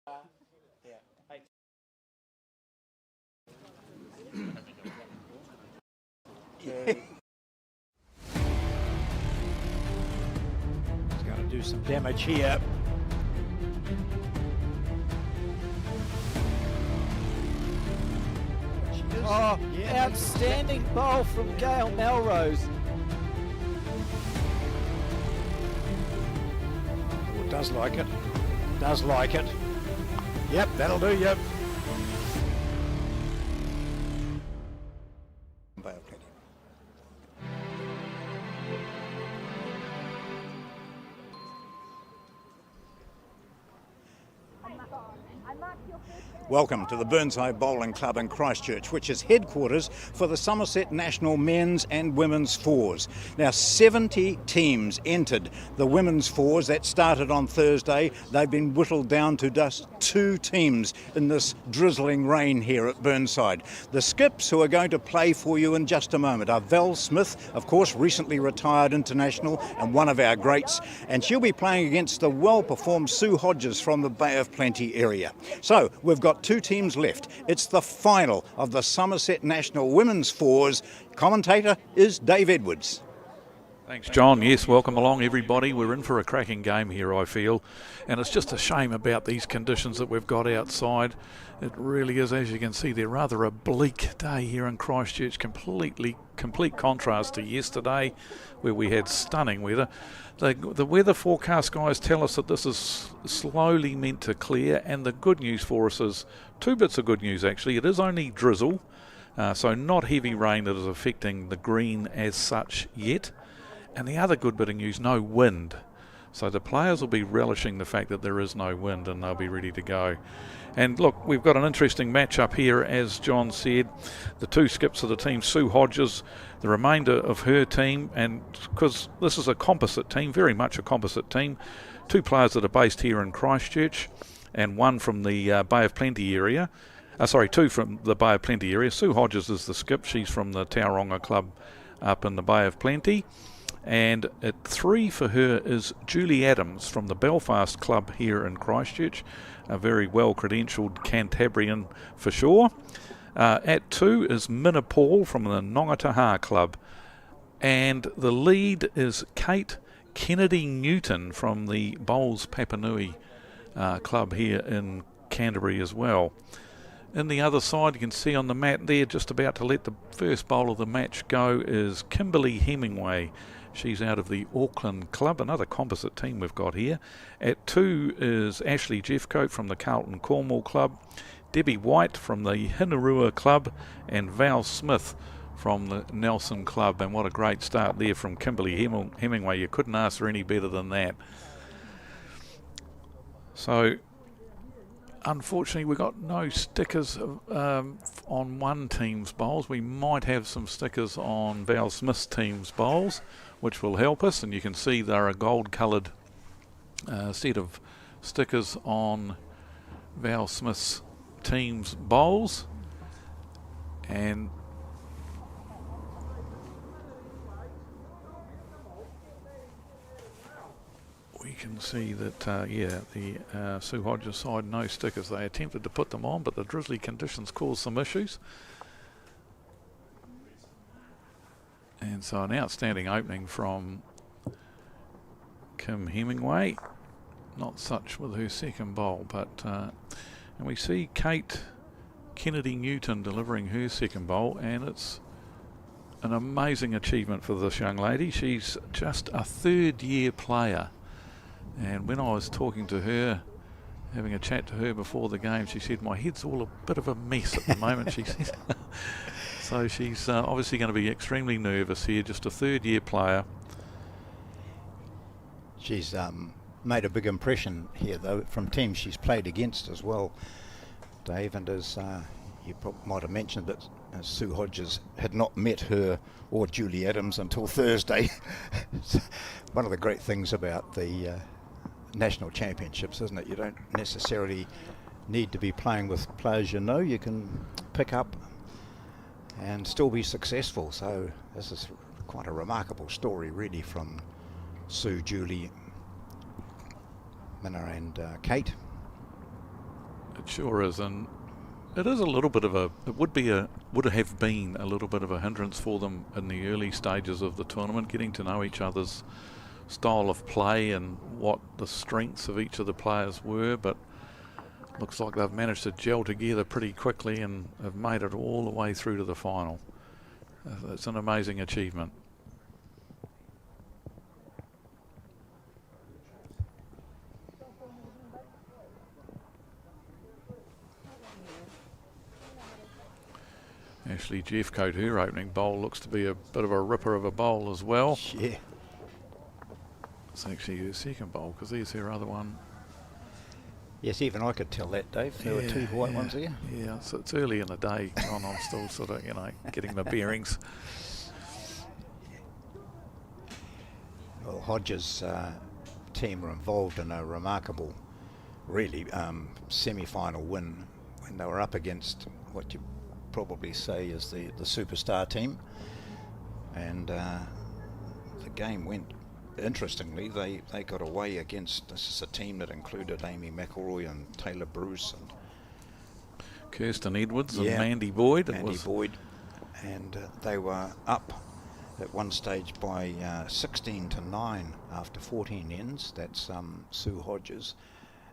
He's going to do some damage here. Oh, yeah, outstanding bowl from Gail Melrose. Oh, does like it. Does like it. Yep, that'll do, yep. Welcome to the Burnside Bowling Club in Christchurch, which is headquarters for the Summerset National Men's and Women's Fours. Now, 70 teams entered the Women's Fours. That started on Thursday. They've been whittled down to just 2 teams in this drizzling rain here at Burnside. The skips who are going to play for you in just a moment are Val Smith, of course, recently retired international and one of our greats, and she'll be playing against the well-performed Sue Hodges from the Bay of Plenty area. So, we've got 2 teams left. It's the final of the Summerset National Women's Fours. Commentator is Dave Edwards. Thanks, John. Yes, welcome along, everybody. We're in for a cracking game here, I feel. And it's just a shame about these conditions that we've got outside. It really is, as you can see, they're rather a bleak day here in Christchurch. Complete contrast to yesterday, where we had stunning weather. The weather forecast guys tell us that this is slowly meant to clear, and the good news for us is 2 bits of good news, actually. It is only drizzle, so not heavy rain that is affecting the green as such yet. And the other good bit of news, no wind. So the players will be relishing the fact that there is no wind, and they'll be ready to go. And look, we've got an interesting match-up here, as John said. The 2 skips of the team, Sue Hodges, the remainder of her team, and because this is a composite team, very much a composite team, 2 players that are based here in Christchurch, and 1 from the Bay of Plenty area. 2 from the Bay of Plenty area. Sue Hodges is the skip. She's from the Tauranga club up in the Bay of Plenty. And at 3 for her is Julie Adams from the Belfast club here in Christchurch, a very well-credentialed Cantabrian for sure. At 2 is Minna Paul from the Nongataha club. And the lead is Kate Kennedy Newton from the Bowls Papanui club here in Canterbury as well. In the other side, you can see on the mat there, just about to let the first bowl of the match go, is Kimberly Hemingway. She's out of the Auckland club, another composite team we've got here. At 2 is Ashley Jeffcoat from the Carlton Cornwall club, Debbie White from the Hinarua club, and Val Smith from the Nelson club. And what a great start there from Kimberly Hemingway. You couldn't ask for any better than that. So, unfortunately, we've got no stickers on one team's bowls. We might have some stickers on Val Smith's team's bowls, which will help us. And you can see they're a gold-coloured set of stickers on Val Smith's team's bowls. And we can see that, the Sue Hodges side, no stickers. They attempted to put them on, but the drizzly conditions caused some issues. And so an outstanding opening from Kim Hemingway. Not such with her second bowl, but and we see Kate Kennedy Newton delivering her second bowl, and it's an amazing achievement for this young lady. She's just a 3rd-year player. And when I was talking to her, having a chat to her before the game, she said, "My head's all a bit of a mess at the moment," she said. So she's obviously going to be extremely nervous here, just a 3rd-year player. She's made a big impression here, though, from teams she's played against as well, Dave. And as you might have mentioned that Sue Hodges had not met her or Julie Adams until Thursday. One of the great things about the national championships, isn't it? You don't necessarily need to be playing with players you know. You can pick up and still be successful. So this is quite a remarkable story, really, from Sue, Julie, Minna and Kate. It sure is, and it is a little bit of would have been a little bit of a hindrance for them in the early stages of the tournament, getting to know each other's style of play and what the strengths of each of the players were, but looks like they've managed to gel together pretty quickly and have made it all the way through to the final. It's an amazing achievement. Ashley Jeffcoat, her opening bowl looks to be a bit of a ripper of a bowl as well. Yeah. It's actually her second bowl, because there's her other one. Yes, even I could tell that, Dave. There were two white ones there. Yeah, so it's early in the day, John. I'm still sort of, getting my bearings. Well, Hodges' team were involved in a remarkable, really, semi-final win when they were up against what you probably say is the superstar team. And the game went, interestingly, they got away against, this is a team that included Amy McElroy and Taylor Bruce and Kirsten Edwards and Mandy Boyd. Boyd. And they were up at one stage by 16-9 after 14 ends. That's Sue Hodges.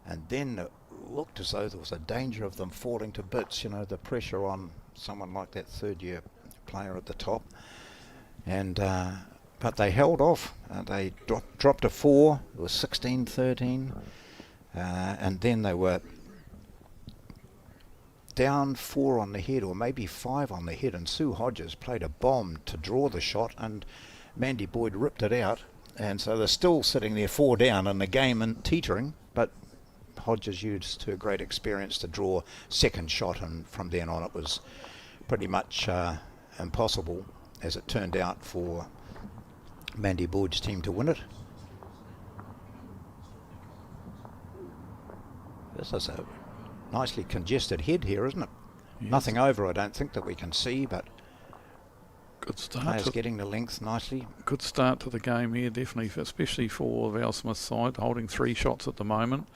And then it looked as though there was a danger of them falling to bits, the pressure on someone like that third-year player at the top. And but they held off. They dropped a 4. It was 16-13. And then they were down 4 on the head, or maybe 5 on the head, and Sue Hodges played a bomb to draw the shot, and Mandy Boyd ripped it out. And so they're still sitting there 4 down in the game and teetering, but Hodges used her great experience to draw second shot, and from then on it was pretty much impossible, as it turned out, for Mandy Boyd's team to win it. This is a nicely congested head here, isn't it? Yes. Nothing over, I don't think, that we can see, but good start. Players getting the length nicely. Good start to the game here, definitely, especially for Val Smith's side, holding 3 shots at the moment.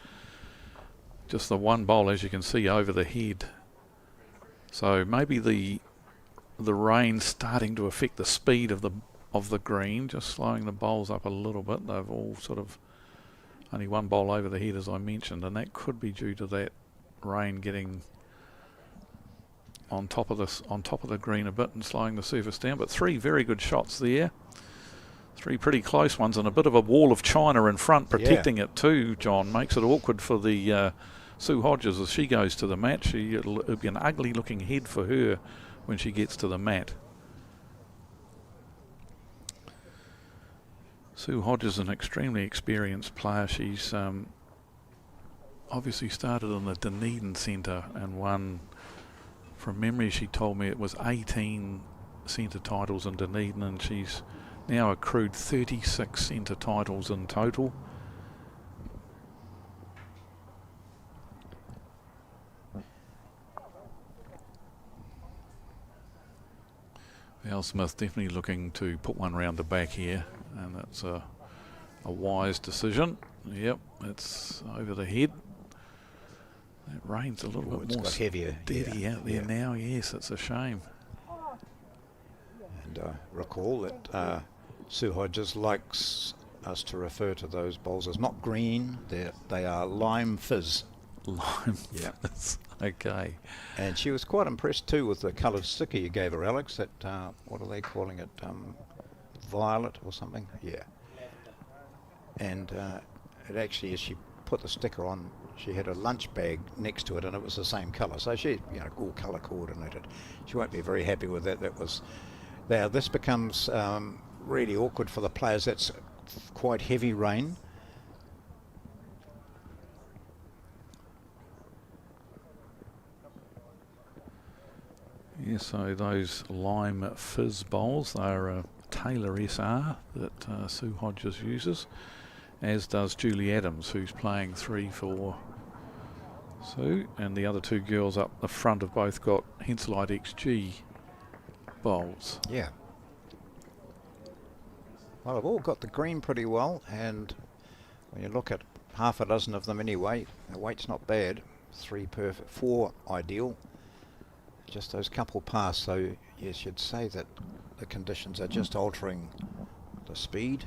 Just the one bowl, as you can see, over the head. So maybe the rain starting to affect the speed of the green, just slowing the bowls up a little bit. They've all sort of only one bowl over the head, as I mentioned, and that could be due to that rain getting on top of the green a bit and slowing the surface down. But 3 very good shots there. 3 pretty close ones, and a bit of a wall of china in front protecting it too, John. Makes it awkward for the Sue Hodges as she goes to the mat. It'll be an ugly looking head for her when she gets to the mat. Sue Hodges is an extremely experienced player. She's obviously started in the Dunedin Centre and won, from memory she told me it was 18 centre titles in Dunedin, and she's now accrued 36 centre titles in total. Val Smith definitely looking to put one round the back here, and that's a wise decision. Yep, it's over the head. That rain's a little bit more heavier out there now. Yes, it's a shame. And recall that Sue Hodges likes us to refer to those bowls as not green. They are lime fizz. Lime fizz. Okay. And she was quite impressed too with the coloured sticker you gave her, Alex. That what are they calling it? Violet or something? Yeah. And it actually, as she put the sticker on, she had a lunch bag next to it, and it was the same colour. So she, all colour coordinated. She won't be very happy with that. Now this becomes really awkward for the players. That's quite heavy rain. Yeah, so those lime fizz bowls, they're a Taylor SR that Sue Hodges uses, as does Julie Adams, who's playing 3 for Sue, and the other 2 girls up the front have both got Henselite XG bowls. Yeah. Well, they've all got the green pretty well, and when you look at half a dozen of them anyway, the weight's not bad. 3 perfect, 4 ideal. Just those couple past, so yes, you'd say that the conditions are just altering the speed.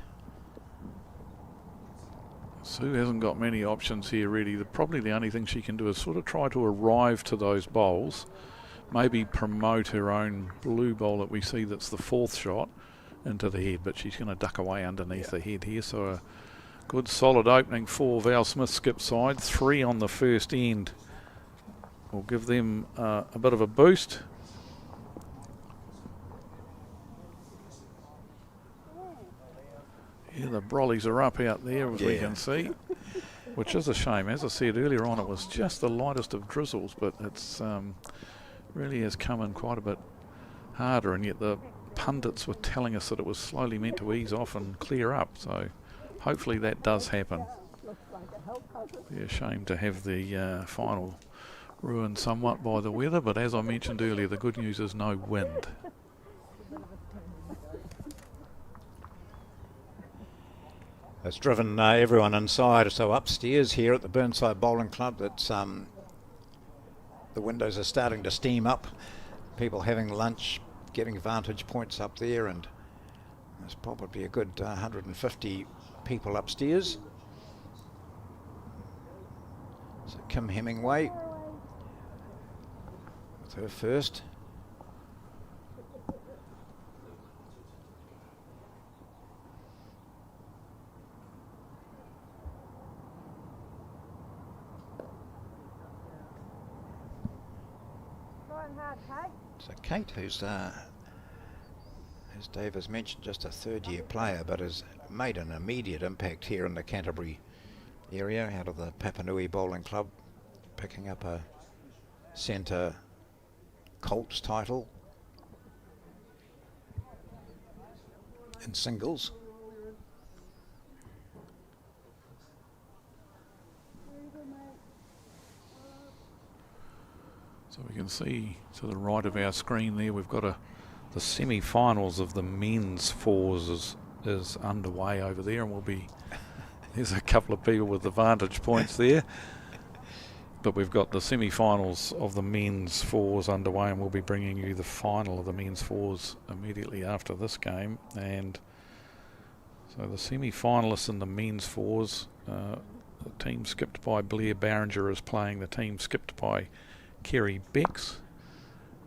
Sue hasn't got many options here really. Probably the only thing she can do is sort of try to arrive to those bowls, maybe promote her own blue bowl that we see that's the 4th shot into the head, but she's going to duck away underneath the head here. So a good solid opening for Val Smith skip side. 3 on the first end will give them a bit of a boost. Yeah, the brollies are up out there as we can see, which is a shame. As I said earlier on, it was just the lightest of drizzles, but it's really has come in quite a bit harder, and yet the pundits were telling us that it was slowly meant to ease off and clear up, so hopefully that does happen. Be a shame to have the final ruined somewhat by the weather, but as I mentioned earlier, the good news is no wind. It's driven everyone inside, so upstairs here at the Burnside Bowling Club, that's the windows are starting to steam up, people having lunch, getting vantage points up there, and there's probably a good 150 people upstairs. So Kim Hemingway with her first. So Kate, who's as Dave has mentioned, just a 3rd-year player, but has made an immediate impact here in the Canterbury area out of the Papanui Bowling Club, picking up a centre Colts title in singles. So we can see to the right of our screen there, we've got the semi-finals of the men's 4s is underway over there, and there's a couple of people with the vantage points there. But we've got the semi-finals of the men's 4s underway, and we'll be bringing you the final of the men's 4s immediately after this game. And so the semi-finalists in the men's 4s, the team skipped by Blair Barringer is playing the team skipped by Kerry Becks,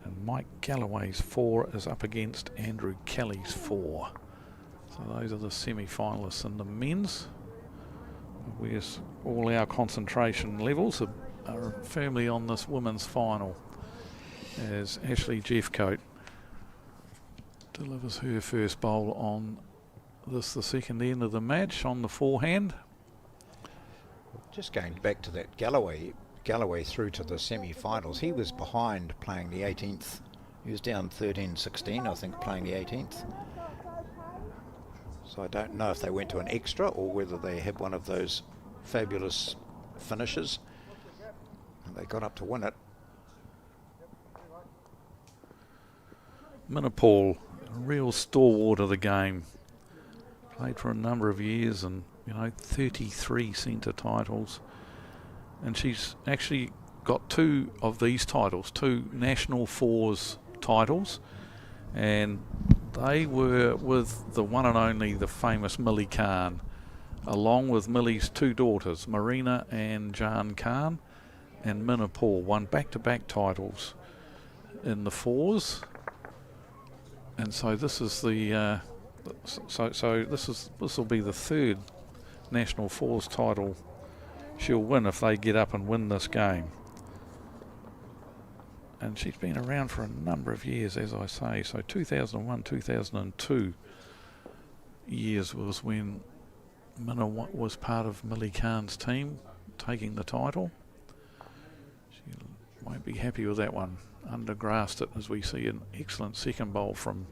and Mike Galloway's 4 is up against Andrew Kelly's 4. So those are the semi-finalists in the men's. Where's all our concentration levels are firmly on this women's final as Ashley Jeffcoat delivers her first bowl on this, the second end of the match, on the forehand. Just going back to that Galloway through to the semi-finals, he was behind playing the 18th. He was down 13-16, I think, playing the 18th. So I don't know if they went to an extra or whether they had one of those fabulous finishes. And they got up to win it. Minapol, a real stalwart of the game. Played for a number of years and, 33 centre titles. And she's actually got 2 of these titles, 2 National 4s titles. And they were with the one and only, the famous Millie Khan, along with Millie's 2 daughters, Marina and Jan Khan. And Minapol won back-to-back titles in the 4s. And so this is the this will be the 3rd National 4s title she'll win if they get up and win this game. And she's been around for a number of years, as I say. So 2001, 2002 years was when Minna was part of Millie Khan's team taking the title. She won't be happy with that one. Undergrassed it, as we see an excellent second bowl from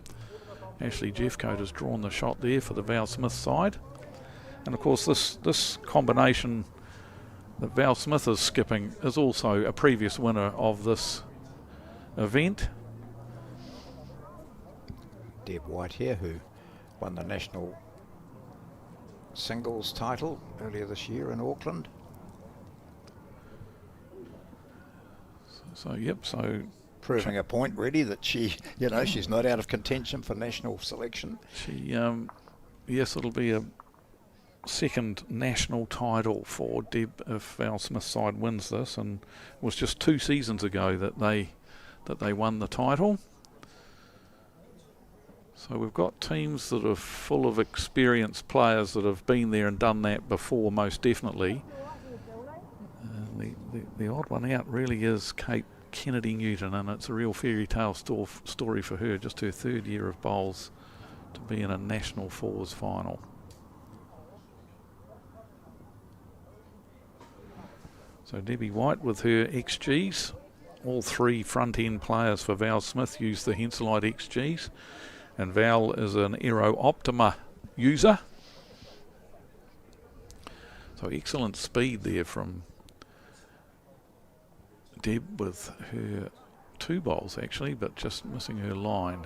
Ashley Jeffcoat has drawn the shot there for the Val Smith side. And of course this combination that Val Smith is skipping is also a previous winner of this event. Deb White here, who won the national singles title earlier this year in Auckland. So, yep, so Proving a point, really, that she, she's not out of contention for national selection. she, yes, it'll be a second national title for Deb if Val Smith's side wins this, and it was just 2 seasons ago that they won the title. So we've got teams that are full of experienced players that have been there and done that before, most definitely. The odd one out really is Kate Kennedy Newton, and it's a real fairy tale story for her, just her 3rd year of bowls to be in a national fours final. So Debbie White with her XGs. All 3 front-end players for Val Smith use the Henselite XGs, and Val is an Aero Optima user. So excellent speed there from Deb with her 2 bowls actually, but just missing her line.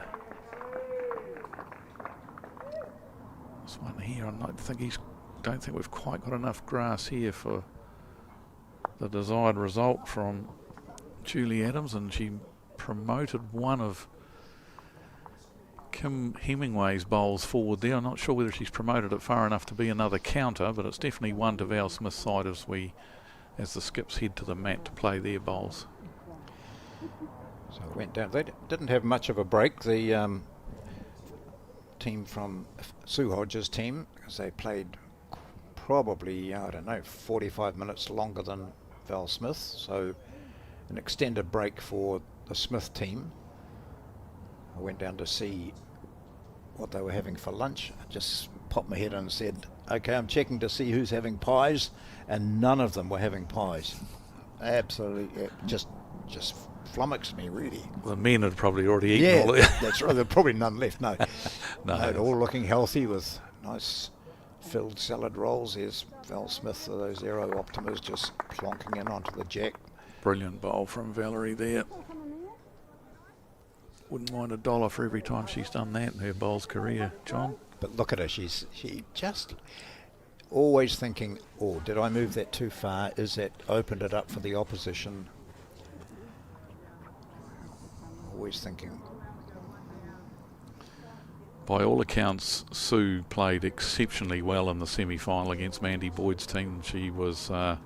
This one here, I don't think we've quite got enough grass here for the desired result from Julie Adams, and she promoted one of Kim Hemingway's bowls forward there. I'm not sure whether she's promoted it far enough to be another counter, but it's definitely one to Val Smith's side as the skips head to the mat to play their bowls. So it went down. They didn't have much of a break, the team from Sue Hodges' team, because they played probably, 45 minutes longer than Val Smith. So an extended break for the Smith team. I went down to see what they were having for lunch. I just popped my head in and said, okay, I'm checking to see who's having pies, and none of them were having pies. Absolutely, just flummoxed me, really. The men had probably already eaten all of it. That's right, there are probably none left, no. No, They're all looking healthy with nice filled salad rolls. There's Val Smith, those Aero Optimas just plonking in onto the jack. Brilliant bowl from Valerie there. Wouldn't mind $1 for every time she's done that in her bowls career, John. But look at her, she just always thinking, oh, did I move that too far? Is that opened it up for the opposition? Always thinking. By all accounts, Sue played exceptionally well in the semi-final against Mandy Boyd's team. She was, a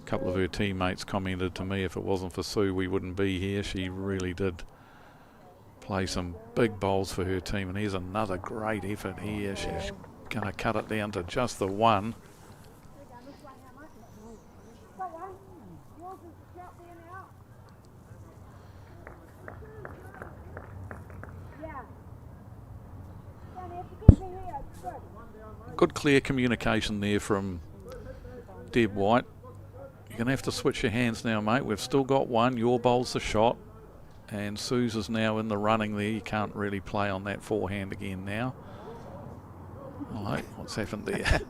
couple of her teammates commented to me, if it wasn't for Sue, we wouldn't be here. She really did play some big bowls for her team, and here's another great effort here. She's going to cut it down to just the one. Good clear communication there from Deb White. You're going to have to switch your hands now, mate. We've still got one. Your bowl's the shot. And Suze is now in the running there. You can't really play on that forehand again now. Oh, what's happened there?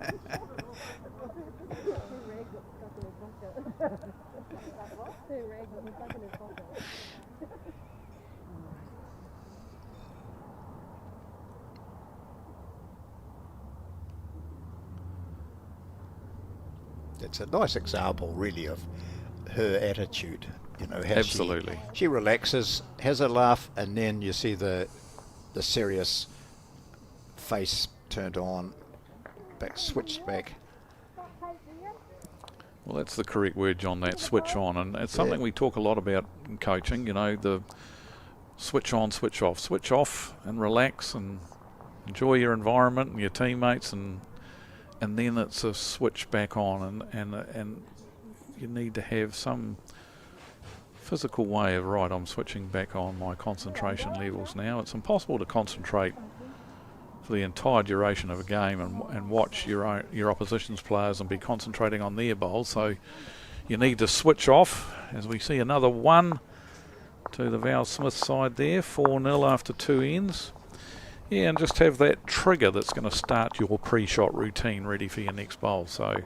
It's a nice example, really, of her attitude. How Absolutely. She relaxes, has a laugh, and then you see the serious face turned on, switched back. Well, that's the correct word, John, that switch on. And it's something we talk a lot about in coaching, the switch on, switch off. Switch off and relax and enjoy your environment and your teammates, and then it's a switch back on, and you need to have some physical way of, right, I'm switching back on my concentration levels now. It's impossible to concentrate for the entire duration of a game and watch your opposition's players and be concentrating on their bowls. So you need to switch off, as we see another one to the Val Smith side there, 4-0 after 2 ends. Yeah, and just have that trigger that's going to start your pre-shot routine ready for your next bowl. So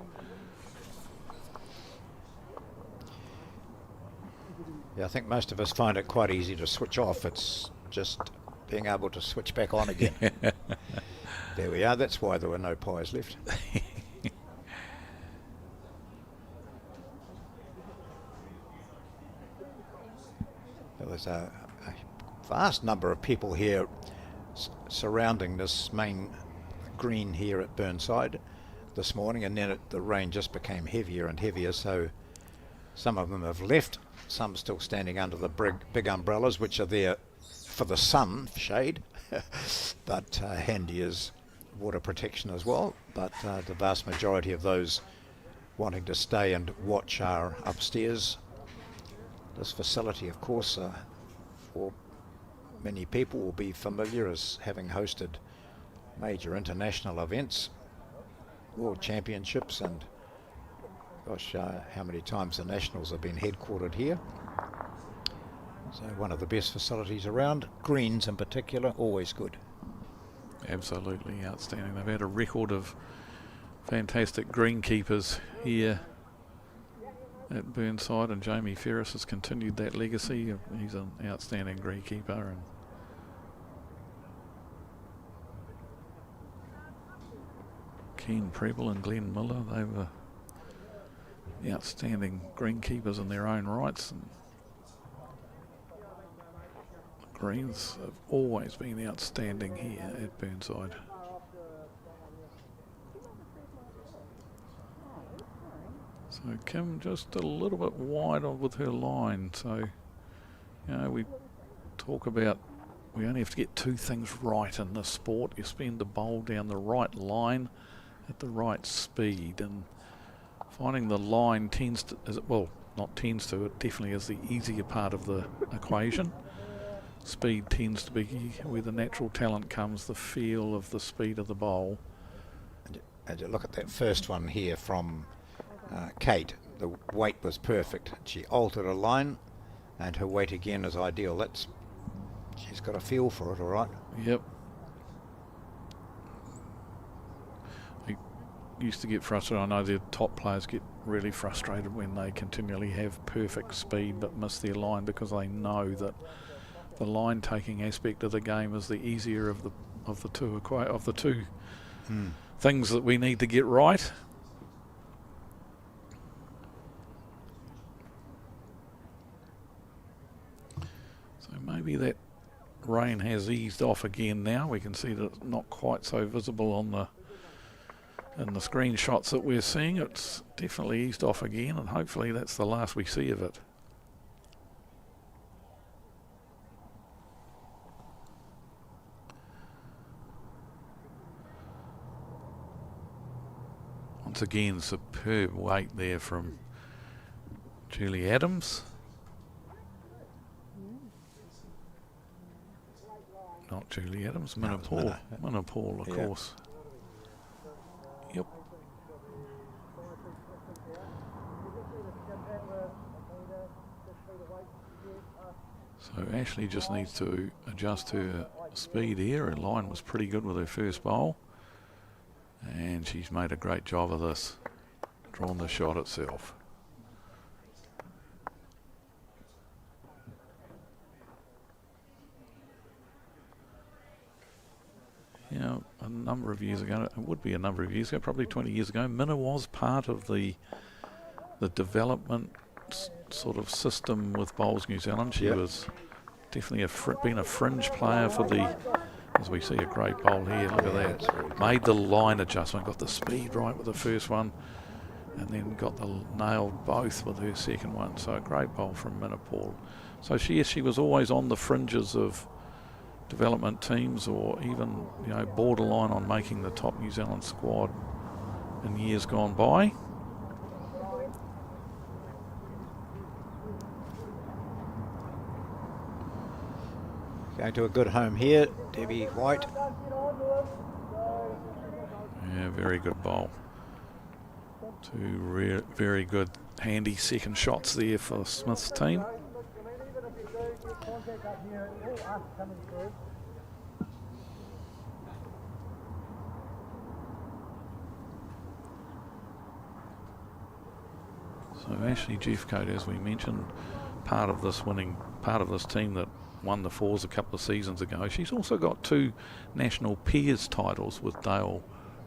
yeah, I think most of us find it quite easy to switch off. It's just being able to switch back on again. There we are. That's why there were no pies left. There was a vast number of people here surrounding this main green here at Burnside this morning, and then the rain just became heavier and heavier, so some of them have left, some still standing under the big umbrellas, which are there for the sun shade, but handy as water protection as well. But the vast majority of those wanting to stay and watch are upstairs. This facility, of course, for many people will be familiar as having hosted major international events, world championships, and gosh, how many times the Nationals have been headquartered here. So one of the best facilities around. Greens in particular, always good. Absolutely outstanding. They've had a record of fantastic greenkeepers here at Burnside, and Jamie Ferris has continued that legacy. He's an outstanding greenkeeper, and Ken Preble and Glenn Miller, they were outstanding greenkeepers in their own rights, and the greens have always been outstanding here at Burnside. So Kim just a little bit wide with her line. So, you know, we talk about we only have to get two things right in this sport. You spin the bowl down the right line at the right speed, and finding the line tends to, not tends to, it definitely is the easier part of the equation. Speed tends to be where the natural talent comes, the feel of the speed of the bowl. And you look at that first one here from Kate, the weight was perfect. She altered a line, and her weight again is ideal. She's got a feel for it, all right. Yep. I used to get frustrated. I know the top players get really frustrated when they continually have perfect speed but miss their line, because they know that the line taking aspect of the game is the easier of the two things that we need to get right. So maybe that rain has eased off again now. We can see that it's not quite so visible in the screenshots that we're seeing. It's definitely eased off again, and hopefully that's the last we see of it. Once again, superb weight there from Julie Adams. Not Julie Adams, Minna Paul. Minna Paul, of course. Yep. So Ashley just needs to adjust her speed here. Her line was pretty good with her first bowl, and she's made a great job of this, drawn the shot itself. You know, a number of years ago, it would be a number of years ago, probably 20 years ago, Minna was part of the development sort of system with Bowls New Zealand. She was definitely been a fringe player for the, as we see a great bowl here, look at that. Made the line adjustment, got the speed right with the first one, and then got the nailed both with her second one. So a great bowl from Minna Paul. So she was always on the fringes of development teams, or even, you know, borderline on making the top New Zealand squad in years gone by. Going to a good home here, Debbie White. Yeah, very good bowl. Two very good handy second shots there for Smith's team. So Ashley Jeffcoat, as we mentioned, part of this team that won the fours a couple of seasons ago. She's also got two national peers titles with Dale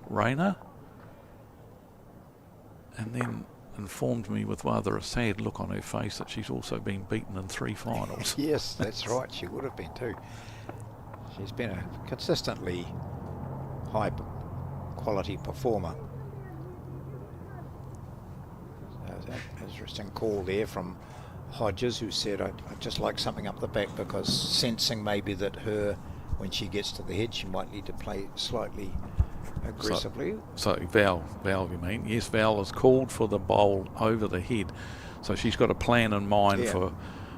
Rayner, and then informed me with rather a sad look on her face that she's also been beaten in 3 finals. Yes, that's right. She would have been too. She's been a consistently high quality performer. So an interesting call there from Hodges, who said, I'd just like something up the back, because sensing maybe that when she gets to the head, she might need to play slightly aggressively. So Val, you mean? Yes, Val is called for the bowl over the head. So she's got a plan in mind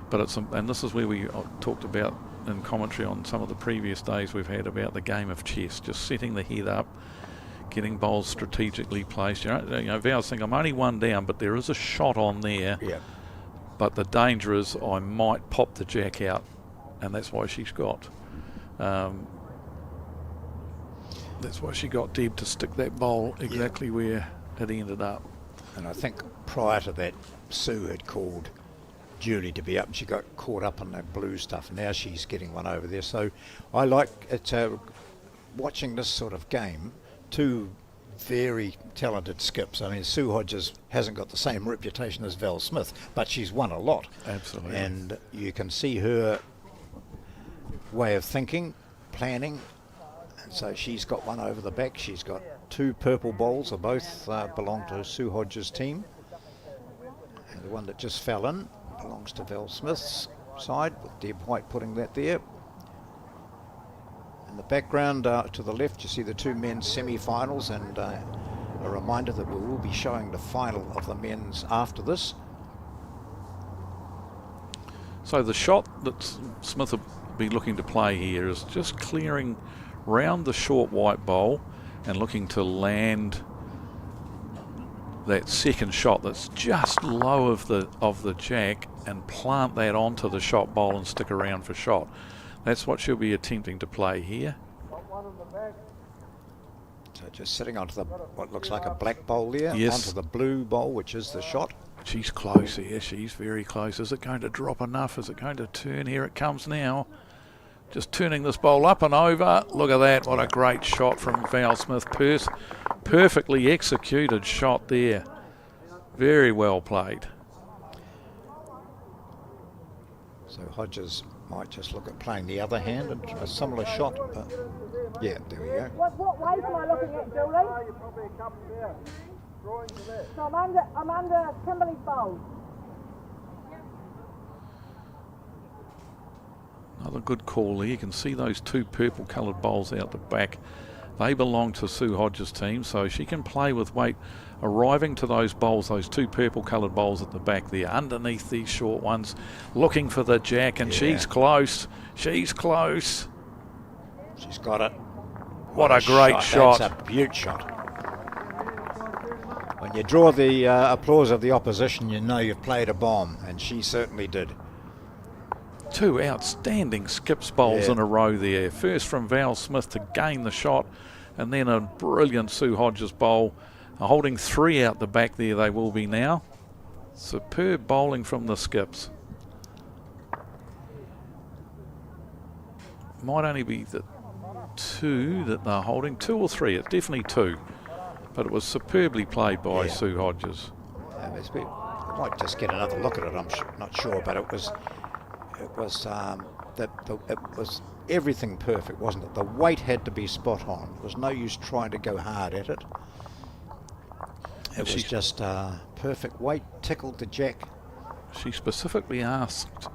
but and this is where we talked about in commentary on some of the previous days we've had about the game of chess, just setting the head up, getting bowls strategically placed. You know, Val's thinking, I'm only 1 down, but there is a shot on there. Yeah. But the danger is I might pop the jack out, and that's why she's got Deb to stick that bowl exactly where it ended up. And I think prior to that, Sue had called Julie to be up, and she got caught up in that blue stuff. Now she's getting one over there. So I like it, watching this sort of game. 2 very talented skips. I mean, Sue Hodges hasn't got the same reputation as Val Smith, but she's won a lot. Absolutely. And you can see her way of thinking, planning. And so she's got one over the back. She's got 2 purple bowls, that both belong to Sue Hodges' team. And the one that just fell in belongs to Val Smith's side, with Deb White putting that there. In the background to the left, you see the 2 men's semi-finals, and a reminder that we will be showing the final of the men's after this. So the shot that Smith will be looking to play here is just clearing round the short white bowl and looking to land that second shot that's just low of the jack and plant that onto the shot bowl and stick around for shot. That's what she'll be attempting to play here. So just sitting onto what looks like a black bowl there, yes, onto the blue bowl, which is the shot. She's close here. She's very close. Is it going to drop enough? Is it going to turn? Here it comes now. Just turning this bowl up and over. Look at that. What a great shot from Val Smith. Perfectly executed shot there. Very well played. So Hodges might just look at playing the other hand and a similar shot. Yeah, there we go. What weight am I looking at, Julie? You're probably a couple there. Drawing to left. So I'm under Kimberly's bowl. Another good call there. You can see those 2 purple coloured bowls out the back. They belong to Sue Hodges' team, so she can play with weight arriving to those bowls, those 2 purple coloured bowls at the back there, underneath these short ones, looking for the jack, and she's close. She's close. She's got it. What a great shot. That's a beaut shot. When you draw the applause of the opposition, you know you've played a bomb, and she certainly did. 2 outstanding skips bowls in a row there. First from Val Smith to gain the shot, and then a brilliant Sue Hodges bowl. Holding 3 out the back there, they will be now. Superb bowling from the skips. Might only be the 2 that they're holding, 2 or 3. It's definitely 2. But it was superbly played by Sue Hodges. We might just get another look at it. I'm not sure, but it was everything perfect, wasn't it? The weight had to be spot on. There was no use trying to go hard at it. It was just perfect weight, tickled the jack. She specifically asked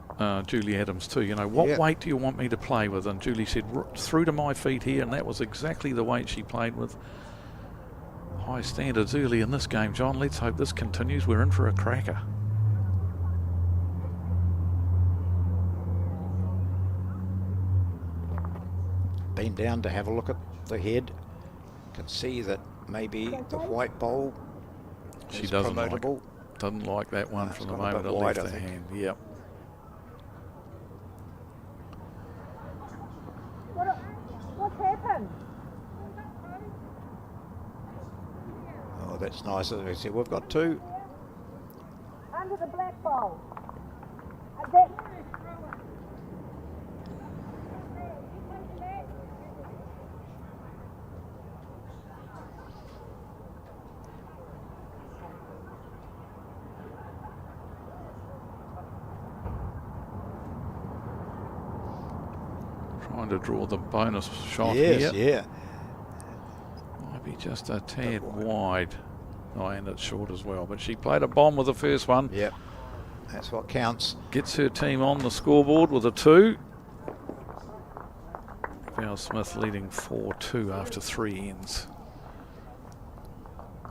Julie Adams too, what weight do you want me to play with? And Julie said, through to my feet here, and that was exactly the weight she played with. High standards early in this game, John. Let's hope this continues. We're in for a cracker. Been down to have a look at the head. Can see that maybe the white bowl is promotable. Doesn't like that one from the moment it left the hand. Yep. What's happened? Oh, that's nice. As we said, we've got 2. Under the black bowl. Trying to draw the bonus shot Yes, here. yeah. Might be just a tad wide. Oh, and it's short as well. But she played a bomb with the first one. Yep. That's what counts. Gets her team on the scoreboard with a 2. Val Smith leading 4-2 after 3 ends.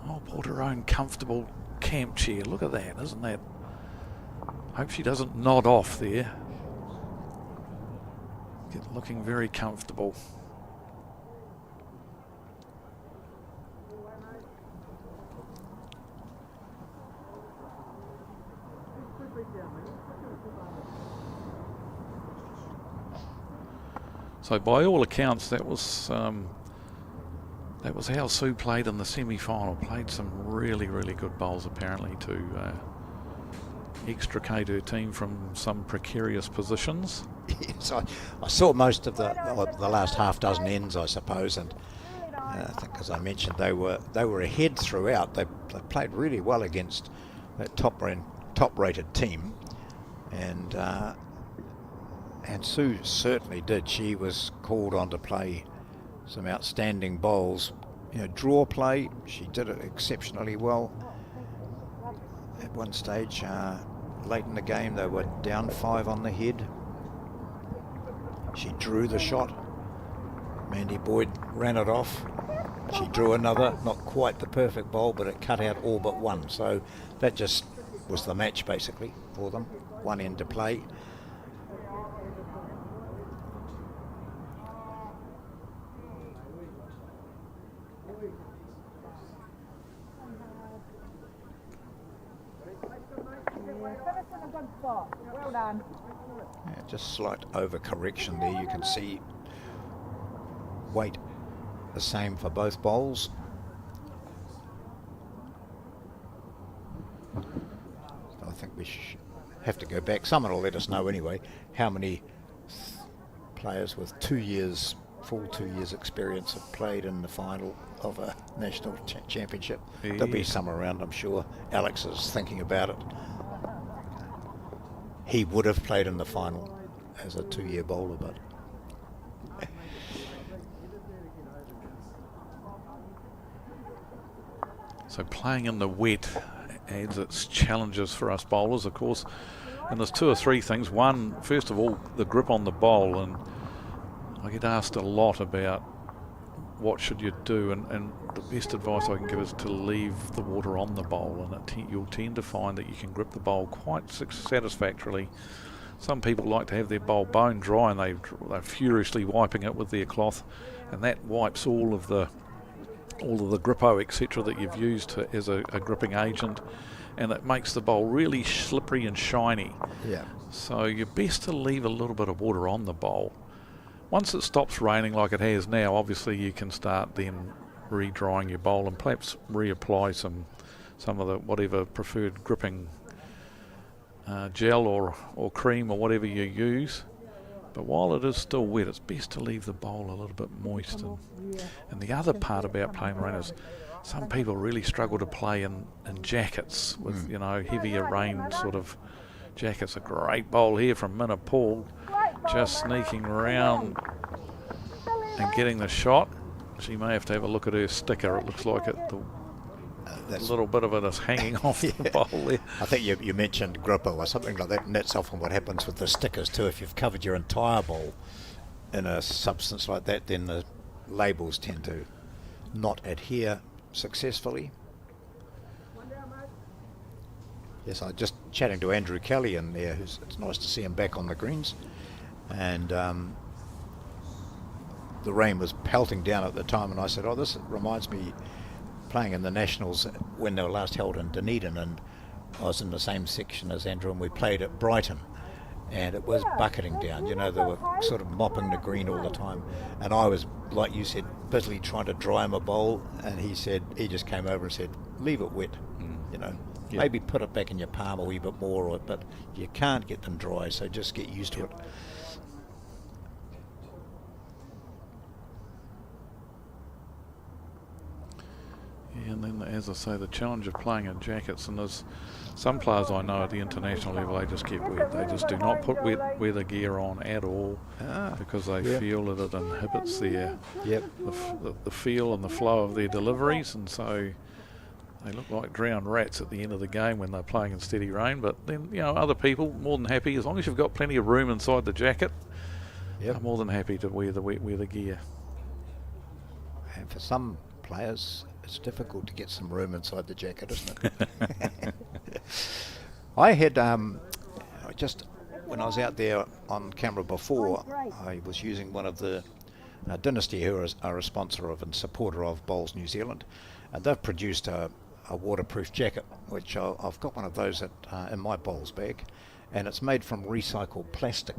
Oh, bought her own comfortable camp chair. Look at that, isn't that? Hope she doesn't nod off there. Looking very comfortable. So by all accounts, that was how Sue played in the semi-final. Played some really, really good bowls apparently to extricate her team from some precarious positions. Yes, I saw most of the last half dozen ends, I suppose, and I think, as I mentioned, they were ahead throughout. They played really well against that top-rated team, and Sue certainly did. She was called on to play some outstanding bowls. You know, draw play, she did it exceptionally well. At one stage, late in the game, they were down 5 on the head. She drew the shot. Mandy Boyd ran it off. She drew another, not quite the perfect bowl, but it cut out all but one. So that just was the match basically for them. One end to play. Well done. Yeah, just slight overcorrection there. You can see weight the same for both bowls. I think we have to go back. Someone will let us know anyway how many players with full 2 years experience have played in the final of a national championship. Yeah. There'll be some around, I'm sure. Alex is thinking about it. He would have played in the final as a 2-year bowler, but So playing in the wet adds its challenges for us bowlers, of course. And there's 2 or 3 things. One, first of all, the grip on the bowl. And I get asked a lot about what should you do. And the best advice I can give is to leave the water on the bowl. And you'll tend to find that you can grip the bowl quite satisfactorily. Some people like to have their bowl bone dry and they're furiously wiping it with their cloth. And that wipes all of the grippo, etc., that you've used as a gripping agent, and it makes the bowl really slippery and shiny. yeah. So you're best to leave a little bit of water on the bowl. Once it stops raining like it has now, obviously you can start then re-drying your bowl and perhaps reapply some of the whatever preferred gripping gel or cream or whatever you use. But while it is still wet, it's best to leave the bowl a little bit moist. And the other part about playing rain is some people really struggle to play in jackets with, heavier rain sort of jackets. A great bowl here from Minna Paul, just sneaking around and getting the shot. She may have to have a look at her sticker. It looks like a little bit of it is hanging off the bowl there. I think you mentioned gripper or something like that, and that's often what happens with the stickers too. If you've covered your entire bowl in a substance like that, then the labels tend to not adhere successfully. Yes, I just chatting to Andrew Kelly in there. It's nice to see him back on the greens, and the rain was pelting down at the time, and I said, "Oh, this reminds me." Playing in the Nationals when they were last held in Dunedin, and I was in the same section as Andrew, and we played at Brighton, and it was bucketing down. They were sort of mopping the green all the time, and I was, like you said, busily trying to dry my bowl, and he just came over and said, leave it wet, maybe put it back in your palm a wee bit more, but you can't get them dry, so just get used to it. And then, as I say, the challenge of playing in jackets, and there's some players I know at the international level, they just do not put weather gear on at all because they feel that it inhibits their the feel and the flow of their deliveries, and so they look like drowned rats at the end of the game when they're playing in steady rain. But then, you know, other people more than happy, as long as you've got plenty of room inside the jacket, are more than happy to wear the wet weather gear. And for some players, it's difficult to get some room inside the jacket, isn't it? I had just when I was out there on camera before, I was using one of the Dynasty, who are a sponsor of and supporter of Bowls New Zealand, and they've produced a waterproof jacket, which I've got one of those in my bowls bag, and it's made from recycled plastic,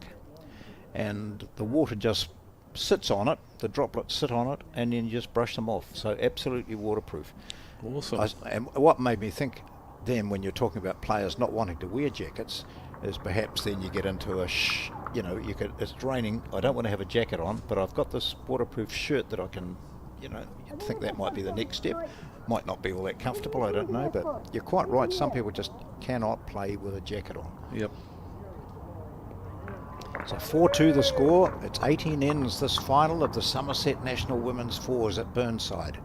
and the water just sits on it, the droplets sit on it, and then you just brush them off. So absolutely waterproof. Awesome. And what made me think then, when you're talking about players not wanting to wear jackets, is perhaps then you get into it's raining, I don't want to have a jacket on, but I've got this waterproof shirt that I can, you think that might be the next step. Might not be all that comfortable, I don't know, but you're quite right, some people just cannot play with a jacket on. Yep. So 4-2 the score. It's 18 ends this final of the Summerset National Women's Fours at Burnside.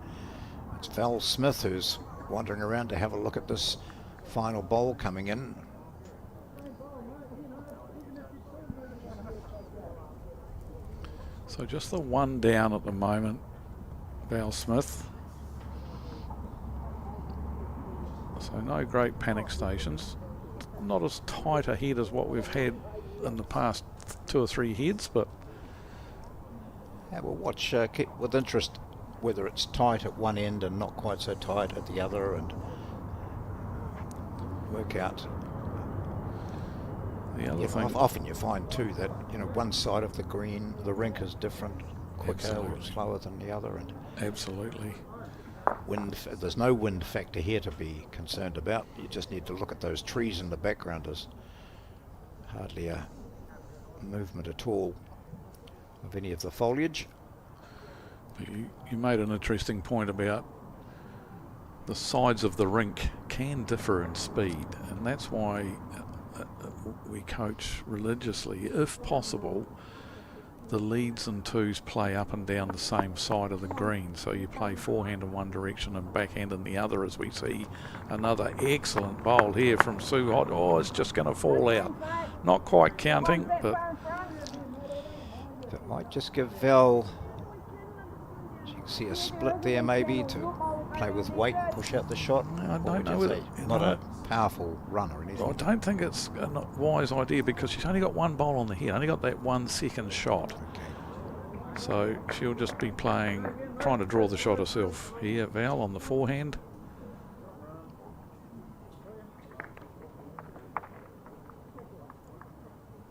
It's Val Smith who's wandering around to have a look at this final bowl coming in. So just the one down at the moment, Val Smith. So no great panic stations. Not as tight a head as what we've had in the past 2 or 3 heads, but we'll watch keep with interest whether it's tight at one end and not quite so tight at the other, and work out. The other thing, often you find too that one side of the green, the rink is different, quicker or slower than the other, and absolutely. Wind. There's no wind factor here to be concerned about. You just need to look at those trees in the background. There's hardly a movement at all of any of the foliage. You made an interesting point about the sides of the rink can differ in speed, and that's why we coach religiously, if possible, the leads and twos play up and down the same side of the green. So you play forehand in one direction and backhand in the other, as we see another excellent bowl here from Sue Hot. Oh, it's just going to fall out. Not quite counting, but that might just give Val, you can see a split there maybe to play with weight and push out the shot. I don't know. Not a powerful run or anything. I don't think it's a wise idea, because she's only got one bowl on the head, only got that 1 second shot. Okay. So she'll just be trying to draw the shot herself here, Val, on the forehand.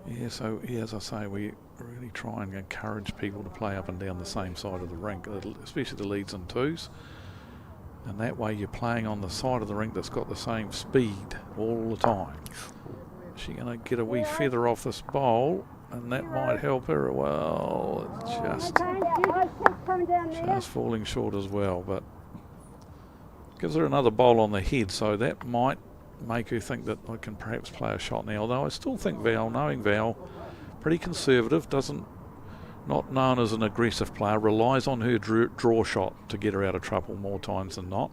Yeah, so as I say, we really try and encourage people to play up and down the same side of the rink, especially the leads and twos. And that way you're playing on the side of the rink that's got the same speed all the time. She's going to get a wee feather off this bowl, and that might help her. Well, it's just falling short as well, but gives her another bowl on the head, so that might make her think that I can perhaps play a shot now. Although I still think Val, knowing Val, pretty conservative, not known as an aggressive player, relies on her draw shot to get her out of trouble more times than not.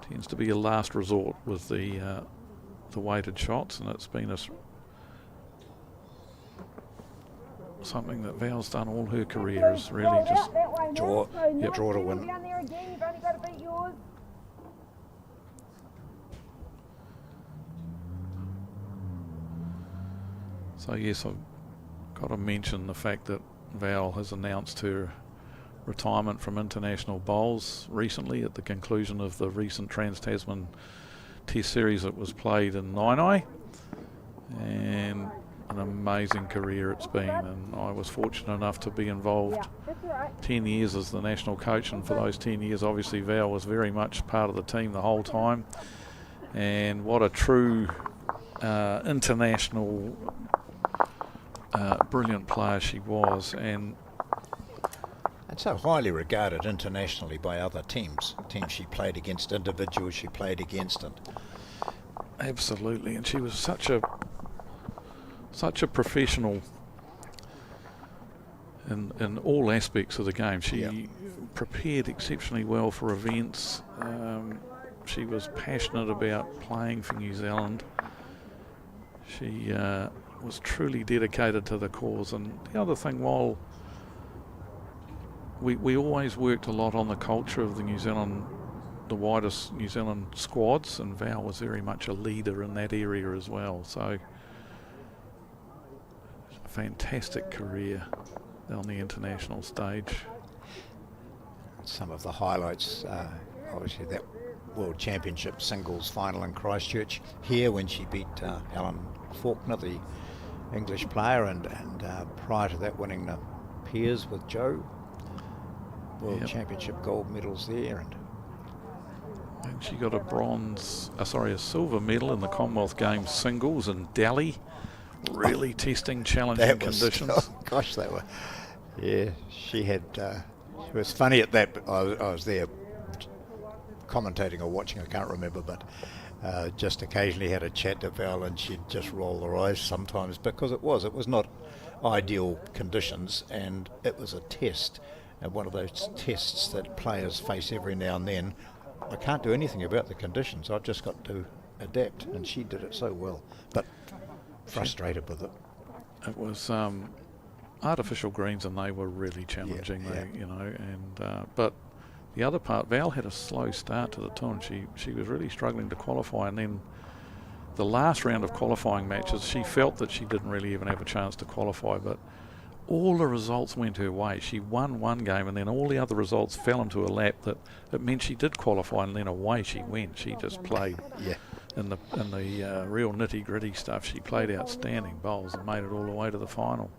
Tends to be a last resort with the weighted shots, and it's been something that Val's done all her career, is really just draw to win. So yes, I've got to mention the fact that Val has announced her retirement from international bowls recently at the conclusion of the recent Trans-Tasman Test Series that was played in Nainai, and an amazing career it's been, and I was fortunate enough to be involved 10 years as the national coach, and for those 10 years obviously Val was very much part of the team the whole time, and what a true international brilliant player she was. And And so highly regarded internationally by other teams she played against, individuals she played against. And absolutely, and she was such a professional in all aspects of the game. She prepared exceptionally well for events. She was passionate about playing for New Zealand. She was truly dedicated to the cause. And the other thing, while we always worked a lot on the culture of the widest New Zealand squads, and Val was very much a leader in that area as well. So, a fantastic career on the international stage. Some of the highlights, obviously that World Championship singles final in Christchurch here when she beat Helen Faulkner, the English player, and prior to that winning the pairs with Joe. World Championship gold medals there, and she got a silver medal in the Commonwealth Games singles in Delhi. Really testing, challenging conditions. Oh gosh, they were. Yeah, she had. It was funny at that. I was there commentating or watching. I can't remember, but just occasionally had a chat to Val, and she'd just roll her eyes sometimes because it was not ideal conditions, and it was a test. And one of those tests that players face every now and then. I can't do anything about the conditions. I've just got to adapt, and she did it so well. But frustrated with it. It was artificial greens, and they were really challenging. But the other part, Val had a slow start to the tour, and she was really struggling to qualify. And then the last round of qualifying matches, she felt that she didn't really even have a chance to qualify, but all the results went her way. She won one game, and then all the other results fell into a lap that it meant she did qualify, and then away she went. She just played in the real nitty gritty stuff. She played outstanding bowls and made it all the way to the final.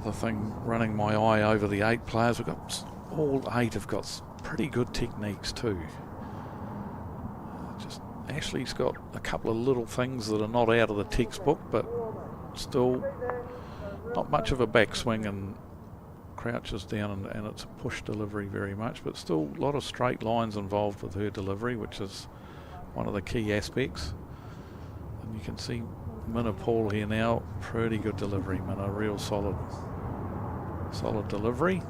The thing, running my eye over the 8 players, we've got all 8 have got pretty good techniques too. Just Ashley's got a couple of little things that are not out of the textbook, but still not much of a backswing and crouches down, and it's a push delivery very much, but still a lot of straight lines involved with her delivery, which is one of the key aspects. And you can see Minna Paul here now, pretty good delivery. Minna, real solid delivery.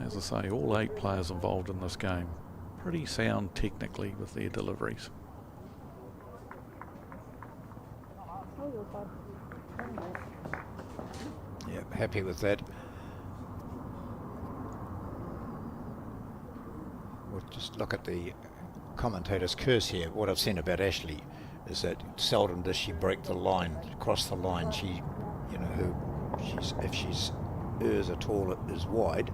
As I say, all 8 players involved in this game, pretty sound technically with their deliveries. Yeah, happy with that. We'll just look at the commentator's curse here. What I've seen about Ashley is that seldom does she break the line, cross the line. She, if she's errs at all, it is wide.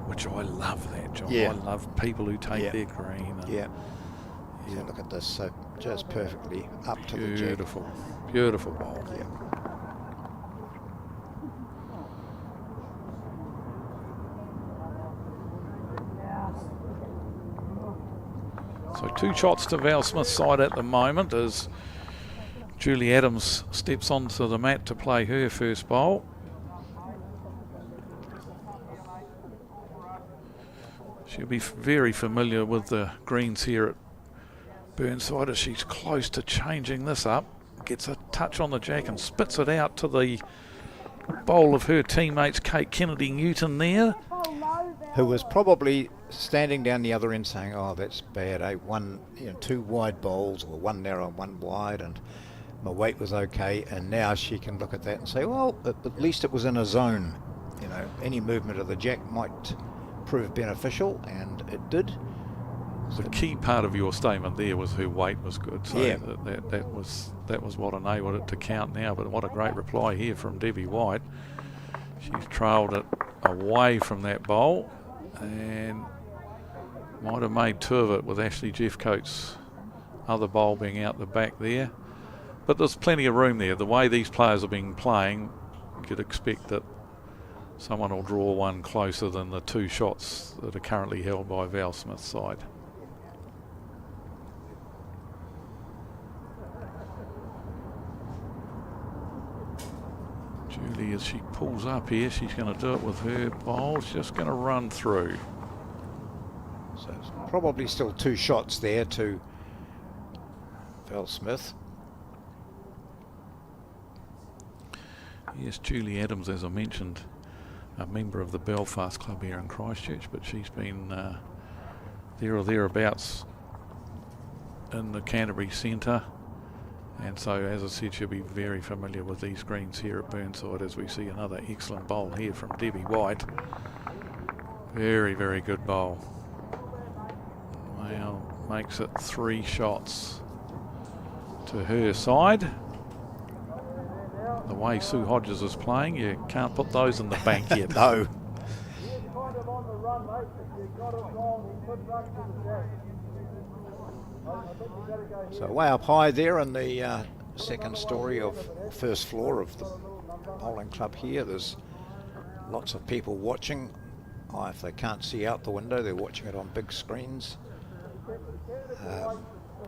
Which I love that, John. Yeah. I love people who take their green. So look at this, so just perfectly up to the jack. Beautiful ball. Yeah. So 2 shots to Val Smith's side at the moment as Julie Adams steps onto the mat to play her first bowl. She'll be very familiar with the greens here at Burnside as she's close to changing this up. Gets a touch on the jack and spits it out to the bowl of her teammates, Kate Kennedy Newton there. Who was probably standing down the other end saying, oh, that's bad, eh? 2 wide bowls, or 1 narrow and 1 wide, and my weight was okay. And now she can look at that and say, well, at least it was in a zone. Any movement of the jack might prove beneficial, and it did. The key part of your statement there was her weight was good, so yeah. that was what enabled it to count now. But what a great reply here from Debbie White. She's trailed it away from that bowl, and Might have made two of it with Ashley Jeffcoat's other bowl being out the back there. But there's plenty of room there. The way these players have been playing, you could expect that someone will draw one closer than the two shots that are currently held by Val Smith's side. Julie, as she pulls up here, she's going to do it with her bowl. She's just going to run through. So it's probably still two shots there to Val Smith. Yes, Julie Adams, as I mentioned, a member of the Belfast Club here in Christchurch, but she's been there or thereabouts in the Canterbury Centre. And so, as I said, she'll be very familiar with these greens here at Burnside, as we see another excellent bowl here from Debbie White. Very, very good bowl. Well, makes it 3 shots to her side. The way Sue Hodges is playing, you can't put those in the bank yet. No. So way up high there in the second story of first floor of the bowling club here, there's lots of people watching. If they can't see out the window, they're watching it on big screens.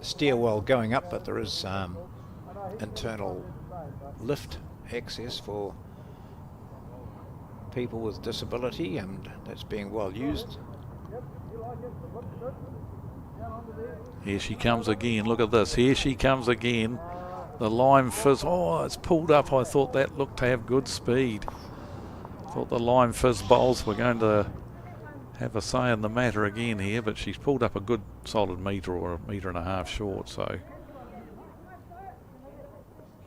Stairwell going up, but there is internal lift access for people with disability, and that's being well used. Here she comes again. Look at this. Here she comes again. The Lime Fizz. Oh, it's pulled up. I thought that looked to have good speed. Thought the Lime Fizz bowls were going to have a say in the matter again here, but she's pulled up a good solid metre or a metre and a half short, so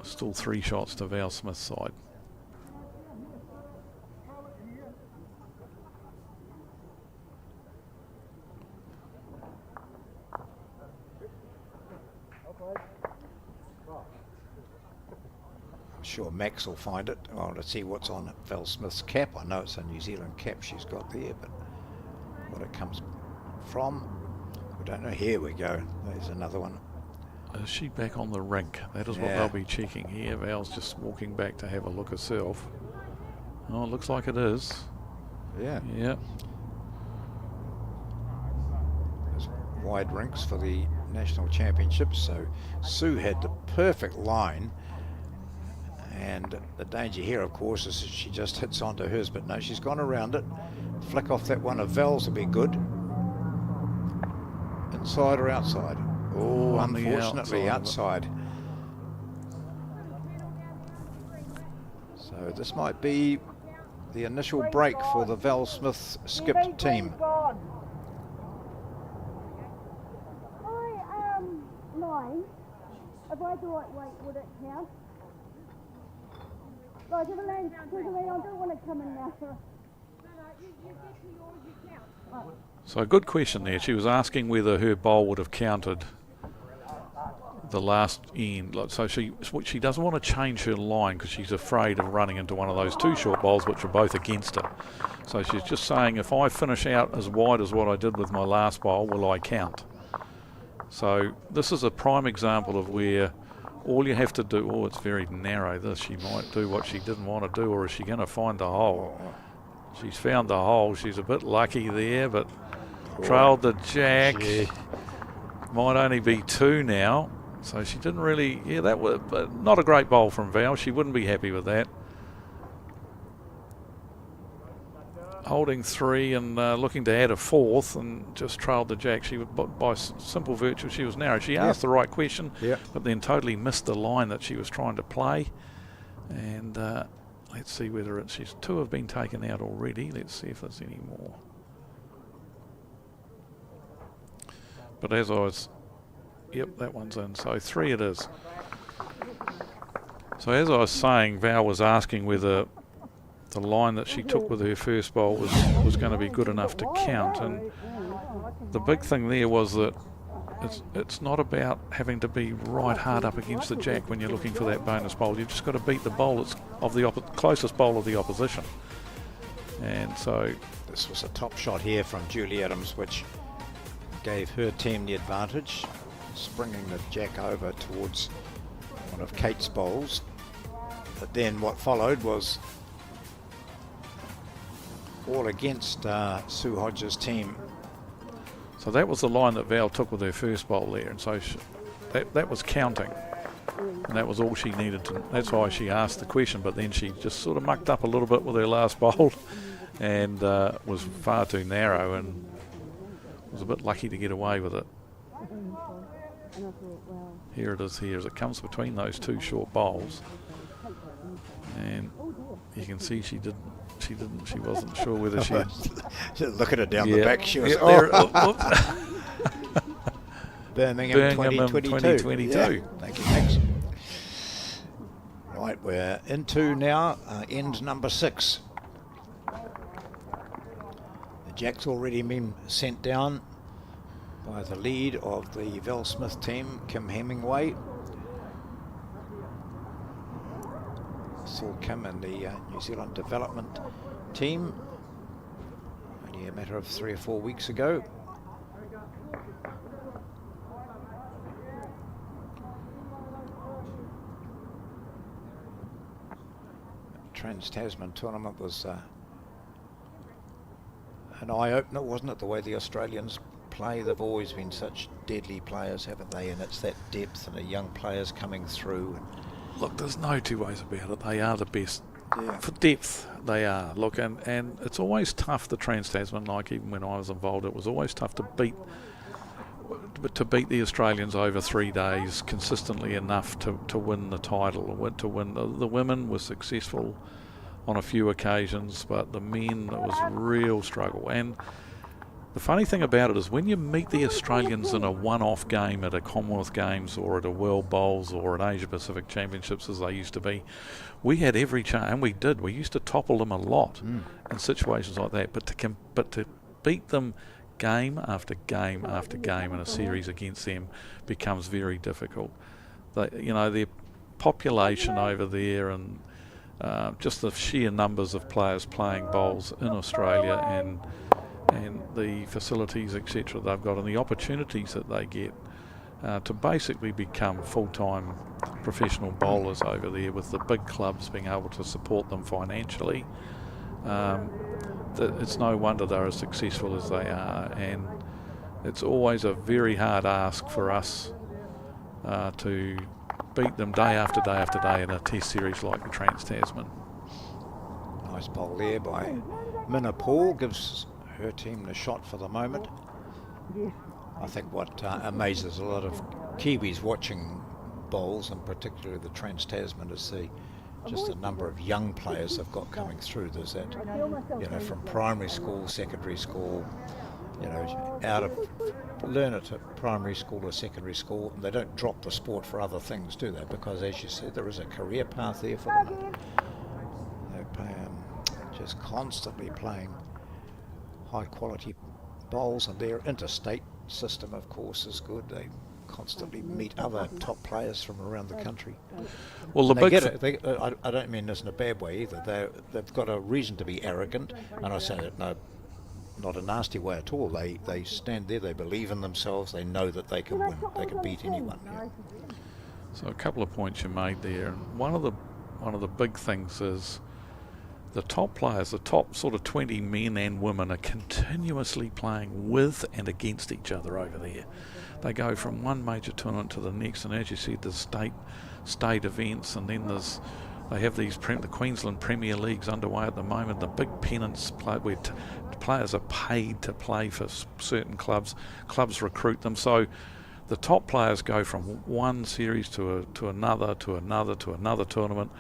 still 3 shots to Val Smith's side. I'm sure Max will find it. Well, let's see what's on Val Smith's cap. I know it's a New Zealand cap she's got there, but what it comes from, we don't know. Here we go. There's another one. Is she back on the rink? That is what they'll be checking here. Val's just walking back to have a look herself. Oh, it looks like it is. Yeah. Yeah. There's wide rinks for the national championships. So Sue had the perfect line. And the danger here, of course, is that she just hits onto hers. But no, she's gone around it. Flick off that one of Val's will be good. Inside or outside? Oh, unfortunately outside. So this might be the initial break for the Val Smith skipped team. Line. If I do it, wait, would it count? Like if it lands to me, I don't want to come in now. No, you get to yours, you count. So a good question there. She was asking whether her bowl would have counted the last end. So she doesn't want to change her line because she's afraid of running into one of those 2 short bowls which are both against her. So she's just saying, if I finish out as wide as what I did with my last bowl, will I count? So this is a prime example of where all you have to do, oh, it's very narrow this, she might do what she didn't want to do, or is she going to find the hole? She's found the hole. She's a bit lucky there, but trailed the jack. Might only be 2 now. So she didn't really, that was not a great bowl from Val. She wouldn't be happy with that. Holding 3 and looking to add a 4th, and just trailed the jack. She, by simple virtue, she was narrow. She asked the right question, but then totally missed the line that she was trying to play. And let's see whether it's, 2 have been taken out already. Let's see if there's any more. But as I was, that one's in. So 3 it is. So as I was saying, Val was asking whether the line that she took with her first bowl was going to be good enough to count. And the big thing there was that it's not about having to be right hard up against the jack when you're looking for that bonus bowl. You've just got to beat the bowl that's of the closest bowl of the opposition. And so this was a top shot here from Julie Adams, which gave her team the advantage, springing the jack over towards one of Kate's bowls. But then what followed was all against Sue Hodges' team. So that was the line that Val took with her first bowl there, and so that was counting, and that was all she needed to. That's why she asked the question, but then she just sort of mucked up a little bit with her last bowl, and was far too narrow, and was a bit lucky to get away with it. Here it is here as it comes between those two short bowls, and you can see she wasn't sure whether she look at it down the back. She was Birmingham 2022. Yeah. Thank you, thanks. Right, we're into now end number 6. The jack's already been sent down by the lead of the Val Smith team, Kim Hemingway. Saw Kim in the New Zealand development team only a matter of 3 or 4 weeks ago. Trans-Tasman tournament was an eye-opener, wasn't it? The way the Australians play, they've always been such deadly players, haven't they? And it's that depth and the young players coming through. Look, there's no two ways about it. They are the best. Yeah. For depth, they are. Look, and it's always tough, the Trans-Tasman, like even when I was involved, it was always tough to beat the Australians over 3 days consistently enough to win the title, or to win. The women were successful on a few occasions, but the men, it was a real struggle. And the funny thing about it is when you meet the Australians in a one-off game at a Commonwealth Games or at a World Bowls or at Asia Pacific Championships, as they used to be, we had every chance, and we did. We used to topple them a lot in situations like that. But to beat them game after game after game in a series against them becomes very difficult. Their population over there and just the sheer numbers of players playing bowls in Australia and the facilities, etc., they've got and the opportunities that they get to basically become full-time professional bowlers over there, with the big clubs being able to support them financially. It's no wonder they're as successful as they are, and it's always a very hard ask for us to beat them day after day after day in a test series like the Trans-Tasman. Nice bowl there by Minna Paul, gives her team the shot for the moment. I think what amazes a lot of Kiwis watching bowls, and particularly the Trans-Tasman, is just the number of young players they've got coming through. There's that, from primary school, secondary school, out of learn it at primary school or secondary school, and they don't drop the sport for other things, do they? Because, as you said, there is a career path there for them. They play, just constantly playing high quality bowls, and their interstate system, of course, is good. They constantly meet other top players from around the country. Well, I don't mean this in a bad way either. They've got a reason to be arrogant, and I say that not a nasty way at all. They stand there, they believe in themselves, they know that they can win, they can beat anyone. Yeah. So a couple of points you made there. One of the big things is the top players, the top sort of 20 men and women, are continuously playing with and against each other over there. They go from one major tournament to the next, and as you said, there's state events, and then they have the Queensland Premier Leagues underway at the moment. The big pennants where players are paid to play for certain clubs. Clubs recruit them, so the top players go from one series to another tournament.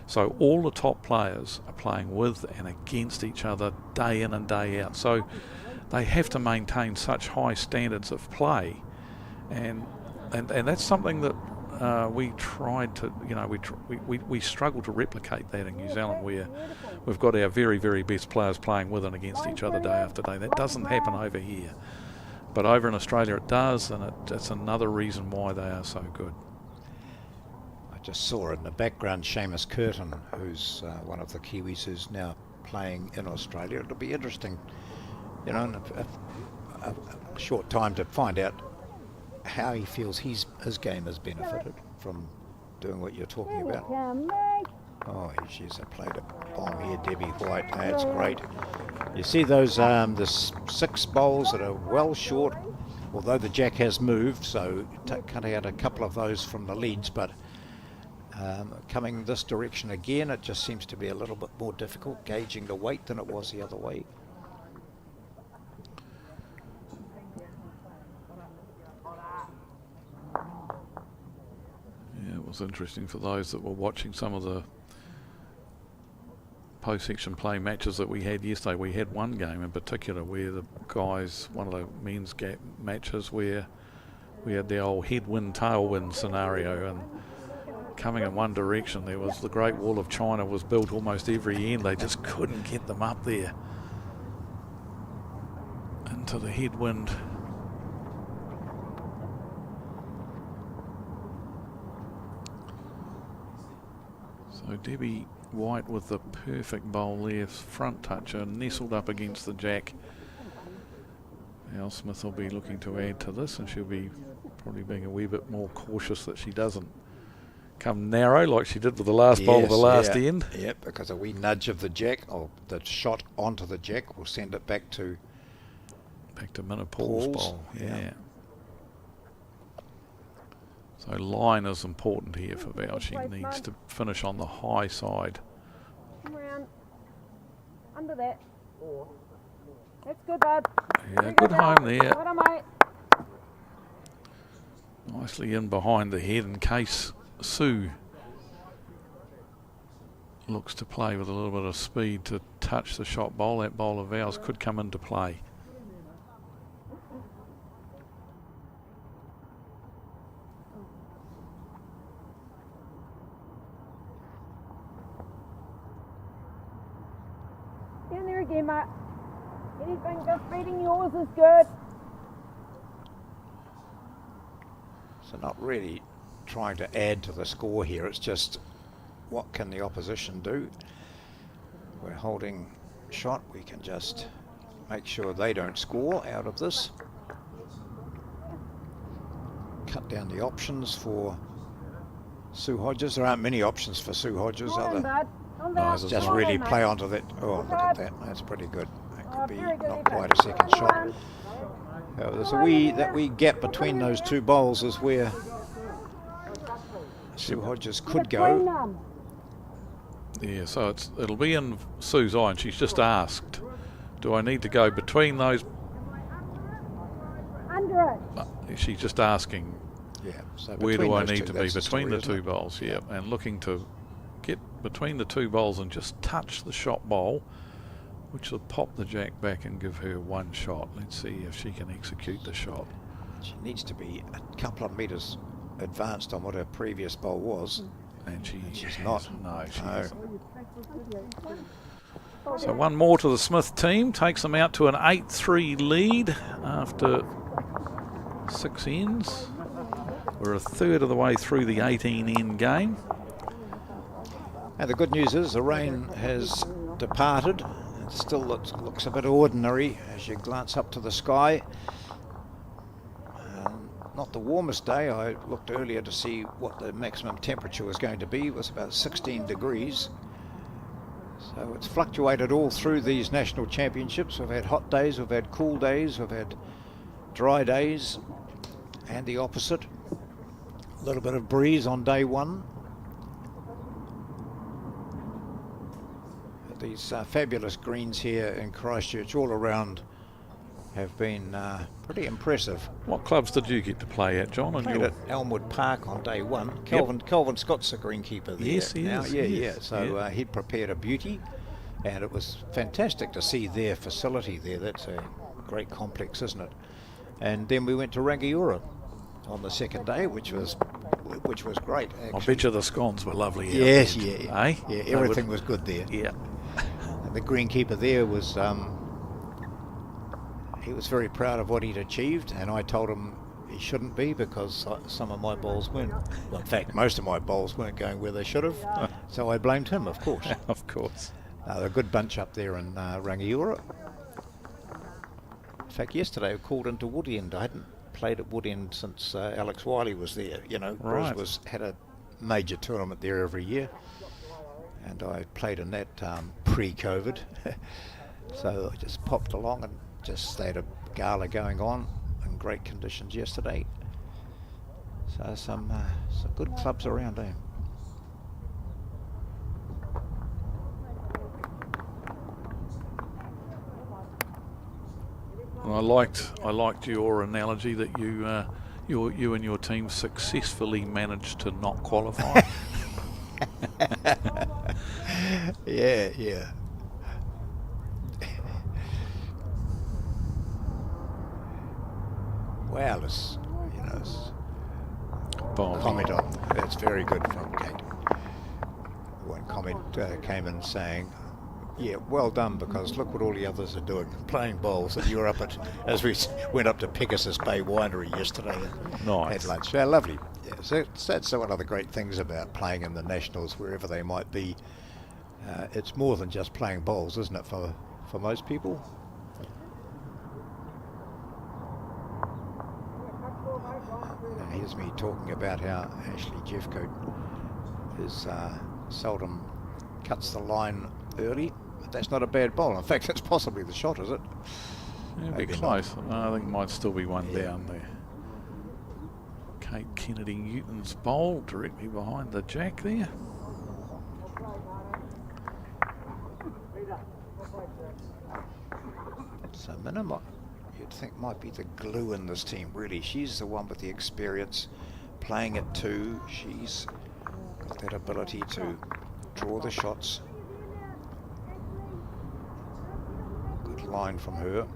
So all the top players are playing with and against each other day in and day out. So they have to maintain such high standards of play, and that's something that we tried to, we struggle to replicate that in New Zealand, where we've got our very, very best players playing with and against each other day after day. That doesn't happen over here, but over in Australia it does, and it's another reason why they are so good. I just saw in the background Seamus Curtin, who's one of the Kiwis who's now playing in Australia. It'll be interesting, if a short time to find out how he feels his game has benefited from doing what you're talking about. Oh, she's played a bomb here, Debbie White. That's great. You see those the 6 bowls that are well short, although the jack has moved, so cutting out a couple of those from the leads, but coming this direction again, it just seems to be a little bit more difficult gauging the weight than it was the other way. Yeah, it was interesting for those that were watching some of the post-section play matches that we had yesterday. We had one game in particular where the guys, one of the men's matches where we had the old headwind tailwind scenario, and coming in one direction, there was the Great Wall of China was built almost every end. They just couldn't get them up there into the headwind. So Debbie White with the perfect bowl there, front toucher, nestled up against the jack. Al Smith will be looking to add to this, and she'll be probably being a wee bit more cautious that she doesn't come narrow like she did with the last bowl of the last end. Yeah, because a wee nudge of the jack, or the shot onto the jack, will send it back to Minna Paul's bowl. Yeah. So line is important here for Val. She needs to finish on the high side. Come around. Under that. That's good, bud. Yeah, good home there. Well done, mate. Nicely in behind the head in case Sue looks to play with a little bit of speed to touch the shot bowl. That bowl of Val's could come into play. Down there again, mate. Anything just beating yours is good. So not really trying to add to the score here, it's just what can the opposition do. We're holding shot, we can just make sure they don't score out of this. Cut down the options for Sue Hodges. There aren't many options for Sue Hodges, Well are done, there? bud. On No, that. it's Just Well really done, play mate. onto that. Oh, look at that. That's pretty good. That could be Very good not effort. quite a second Well shot. done. There's that wee gap between those 2 bowls is where Sue Hodges could Between go. them. Yeah, so it'll be in Sue's eye, and she's just asked, do I need to go between those? Under it. She's just asking, Yeah. So where between do I those need two, to be that's the between the story, 2 bowls? Yeah, and looking to get between the 2 bowls and just touch the shot bowl, which will pop the jack back and give her 1 shot. Let's see if she can execute the shot. She needs to be a couple of metres advanced on what her previous bowl was. And She's not. No, she No. isn't. So 1 more to the Smith team, takes them out to an 8-3 lead after 6 ends. We're a third of the way through the 18-end game. And the good news is the rain has departed. It still looks a bit ordinary as you glance up to the sky. Not the warmest day. I looked earlier to see what the maximum temperature was going to be. It was about 16 degrees. So it's fluctuated all through these national championships. We've had hot days, we've had cool days, we've had dry days, and the opposite. A little bit of breeze on day 1. These fabulous greens here in Christchurch all around have been pretty impressive. What clubs did you get to play at, John? Played at Elmwood Park on day 1. Kelvin Scott's the greenkeeper there. Yes, he now. is. Yeah, Yes, yeah. So yeah. he'd prepared a beauty, and it was fantastic to see their facility there. That's a great complex, isn't it? And then we went to Rangiora on the second day, which was great. I bet you the scones were lovely. out Yes, there, yeah, eh? yeah. They Everything would- was good there. Yeah. And the greenkeeper there was. He was very proud of what he'd achieved, and I told him he shouldn't be because some of my bowls weren't. Well, in fact, most of my bowls weren't going where they should have. So I blamed him, of course. Of course. They're a good bunch up there in Rangiora. fact, yesterday I called into Woodend. I hadn't played at Woodend since Alex Wiley was there. You know, Right. Bris had a major tournament there every year, and I played in that pre-COVID. So I just popped along and just stayed a gala going on in great conditions yesterday. So some good clubs around, eh? And I liked your analogy that you and your team successfully managed to not qualify. Yeah. Wow, it's Bowling. comment on that's very good from Kate. One comment came in saying, "Yeah, well done, because look what all the others are doing, playing bowls, and you're up at." As we went up to Pegasus Bay Winery yesterday and Nice. had lunch. Yeah, lovely. Yeah, so that's one of the great things about playing in the nationals, wherever they might be. It's more than just playing bowls, isn't it, for most people? And here's me talking about how Ashley Jeffcoat is seldom cuts the line early, but that's not a bad bowl. In fact, that's possibly the shot, is it? Yeah, be Maybe close. I think might still be one Yeah. down there. Kate Kennedy Newton's bowl directly behind the jack there. So Minna, you'd think might be the glue in this team, really. She's the one with the experience playing at 2. She's got that ability to draw the shots. Good line from her.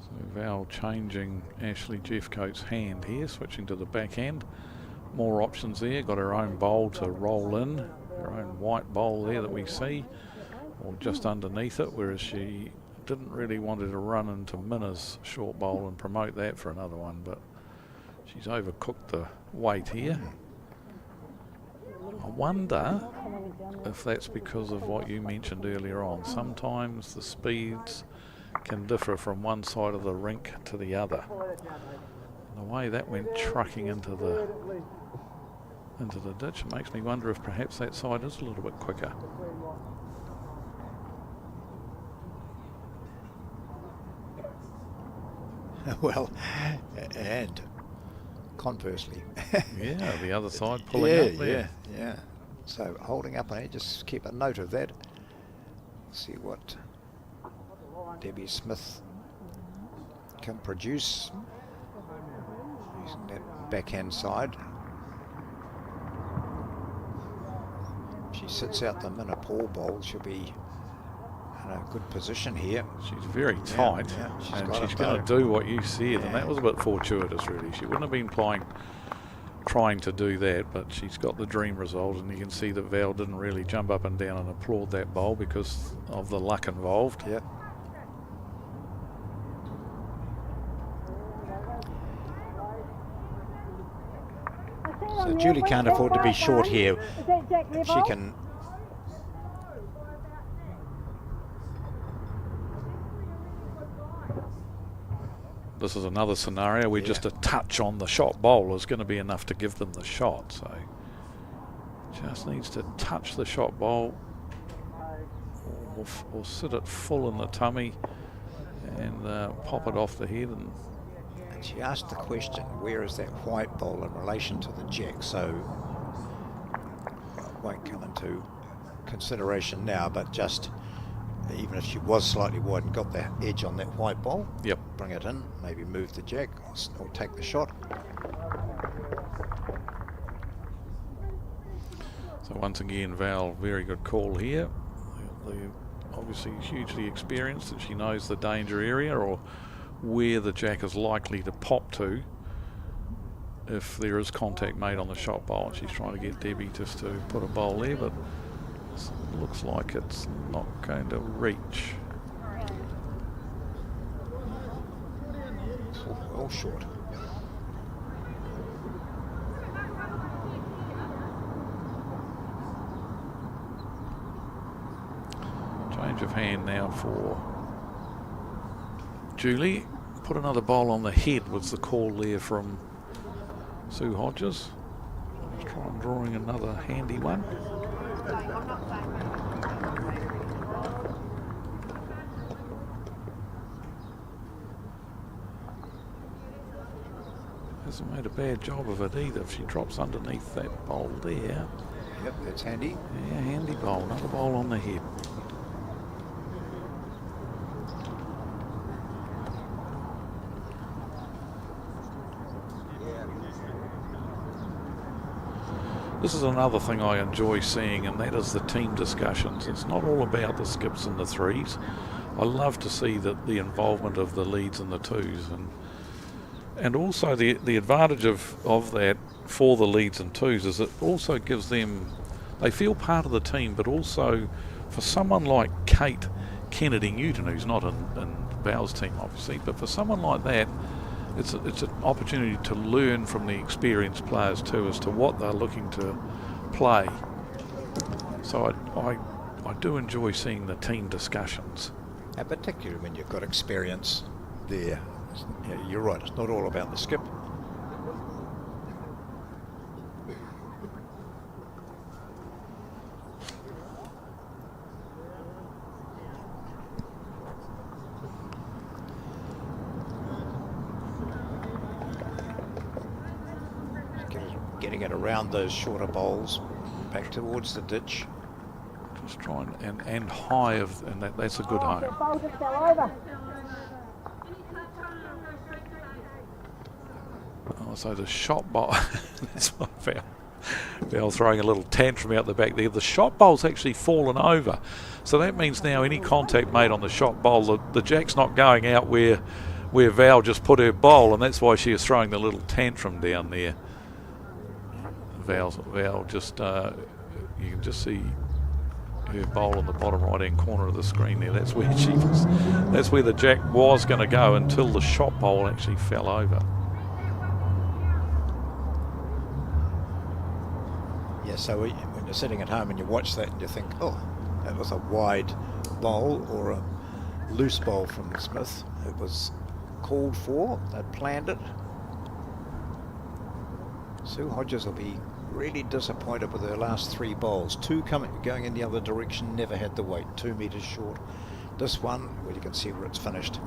So Val changing Ashley Jeffcoat's hand here, switching to the backhand. More options there. Got her own bowl to roll in, her own white bowl there that we see, or just underneath it, whereas she didn't really want to run into Minna's short bowl and promote that for another one, but she's overcooked the weight here. I wonder if that's because of what you mentioned earlier on. Sometimes the speeds can differ from one side of the rink to the other. The way that went trucking into the ditch, it makes me wonder if perhaps that side is a little bit quicker. Well, and conversely. Yeah, the other side pulling up there. Yeah. So holding up on it, just keep a note of that. See what Debbie Smith can produce using that backhand side. If she sits out the Minna Paul bowl, she'll be in a good position here. She's very tight, yeah, and she's going to do what you said, and that was a bit fortuitous, really. She wouldn't have been trying to do that, but she's got the dream result, and you can see that Val didn't really jump up and down and applaud that bowl because of the luck involved. Yep. So Julie can't afford to be short here. If she can. This is another scenario where just a touch on the shot bowl is going to be enough to give them the shot. So just needs to touch the shot bowl or sit it full in the tummy and pop it off the head. And she asked the question, where is that white ball in relation to the jack? So it won't come into consideration now, but just even if she was slightly wide and got the edge on that white ball, yep, bring it in, maybe move the jack or take the shot. So once again, Val, very good call here. Obviously hugely experienced, and she knows the danger area or where the jack is likely to pop to if there is contact made on the shot bowl. She's trying to get Debbie just to put a bowl there, but it looks like it's not going to reach. Well short. change of hand now for Julie. Put another bowl on the head was the call there from Sue Hodges. Let's try and drawing another handy one. Hasn't made a bad job of it either. If she drops underneath that bowl there. Yep, that's handy. Yeah, handy bowl. Another bowl on the head. This is another thing I enjoy seeing, and that is the team discussions. It's not all about the skips and the threes. I love to see that the involvement of the leads and the twos, and also the advantage of that for the leads and twos is it also gives them, they feel part of the team, but also for someone like Kate Kennedy Newton, who's not in Val's team obviously, but for someone like that, it's an opportunity to learn from the experienced players too as to what they're looking to play. So I do enjoy seeing the team discussions. And particularly when you've got experience there. Yeah, you're right, it's not all about the skip. Getting it around those shorter bowls, back towards the ditch. Just trying and high of, and that's a good high. The bowl just fell over. Oh, so the shot bowl, that's what Val throwing a little tantrum out the back there. The shot bowl's actually fallen over. So that means now any contact made on the shot bowl, the jack's not going out where Val just put her bowl, and that's why she is throwing the little tantrum down there. Val just, you can just see her bowl in the bottom right hand corner of the screen there. That's where she was, that's where the jack was going to go until the shot bowl actually fell over. Yeah, so when you're sitting at home and you watch that and you think, oh, that was a wide bowl or a loose bowl from Smith. It was called for, they'd planned it. Sue Hodges will be really disappointed with her last three bowls. Two going in the other direction, never had the weight, 2 meters short. This one, well, you can see where it's finished.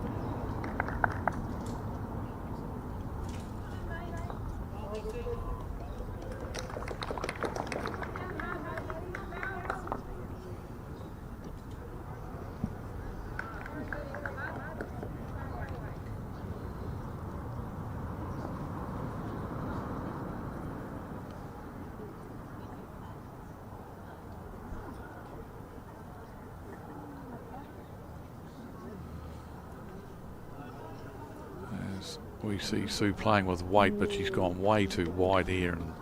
We see Sue playing with weight, but she's gone way too wide here and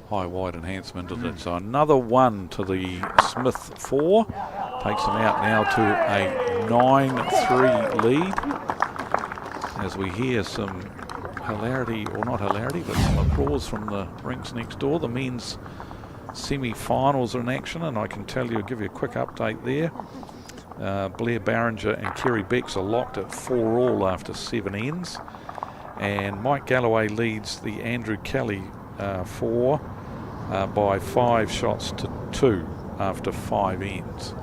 high wide enhancement of it. So another one to the Smith 4. Takes them out now to a 9-3 lead. As we hear some hilarity, or not hilarity, but some applause from the rinks next door. The men's semi-finals are in action, and I can tell you, give you a quick update there. Blair Barringer and Kerry Becks are locked at 4-all after 7 ends. And Mike Galloway leads the Andrew Kelly 4 by 5 shots to 2 after 5 ends.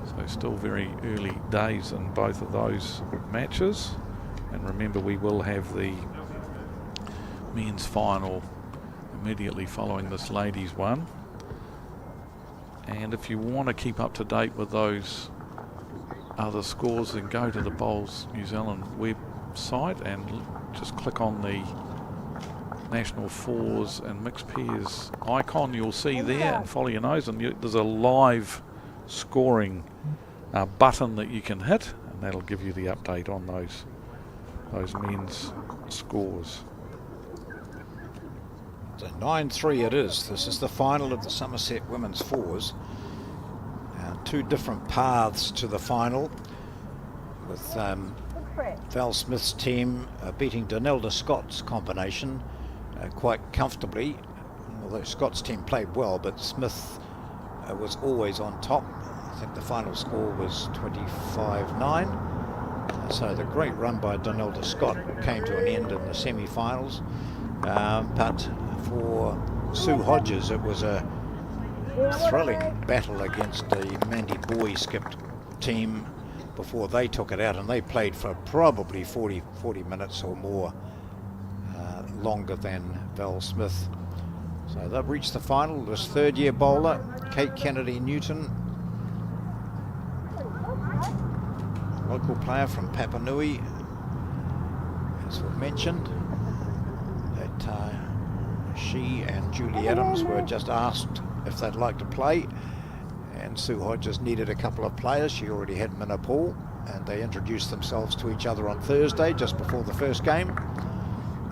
So still very early days in both of those matches. And remember, we will have the men's final immediately following this ladies one. And if you want to keep up to date with those other scores, then go to the Bowls New Zealand website and just click on the National Fours and Mixed Pairs icon you'll see there, and follow your nose, and there's a live scoring button that you can hit, and that'll give you the update on those men's scores. So 9-3 it is. This is the final of the Summerset Women's Fours. Two different paths to the final, with Val Smith's team beating Donelda Scott's combination quite comfortably. Although Scott's team played well, but Smith was always on top. think the final score was 25-9. So the great run by Donalda Scott came to an end in the semi-finals. But for Sue Hodges, it was a thrilling battle against the Mandy Boy skipped team before they took it out, and they played for probably 40 minutes or more longer than Val Smith. So they've reached the final. This third-year bowler, Kate Kennedy Newton, local player from Papua Nui, as we've mentioned, that she and Julie Adams were just asked if they'd like to play, and Sue Hodges needed a couple of players. She already had Minna Paul, and they introduced themselves to each other on Thursday just before the first game,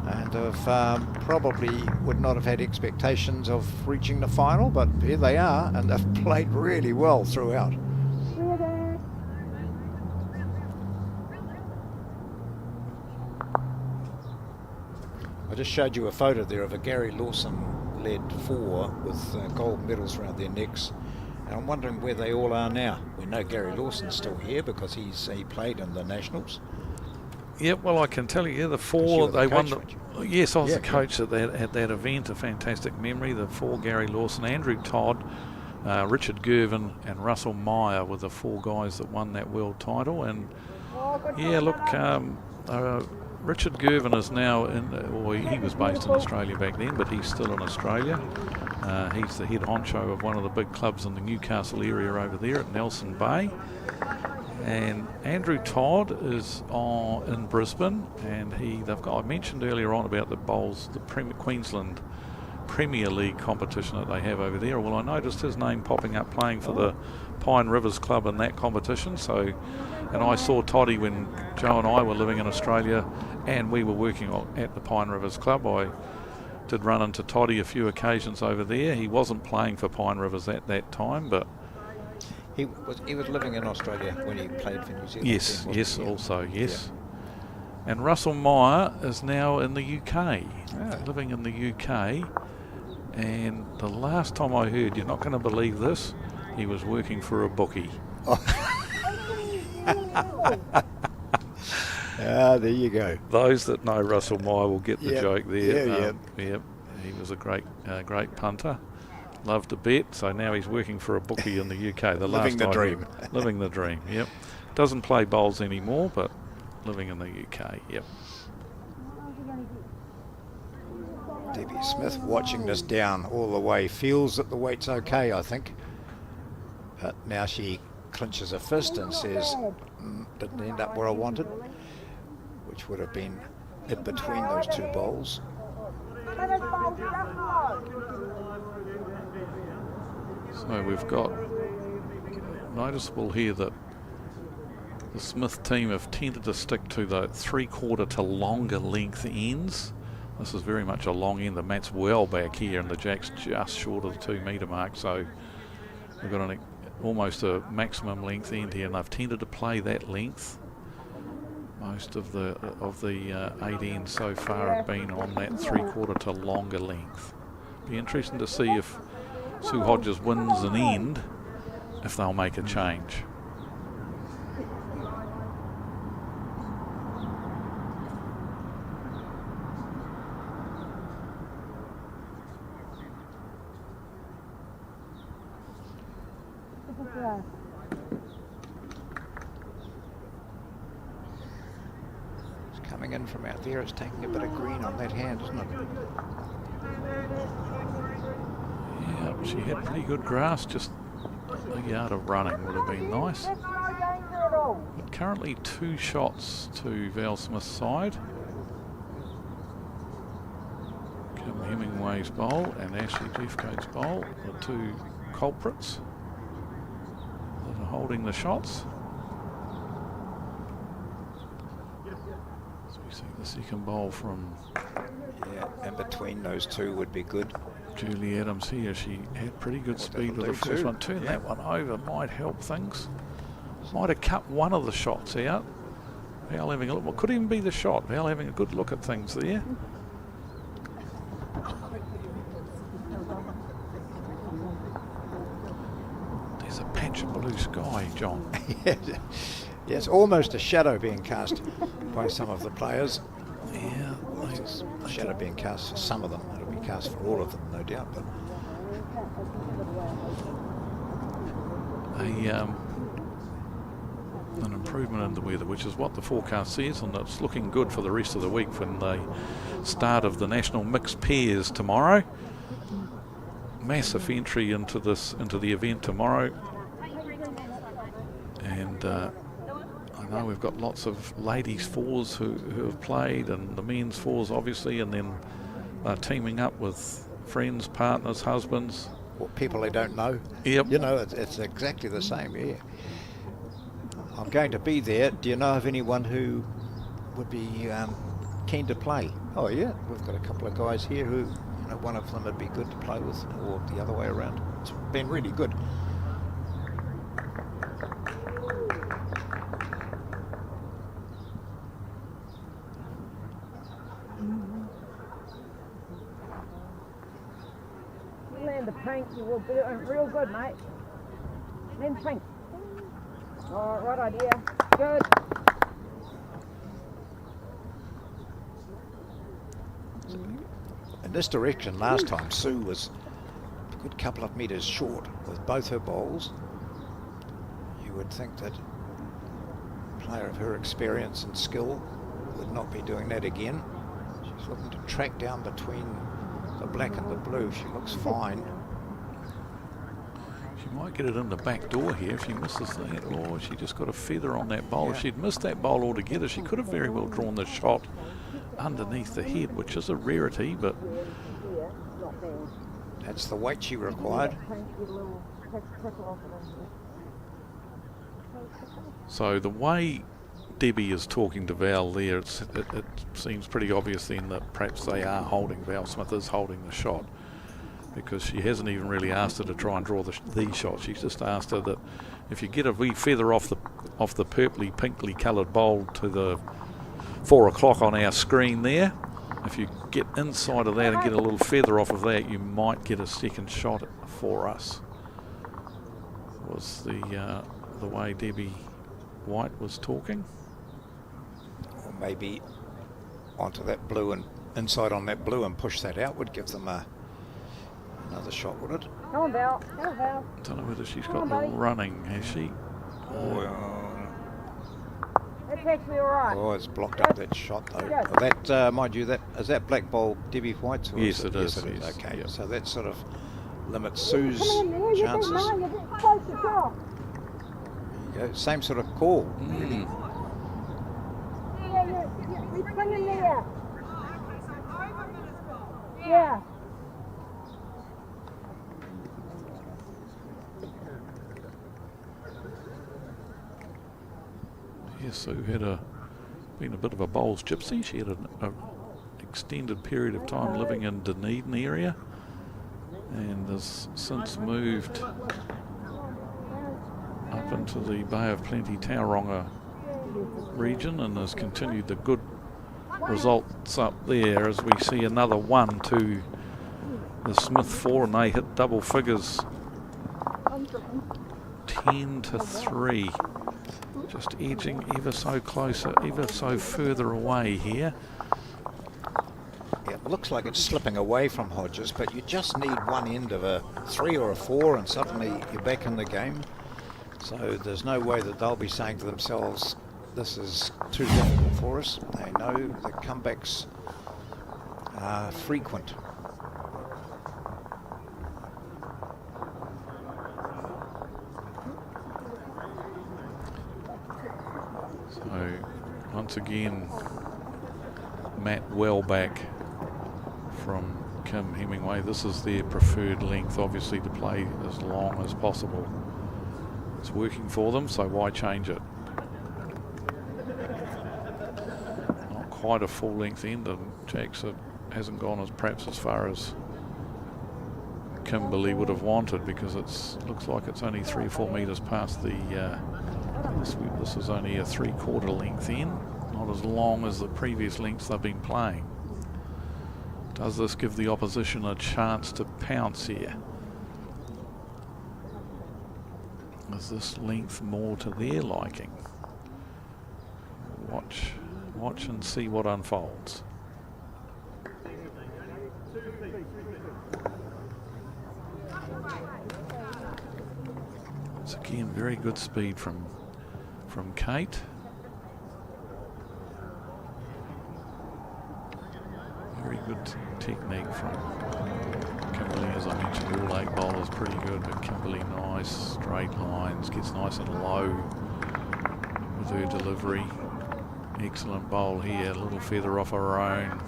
and probably would not have had expectations of reaching the final, but here they are, and they've played really well throughout. I just showed you a photo there of a Gary Lawson-led four with gold medals around their necks. And I'm wondering where they all are now. We know Gary Lawson's still here because he played in the Nationals. Yep, well, I can tell you, the four, they won the... Yes, I was Yeah, the coach at that event, a fantastic memory. The four, Gary Lawson, Andrew Todd, Richard Gervin and Russell Meyer were the four guys that won that world title. And yeah, look, Richard Gervin is now he was based in Australia back then, but he's still in Australia. He's the head honcho of one of the big clubs in the Newcastle area over there at Nelson Bay. And Andrew Todd is in Brisbane, and I mentioned earlier on about the bowls, the Queensland Premier League competition that they have over there. Well, I noticed his name popping up playing for the Pine Rivers Club in that competition. So, and I saw Toddy when Joe and I were living in Australia, and we were working at the Pine Rivers Club. I did run into Toddy a few occasions over there. He wasn't playing for Pine Rivers at that time, but he was living in Australia when he played for New Zealand. Yes, then, yes, also, yes. Yeah. And Russell Meyer is now in the UK, living in the UK. And the last time I heard, you're not going to believe this, he was working for a bookie. There you go. Those that know Russell Meyer will get the joke there. Yeah. He was a great punter. Loved to bet, so now he's working for a bookie in the UK. Living the dream. Living the dream, yep. Doesn't play bowls anymore, but living in the UK, yep. Debbie Smith watching this down all the way, feels that the weight's okay, I think. But now she clinches a fist and says, didn't end up where I wanted, which would have been in between those two bowls. So we've got noticeable here that the Smith team have tended to stick to the 3/4 to longer length ends. This is very much a long end. The mat's well back here and the jack's just short of the 2 metre mark. So we've got almost a maximum length end here, and they've tended to play that length. Most of the 8 ends so far have been on that 3/4 to longer length. Be interesting to see if Sue Hodges wins an end, if they'll make a change. It's coming in from out there. It's taking a bit of green on that hand, isn't it? Yeah, she had pretty good grass, just a yard of running would have been nice. But currently 2 shots to Val Smith's side. Kim Hemingway's bowl and Ashley Jeffcoat's bowl, the 2 culprits that are holding the shots. So we see the second bowl from... Yeah, and between those two would be good. Julie Adams here, she had pretty good speed with the first one. Turn that one over, might help things. Might have cut one of the shots out. Val having a look, well, could even be the shot. Val having a good look at things there. There's a patch of blue sky, John. Yes, almost a shadow being cast by some of the players. Yeah, A shadow being cast for some of them. It'll be cast for all of them, no doubt. But an improvement in the weather, which is what the forecast says, and it's looking good for the rest of the week from the start of the national mixed pairs tomorrow. Massive entry into the event tomorrow, and I know we've got lots of ladies fours who have played, and the men's fours obviously, and then teaming up with friends, partners, husbands, or people they don't know. Yep. You know, it's exactly the same. Yeah. I'm going to be there. Do you know of anyone who would be keen to play? Oh yeah, we've got a couple of guys here who, you know, one of them would be good to play with, or the other way around. It's been really good. You land the pink, you will do it real good, mate. Land pink. Oh, right idea. Good. In this direction, last time Sue was a good couple of metres short with both her bowls. You would think that a player of her experience and skill would not be doing that again. She's looking to track down between the black and the blue. She looks fine. she might get it in the back door here if she misses that, or she just got a feather on that bowl. If she'd missed that bowl altogether, she could have very well drawn the shot underneath the head, which is a rarity, but that's the weight she required. So the way Debbie is talking to Val there, it seems pretty obvious then that perhaps they are holding, Val Smith is holding the shot, because she hasn't even really asked her to try and draw these shots. She's just asked her that if you get a wee feather off the purpley pinkly coloured bowl to the 4 o'clock on our screen there, if you get inside of that and get a little feather off of that, you might get a second shot for us, was the way Debbie White was talking. Or maybe onto that blue and inside on that blue and push that out would give them another shot, would it? Come on, Val. Come on, Val. Don't know whether she's got the running, has she? That's actually all right. Oh, it's blocked up that shot though. Well, that, mind you, is that black ball Debbie White's? Or Yes, it is. Yes, it is. Yes, Okay, yep. so that sort of limits Sue's Come in, you chances. get mine, you're getting close to top. There you go. Same sort of call. Mm. Yeah, you're swinging there. Yeah. Yes, Sue had been a bit of a bowls gypsy. She had an extended period of time living in Dunedin area, and has since moved up into the Bay of Plenty Tauranga region and has continued the good results up there, as we see another one to the Smith 4, and they hit double figures, 10-3. Just edging ever so closer, ever so further away here. It looks like it's slipping away from Hodges, but you just need one end of a 3 or a 4 and suddenly you're back in the game. So there's no way that they'll be saying to themselves, this is too difficult for us. They know the comebacks are frequent. So once again, Matt well back from Kim Hemingway. This is their preferred length, obviously, to play as long as possible. It's working for them, so why change it? Not quite a full length end, and Jax hasn't gone perhaps as far as Kimberly would have wanted, because looks like it's only 3 or 4 metres past the this is only a 3/4 length in, not as long as the previous lengths they've been playing. Does this give the opposition a chance to pounce here? Is this length more to their liking? Watch and see what unfolds. It's again very good speed from Kate. Very good technique from Kimberly. As I mentioned, all 8 bowlers pretty good, but Kimberly nice, straight lines, gets nice and low with her delivery. Excellent bowl here, a little feather off her own,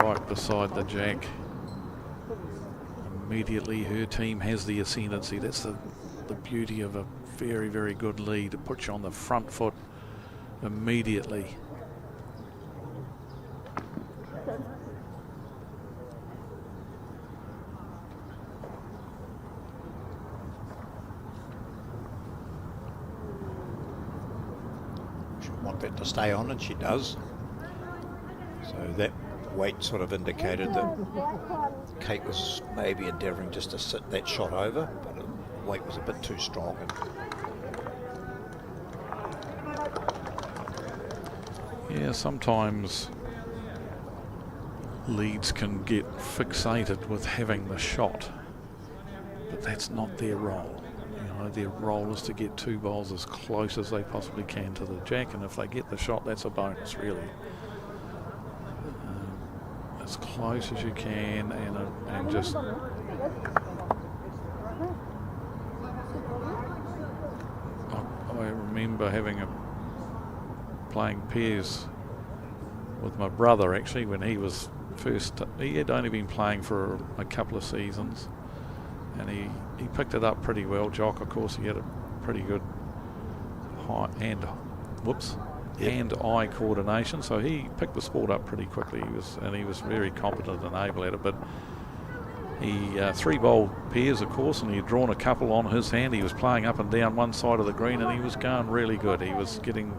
right beside the jack. Immediately her team has the ascendancy. That's the beauty of a very, very good lead. It puts you on the front foot immediately. Want that to stay on, and she does. So that weight sort of indicated that Kate was maybe endeavouring just to sit that shot over, but the weight was a bit too strong. Yeah, sometimes leads can get fixated with having the shot, but that's not their role. Their role is to get 2 bowls as close as they possibly can to the jack, and if they get the shot, that's a bonus, really. As close as you can, and just I remember playing pairs with my brother, actually, when he was he had only been playing for a couple of seasons, and he picked it up pretty well. Jock, of course, he had a pretty good hand-eye coordination, so he picked the sport up pretty quickly. He was very competent and able at it. But he 3-bowl pairs, of course, and he had drawn a couple on his hand. He was playing up and down one side of the green, and he was going really good. He was getting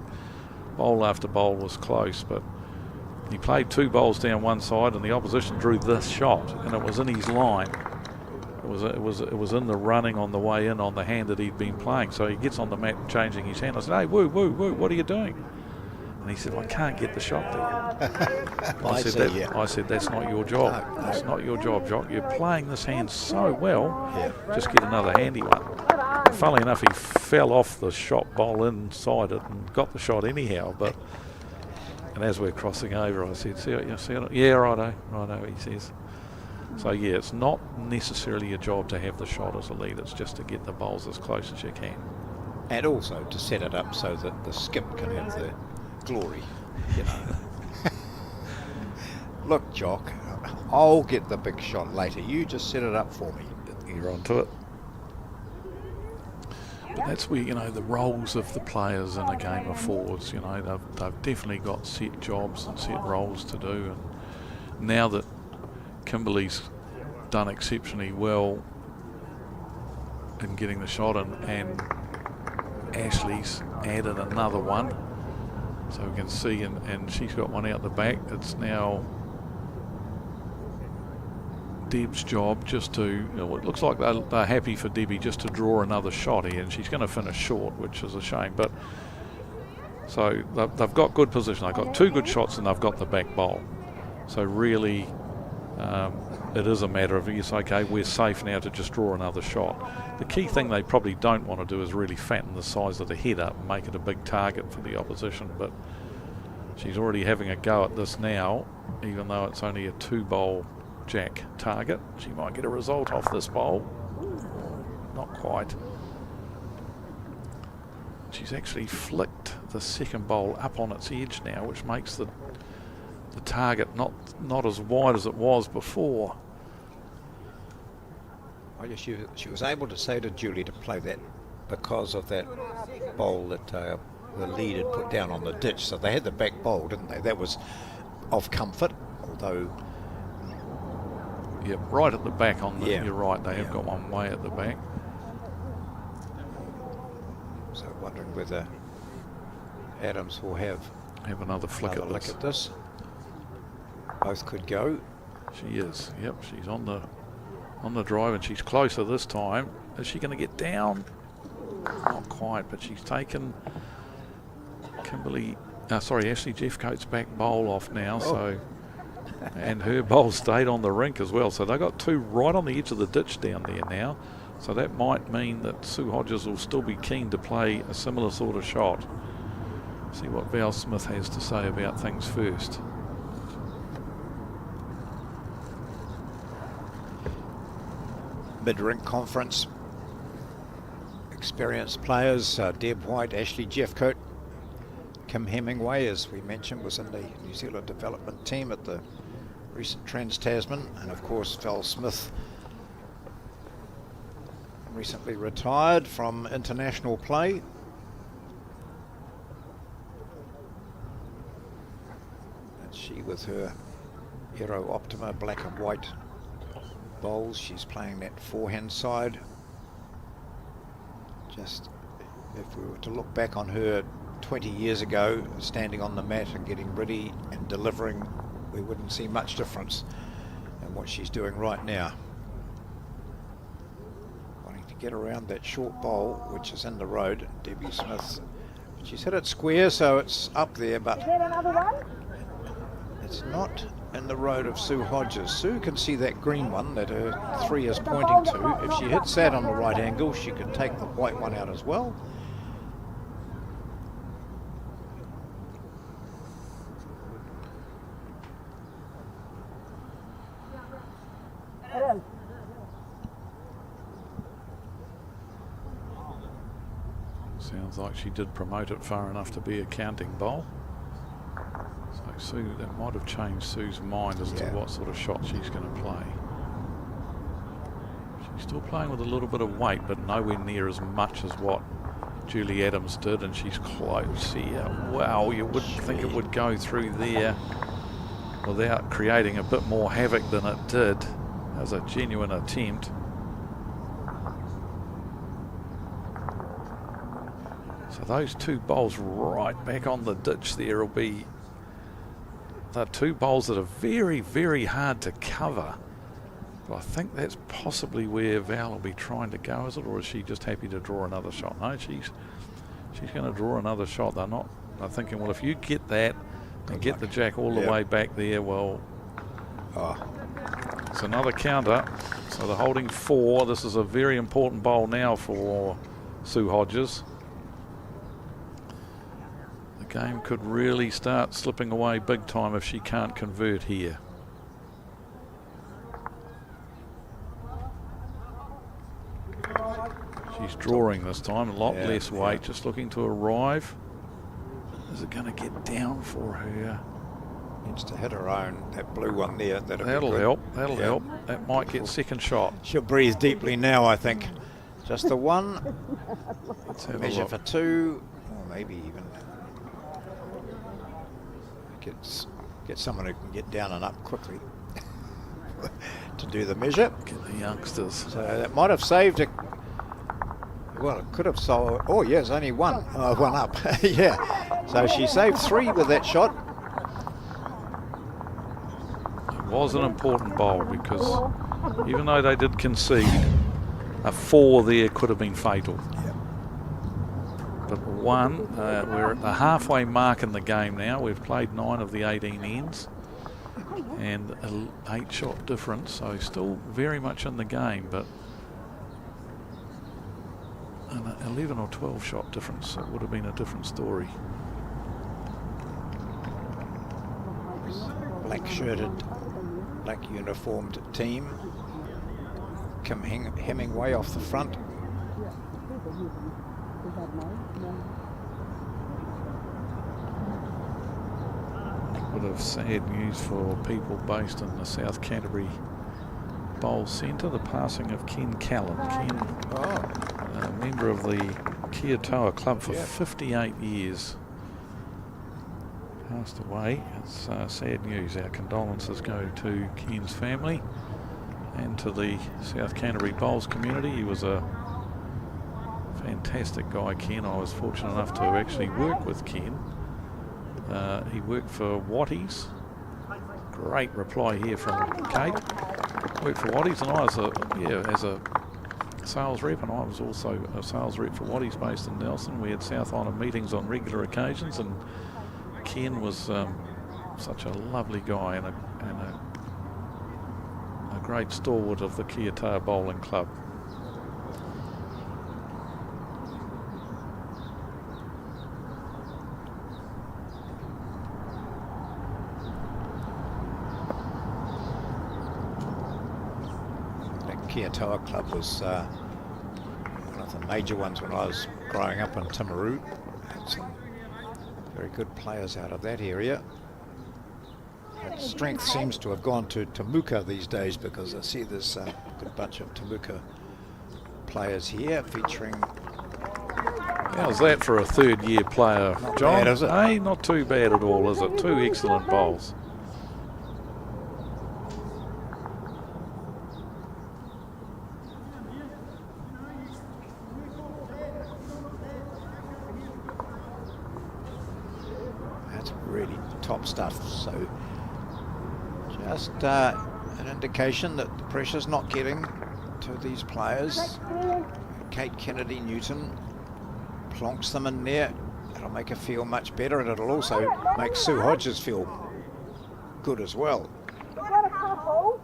bowl after bowl was close, but he played 2 bowls down one side, and the opposition drew this shot, and it was in his line. It was in the running on the way in on the hand that he'd been playing. So he gets on the mat changing his hand. I said, "Hey, woo, what are you doing?" And he said, "I can't get the shot there." I said, "That's not your job. No. That's not your job, Jock. You're playing this hand so well. Yeah. Just get another handy one." And funnily enough, he fell off the shot bowl inside it and got the shot anyhow. And as we're crossing over, I said, "See it? Yeah, righto," he says. So yeah, it's not necessarily a job to have the shot as a lead, it's just to get the bowls as close as you can. And also to set it up so that the skip can have the glory, Look, Jock, I'll get the big shot later. You just set it up for me. You're on to it. But that's where, the roles of the players in a game of fours, they've definitely got set jobs and set roles to do. And now that Kimberly's done exceptionally well in getting the shot, and Ashley's added another one, so we can see, and she's got one out the back. It's now Deb's job just to, it looks like they're happy for Debbie just to draw another shot here, and she's going to finish short, which is a shame. But so they've got good position. They've got 2 good shots, and they've got the back bowl. So really, it is a matter of, yes, okay, we're safe now to just draw another shot. The key thing they probably don't want to do is really fatten the size of the head up and make it a big target for the opposition. But she's already having a go at this now, even though it's only a 2-bowl jack target. She might get a result off this bowl. Not quite. She's actually flicked the second bowl up on its edge now, which makes the target not as wide as it was before. I guess she was able to say to Julie to play that because of that bowl that the lead had put down on the ditch. So they had the back bowl, didn't they? That was of comfort, although... Yeah, right at the back on the... Yeah. You're right, they have got one way at the back. So wondering whether Adams will have another flick at this. Both could go. She is. Yep, she's on the drive, and she's closer this time. Is she going to get down? Not quite, but she's taken Ashley Jeffcoat's back bowl off now, so and her bowl stayed on the rink as well. So they got two right on the edge of the ditch down there now. So that might mean that Sue Hodges will still be keen to play a similar sort of shot. See what Val Smith has to say about things first. Mid-rink conference. Experienced players, Deb White, Ashley Jeffcoat, Kim Hemingway, as we mentioned, was in the New Zealand development team at the recent Trans-Tasman, and of course Val Smith, recently retired from international play. And she, with her Aero Optima black and white bowls, she's playing that forehand side. Just, if we were to look back on her 20 years ago, standing on the mat and getting ready and delivering, we wouldn't see much difference in what she's doing right now. Wanting to get around that short bowl, which is in the road, Debbie Smith. She's hit it square, so it's up there, but Is that another one? it's not in the road of Sue Hodges. Sue can see that green one that her 3 is pointing to. If she hits that on the right angle, she could take the white one out as well. It is. Sounds like she did promote it far enough to be a counting bowl. So Sue, that might have changed Sue's mind as to what sort of shot she's going to play. She's still playing with a little bit of weight, but nowhere near as much as what Julie Adams did, and she's close here. Wow, you wouldn't think it would go through there without creating a bit more havoc than it did. That was a genuine attempt. So those two bowls right back on the ditch there will be the two bowls that are very, very hard to cover. But I think that's possibly where Val will be trying to go, is it? Or is she just happy to draw another shot? No, she's going to draw another shot. They're thinking, well, if you get that and get the jack all the way back there, well, it's another counter. So they're holding 4. This is a very important bowl now for Sue Hodges. The game could really start slipping away big time if she can't convert here. She's drawing this time, a lot less weight, just looking to arrive. Is it going to get down for her? Needs to hit her own, that blue one there. That'll help, that'll help. That might get second shot. She'll breathe deeply now, I think. Just the one. Let's have Measure a look. for 2, or maybe even get someone who can get down and up quickly to do the measure. Get the youngsters. So that might have saved it. Well, it could have solved. Oh, yes, only one. One up. Yeah. So she saved 3 with that shot. It was an important bowl because even though they did concede, a 4 there could have been fatal. But 1, we're at the halfway mark in the game now. We've played 9 of the 18 ends and an 8-shot difference, so still very much in the game, but an 11 or 12-shot difference, it would have been a different story. Black-shirted, black uniformed team. Kim Hemingway off the front. A bit of sad news for people based in the South Canterbury Bowl Centre, the passing of Ken Callan. Ken, a member of the Kia Toa Club for 58 years. Passed away. It's sad news. Our condolences go to Ken's family and to the South Canterbury Bowls community. He was a fantastic guy, Ken. I was fortunate enough to actually work with Ken. He worked for Watties. Great reply here from Kate. Worked for Watties, and I was as a sales rep, and I was also a sales rep for Waddy's based in Nelson. We had South Island meetings on regular occasions, and Ken was such a lovely guy and a great stalwart of the Kiatar Bowling Club. Kiatoa Club was one of the major ones when I was growing up in Timaru. Had some very good players out of that area. But strength seems to have gone to Temuka these days, because I see there's a good bunch of Temuka players here featuring. How's that for a third-year player, Not John? bad, is it? Hey, not too bad at all, is it? Two excellent bowls. Really top stuff. So just an indication that the pressure's not getting to these players. Kate Kennedy Newton plonks them in there. It'll make her feel much better, and it'll also make Sue Hodges feel good as well. Got a couple.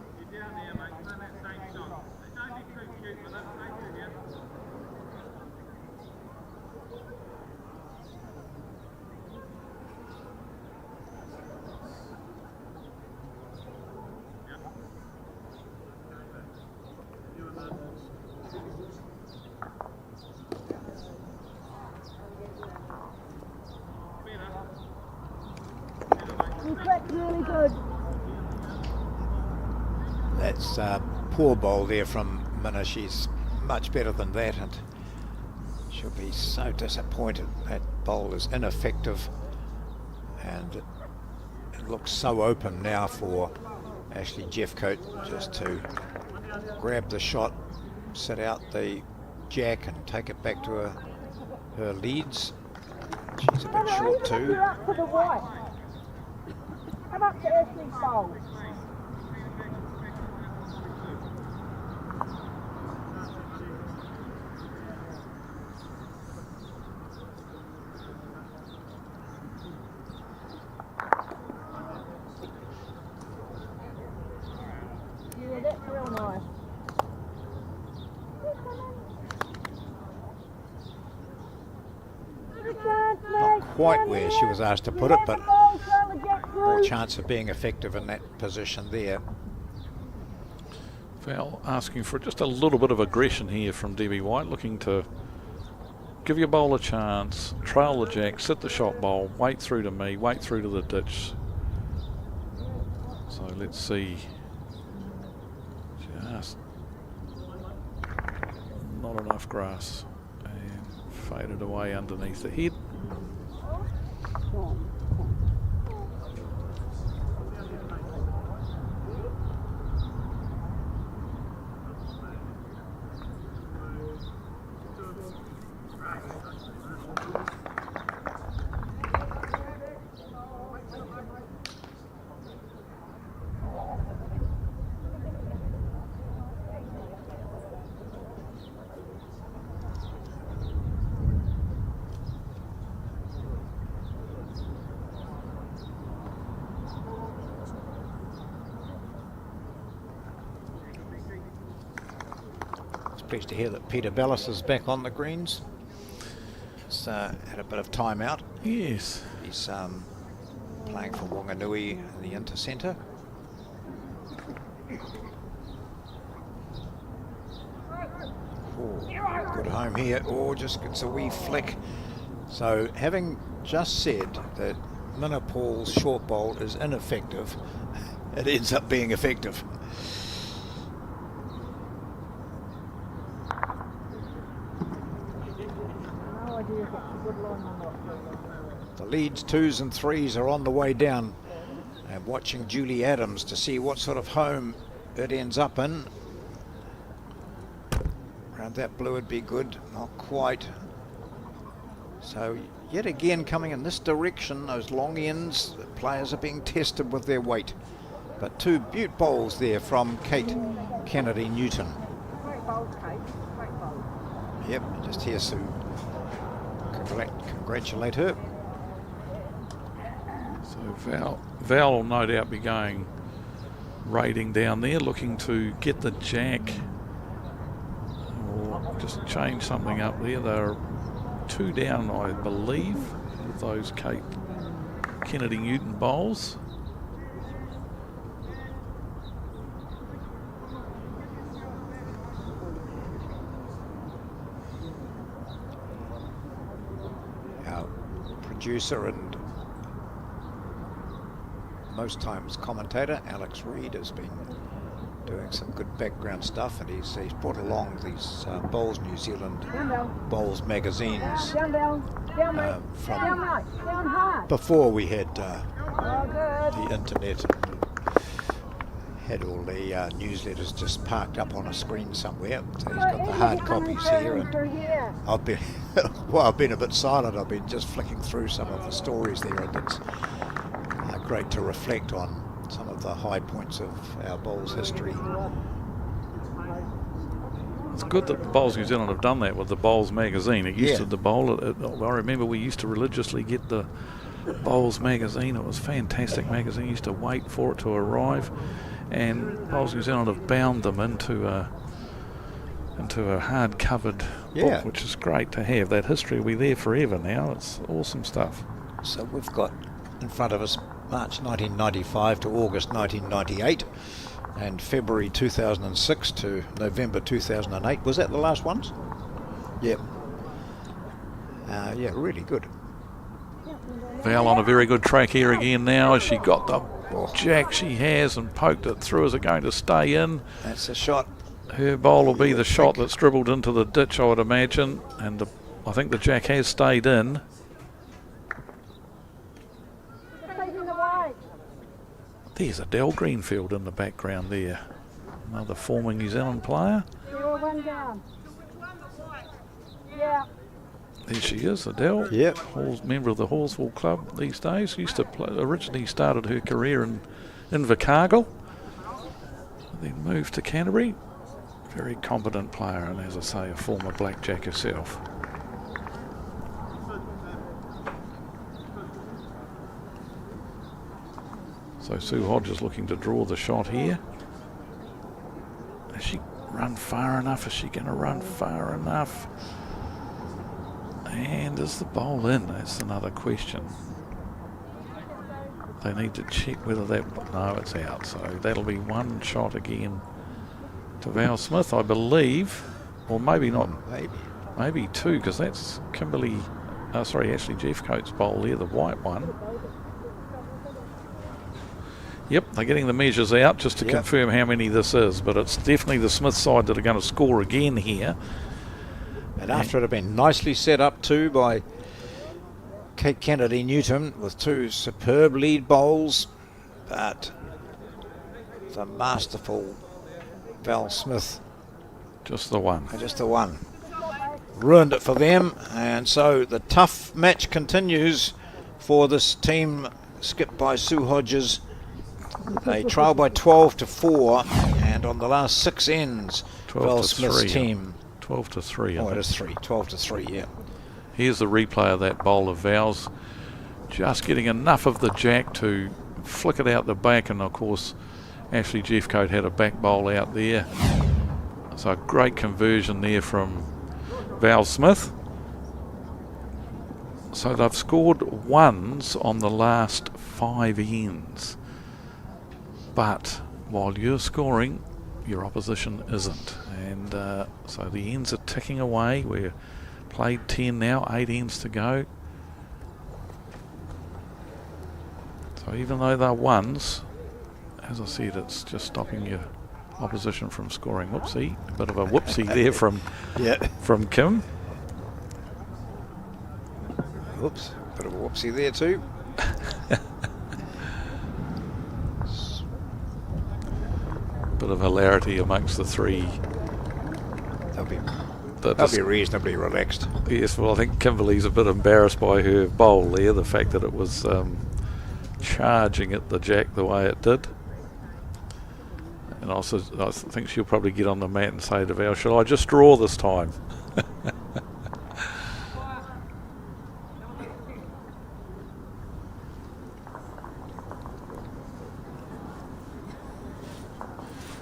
Really good. That's a poor bowl there from Minna. She's much better than that, and she'll be so disappointed. That bowl is ineffective, and it looks so open now for Ashley Jeffcoat just to grab the shot, set out the jack and take it back to her leads. She's a bit short too. You're up to the white. Come up to Ashley's bowl. Yeah, that's real nice. Not quite where she was asked to put it, but more chance of being effective in that position there. Val asking for just a little bit of aggression here from Debbie White, looking to give your bowl a chance, trail the jack, sit the shot bowl, wait through to me, wait through to the ditch. So let's see. Just not enough grass, and faded away underneath the head. Pleased to hear that Peter Bellis is back on the greens. He's had a bit of time out. Yes. He's playing for Wanganui in the inter-centre. Oh, good home here. Oh, just gets a wee flick. So having just said that Minna Paul's short bowl is ineffective, it ends up being effective. The leads, 2s and 3s, are on the way down. I'm watching Julie Adams to see what sort of home it ends up in. Around that blue would be good, not quite. So yet again coming in this direction, those long ends, the players are being tested with their weight. But two beaut bowls there from Kate Kennedy Newton. Great bowl, Kate. Great Yep, just here, Sue. Congratulate her. So Val will no doubt be going raiding down there, looking to get the jack or just change something up there. They're 2 down, I believe, with those Kate Kennedy Newton bowls. Our producer and most times commentator Alex Reid has been doing some good background stuff, and he's brought along these Bowls New Zealand Bowls magazines from before we had the internet and had all the newsletters just parked up on a screen somewhere. So he's got the hard copies here, and I've been well, I've been a bit silent. I've been just flicking through some of the stories there, and it's great to reflect on some of the high points of our bowls history. It's good that Bowls New Zealand have done that with the Bowls magazine. It used to, the bowl, I remember we used to religiously get the Bowls magazine. It was a fantastic magazine. You used to wait for it to arrive, and Bowls New Zealand have bound them into a hard-covered book, which is great to have. That history will be there forever now. It's awesome stuff. So we've got in front of us March 1995 to August 1998, and February 2006 to November 2008. Was that the last ones? Yep. Yeah, really good. Val on a very good track here again now, as she got the jack she has and poked it through. Is it going to stay in? That's a shot. Her bowl will be the shot that's dribbled into the ditch, I would imagine, and I think the jack has stayed in. There's Adele Greenfield in the background there. Another former New Zealand player. There she is, Adele. Yep. Member of the Horsfall Club these days. Used to play, originally started her career in Invercargill. Then moved to Canterbury. Very competent player, and as I say, a former blackjack herself. So Sue Hodges looking to draw the shot here. Has she run far enough? Is she going to run far enough? And is the bowl in? That's another question. They need to check whether that... No, it's out. So that'll be one shot again to Val Smith, I believe. Or maybe not. Maybe two, because that's Ashley Jeffcoat's bowl there, the white one. Yep, they're getting the measures out just to confirm how many this is, but it's definitely the Smith side that are going to score again here. And after it had been nicely set up too by Kate Kennedy Newton with 2 superb lead bowls, but the masterful Val Smith. Just the one. Just the one. Ruined it for them, and so the tough match continues for this team skipped by Sue Hodges. They trail by 12-4, and on the last 6 ends, Val Smith's team. 12-3. Oh, it is 3. 12-3, yeah. Here's the replay of that bowl of Val's. Just getting enough of the jack to flick it out the back, and of course, Ashley Jeffcoat had a back bowl out there. So a great conversion there from Val Smith. So they've scored ones on the last 5 ends. But while you're scoring, your opposition isn't. And so the ends are ticking away. We're played 10 now, 8 ends to go. So even though they're ones, as I said, it's just stopping your opposition from scoring. Whoopsie, a bit of a whoopsie there from Kim. Whoops, bit of a whoopsie there too. Bit of hilarity amongst the 3. They'll be reasonably relaxed. Yes, well, I think Kimberly's a bit embarrassed by her bowl there, the fact that it was charging at the jack the way it did. And also, I think she'll probably get on the mat and say to Val, shall I just draw this time?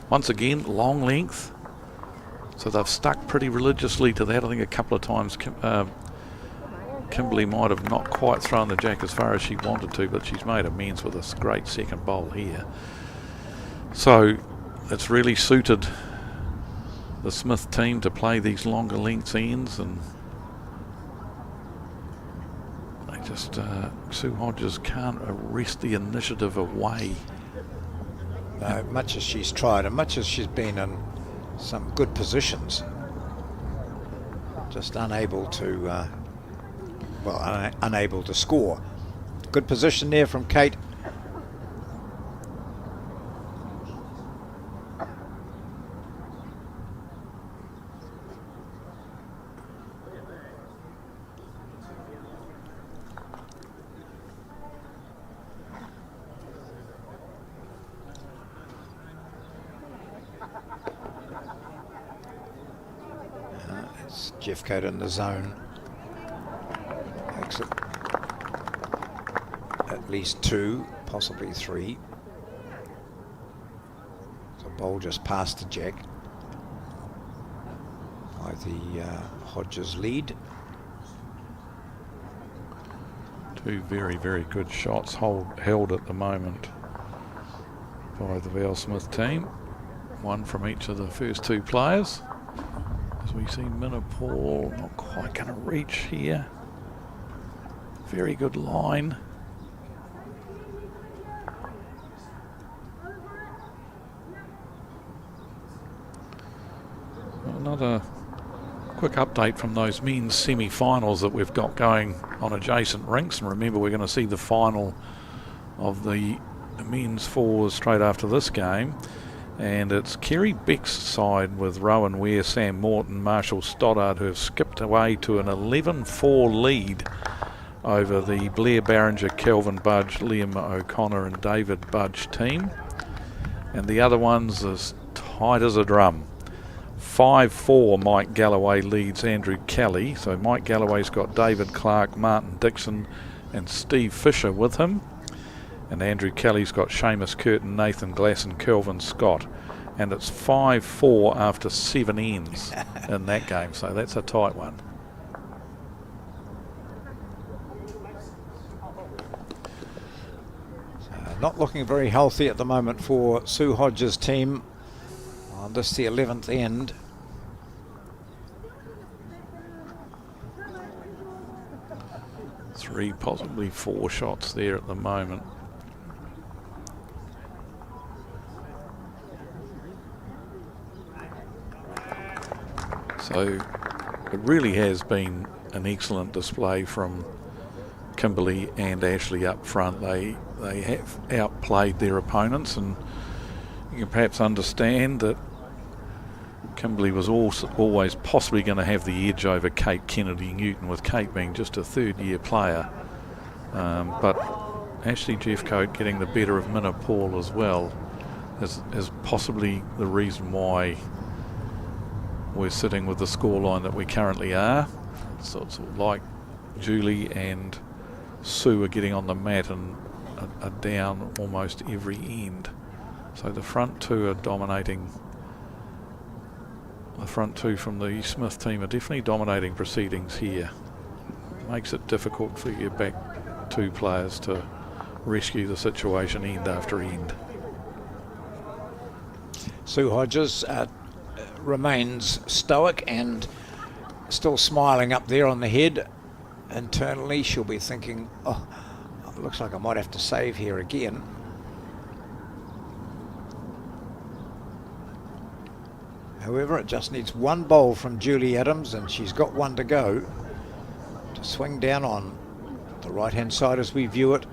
Once again, long length. So they've stuck pretty religiously to that. I think a couple of times Kimberley might have not quite thrown the jack as far as she wanted to, but she's made amends with this great second bowl here. So it's really suited the Smith team to play these longer lengths ends, and they just Sue Hodges can't arrest the initiative away. Much as she's tried and much as she's been in some good positions, just unable to unable to score. Good position there from Kate. It's Jeffcoat in the zone. Makes it at least 2, possibly 3. So bowl just past the jack by the Hodges lead. 2 very, very good shots held at the moment by the Val Smith team. 1 from each of the first 2 players. As we see Minna Paul not quite going to reach here. Very good line. Another quick update from those men's semi-finals that we've got going on adjacent rinks. And remember, we're going to see the final of the men's fours straight after this game. And it's Kerry Beck's side with Rowan Ware, Sam Morton, Marshall Stoddard, who have skipped away to an 11-4 lead over the Blair Barringer, Kelvin Budge, Liam O'Connor and David Budge team. And the other one's as tight as a drum. 5-4 Mike Galloway leads Andrew Kelly. So Mike Galloway's got David Clark, Martin Dixon and Steve Fisher with him. And Andrew Kelly's got Seamus Curtin, Nathan Glass and Kelvin Scott. And it's 5-4 after 7 ends in that game. So that's a tight one. Not looking very healthy at the moment for Sue Hodges' team on this, the 11th end. Three, possibly 4 shots there at the moment. So it really has been an excellent display from Kimberley and Ashley up front. They have outplayed their opponents, and you can perhaps understand that Kimberley was always possibly going to have the edge over Kate Kennedy Newton, with Kate being just a third-year player. But Ashley Jeffcoat getting the better of Minna Paul as well is possibly the reason why we're sitting with the scoreline that we currently are. So it's like Julie and Sue are getting on the mat and are down almost every end. So the front 2 are dominating. The front 2 from the Smith team are definitely dominating proceedings here. Makes it difficult for your back 2 players to rescue the situation end after end. Sue Hodges remains stoic and still smiling up there on the head. Internally, she'll be thinking, oh, it looks like I might have to save here again. However, it just needs 1 bowl from Julie Adams, and she's got 1 to go to swing down on the right-hand side as we view it.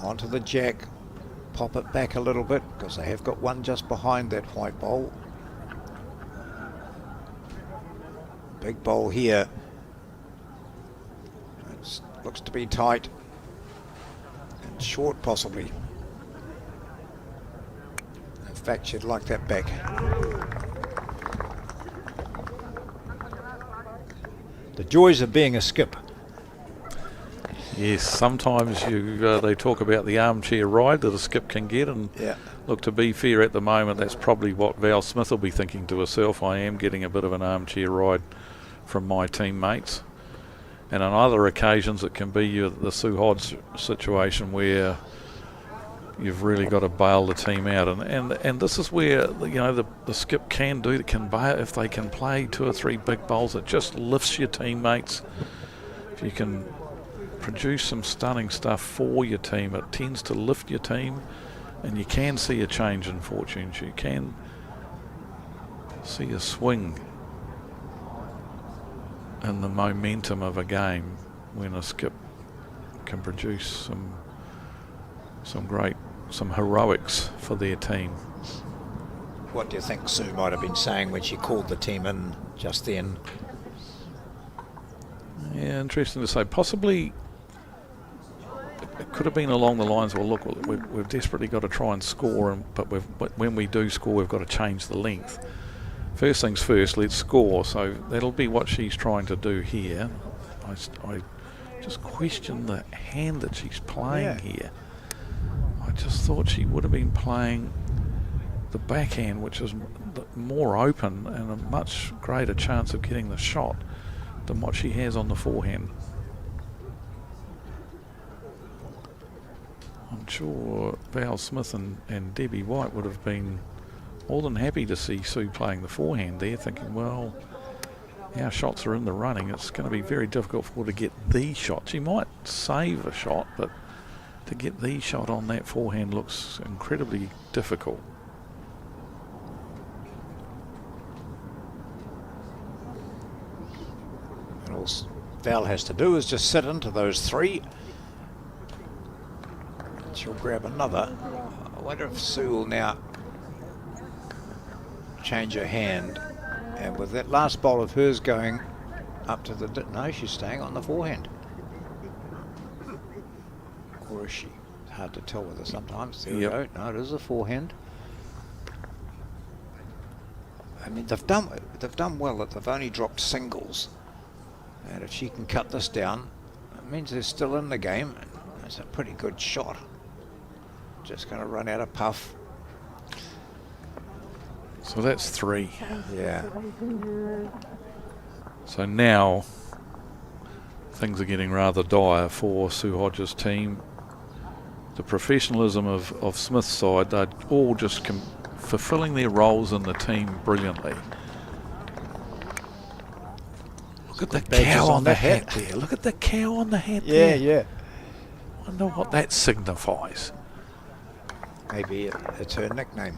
Onto the jack, pop it back a little bit, because they have got 1 just behind that white bowl. Big bowl here. It looks to be tight and short possibly. In fact, she'd like that back. The joys of being a skip. Yes, sometimes they talk about the armchair ride that a skip can get, and look, to be fair, at the moment that's probably what Val Smith will be thinking to herself. I am getting a bit of an armchair ride from my teammates. And on other occasions it can be the Sue Hodge situation where you've really got to bail the team out, and this is where the skip can bail if they can play 2 or 3 big bowls. It just lifts your teammates. If you can produce some stunning stuff for your team, it tends to lift your team, and you can see a change in fortunes. You can see a swing in the momentum of a game when a skip can produce some heroics for their team. What do you think Sue might have been saying when she called the team in just then? Yeah, interesting to say. Possibly it could have been along the lines, well, look, we've desperately got to try and score, but when we do score, we've got to change the length. First things first, let's score. So that'll be what she's trying to do here. I just question the hand that she's playing here. I just thought she would have been playing the backhand, which is more open and a much greater chance of getting the shot than what she has on the forehand. I'm sure Val Smith and Debbie White would have been more than happy to see Sue playing the forehand there, thinking, well, our shots are in the running. It's going to be very difficult for her to get the shot. She might save a shot, but to get the shot on that forehand looks incredibly difficult. And all Val has to do is just sit into those 3. She'll grab another. I wonder if Sue will now change her hand, and with that last bowl of hers going up to the no, she's staying on the forehand, or is she? It's hard to tell with her sometimes. There we go. No, it is a forehand. I mean, they've done well that they've only dropped singles, and if she can cut this down, it means they're still in the game. It's a pretty good shot. Just going to run out of puff. So that's 3. Yeah. So now things are getting rather dire for Sue Hodge's team. The professionalism of Smith's side, they're all just fulfilling their roles in the team brilliantly. Look at the cow on the hat there. Look at the cow on the hat there. Yeah. I wonder what that signifies. Maybe it's her nickname.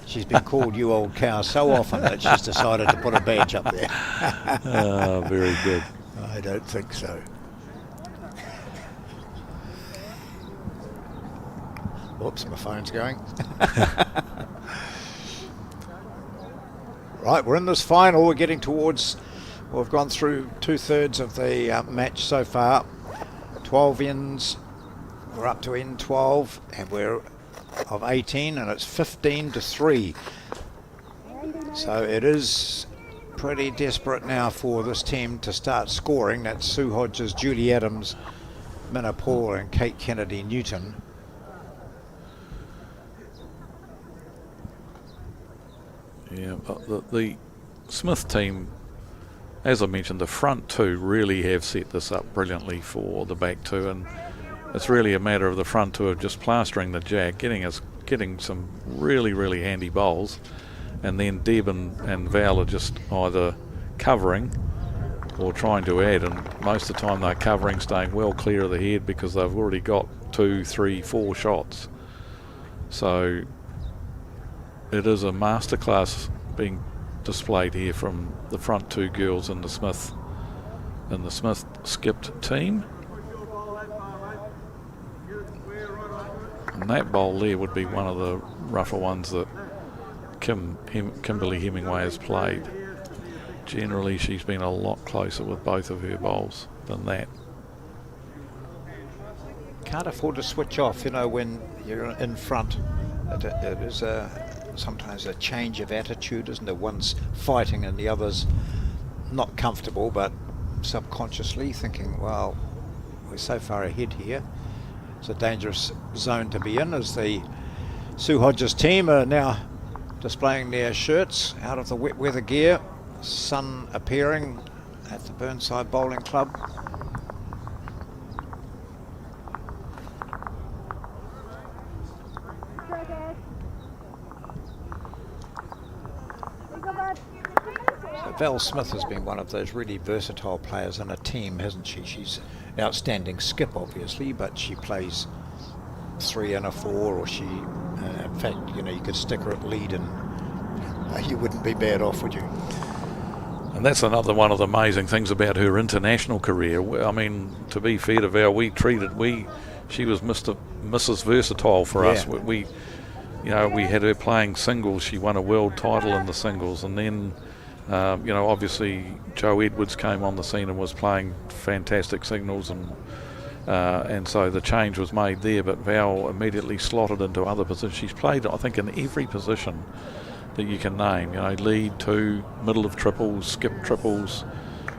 She's been called "you old cow" so often that she's decided to put a badge up there. Very good. I don't think so. Whoops, my phone's going. Right, we're in this final. We're getting towards, we've gone through 2/3 of the match so far. 12 ends. We're up to end 12, and we're of 18, and it's 15-3. So it is pretty desperate now for this team to start scoring. That's Sue Hodges, Julie Adams, Minna Paul, and Kate Kennedy Newton. Yeah, but the Smith team, as I mentioned, the front 2 really have set this up brilliantly for the back 2, and it's really a matter of the front 2 of just plastering the jack, getting some really, really handy bowls, and then Deb and Val are just either covering or trying to add, and most of the time they're covering, staying well clear of the head because they've already got 2, 3, 4 shots. So it is a masterclass being displayed here from the front 2 girls in the Smith skipped team. And that bowl there would be one of the rougher ones that Kimberly Hemingway has played. Generally, she's been a lot closer with both of her bowls than that. Can't afford to switch off, when you're in front. It is sometimes a change of attitude, isn't it? One's fighting and the other's not comfortable, but subconsciously thinking, well, we're so far ahead here. It's a dangerous zone to be in, as the Sue Hodges team are now displaying their shirts out of the wet weather gear. Sun appearing at the Burnside Bowling Club. So Val Smith has been one of those really versatile players in a team, hasn't she? She's an outstanding skip, obviously, but she plays 3 and a 4, or she, in fact, you know, you could stick her at lead and you wouldn't be bad off, would you? And that's another one of the amazing things about her international career. I mean, to be fair to Val, she was Mrs. Versatile for us. We had her playing singles. She won a world title in the singles, and then, obviously Joe Edwards came on the scene and was playing fantastic singles, and so the change was made there. But Val immediately slotted into other positions. She's played, I think, in every position that you can name. Lead, 2, middle of triples, skip triples,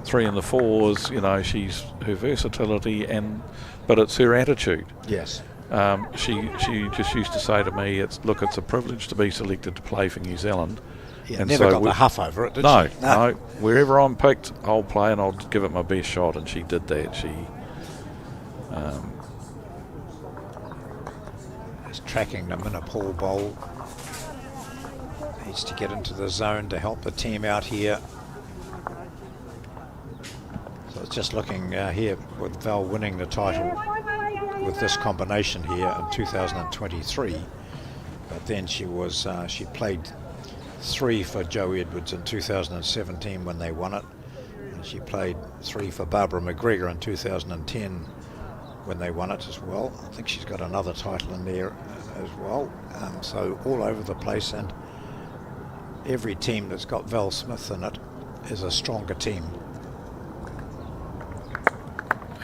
3 and the 4s. She's her versatility, but it's her attitude. Yes. She just used to say to me, it's a privilege to be selected to play for New Zealand. Yeah, and never got the huff over it, did she? No. Wherever I'm picked, I'll play and I'll give it my best shot, and she did that. She is tracking the Minapole bowl. Needs to get into the zone to help the team out here. So it's just looking here with Val winning the title with this combination here in 2023. But then she played 3 for Joe Edwards in 2017 when they won it. And she played 3 for Barbara McGregor in 2010 when they won it as well. I think she's got another title in there as well. So all over the place, and every team that's got Val Smith in it is a stronger team.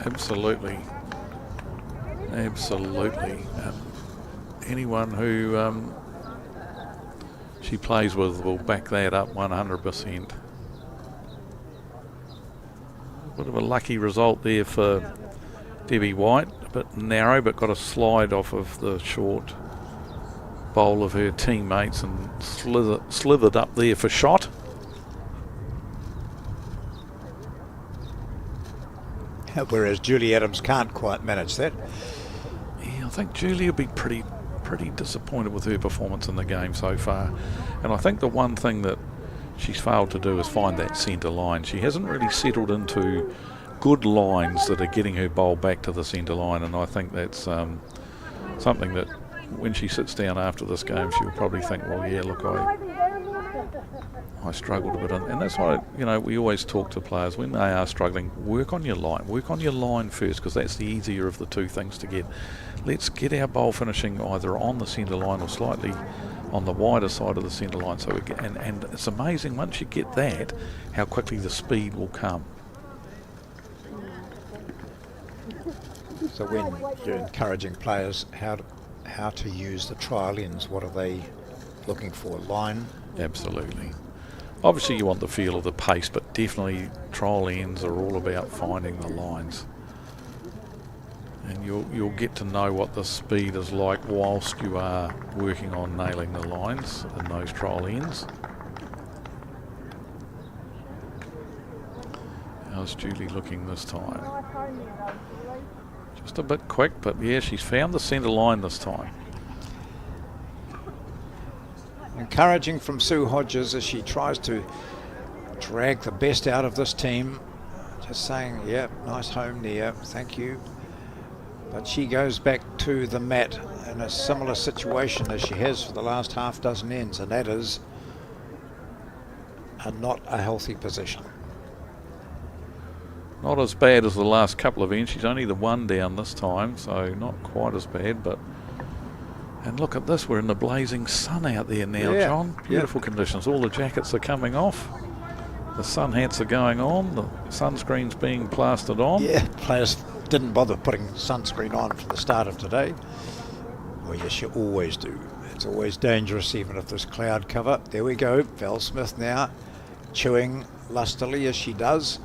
Absolutely. Anyone who she plays with will back that up 100%. Bit of a lucky result there for Debbie White. A bit narrow, but got a slide off of the short bowl of her teammates and slithered up there for shot. Whereas Julie Adams can't quite manage that. Yeah, I think Julie will be pretty disappointed with her performance in the game so far. And I think the one thing that she's failed to do is find that centre line. She hasn't really settled into good lines that are getting her bowl back to the centre line, and I think that's something that when she sits down after this game, she'll probably think, well, yeah, look, I struggled a bit. And that's why, we always talk to players when they are struggling, work on your line first, because that's the easier of the two things to get. Let's get our bowl finishing either on the centre line or slightly on the wider side of the centre line. So and it's amazing once you get that, how quickly the speed will come. So when you're encouraging players how to use the trial ends, what are they looking for? Line? Absolutely. Obviously you want the feel of the pace, but definitely trial ends are all about finding the lines. And you'll get to know what the speed is like whilst you are working on nailing the lines in those trial ends. How's Julie looking this time? Just a bit quick, but yeah, she's found the centre line this time. Encouraging from Sue Hodges as she tries to drag the best out of this team. Just saying, yeah, nice home there, thank you. But she goes back to the mat in a similar situation as she has for the last half dozen ends, and that is not a healthy position. Not as bad as the last couple of ends. She's only the one down this time, so not quite as bad. But and look at this, we're in the blazing sun out there now, yeah, John. Beautiful conditions. All the jackets are coming off. The sun hats are going on. The sunscreen's being plastered on. Yeah, players didn't bother putting sunscreen on for the start of today. Well, yes, you always do. It's always dangerous, even if there's cloud cover. There we go. Val Smith now chewing lustily as she does.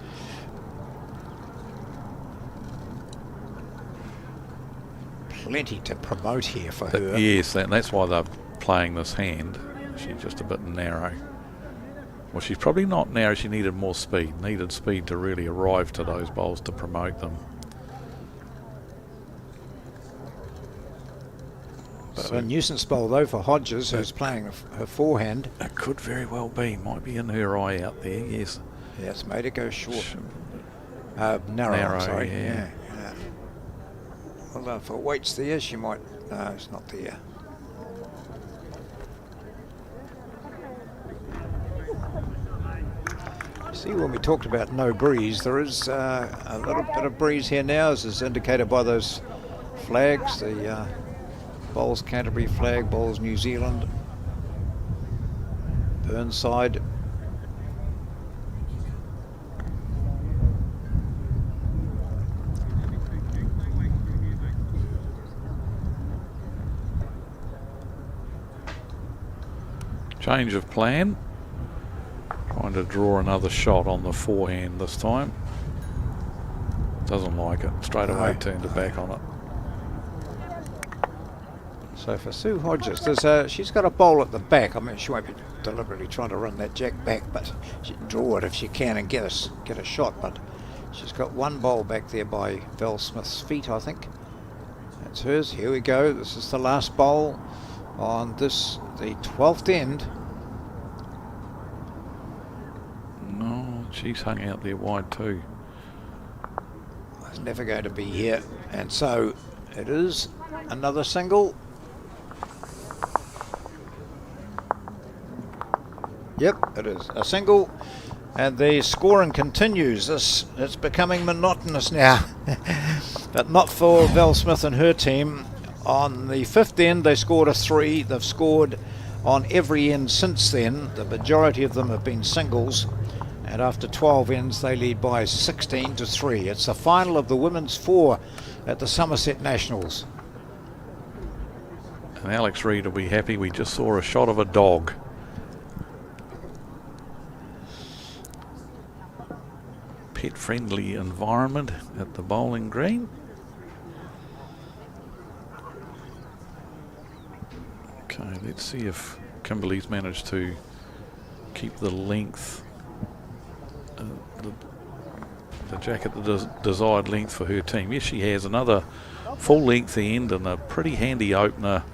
plenty to promote here for her. Yes, that's why they're playing this hand. She's just a bit narrow. Well, she's probably not narrow. She needed more speed. Needed speed to really arrive to those bowls to promote them. But a nuisance bowl though for Hodges, who's playing her forehand. It could very well be. Might be in her eye out there. Yes. Yeah, it's made her go short. Narrow. I'm sorry. Yeah. Well, if her weight's there, she might. No, it's not there. See, when we talked about no breeze, there is a little bit of breeze here now, as is indicated by those flags. The bowls Canterbury flag, bowls New Zealand, Burnside. Change of plan. Trying to draw another shot on the forehand this time. Doesn't like it. Straight away turned her back on it. So for Sue Hodges, she's got a bowl at the back. I mean, she won't be deliberately trying to run that jack back, but she can draw it if she can and get a shot. But she's got one bowl back there by Val Smith's feet, I think. That's hers. Here we go. This is the last bowl on the 12th end. No, she's hung out there wide too. It's never going to be here, and so it is another single. Yep, it is a single, and the scoring continues. It's becoming monotonous now, but not for Val Smith and her team. On the 5th end, they scored a 3. They've scored on every end since then. The majority of them have been singles, and after 12 ends, they lead by 16-3. It's the final of the women's 4 at the Summerset Nationals. And Alex Reid will be happy. We just saw a shot of a dog. Pet-friendly environment at the bowling green. Okay, let's see if Kimberly's managed to keep the length, the jacket, the desired length for her team. Yes, she has another full length end and a pretty handy opener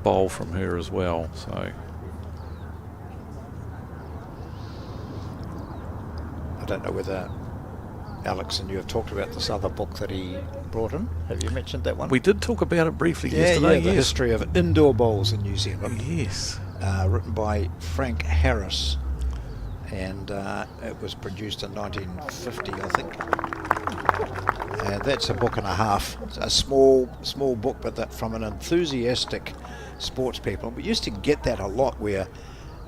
bowl from her as well. So I don't know whether Alex and you have talked about this other book that he brought in. Have you mentioned that one? we did talk about it briefly yesterday. The history of indoor bowls in New Zealand. Yes. Written by Frank Harris, and it was produced in 1950, I think. And that's a book and a half. It's a small book, but that from an enthusiastic sports people. We used to get that a lot, where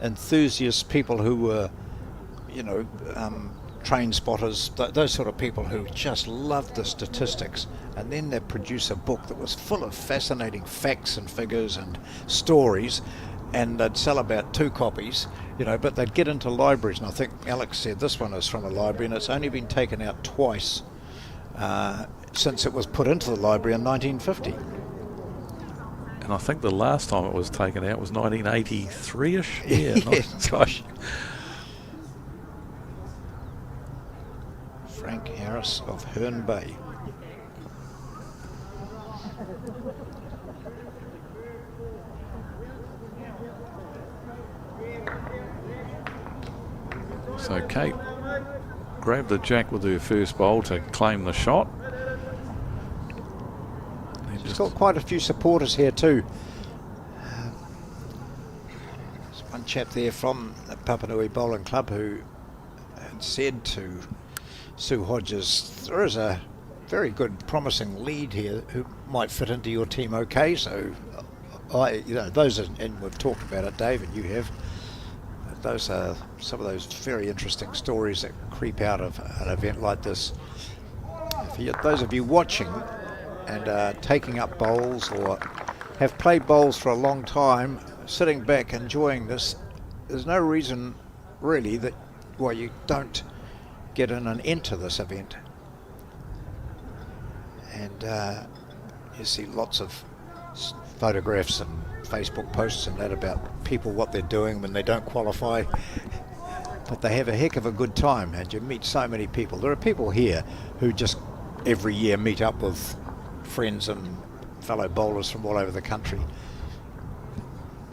enthusiast people who were, train spotters, those sort of people who just loved the statistics, and then they'd produce a book that was full of fascinating facts and figures and stories, and they'd sell about 2 copies, but they'd get into libraries, and I think Alex said this one is from a library, and it's only been taken out twice since it was put into the library in 1950. And I think the last time it was taken out was 1983-ish. Yeah, Yes, gosh. Frank Harris of Herne Bay. So Kate grabbed the jack with her first bowl to claim the shot. She's got quite a few supporters here too. There's one chap there from the Papanui Bowling Club who had said to Sue Hodges, there is a very good promising lead here who might fit into your team okay. So those are, and we've talked about it, Dave, and you have. Those are some of those very interesting stories that creep out of an event like this. For those of you watching and taking up bowls or have played bowls for a long time, sitting back enjoying this, there's no reason really that why you don't get in and enter this event. And you see lots of photographs and Facebook posts and that about people, what they're doing when they don't qualify. But they have a heck of a good time, and you meet so many people. There are people here who just every year meet up with friends and fellow bowlers from all over the country.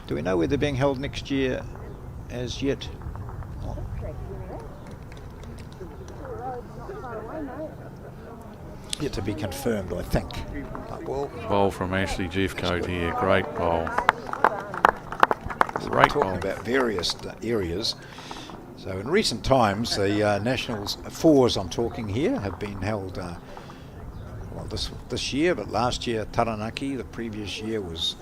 Do we know where they're being held next year as yet? Yet to be confirmed, I think. But well, Bowl from Ashley Jeffcoat here. Great bowl. Great talking bowl. about various areas. So in recent times, the Nationals fours I'm talking here have been held well this year, but last year Taranaki, the previous year was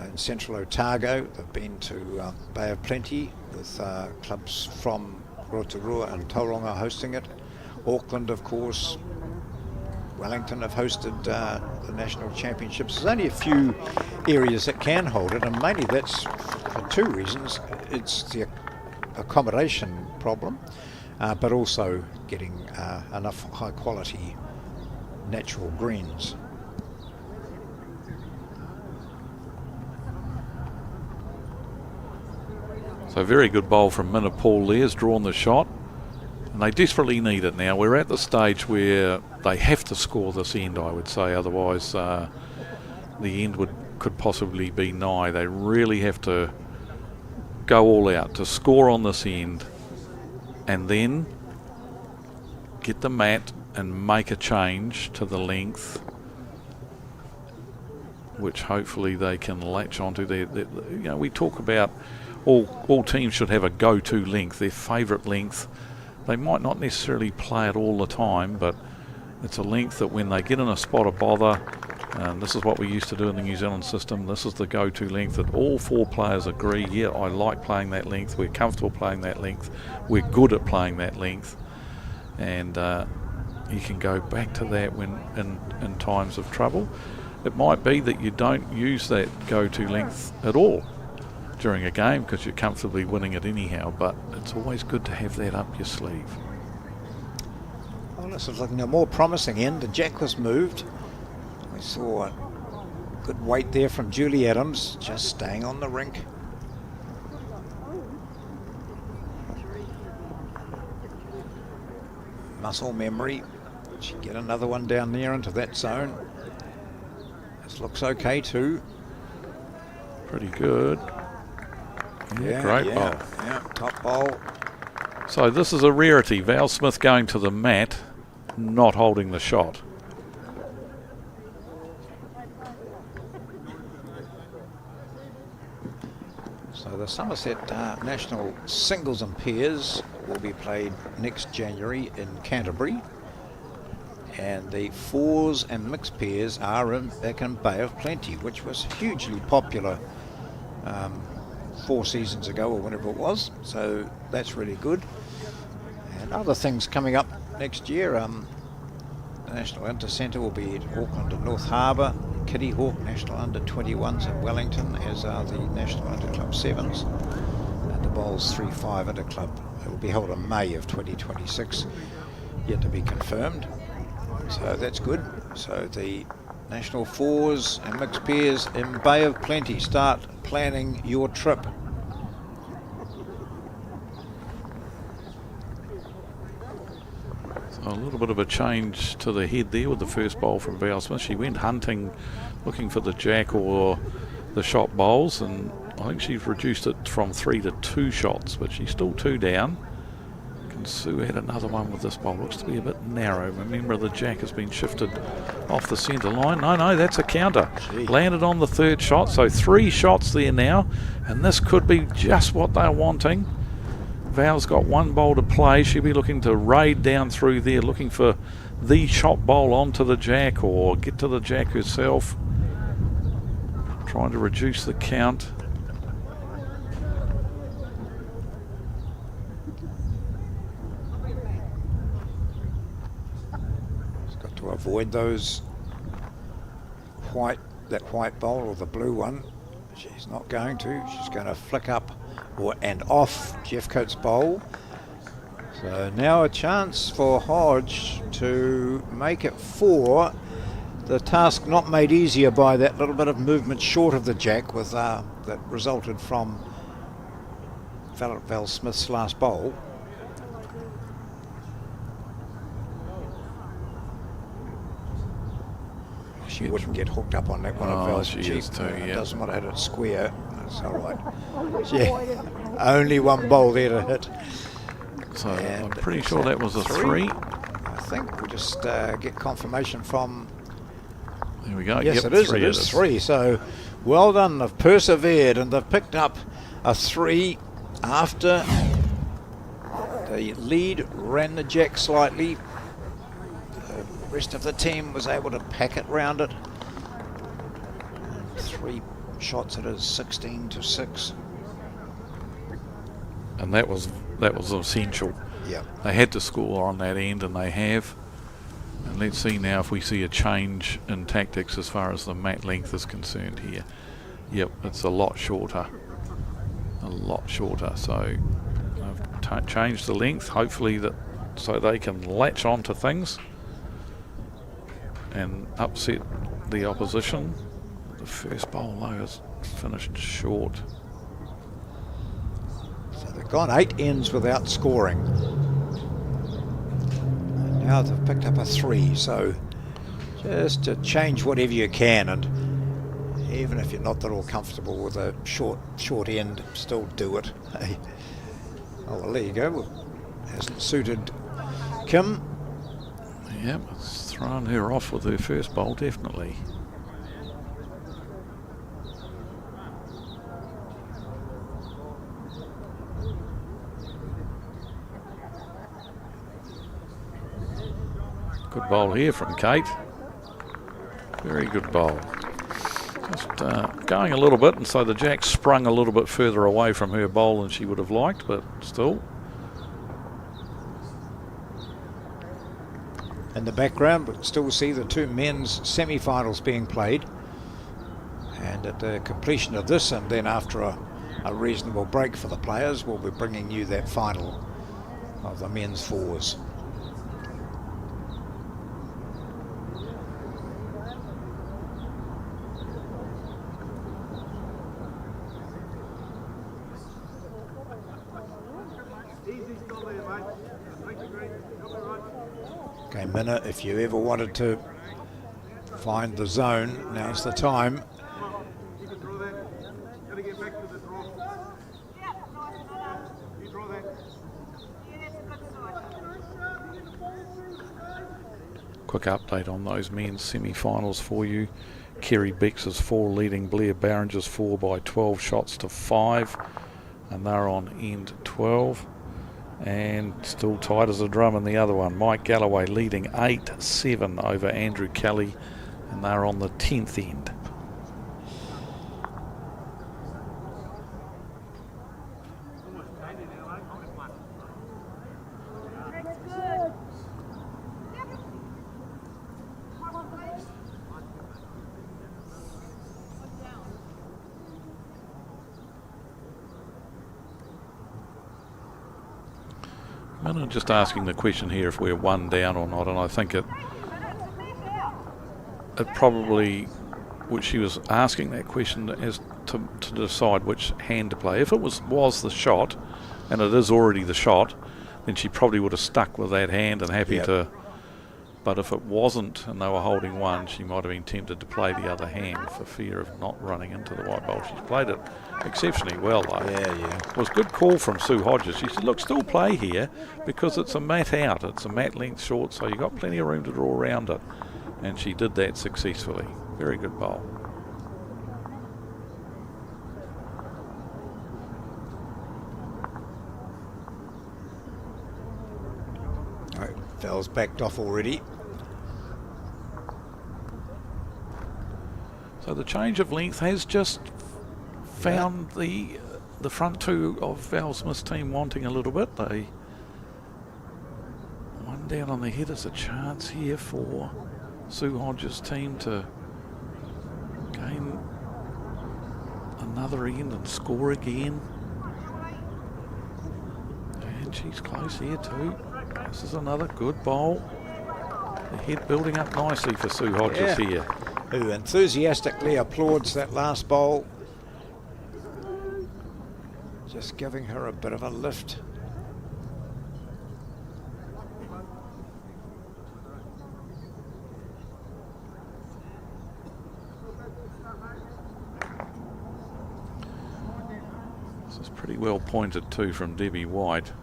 in Central Otago. They've been to Bay of Plenty with clubs from Rotorua and Tauranga hosting it. Auckland, of course. Wellington have hosted the National Championships. There's only a few areas that can hold it, and mainly that's for two reasons. It's the accommodation problem, but also getting enough high quality natural greens. So very good bowl from Minna Paul there, has drawn the shot. And they desperately need it now. We're at the stage where they have to score this end, I would say, otherwise the end could possibly be nigh. They really have to go all out to score on this end and then get the mat and make a change to the length, which hopefully they can latch onto. We talk about all teams should have a go-to length, their favourite length. They might not necessarily play it all the time, but it's a length that when they get in a spot of bother, and this is what we used to do in the New Zealand system, this is the go-to length that all four players agree, yeah, I like playing that length, we're comfortable playing that length, we're good at playing that length, and you can go back to that when in times of trouble. It might be that you don't use that go-to length at all during a game because you're comfortably winning it anyhow, but it's always good to have that up your sleeve. Well, this is looking a more promising end. The jack was moved. We saw a good weight there from Julie Adams, just staying on the rink. Muscle memory. She get another one down there into that zone. This looks okay too. Pretty good. Yeah, great bowl. Yeah, top bowl. So this is a rarity. Val Smith going to the mat, not holding the shot. So the Summerset National Singles and Pairs will be played next January in Canterbury. And the fours and mixed pairs are back in Bay of Plenty, which was hugely popular 4 seasons ago or whenever it was, so that's really good. And other things coming up next year, the National Inter Centre will be at Auckland and North Harbour, Kitty Hawk National Under-21s at Wellington, as are the National Inter-Club 7s, and the Bowls 3-5 Inter-Club. It will be held in May of 2026, yet to be confirmed, so that's good. So the National Fours and Mixed Pairs in Bay of Plenty. Start planning your trip. So a little bit of a change to the head there with the first bowl from Val Smith. She went hunting, looking for the jack or the shot bowls, and I think she's reduced it from 3 to 2 shots, but she's still 2 down. Sue had another one with this bowl. Looks to be a bit narrow. Remember, the jack has been shifted off the centre line. No, that's a counter. Gee. Landed on the 3rd shot, so 3 shots there now, and this could be just what they're wanting. Val's got 1 bowl to play. She'll be looking to raid down through there, looking for the shot bowl onto the jack or get to the jack herself. Trying to reduce the count. To avoid those that white bowl or the blue one. She's not going to. She's going to flick up and off Jeffcoat's bowl. So now a chance for Hodge to make it 4. the task not made easier by that little bit of movement short of the jack with that resulted from Val Smith's last bowl. She wouldn't get hooked up on that one of Val's cheek. It doesn't want to hit it square. That's all right. Yeah, only one bowl there to hit. So I'm pretty sure that was a 3. I think we'll just get confirmation from. There we go. Yes, yep, it is. It is 3. So well done. They've persevered and they've picked up a 3 after the lead ran the jack slightly. The rest of the team was able to pack it round it. And 3 shots. It is 16-6. And that was essential. Yeah. They had to score on that end, and they have. And let's see now if we see a change in tactics as far as the mat length is concerned here. Yep, it's a lot shorter. A lot shorter. So I've changed the length, hopefully so they can latch onto things and upset the opposition. The first bowl though is finished short. So they've gone 8 ends without scoring. And now they've picked up a 3. So just to change whatever you can, and even if you're not at all comfortable with a short end, still do it. Oh well, there you go. Hasn't suited Kim. Yep, it's thrown her off with her first bowl, definitely. Good bowl here from Kate. Very good bowl. Just going a little bit, and so the jack sprung a little bit further away from her bowl than she would have liked, but still. In the background, we still see the 2 men's semi-finals being played. And at the completion of this, and then after a reasonable break for the players, we'll be bringing you that final of the men's 4s. Okay, Minna, if you ever wanted to find the zone, now's the time. Quick update on those men's semi-finals for you. Kerry Bex is 4, leading Blair Barringer's 4 by 12 shots to 5, and they're on end 12. And still tight as a drum in the other one. Mike Galloway leading 8-7 over Andrew Kelly, and they're on the 10th end. I'm just asking the question here if we're 1 down or not, and I think it probably, which she was asking that question as to decide which hand to play. If it was the shot, and it is already the shot, then she probably would have stuck with that hand and happy to. But if it wasn't and they were holding one, she might have been tempted to play the other hand for fear of not running into the white bowl. She's played it exceptionally well though. Yeah. It was good call from Sue Hodges. She said, look, still play here because it's a mat out. It's a mat length short, so you've got plenty of room to draw around it. And she did that successfully. Very good bowl. Val's backed off already. So the change of length has just found the front 2 of Val Smith's team wanting a little bit. They 1 down on the head is a chance here for Sue Hodges' team to gain another end and score again. And she's close here too. This is another good bowl. The head building up nicely for Sue Hodges here. Who enthusiastically applauds that last bowl. Just giving her a bit of a lift. This is pretty well pointed too from Debbie White.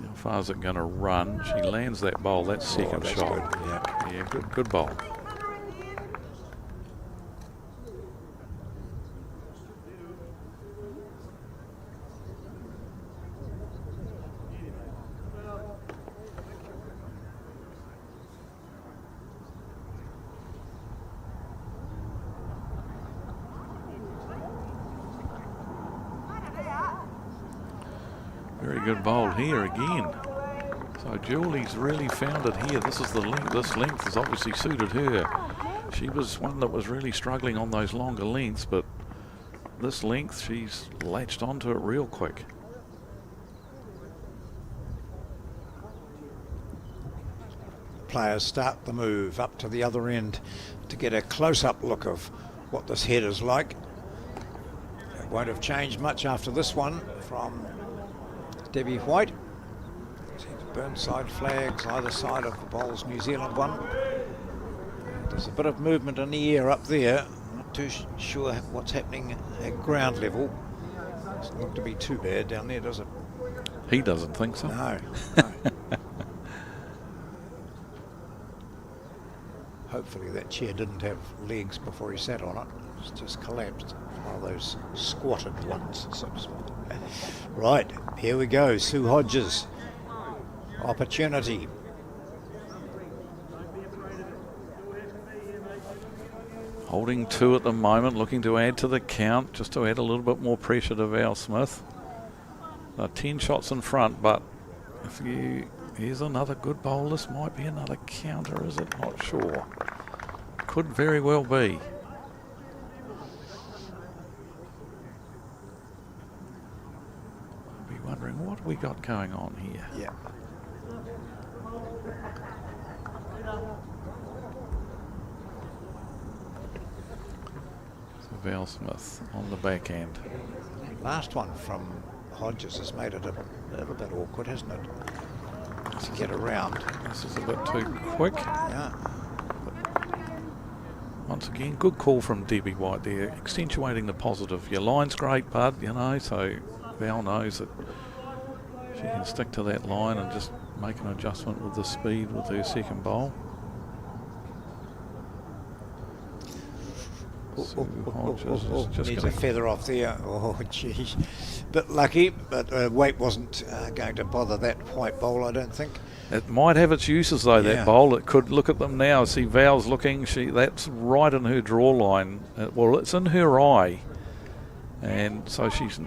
How far is it going to run? She lands that bowl. That's second shot. Good. Yeah, good bowl. Very good bowl here again. So Julie's really found it here. This is the length. This length has obviously suited her. She was one that was really struggling on those longer lengths, but this length, she's latched onto it real quick. Players start the move up to the other end to get a close-up look of what this head is like. It won't have changed much after this one from Debbie White. See the Burnside flags either side of the bowl's New Zealand one. There's a bit of movement in the air up there. Not too sure what's happening at ground level. Doesn't look to be too bad down there, does it? He doesn't think so. No. Hopefully that chair didn't have legs before he sat on it. It's just collapsed. One of those squatted ones, so to speak. Right, here we go. Sue Hodges. Opportunity. Holding 2 at the moment, looking to add to the count, just to add a little bit more pressure to Val Smith. 10 shots in front, but here's another good bowl. This might be another counter, is it? Not sure. Could very well be. I'll be wondering what we got going on here. Yeah. Val Smith on the back end. Last one from Hodges has made it a little bit awkward, hasn't it? To get around. This is a bit too quick. Yeah. Once again, good call from Debbie White there, accentuating the positive. Your line's great, bud, you know, so Val knows that she can stick to that line and just make an adjustment with the speed with her second bowl. Needs a feather off there. Oh, geez. Bit lucky, but weight wasn't going to bother that white bowl, I don't think. It might have its uses, though, that bowl. It could look at them now. See, Val's looking. That's right in her draw line. Well, it's in her eye. And so she's...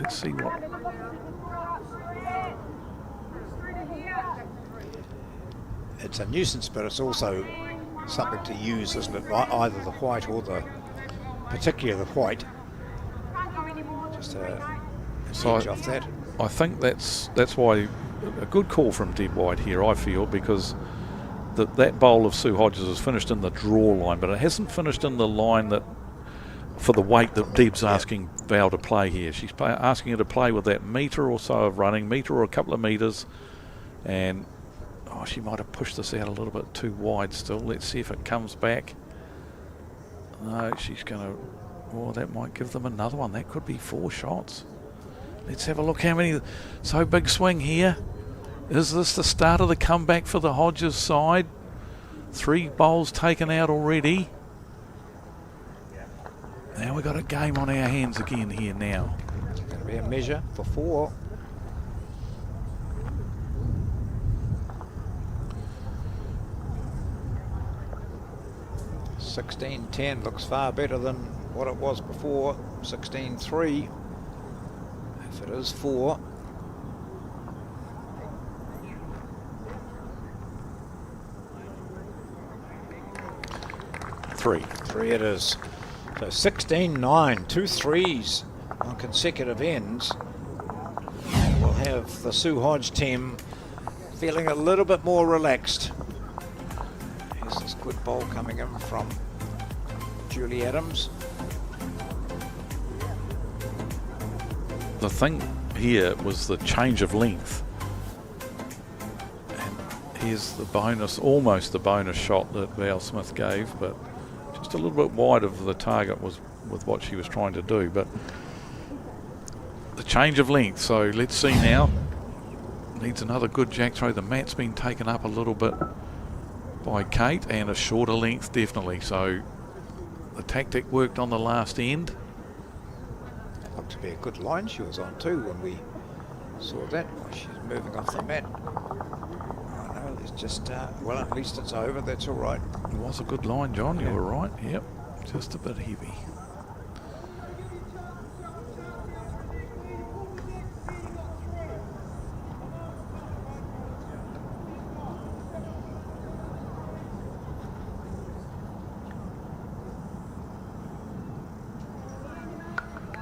Let's see what... It's a nuisance, but it's also something to use, isn't it? Either the white or particularly the white. Just an edge off that. I think that's why a good call from Deb White here, I feel, because that bowl of Sue Hodges is finished in the draw line, but it hasn't finished in the line that for the weight that Deb's asking Val to play here. She's asking her to play with that metre or so of running, metre or a couple of metres, and she might have pushed this out a little bit too wide still. Let's see if it comes back. No, she's going to... Oh, that might give them another one. That could be 4 shots. Let's have a look how many... So big swing here. Is this the start of the comeback for the Hodges side? 3 bowls taken out already. Now we've got a game on our hands again here now. It's going to be a measure for 4. $16.10 looks far better than what it was before. $16.3. If it is 4. Three it is. So 16-9, 2 3s on consecutive ends. We'll have the Sue Hodge team feeling a little bit more relaxed. Here's this good bowl coming in from Julie Adams. The thing here was the change of length. And here's the bonus, almost the bonus shot that Val Smith gave, but just a little bit wide of the target was with what she was trying to do. But the change of length, so let's see now. Needs another good jack throw. The mat's been taken up a little bit by Kate, and a shorter length definitely. So the tactic worked on the last end. Looked to be a good line she was on too when we saw that. She's moving off the mat. I know, it's just, well, at least it's over. That's all right. It was a good line, John. You were right. Yep, just a bit heavy.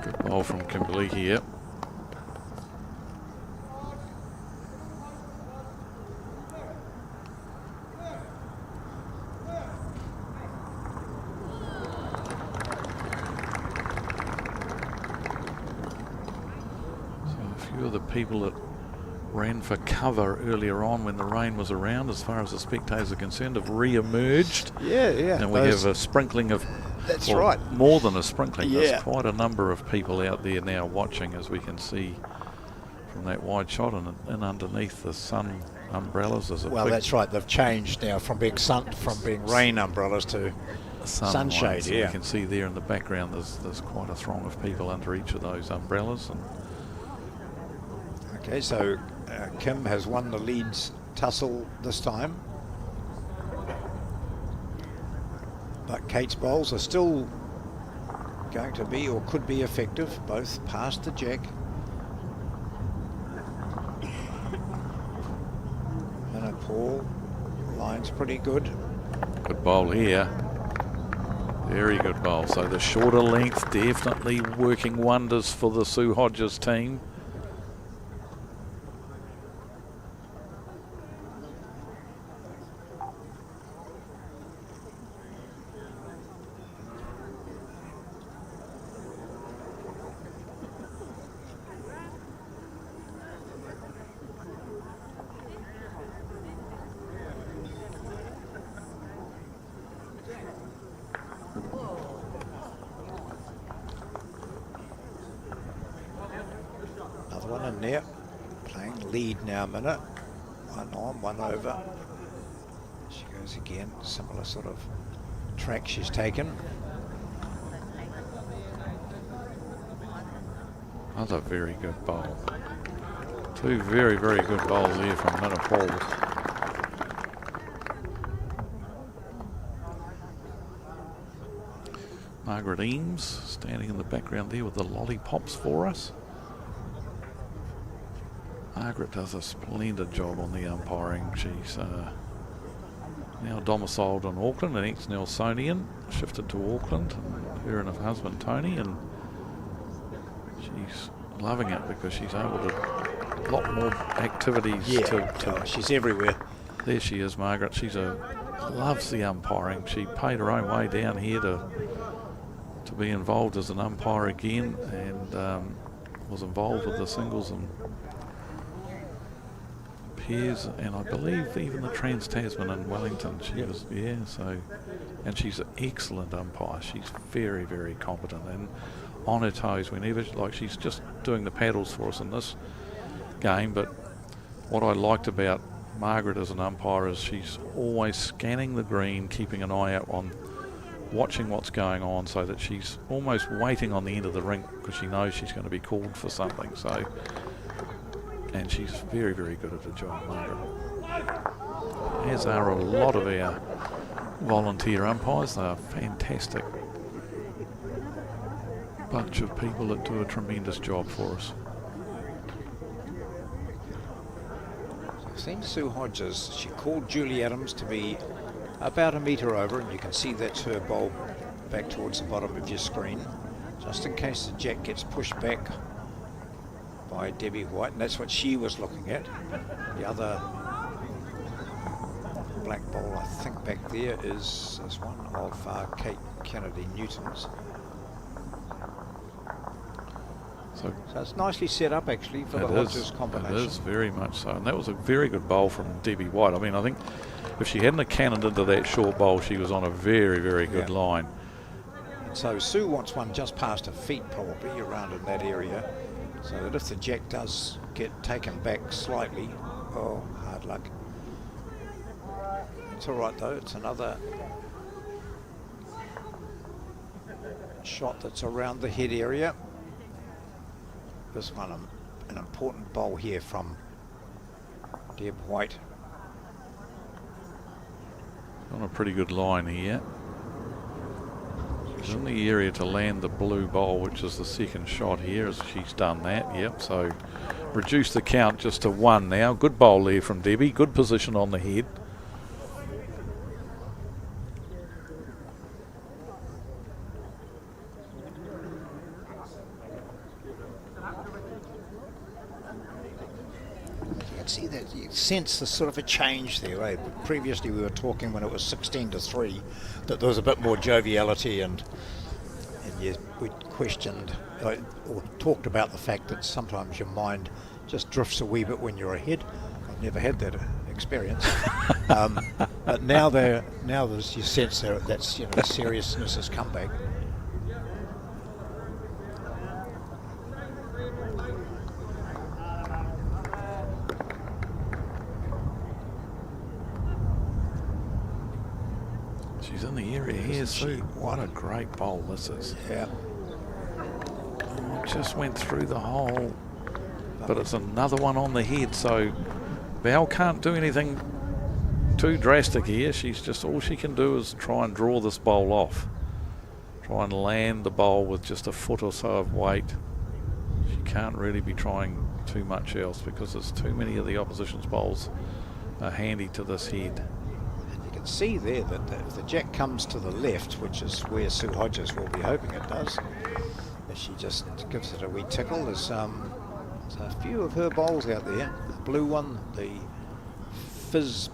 Good ball from Kimberley here. Of the people that ran for cover earlier on when the rain was around, as far as the spectators are concerned, have re-emerged. Yeah. And we have a sprinkling of... That's right. More than a sprinkling. Yeah. There's quite a number of people out there now watching, as we can see from that wide shot, and underneath the sun umbrellas there's a Well, big that's right. They've changed now from being rain umbrellas to sunshade. So Yeah. you can see there in the background there's quite a throng of people under each of those umbrellas. And Okay, so Kim has won the leads tussle this time. But Kate's bowls are still going to be, or could be, effective, both past the jack. And Paul, line's pretty good. good bowl here. Very good bowl. So the shorter length definitely working wonders for the Sue Hodges team. Another one in there. Playing lead now a minute. One on, one over. She goes again. Similar sort of track she's taken. Another very good bowl. Two very, very good bowls here from Minna Paul. Margaret Eames standing in the background there with the lollipops for us. Margaret does a splendid job on the umpiring. She's now domiciled in Auckland, an ex-Nelsonian, shifted to Auckland, her and her husband Tony, and she's loving it because she's able to a lot more activities. Yeah, she's everywhere. There she is, Margaret. She's loves the umpiring. She paid her own way down here to be involved as an umpire again, and was involved with the singles and pairs, and I believe even the Trans-Tasman in Wellington. She was, yeah, so, and she's an excellent umpire. She's very, very competent and on her toes whenever, like she's just doing the paddles for us in this game, but what I liked about Margaret as an umpire is she's always scanning the green, keeping an eye out on watching what's going on, so that she's almost waiting on the end of the rink because she knows she's going to be called for something. So, and she's very, very good at her job, Margaret. As are a lot of our volunteer umpires. They're fantastic bunch of people that do a tremendous job for us. I've seen Sue Hodges. She called Julie Adams to be about a metre over, and you can see that's her bowl back towards the bottom of your screen, just in case the jack gets pushed back by Debbie White, and that's what she was looking at. The other black ball, I think back there is one of Kate Kennedy Newton's. So it's nicely set up actually for the Hodges combination. It is very much so, and that was a very good bowl from Debbie White. I mean, I think if she hadn't cannoned into that short bowl, she was on a very, very good line. And so Sue wants one just past her feet, probably around in that area, so that if the jack does get taken back slightly, oh, hard luck. It's all right though. It's another shot that's around the head area. This one, an important bowl here from Deb White. On a pretty good line here. She's in the area to land the blue bowl, which is the second shot here, as she's done that. Yep, so reduce the count just to 1 now. Good bowl there from Debbie. Good position on the head. See that you sense the sort of a change there, right? Previously we were talking when it was 16-3 that there was a bit more joviality, and yes, we questioned or talked about the fact that sometimes your mind just drifts a wee bit when you're ahead. I've never had that experience, but now there's you sense that's the seriousness has come back. She's in the area here, Sue. What a great bowl this is. Yeah. Oh, just went through the hole, but it's another one on the head, so Val can't do anything too drastic here. She's just, all she can do is try and draw this bowl off. Try and land the bowl with just a foot or so of weight. She can't really be trying too much else because there's too many of the opposition's bowls are handy to this head. See there that if the jack comes to the left, which is where Sue Hodges will be hoping it does, if she just gives it a wee tickle, there's a few of her bowls out there. The blue one, the fizz,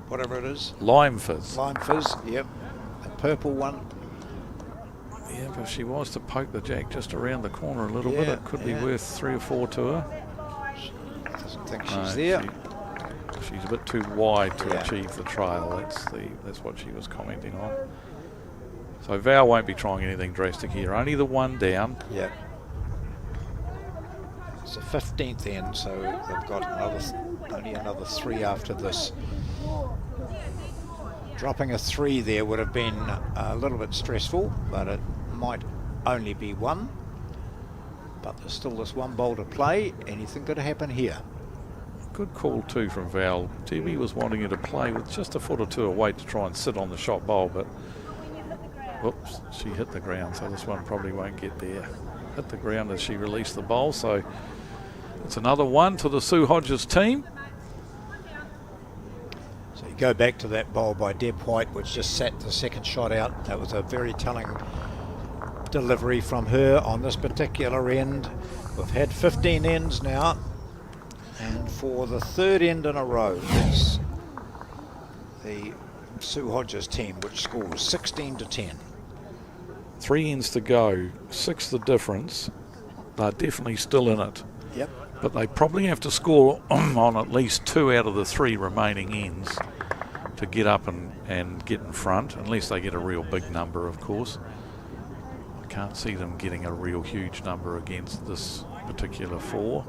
whatever it is. Lime fizz. Lime fizz, yep. The purple one. Yeah, but if she was to poke the jack just around the corner a little bit, it could be worth 3 or 4 to her. She doesn't think she's there. She's a bit too wide to achieve the trail. That's what she was commenting on. So Val won't be trying anything drastic here. Only the 1 down. Yeah. It's the 15th end, so they've got only another 3 after this. Dropping a 3 there would have been a little bit stressful, but it might only be 1. But there's still this 1 bowl to play. Anything could happen here. Good call too from Val. Debbie was wanting her to play with just a foot or 2 of weight to try and sit on the shot bowl, but whoops, she hit the ground, so this one probably won't get there. Hit the ground as she released the bowl, so it's another 1 to the Sue Hodges team. So you go back to that bowl by Deb White, which just sat the second shot out. That was a very telling delivery from her on this particular end. We've had 15 ends now. And for the 3rd end in a row, it's the Sue Hodges team, which scores 16-10. 3 ends to go, 6 the difference. They're definitely still in it. Yep. But they probably have to score on at least 2 out of the 3 remaining ends to get up and get in front, unless they get a real big number, of course. I can't see them getting a real huge number against this particular 4.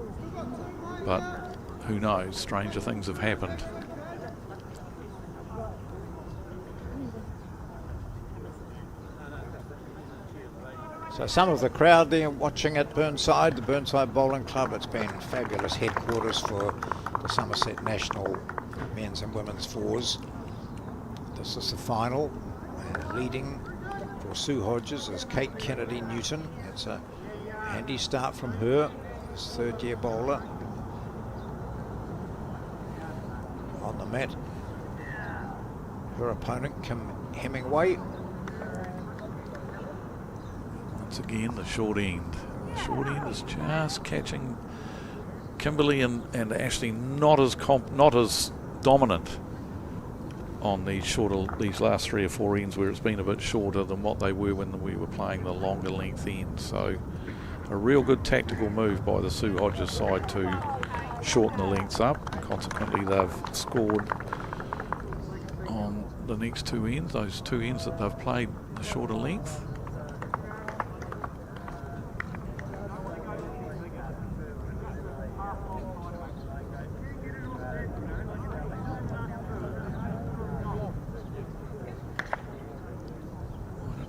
But who knows, stranger things have happened. So some of the crowd there watching at Burnside, the Burnside Bowling Club. It's been fabulous headquarters for the Summerset National men's and women's 4s. This is the final, and leading for Sue Hodges is Kate Kennedy Newton. It's a handy start from her, this 3rd-year bowler. On the mat, her opponent Kim Hemingway. Once again, the short end. The short end is just catching Kimberly and Ashley not as dominant on these last 3 or 4 ends where it's been a bit shorter than what they were when we were playing the longer length ends. So a real good tactical move by the Sue Hodges side to shorten the lengths up, and consequently they've scored on the next 2 ends, those 2 ends that they've played the shorter length.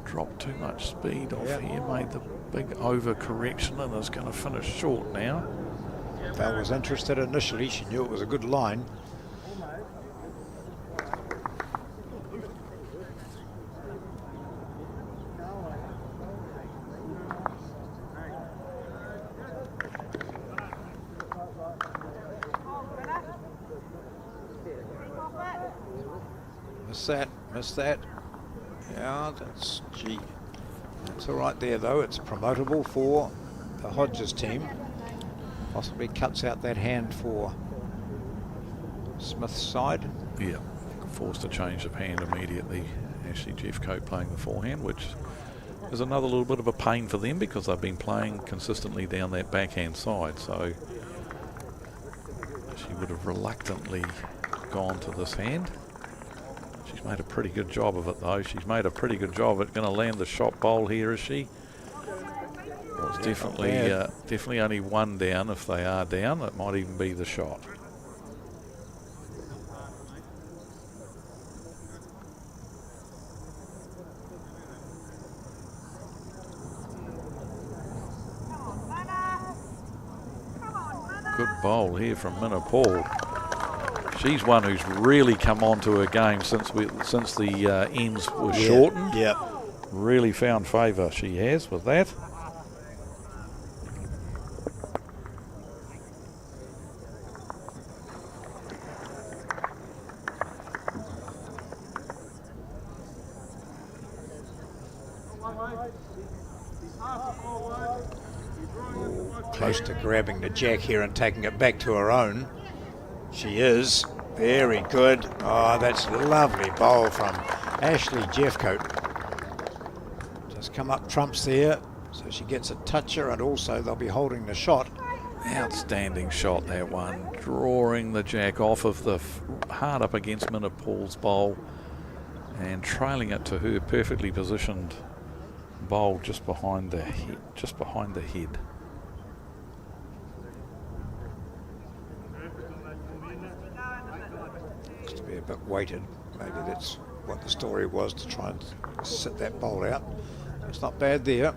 Dropped too much speed off here, made the big overcorrection, and is going to finish short now. Val was interested initially. She knew it was a good line. Missed that. Yeah, that's all right there though. It's promotable for the Hodges team. Possibly cuts out that hand for Smith's side. Yeah, forced a change of hand immediately. Ashley Jeffcoat playing the forehand, which is another little bit of a pain for them because they've been playing consistently down that backhand side. So she would have reluctantly gone to this hand. She's made a pretty good job of it though. She's made a pretty good job of it. Going to land the shot bowl here, is she? Well, it's definitely only one down. If they are down, it might even be the shot. Good bowl here from Minna Paul. She's one who's really come onto her game since the ends were shortened. Yeah. Really found favour she has with that. Close to grabbing the jack here and taking it back to her own. She is. Very good. Oh, that's a lovely bowl from Ashley Jeffcoat. Just come up trumps there, so she gets a toucher, and also they'll be holding the shot. Outstanding shot, that one. Drawing the jack off of the hard up against Minna Paul's bowl and trailing it to her perfectly positioned bowl just behind the head. To be a bit weighted. Maybe that's what the story was, to try and sit that bowl out. It's not bad there.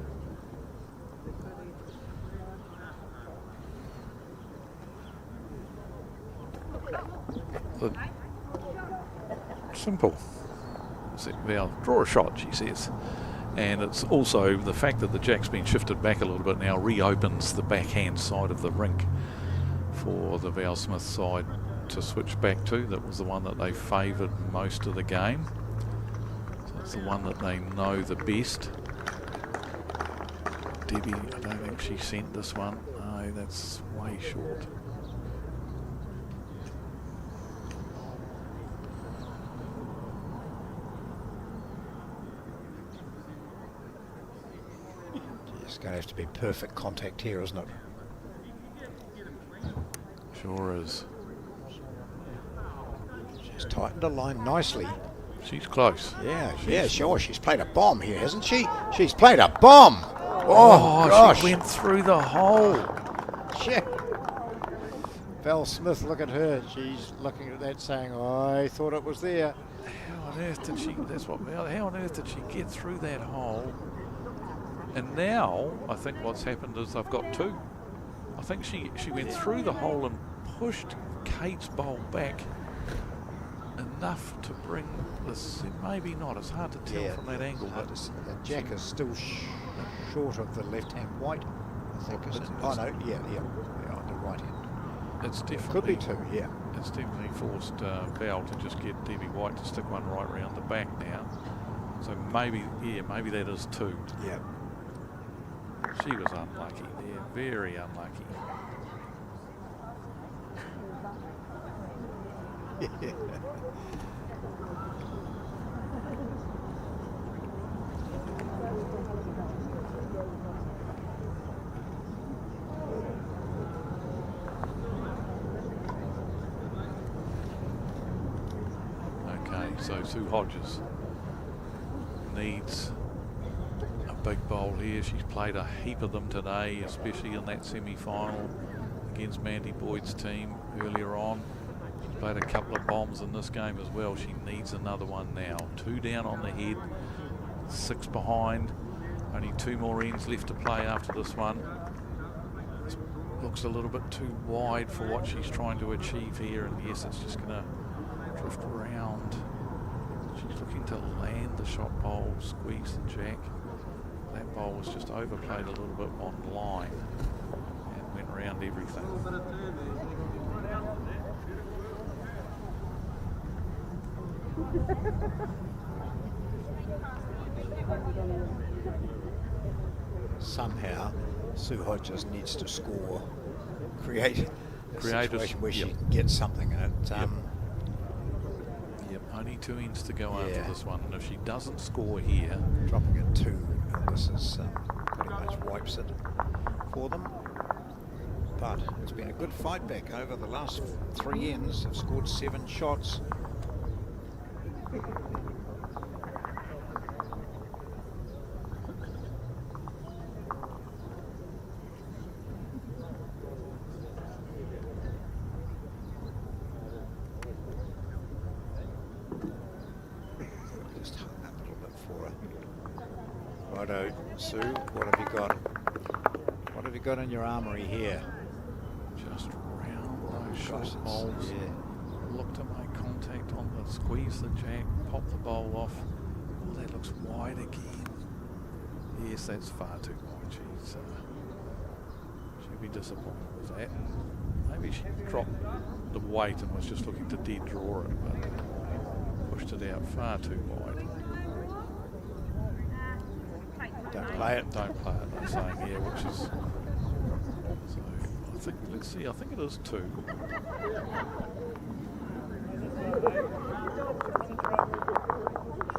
Simple. Now, draw a shot, she says. And it's also the fact that the jack's been shifted back a little bit now reopens the backhand side of the rink for the Val Smith side to switch back to. That was the one that they favoured most of the game. So it's the one that they know the best. Debbie, I don't think she sent this one. No, that's way short. It's going to have to be perfect contact here, isn't it? Sure is. She's tightened the line nicely. She's close. Yeah, sure. She's played a bomb here, hasn't she? She's played a bomb. Oh gosh. She went through the hole. Yeah. Val Smith, look at her. She's looking at that saying, I thought it was there. How on earth did she, how on earth did she get through that hole? And now, I think what's happened is they've got two. I think she went through the hole and pushed Kate's bowl back enough to bring this, maybe not, it's hard to tell from that angle. But the jack is still short of the left-hand white, I think, isn't it? Oh, no, yeah, on the right hand. It's definitely, could be two, yeah. It's definitely forced Val to just get Debbie White to stick one right round the back now. So maybe that is two. Yeah. She was unlucky there, very unlucky. Okay, so Sue Hodges needs a big bowl here. She's played a heap of them today, especially in that semi-final against Mandy Boyd's team earlier on. She's played a couple of bombs in this game as well. She needs another one now. 2 down on the head, 6 behind. Only 2 more ends left to play after this one. This looks a little bit too wide for what she's trying to achieve here, and yes, it's just going to drift around. She's looking to land the shot bowl, squeeze the jack. That bowl was just overplayed a little bit on line and went around everything. Somehow, Sue Hodges needs to score, create a situation where she yep. can get something in it. Yep, only 2 ends to go Yeah. after this one, and if she doesn't score here, Dropping at 2, this is pretty much wipes it for them. But it's been a good fight back over the last 3 ends. Have scored 7 shots. Just hung up a little bit for her. Righto, Sue, what have you got? What have you got in your armory here? just round those short Gosh, bowls. yeah. Look to make contact on the squeeze the jack, pop the bowl off. Oh, that looks wide again. Yes, that's far too wide. She'll be disappointed with that. Maybe she dropped the weight and was just looking to dead draw it, but pushed it out far too wide. Don't play it. Don't play it, they're saying here, which is. So I think, let's see, I think it is 2.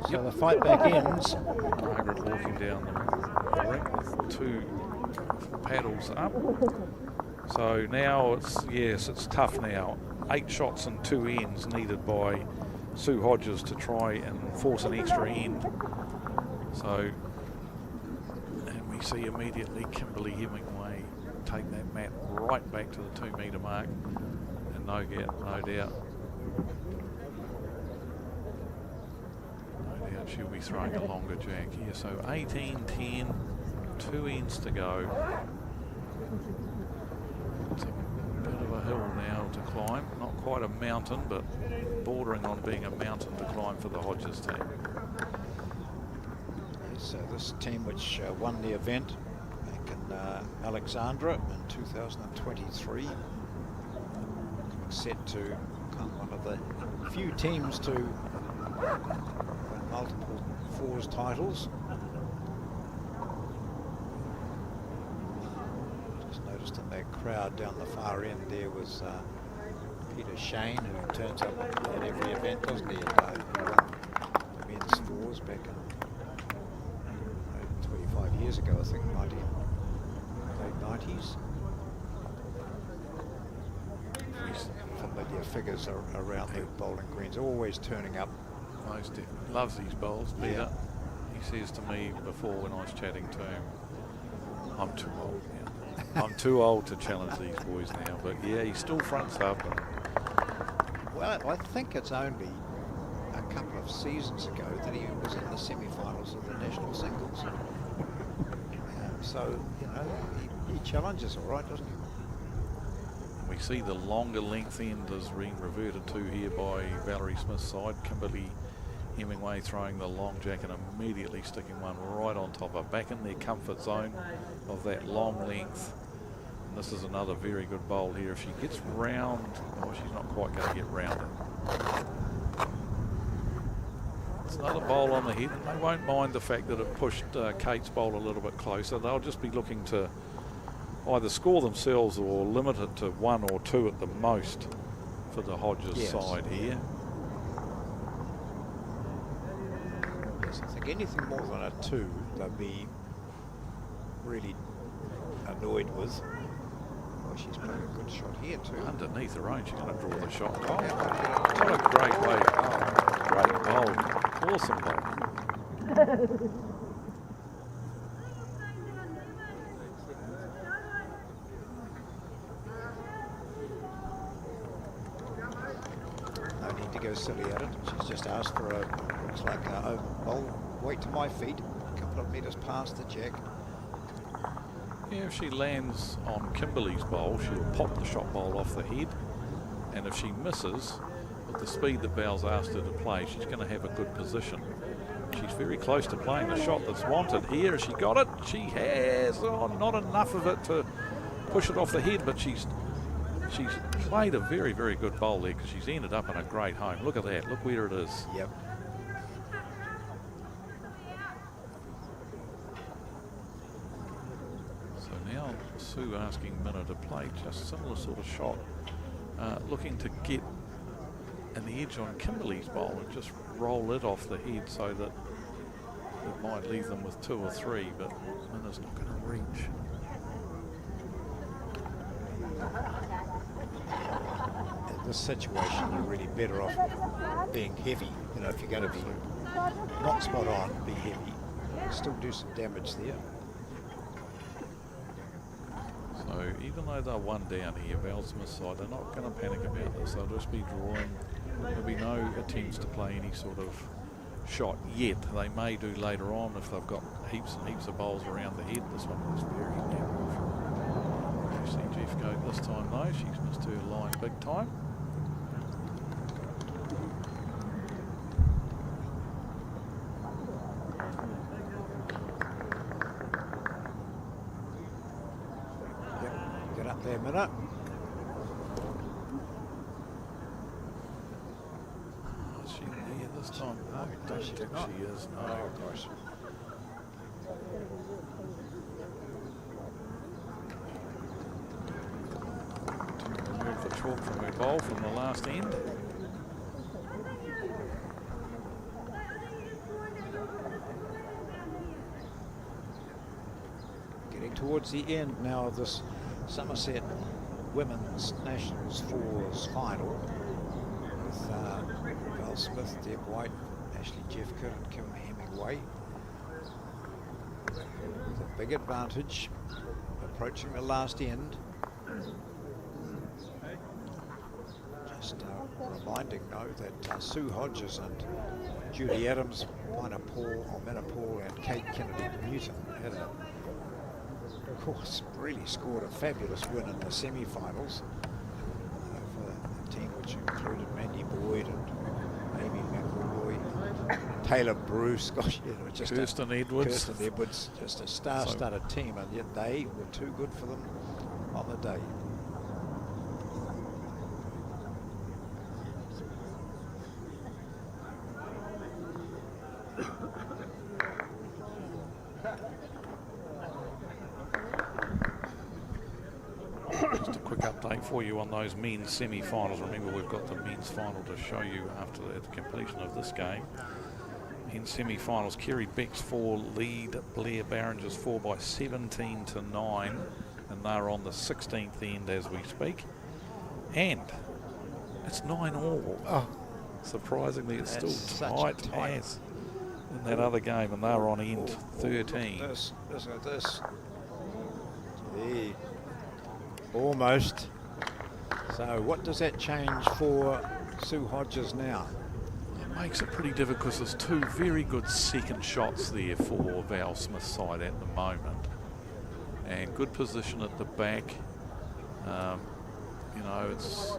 So the fight back ends. Margaret walking down the ring with 2 paddles up. So now it's tough now. 8 shots and 2 ends needed by Sue Hodges to try and force an extra end. So, and we see immediately Kimberly Hemingway take that mat right back to the 2 metre mark, and no doubt she'll be throwing a longer jack here. So 18-10, 2 ends to go. It's a bit of a hill now to climb. Not quite a mountain, but bordering on being a mountain to climb for the Hodges team. So this team which won the event back in Alexandra in 2023, set to become one of the few teams to win multiple fours titles. Just noticed in that crowd down the far end there was Peter Shane, who turns up at every event, doesn't he? He won the men's fours back in 25 years ago, I think, late 90s. Familiar figures are around the bowling greens, always turning up. Most definitely. Loves these bowls, Peter. Yeah. He says to me before when I was chatting to him, I'm too old now. I'm too old to challenge these boys now. But yeah, he still fronts up. Well, I think it's only a couple of seasons ago that he was in the semi-finals of the national singles. So, you know, he challenges all right, doesn't he? We see the longer length end is being reverted to here by Valerie Smith's side. Kimberly Hemingway throwing the long jack and immediately sticking one right on top of, back in their comfort zone of that long length. And this is another very good bowl here. If she gets round, oh, she's not quite going to get rounded. It's another bowl on the head, and they won't mind the fact that it pushed Kate's bowl a little bit closer. They'll just be looking to either score themselves or limit it to 1 or 2 at the most for the Hodges side here. Yes, I think anything more than a 2, they'll be really annoyed with. Oh, she's playing a good shot here too. Underneath her own, she's going to draw the shot. Oh, Yeah. what a great way. Oh, great bowl. Awesome bowl. No need to go silly at it. She's just asked for a, looks like a bowl weight to my feet, a couple of metres past the jack. Yeah, if she lands on Kimberley's bowl, she'll pop the shot bowl off the head. And if she misses, with the speed that Val's asked her to play, she's going to have a good position. She's very close to playing the shot that's wanted here. Has she got it? She has. Oh, not enough of it to push it off the head, but she's played a very, very good bowl there because she's ended up in a great home. Look at that. Look where it is. Yep. So now Sue asking Minna to play just similar sort of shot, looking to get an edge on Kimberley's bowl and just roll it off the head so that it might leave them with 2 or 3, but Minna's not going to reach. In this situation, you're really better off being heavy. You know, if you're going to be not spot on, be heavy. Still do some damage there. So even though they're 1 down here, Val Smith's side, they're not going to panic about this. They'll just be drawing. There'll be no attempts to play any sort of shot yet. They may do later on if they've got heaps and heaps of bowls around the head. This one was very narrow. You see Jeff go this time though. She's missed her line big time. Yep. Get up there, Minna. Is she there this time? No, I don't think she is. No. Oh, gosh. Remove the chalk from her bowl from the last end. Getting towards the end now of this Summerset Women's Nationals Fours final with Val Smith, Deb White, Ashley Jeffcoat and Kim Hemingway. With a big advantage approaching the last end. Just reminding though that Sue Hodges and Julie Adams, Minna Paul and Kate Kennedy Newton had a, of course, really scored a fabulous win in the semi-finals for a team which included Mandy Boyd and Amy McElroy, Taylor Bruce, gosh, you know, just Kirsten Edwards, just a star-studded team, and yet they were too good for them on the day. Just a quick update for you on those men's semi-finals. Remember, we've got the men's final to show you after the completion of this game. In semi-finals, Kerry Beck's 4 lead Blair Barringer's 4 by 17 to 9, and they're on the 16th end as we speak. And it's 9-all. Oh, surprisingly, it's that's still such a tight tight as in that other game, and they're on end 13. Listen to this. Gee. Almost. So what does that change for Sue Hodges now? It makes it pretty difficult because there's 2 very good second shots there for Val Smith's side at the moment, and good position at the back. You know, it's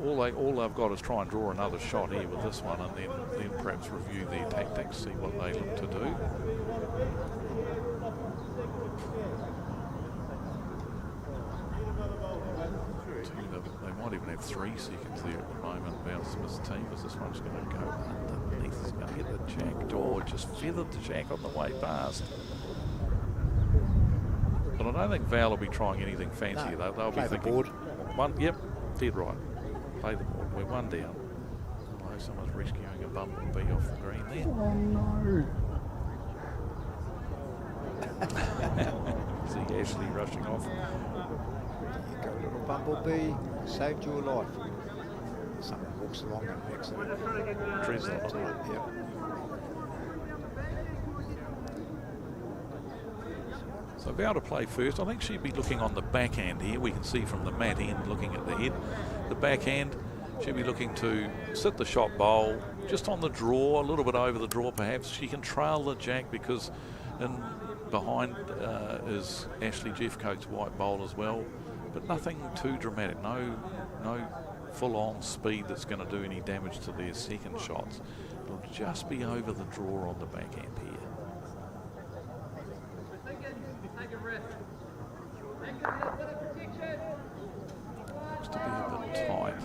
all they've got is try and draw another shot here with this one, and then perhaps review their tactics, see what they look to do. They might even have 3 seconds there at the moment, Val Smith's team, because this one's going to go underneath. It's going to hit the jack. Oh, just feathered the jack on the way past. But I don't think Val will be trying anything fancy. No, They'll be play the thinking board. Yep, dead right. Play the board. We're 1 down. someone's rescuing a bumblebee off the green there. Oh no. See Ashley rushing off. There you go, little bumblebee. Saved your life. Someone walks along and accident. Treads on it. Yep. So Val to play first. I think she'd be looking on the backhand here. We can see from the mat end looking at the head. The backhand, she'd be looking to sit the shot bowl just on the draw, a little bit over the draw perhaps. She can trail the jack because behind is Ashley Jeffcoat's white bowl as well. But nothing too dramatic. No full-on speed that's going to do any damage to their second shots. It'll just be over the draw on the backhand here. Looks to be a bit tight.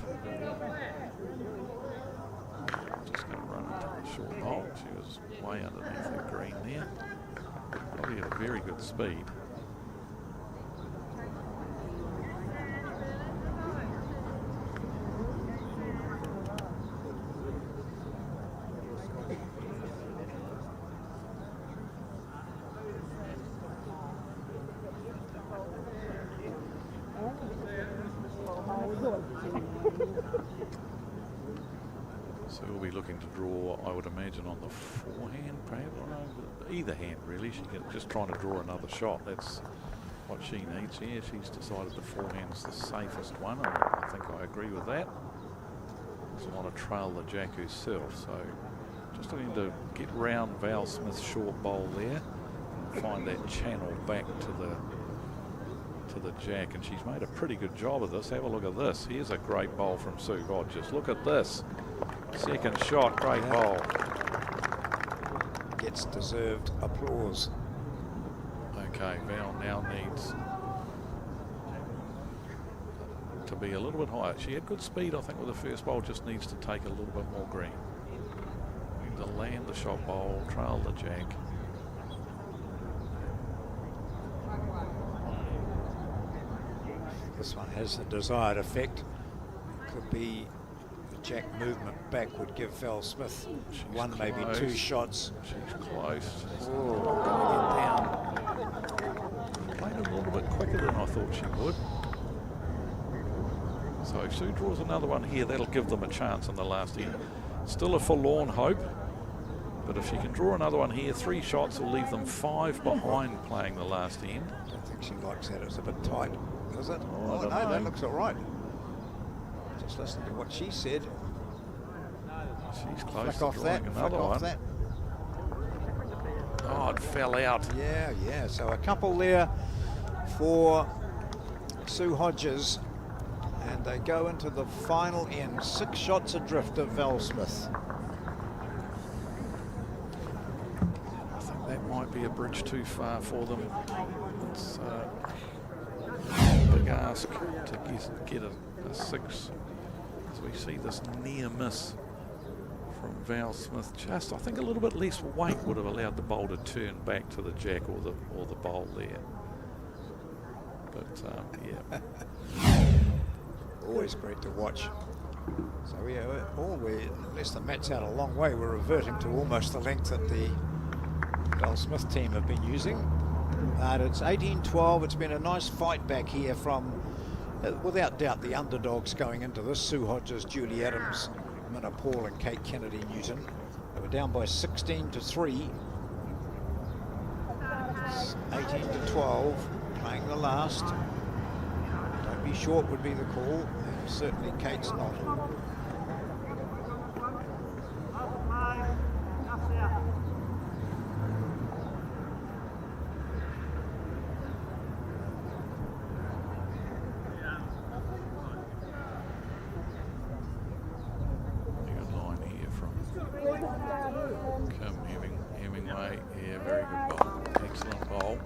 Just going to run into the short hole. She was way underneath the green there. Probably at a very good speed. So we'll be looking to draw, I would imagine, on the forehand, perhaps, or either hand really. She's just trying to draw another shot. That's what she needs. Yeah, she's decided the forehand's the safest one, and I think I agree with that. Doesn't want to trail the jack herself, so just looking to get round Val Smith's short bowl there and find that channel back to the jack, and she's made a pretty good job of this. Have a look at this. Here's a great bowl from Sue Hodges. Look at this. Second shot, great bowl. Gets deserved applause. Okay, Val now needs to be a little bit higher. She had good speed, I think, with the first bowl, just needs to take a little bit more green. Need to land the shot bowl, trail the jack. This one has the desired effect. Could be the jack movement back would give Val Smith one, maybe two shots. She's close. Oh, gonna get down. Played a little bit quicker than I thought she would. So Sue draws another one here. That'll give them a chance in the last end. Still a forlorn hope, but if she can draw another one here, 3 shots will leave them 5 behind playing the last end. I don't think she likes that. It's a bit tight, is it? Oh, I Oh, don't no, know. that looks all right. Just listen to what she said. She's close Flick to off drawing that, another flick off one. that. Oh, it fell out. Yeah. So a couple there for Sue Hodges, and they go into the final end. 6 shots adrift of Val Smith. I think that might be a bridge too far for them. It's a big ask to get a 6. So we see this near miss from Val Smith. Just, I think, a little bit less weight would have allowed the bowl to turn back to the jack or the bowl there. But yeah. Always great to watch. So unless the mat's out a long way, we're reverting to almost the length that the Val Smith team have been using. And it's 18-12. It's been a nice fight back here from, without doubt, the underdogs going into this. Sue Hodges, Julie Adams, Minna Paul and Kate Kennedy Newton. They were down by 16-3. 18-12, playing the last. Don't be short would be the call. And certainly Kate's not. Good line here from Kim Hemingway. Yeah, very good bowl. Excellent bowl.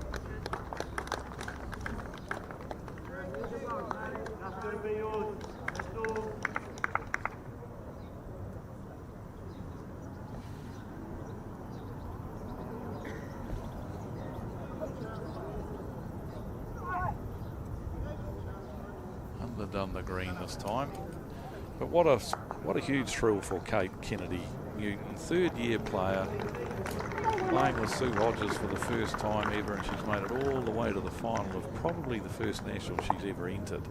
Underdone the green this time. But what a What a huge thrill for Kate Kennedy Newton, third-year player, playing with Sue Hodges for the first time ever, and she's made it all the way to the final of probably the first national she's ever entered.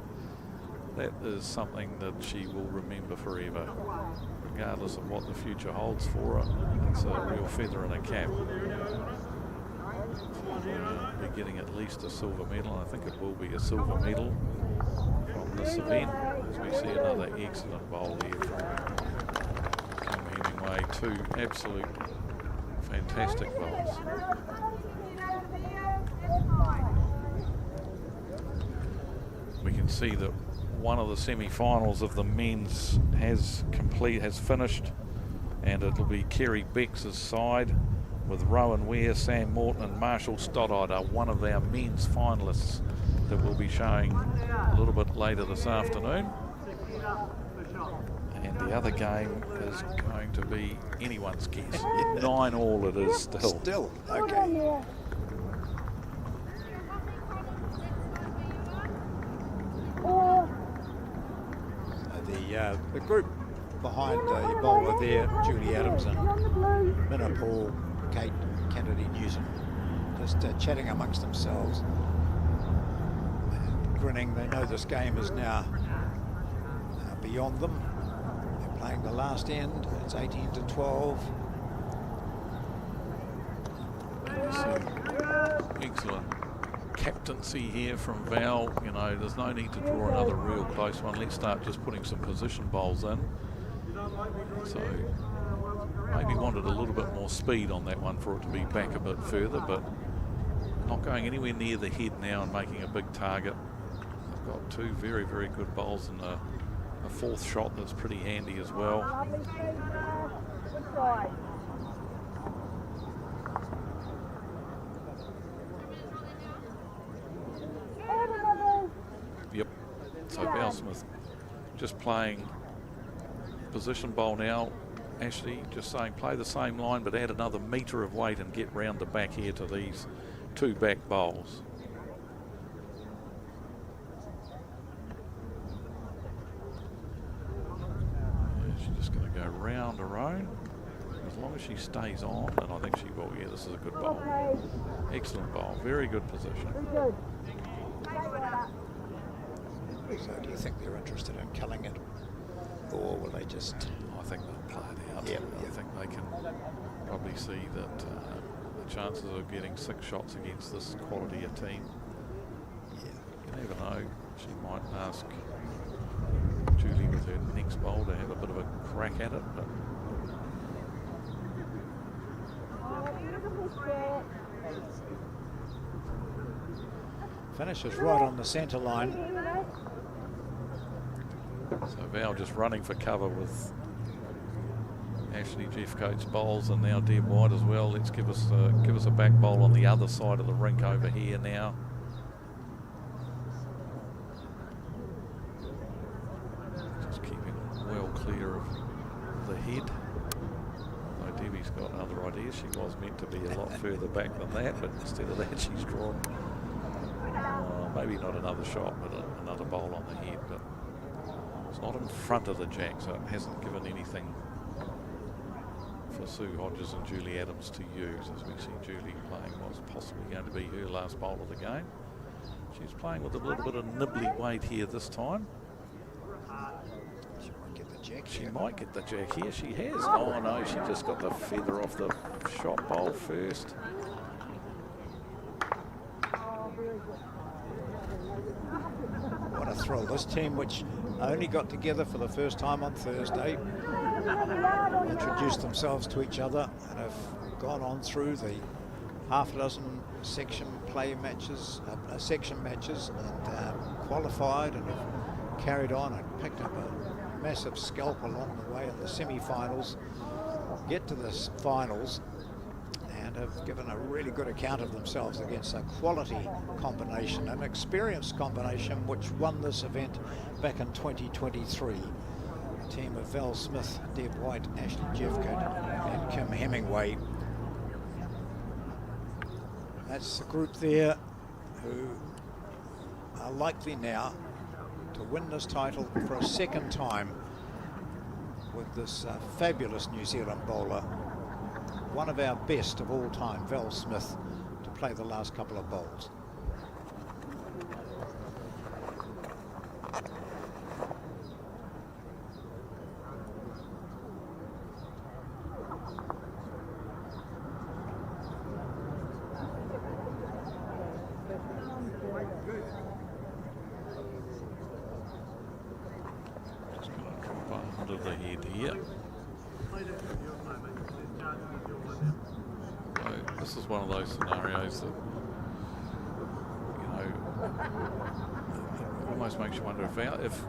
That is something that she will remember forever, regardless of what the future holds for her. It's a real feather in her cap. She'll be getting at least a silver medal, and I think it will be a silver medal from this event, as we see another excellent bowl here from Kim Hemingway. Two absolute fantastic bowls. We can see that one of the semi-finals of the men's has finished, and it'll be Kerry Becks's side with Rowan Ware, Sam Morton and Marshall Stoddard are one of our men's finalists that we'll be showing a little bit later this afternoon. And the other game is going to be anyone's guess. 9-all it is still. Still, okay. The group behind your bowler there, Julie Adams and Minna Paul, Kate Kennedy Newton, just chatting amongst themselves and grinning. They know this game is now beyond them. They're playing the last end. It's 18-12. Excellent captaincy here from Val. You know, there's no need to draw another real close one. Let's start just putting some position bowls in. So maybe wanted a little bit more speed on that one for it to be back a bit further, but not going anywhere near the head now and making a big target. They've got two very, very good bowls and a fourth shot that's pretty handy as well. Yep, so Val Smith just playing position bowl now. Ashley just saying play the same line but add another metre of weight and get round the back here to these two back bowls. Yeah, she's just going to go round her own. As long as she stays on, and I think she will. Yeah, this is a good bowl. Excellent bowl, very good position. So do you think they're interested in killing it, or will they just... I think they'll play it out. Yeah, I think they can probably see that the chances of getting 6 shots against this quality a team. Yeah. You never know. She might ask Julie with her next bowl to have a bit of a crack at it. But Finishes right on the centre line. so Val just running for cover with Ashley Jeffcoat's bowls, and now Deb White as well. Let's give us a back bowl on the other side of the rink over here now. Just keeping well clear of the head. Although Debbie's got other ideas. She was meant to be a lot further back than that, but instead of that she's drawn maybe not another shot, but another bowl on the head. But it's not in front of the jack, so it hasn't given anything for Sue Hodges and Julie Adams to use, as we see Julie playing what's possibly going to be her last bowl of the game. She's playing with a little bit of nibbly weight here this time. She might get the jack. She might get the jack here. She has. Oh no, she just got the feather off the shot bowl first. What a thrill. This team, which only got together for the first time on Thursday, introduced themselves to each other and have gone on through the half a dozen section matches and qualified and have carried on and picked up a massive scalp along the way in the semi-finals, get to the finals and have given a really good account of themselves against a quality combination, an experienced combination which won this event back in 2023. A team of Val Smith, Deb White, Ashley Jeffcoat and Kim Hemingway. That's the group there who are likely now to win this title for a second time with this fabulous New Zealand bowler, one of our best of all time, Val Smith, to play the last couple of bowls. Under the head here. So this is one of those scenarios that, you know, it almost makes you wonder if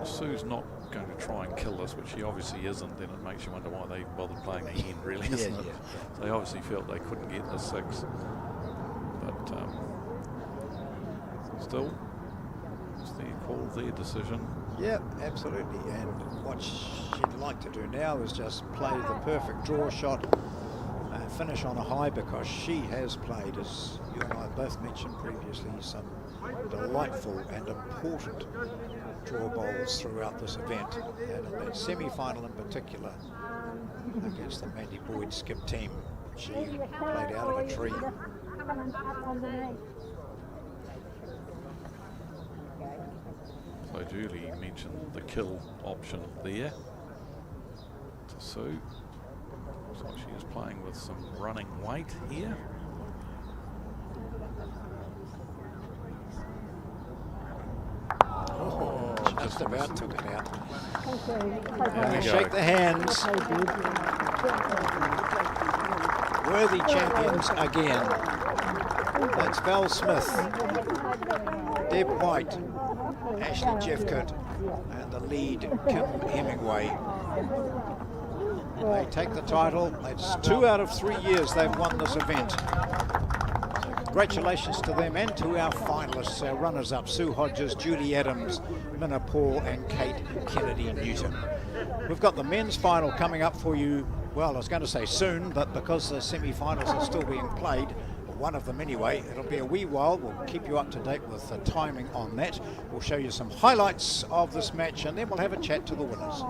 Sue's not going to try and kill this, which she obviously isn't, then it makes you wonder why they bothered playing again, really, isn't it? They obviously felt they couldn't get the 6. But still, it's their call, their decision. Yeah, absolutely. And what she'd like to do now is just play the perfect draw shot and finish on a high, because she has played, as you and I both mentioned previously, some delightful and important draw bowls throughout this event. And in that semi-final in particular, against the Mandy Boyd skip team, she played out of a tree. So Julie mentioned the kill option there to Sue. So she is playing with some running weight here. Oh, just about took it out. There we Shake go. the hands. Worthy champions again. That's Val Smith, Deb White, Ashley Jeffcoat, and the lead, Kim Hemingway. They take the title. It's 2 out of 3 years they've won this event. Congratulations to them and to our finalists, our runners-up, Sue Hodges, Julie Adams, Minna Paul and Kate Kennedy-Newton. We've got the men's final coming up for you, well, I was going to say soon, but because the semi-finals are still being played, one of them anyway, it'll be a wee while. We'll keep you up to date with the timing on that. We'll show you some highlights of this match, and then we'll have a chat to the winners.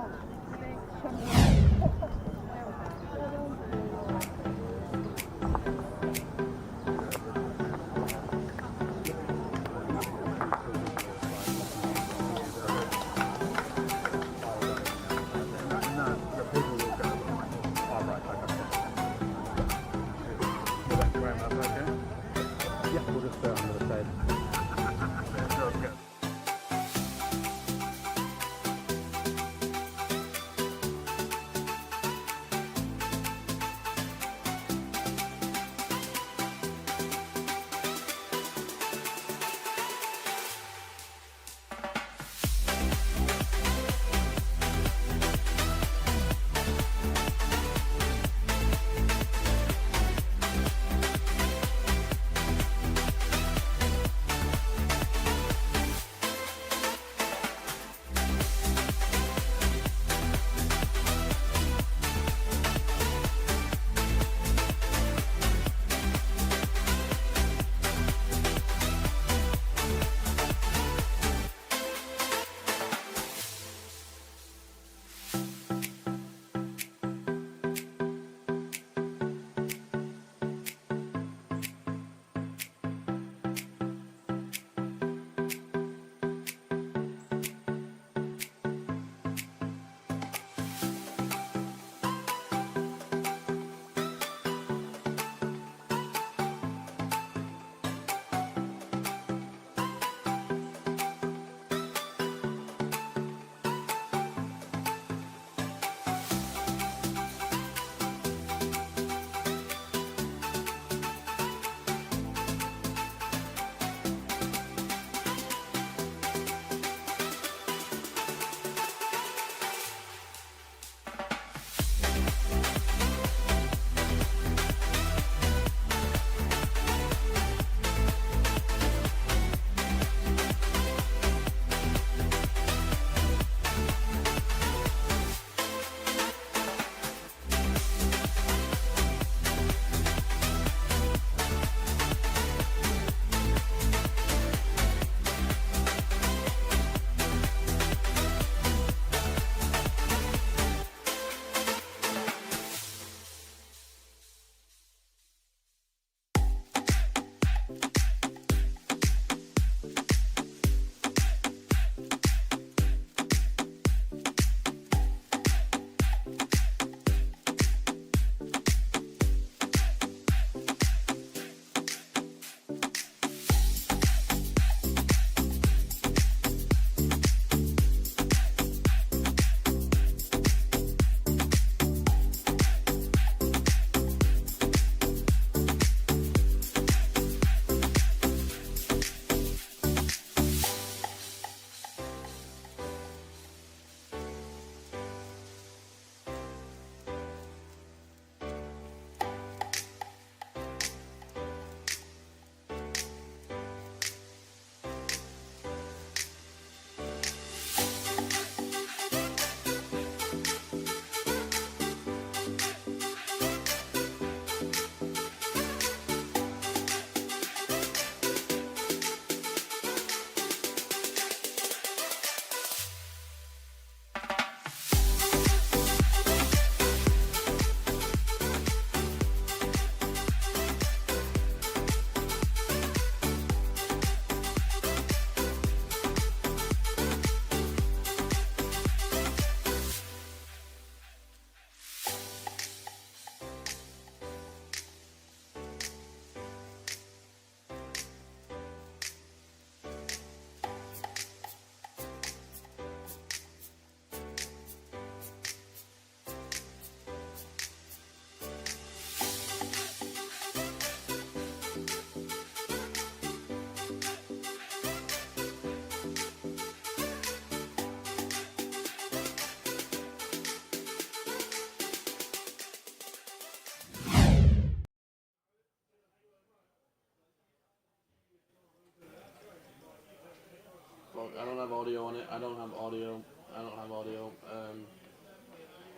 audio on it. I don't have audio. I don't have audio.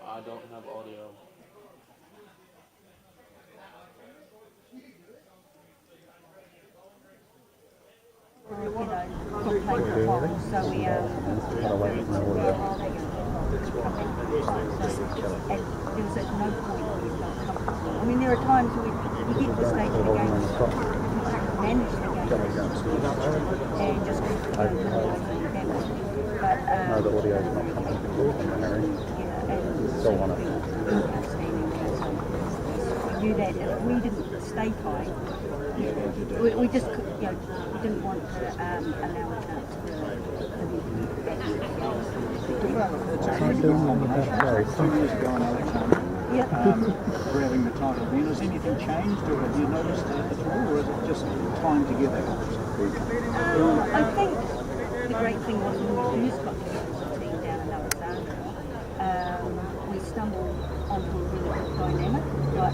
I don't have audio. So we and there's at no point where you felt comfortable. I mean, there are times where you get to the stage of the game, you manage the game and just go but no, the audio is not coming through from the Harry. yeah, and Still want it. outstanding. We knew that if we didn't stay tight, we just we didn't want to allow a chance for grabbing the title. Then has anything changed, or have you noticed that at all, or is it just time together? I think the great thing was when we first got the team down in Alexandria, we stumbled onto a really good dynamic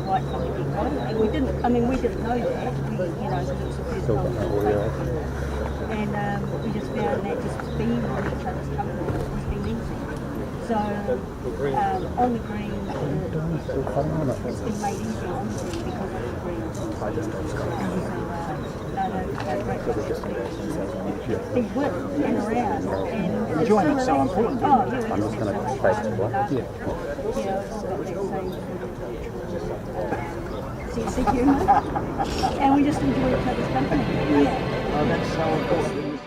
right from the get-go. And we didn't know that, because it was the first time we played. And we just found that just being on each other's company has been easy. So on the green, it's been made easier on the green because of the green. Been good and around. And enjoyment's so important. Oh, yeah, I'm just going to face to one. it's got that same sense of humour. And we just enjoy each other's company. Yeah. Oh, that's so important.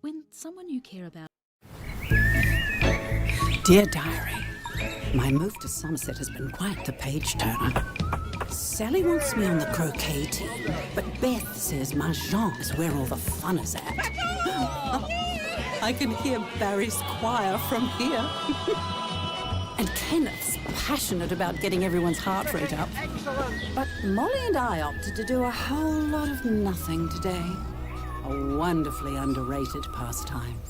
When someone you care about. Dear Diary, my move to Summerset has been quite the page-turner. Sally wants me on the croquet team, but Beth says Mahjong is where all the fun is at. I can hear Barry's choir from here. And Kenneth's passionate about getting everyone's heart rate up. But Molly and I opted to do a whole lot of nothing today. A wonderfully underrated pastime.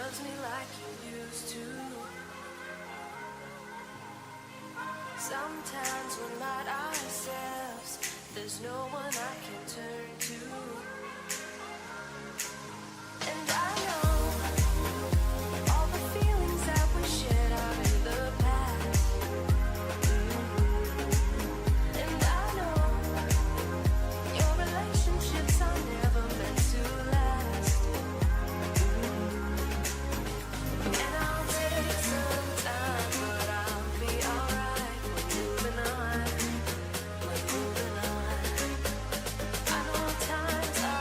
loves me like you used to. Sometimes we're not ourselves. There's no one I can turn to. And I know all the feelings that we shared are in the past. And I know your relationships are never meant to last. And I'll take some time, but I'll be alright. We're moving on. I know times are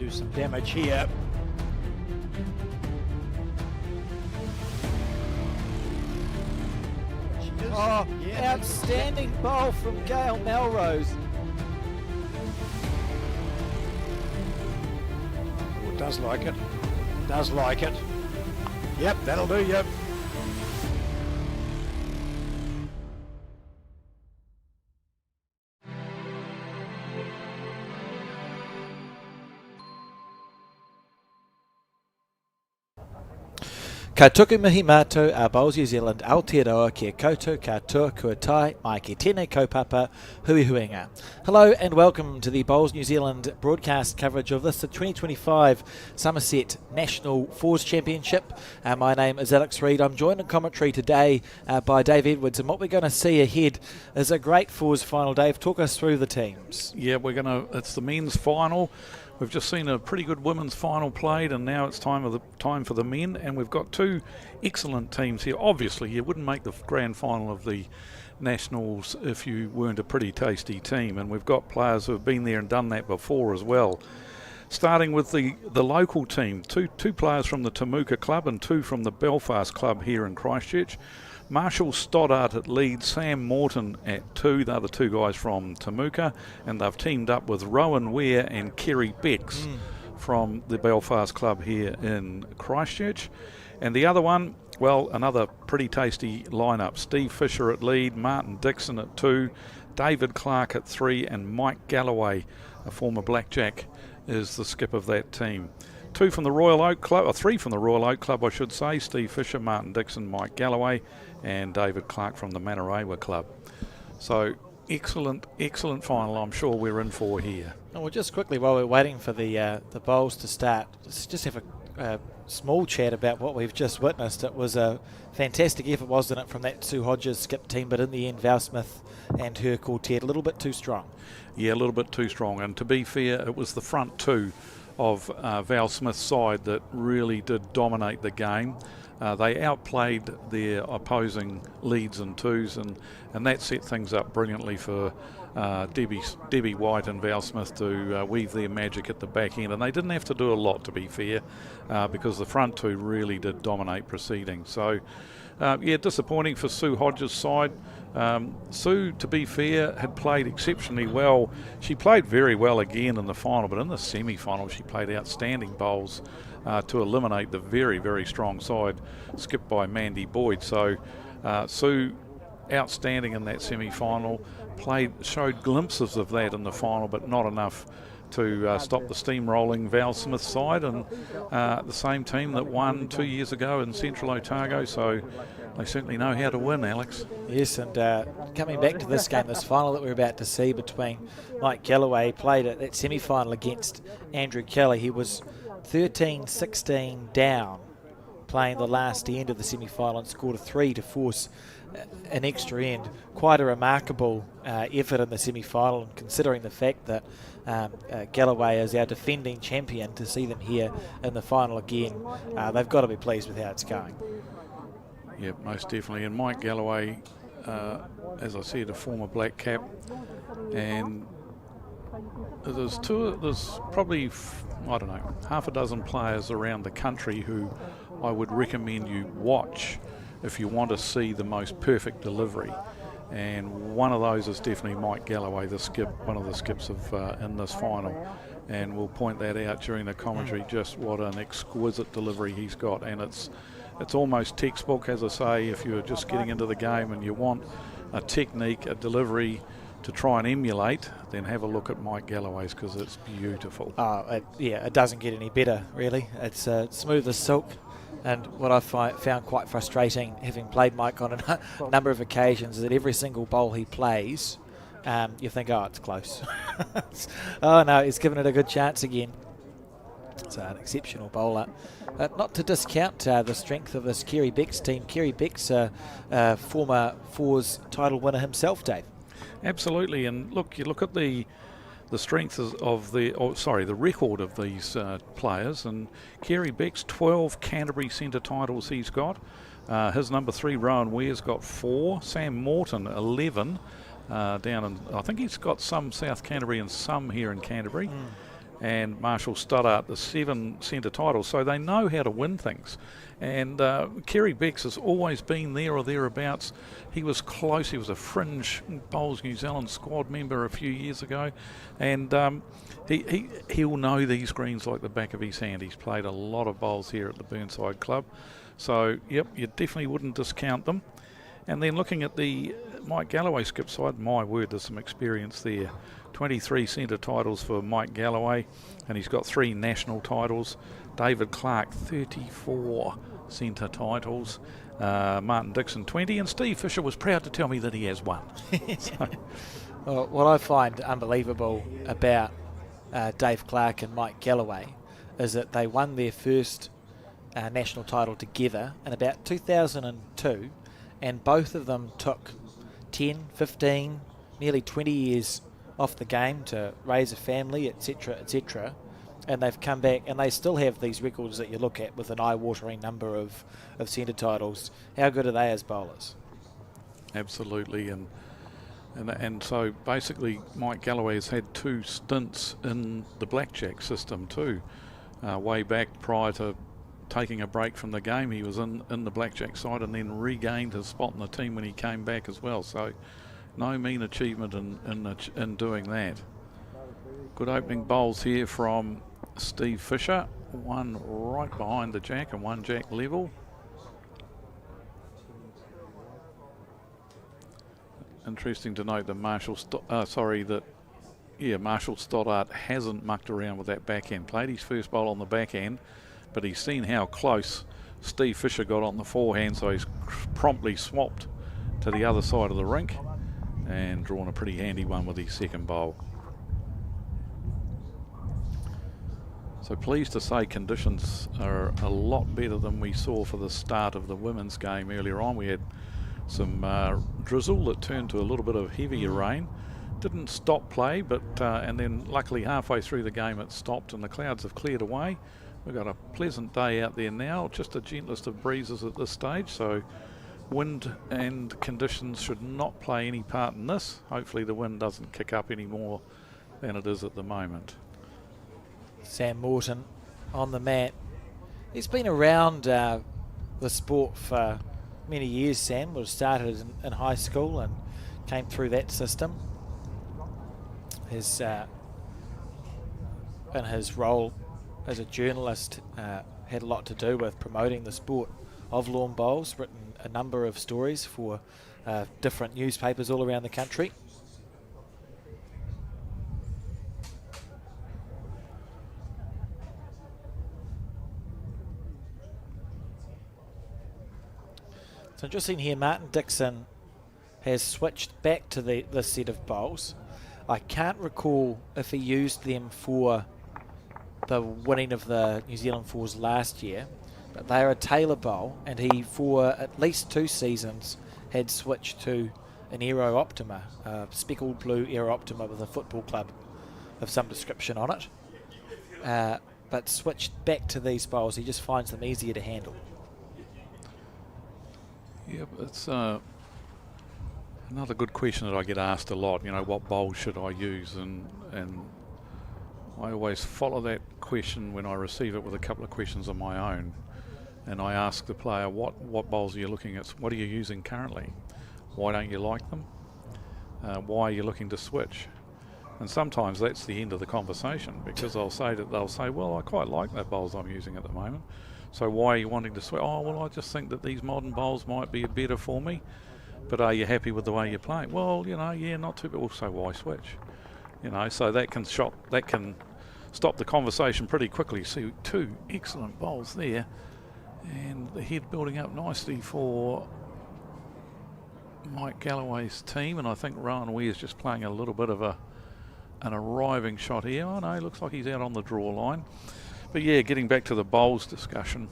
do some damage here. Oh, outstanding bowl from Gail Melrose. Oh, does like it. Does like it. Yep, that'll do you. Ka tuku mihi mātou a Bowls New Zealand Aotearoa kia koutou katoa kua tai mai ki tēnei kaupapa hui huenga. Hello and welcome to the Bowls New Zealand broadcast coverage of this, the 2025 Summerset National Fours Championship. My name is Alex Reid. I'm joined in commentary today by Dave Edwards, and what we're going to see ahead is a great Fours final. Dave, talk us through the teams. Yeah, it's the men's final. We've just seen a pretty good women's final played, and now it's time for the men, and we've got two excellent teams here. Obviously, you wouldn't make the grand final of the Nationals if you weren't a pretty tasty team, and we've got players who have been there and done that before as well. Starting with the local team, two players from the Temuka club and two from the Belfast club here in Christchurch. Marshall Stoddart at lead, Sam Morton at 2, the other two guys from Temuka, and they've teamed up with Rowan Ware and Kerry Becks from the Belfast club here in Christchurch. And the other one, well, another pretty tasty lineup. Steve Fisher at lead, Martin Dixon at 2, David Clark at 3, and Mike Galloway, a former Blackjack, is the skip of that team. 2 from the Royal Oak Club, or 3 from the Royal Oak Club, I should say. Steve Fisher, Martin Dixon, Mike Galloway, and David Clark from the Manarewa Club. So excellent final I'm sure we're in for here. Oh, well, just quickly while we're waiting for the bowls to start, let's just have a small chat about what we've just witnessed. It was a fantastic effort, wasn't it, from that Sue Hodges skip team, but in the end Val Smith and her quartet a little bit too strong. Yeah, a little bit too strong, and to be fair, it was the front two of Val Smith's side that really did dominate the game. They outplayed their opposing leads and twos, and that set things up brilliantly for Debbie White and Val Smith to weave their magic at the back end. And they didn't have to do a lot, to be fair, because the front two really did dominate proceedings. So, yeah, disappointing for Sue Hodges' side. Sue, to be fair, had played exceptionally well. She played very well again in the final, but in the semi-final she played outstanding bowls to eliminate the very, very strong side skipped by Mandy Boyd. So Sue, outstanding in that semi-final, showed glimpses of that in the final, but not enough to stop the steamrolling Val Smith side, and the same team that won 2 years ago in Central Otago, so they certainly know how to win, Alex. Yes, and coming back to this game, this final that we're about to see between Mike Galloway, played at that semi-final against Andrew Kelly. He was 13-16 down, playing the last end of the semi-final, and scored a 3 to force an extra end. Quite a remarkable effort in the semi-final, and considering the fact that Galloway is our defending champion, to see them here in the final again, they've got to be pleased with how it's going. Yeah, most definitely. And Mike Galloway, as I said, a former black cap, and there's probably, I don't know, half a dozen players around the country who I would recommend you watch if you want to see the most perfect delivery. And one of those is definitely Mike Galloway, one of the skips in this final. And we'll point that out during the commentary, just what an exquisite delivery he's got. And it's almost textbook, as I say, if you're just getting into the game and you want a technique, a delivery to try and emulate, then have a look at Mike Galloway's, because it's beautiful. It doesn't get any better, really. It's smooth as silk. And what I found quite frustrating, having played Mike on a number of occasions, is that every single bowl he plays, you think, oh, it's close. Oh no, he's given it a good chance again. It's an exceptional bowler. Not to discount the strength of this Kerry Becks team. Kerry Becks, former Fours title winner himself, Dave. Absolutely, and look, you look at the strength of the record of these players, and Kerry Becks, 12 Canterbury Centre titles he's got. His number 3, Rowan Ware's got 4. Sam Morton, 11. Down in, I think he's got some South Canterbury and some here in Canterbury. and Marshall Stoddart, the 7 centre titles, so they know how to win things. And Kerry Becks has always been there or thereabouts. He was close. He was a fringe Bowls New Zealand squad member a few years ago, and he'll know these greens like the back of his hand. He's played a lot of bowls here at the Burnside Club, so yep, you definitely wouldn't discount them. And then looking at the Mike Galloway skip side, my word, there's some experience there. 23 centre titles for Mike Galloway, and he's got 3 national titles. David Clark, 34 centre titles. Martin Dixon, 20, and Steve Fisher was proud to tell me that he has 1. So. Well, what I find unbelievable about Dave Clark and Mike Galloway is that they won their first national title together in about 2002, and both of them took 10, 15, nearly 20 years off the game to raise a family, etc., etc., and they've come back and they still have these records that you look at with an eye-watering number of centre titles. How good are they as bowlers? Absolutely, and so basically Mike Galloway has had 2 stints in the blackjack system too. Way back prior to taking a break from the game, he was in the blackjack side and then regained his spot in the team when he came back as well. So no mean achievement in doing that. Good opening bowls here from Steve Fisher. 1 right behind the jack and 1 jack level. Interesting to note that Marshall Stoddart hasn't mucked around with that backhand. Played his first bowl on the backhand, but he's seen how close Steve Fisher got on the forehand, so he's promptly swapped to the other side of the rink and drawn a pretty handy one with his second bowl. So pleased to say conditions are a lot better than we saw for the start of the women's game earlier on. We had some drizzle that turned to a little bit of heavier rain. Didn't stop play, but and then luckily halfway through the game it stopped and the clouds have cleared away. We've got a pleasant day out there now, just the gentlest of breezes at this stage, so wind and conditions should not play any part in this. Hopefully the wind doesn't kick up any more than it is at the moment. Sam Morton on the mat. He's been around the sport for many years, Sam. Was started in high school and came through that system. His in his role as a journalist had a lot to do with promoting the sport of lawn bowls, written a number of stories for different newspapers all around the country. So interesting here, Martin Dixon has switched back to this set of bowls. I can't recall if he used them for the winning of the New Zealand Fours last year, but they are a Taylor bowl, and he, for at least 2 seasons, had switched to an Aero Optima, a speckled blue Aero Optima with a football club of some description on it, but switched back to these bowls. He just finds them easier to handle. Yeah, it's another good question that I get asked a lot. You know, what bowl should I use? And I always follow that question when I receive it with a couple of questions of my own. And I ask the player, what bowls are you looking at? What are you using currently? Why don't you like them? Why are you looking to switch? And sometimes that's the end of the conversation, because they'll say, well, I quite like the bowls I'm using at the moment. So why are you wanting to switch? Oh, well, I just think that these modern bowls might be better for me. But are you happy with the way you're playing? Well, you know, yeah, not too bad. Also, why switch? You know, so that can stop the conversation pretty quickly. See 2 excellent bowls there, and the head building up nicely for Mike Galloway's team. And I think Rowan Ware's just playing a little bit of an arriving shot here. Oh no, looks like he's out on the draw line. But yeah, getting back to the bowls discussion,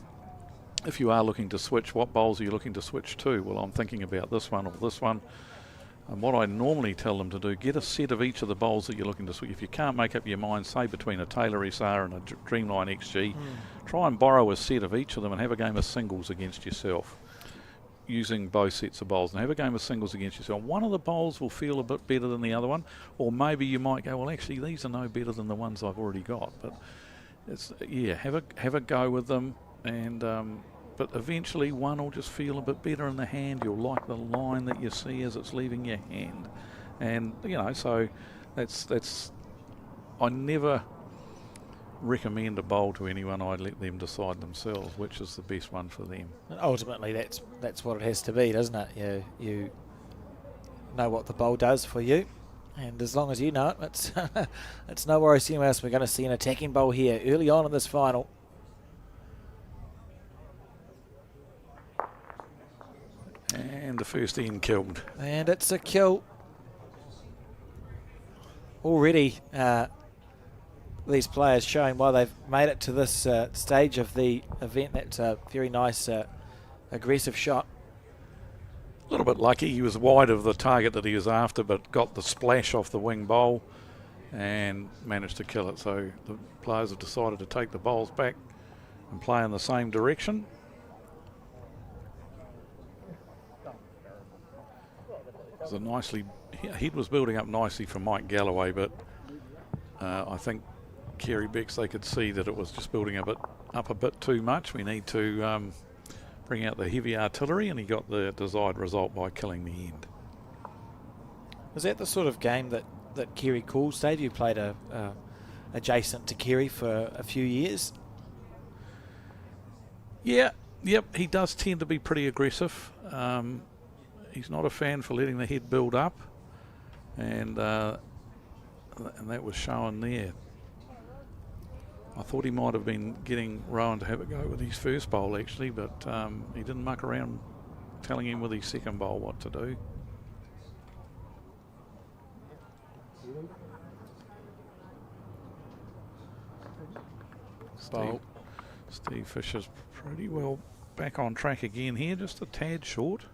if you are looking to switch, what bowls are you looking to switch to? Well, I'm thinking about this one or this one. And what I normally tell them to do, get a set of each of the bowls that you're looking to switch. If you can't make up your mind, say between a Taylor SR and a Dreamline XG, try and borrow a set of each of them and have a game of singles against yourself. using both sets of bowls and have a game of singles against yourself. One of the bowls will feel a bit better than the other one, or maybe you might go, well, actually, these are no better than the ones I've already got. But it's, yeah, have a go with them, and but eventually one will just feel a bit better in the hand. You'll like the line that you see as it's leaving your hand, and so that's I never recommend a bowl to anyone. I'd let them decide themselves which is the best one for them. And ultimately, that's what it has to be, doesn't it? You know what the bowl does for you, and as long as you know it, it's no worries anywhere else. We're going to see an attacking bowl here early on in this final. And the first end killed. And it's a kill. Already, these players showing why they've made it to this stage of the event. That's a very nice aggressive shot. A little bit lucky. He was wide of the target that he was after, but got the splash off the wing bowl and managed to kill it. So the players have decided to take the bowls back and play in the same direction. It was a nicely, head was building up nicely from Mike Galloway, but I think Kerry Becks, they could see that it was just building up a bit too much. We need to bring out the heavy artillery, and he got the desired result by killing the end. Was that the sort of game that Kerry calls, Dave? You played adjacent to Kerry for a few years. Yeah, yep, he does tend to be pretty aggressive. He's not a fan for letting the head build up, and that was shown there. I thought he might have been getting Rowan to have a go with his first bowl actually, but he didn't muck around telling him with his second bowl what to do. Steve Fisher's pretty well back on track again here, just a tad short.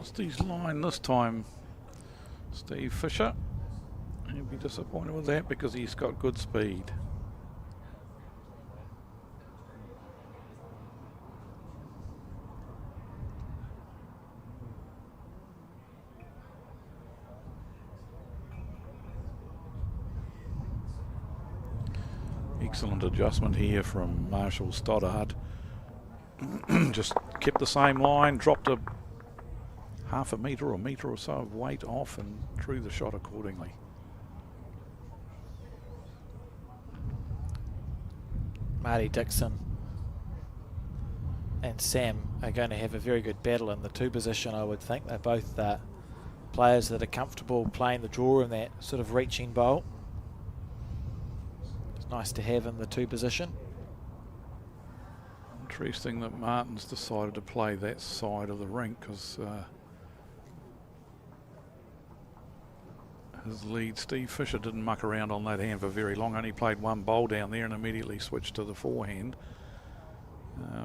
Steve's line this time, Steve Fisher. He'll be disappointed with that because he's got good speed. Excellent adjustment here from Marshall Stoddard. Just kept the same line, dropped a half a metre or so of weight off and drew the shot accordingly. Marty Dixon and Sam are going to have a very good battle in the two position, I would think. They're both players that are comfortable playing the draw in that sort of reaching bowl. It's nice to have in the two position. Interesting that Martin's decided to play that side of the rink because his lead, Steve Fisher, didn't muck around on that hand for very long, only played one bowl down there and immediately switched to the forehand.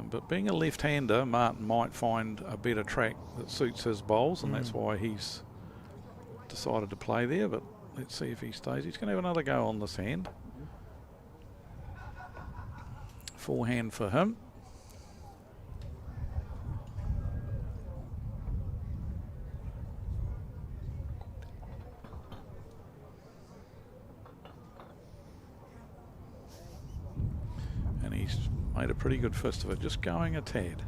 But being a left-hander, Martin might find a better track that suits his bowls, and that's why he's decided to play there. But let's see if he stays. He's going to have another go on this hand. Forehand for him. He's made a pretty good fist of it, just going a tad.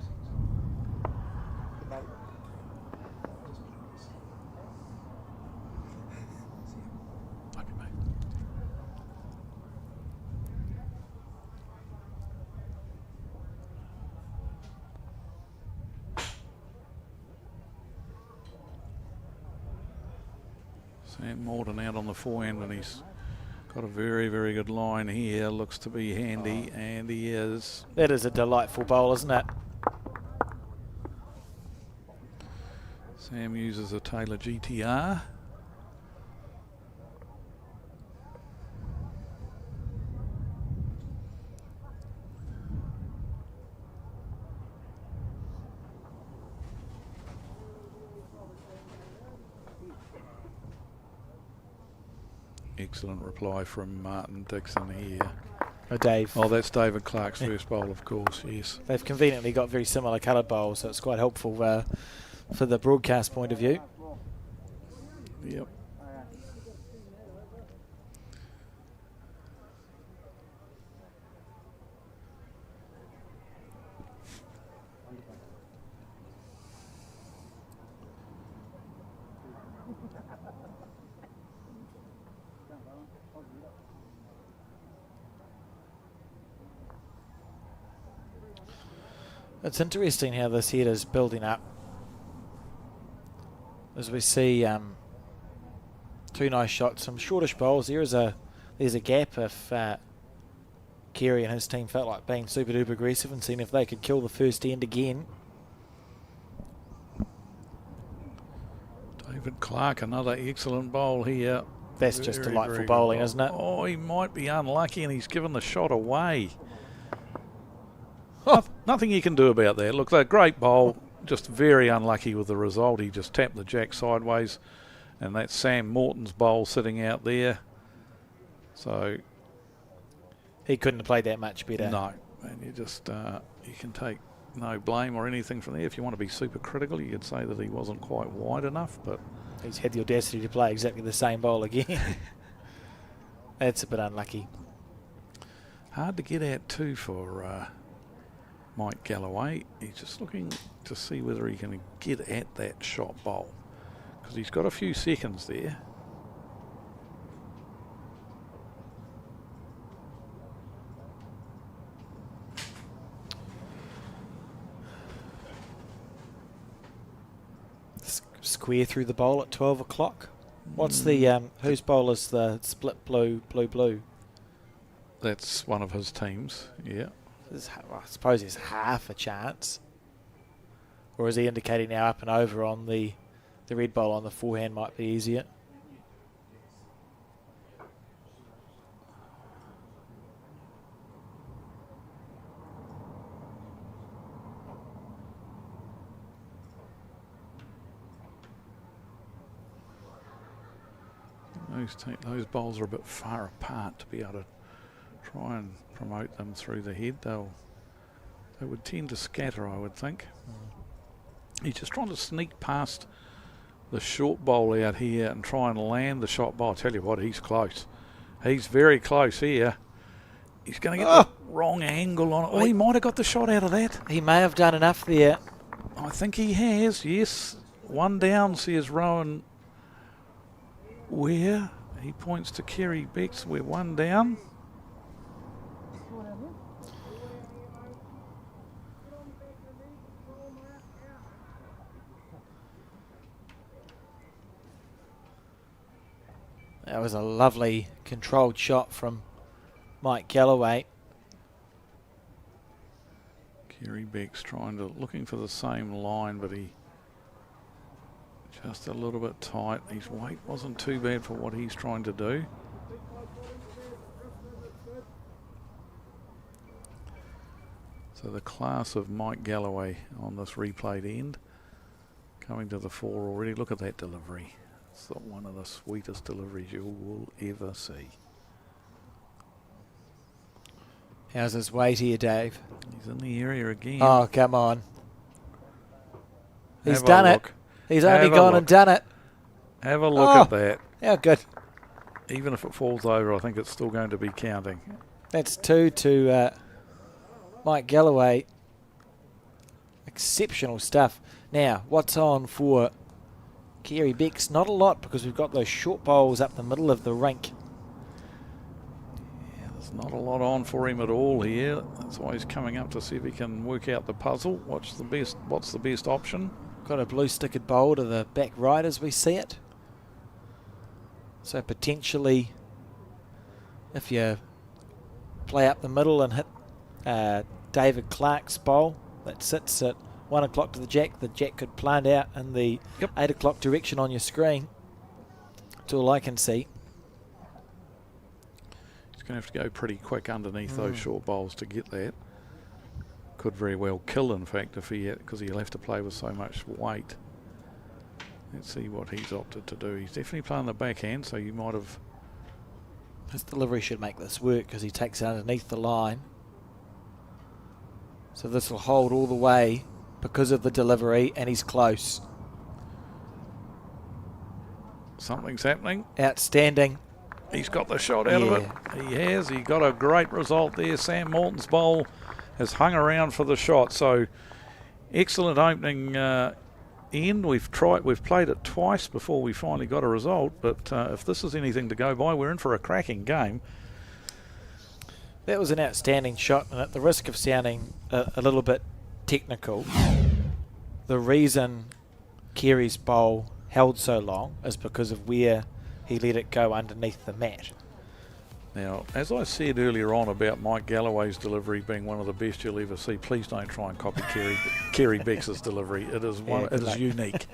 Sam Morton out on the forehand, and he's got a very, very good line here. Looks to be handy, and he is. That is a delightful bowl, isn't it? Sam uses a Taylor GTR. Excellent reply from Martin Dixon here. Oh, Dave. Oh, that's David Clark's first bowl, of course, yes. They've conveniently got very similar coloured bowls, so it's quite helpful for the broadcast point of view. Yep. It's interesting how this head is building up. As we see two nice shots, some shortish bowls. There's a gap if Carey and his team felt like being super duper aggressive and seeing if they could kill the first end again. David Clark, another excellent bowl here. That's just Very, delightful very bowling, good isn't it? Oh, he might be unlucky, and he's given the shot away. Nothing you can do about that. Look, that great bowl, just very unlucky with the result. He just tapped the jack sideways, and that's Sam Morton's bowl sitting out there. So he couldn't have played that much better. No, and you just you can take no blame or anything from there. If you want to be super critical, you could say that he wasn't quite wide enough, but he's had the audacity to play exactly the same bowl again. That's a bit unlucky. Hard to get at too for Mike Galloway. He's just looking to see whether he can get at that shot bowl, because he's got a few seconds there. Square through the bowl at 12 o'clock. What's the whose bowl is the split blue? That's one of his teams. Yeah. I suppose there's half a chance. Or is he indicating now up and over on the red bowl on the forehand might be easier? Those bowls are a bit far apart to be able to try and promote them through the head. They would tend to scatter, I would think. He's just trying to sneak past the short bowl out here and try and land the shot bowl. I tell you what, he's close. He's very close here. He's going to get the wrong angle on it. Oh, he might have got the shot out of that. He may have done enough there. I think he has, yes. One down, says Rowan Ware. He points to Kerry Becks. We're one down. That was a lovely controlled shot from Mike Galloway. Kerry Becks looking for the same line, but he just a little bit tight. His weight wasn't too bad for what he's trying to do. So the class of Mike Galloway on this replayed end coming to the fore already. Look at that delivery. It's one of the sweetest deliveries you will ever see. How's his weight here, Dave? He's in the area again. Oh, come on. He's Have a done it. look. He's Have only a gone look. and done it. Have a look at that. How good. Even if it falls over, I think it's still going to be counting. That's two to Mike Galloway. Exceptional stuff. Now, what's on for Kerry Becks? Not a lot, because we've got those short bowls up the middle of the rink. Yeah, there's not a lot on for him at all here. That's why he's coming up to see if he can work out the puzzle. What's the best option? Got a blue stickered bowl to the back right as we see it. So potentially, if you play up the middle and hit David Clark's bowl that sits at 1 o'clock to the jack could plant out in the 8 o'clock direction on your screen. That's all I can see. He's going to have to go pretty quick underneath those short bowls to get that. Could very well kill, in fact, if because he'll have to play with so much weight. Let's see what he's opted to do. He's definitely playing the backhand, so you might have... His delivery should make this work because he takes it underneath the line. So this will hold all the way because of the delivery, and he's close. Something's happening. Outstanding. He's got the shot out of it. He has. He got a great result there. Sam Morton's bowl has hung around for the shot. So excellent opening end. We've played it twice before we finally got a result. But if this is anything to go by, we're in for a cracking game. That was an outstanding shot, and at the risk of sounding a little bit technical, the reason Kerry's bowl held so long is because of where he let it go underneath the mat. Now, as I said earlier on about Mike Galloway's delivery being one of the best you'll ever see, please don't try and copy Kerry Bex's delivery. It is unique.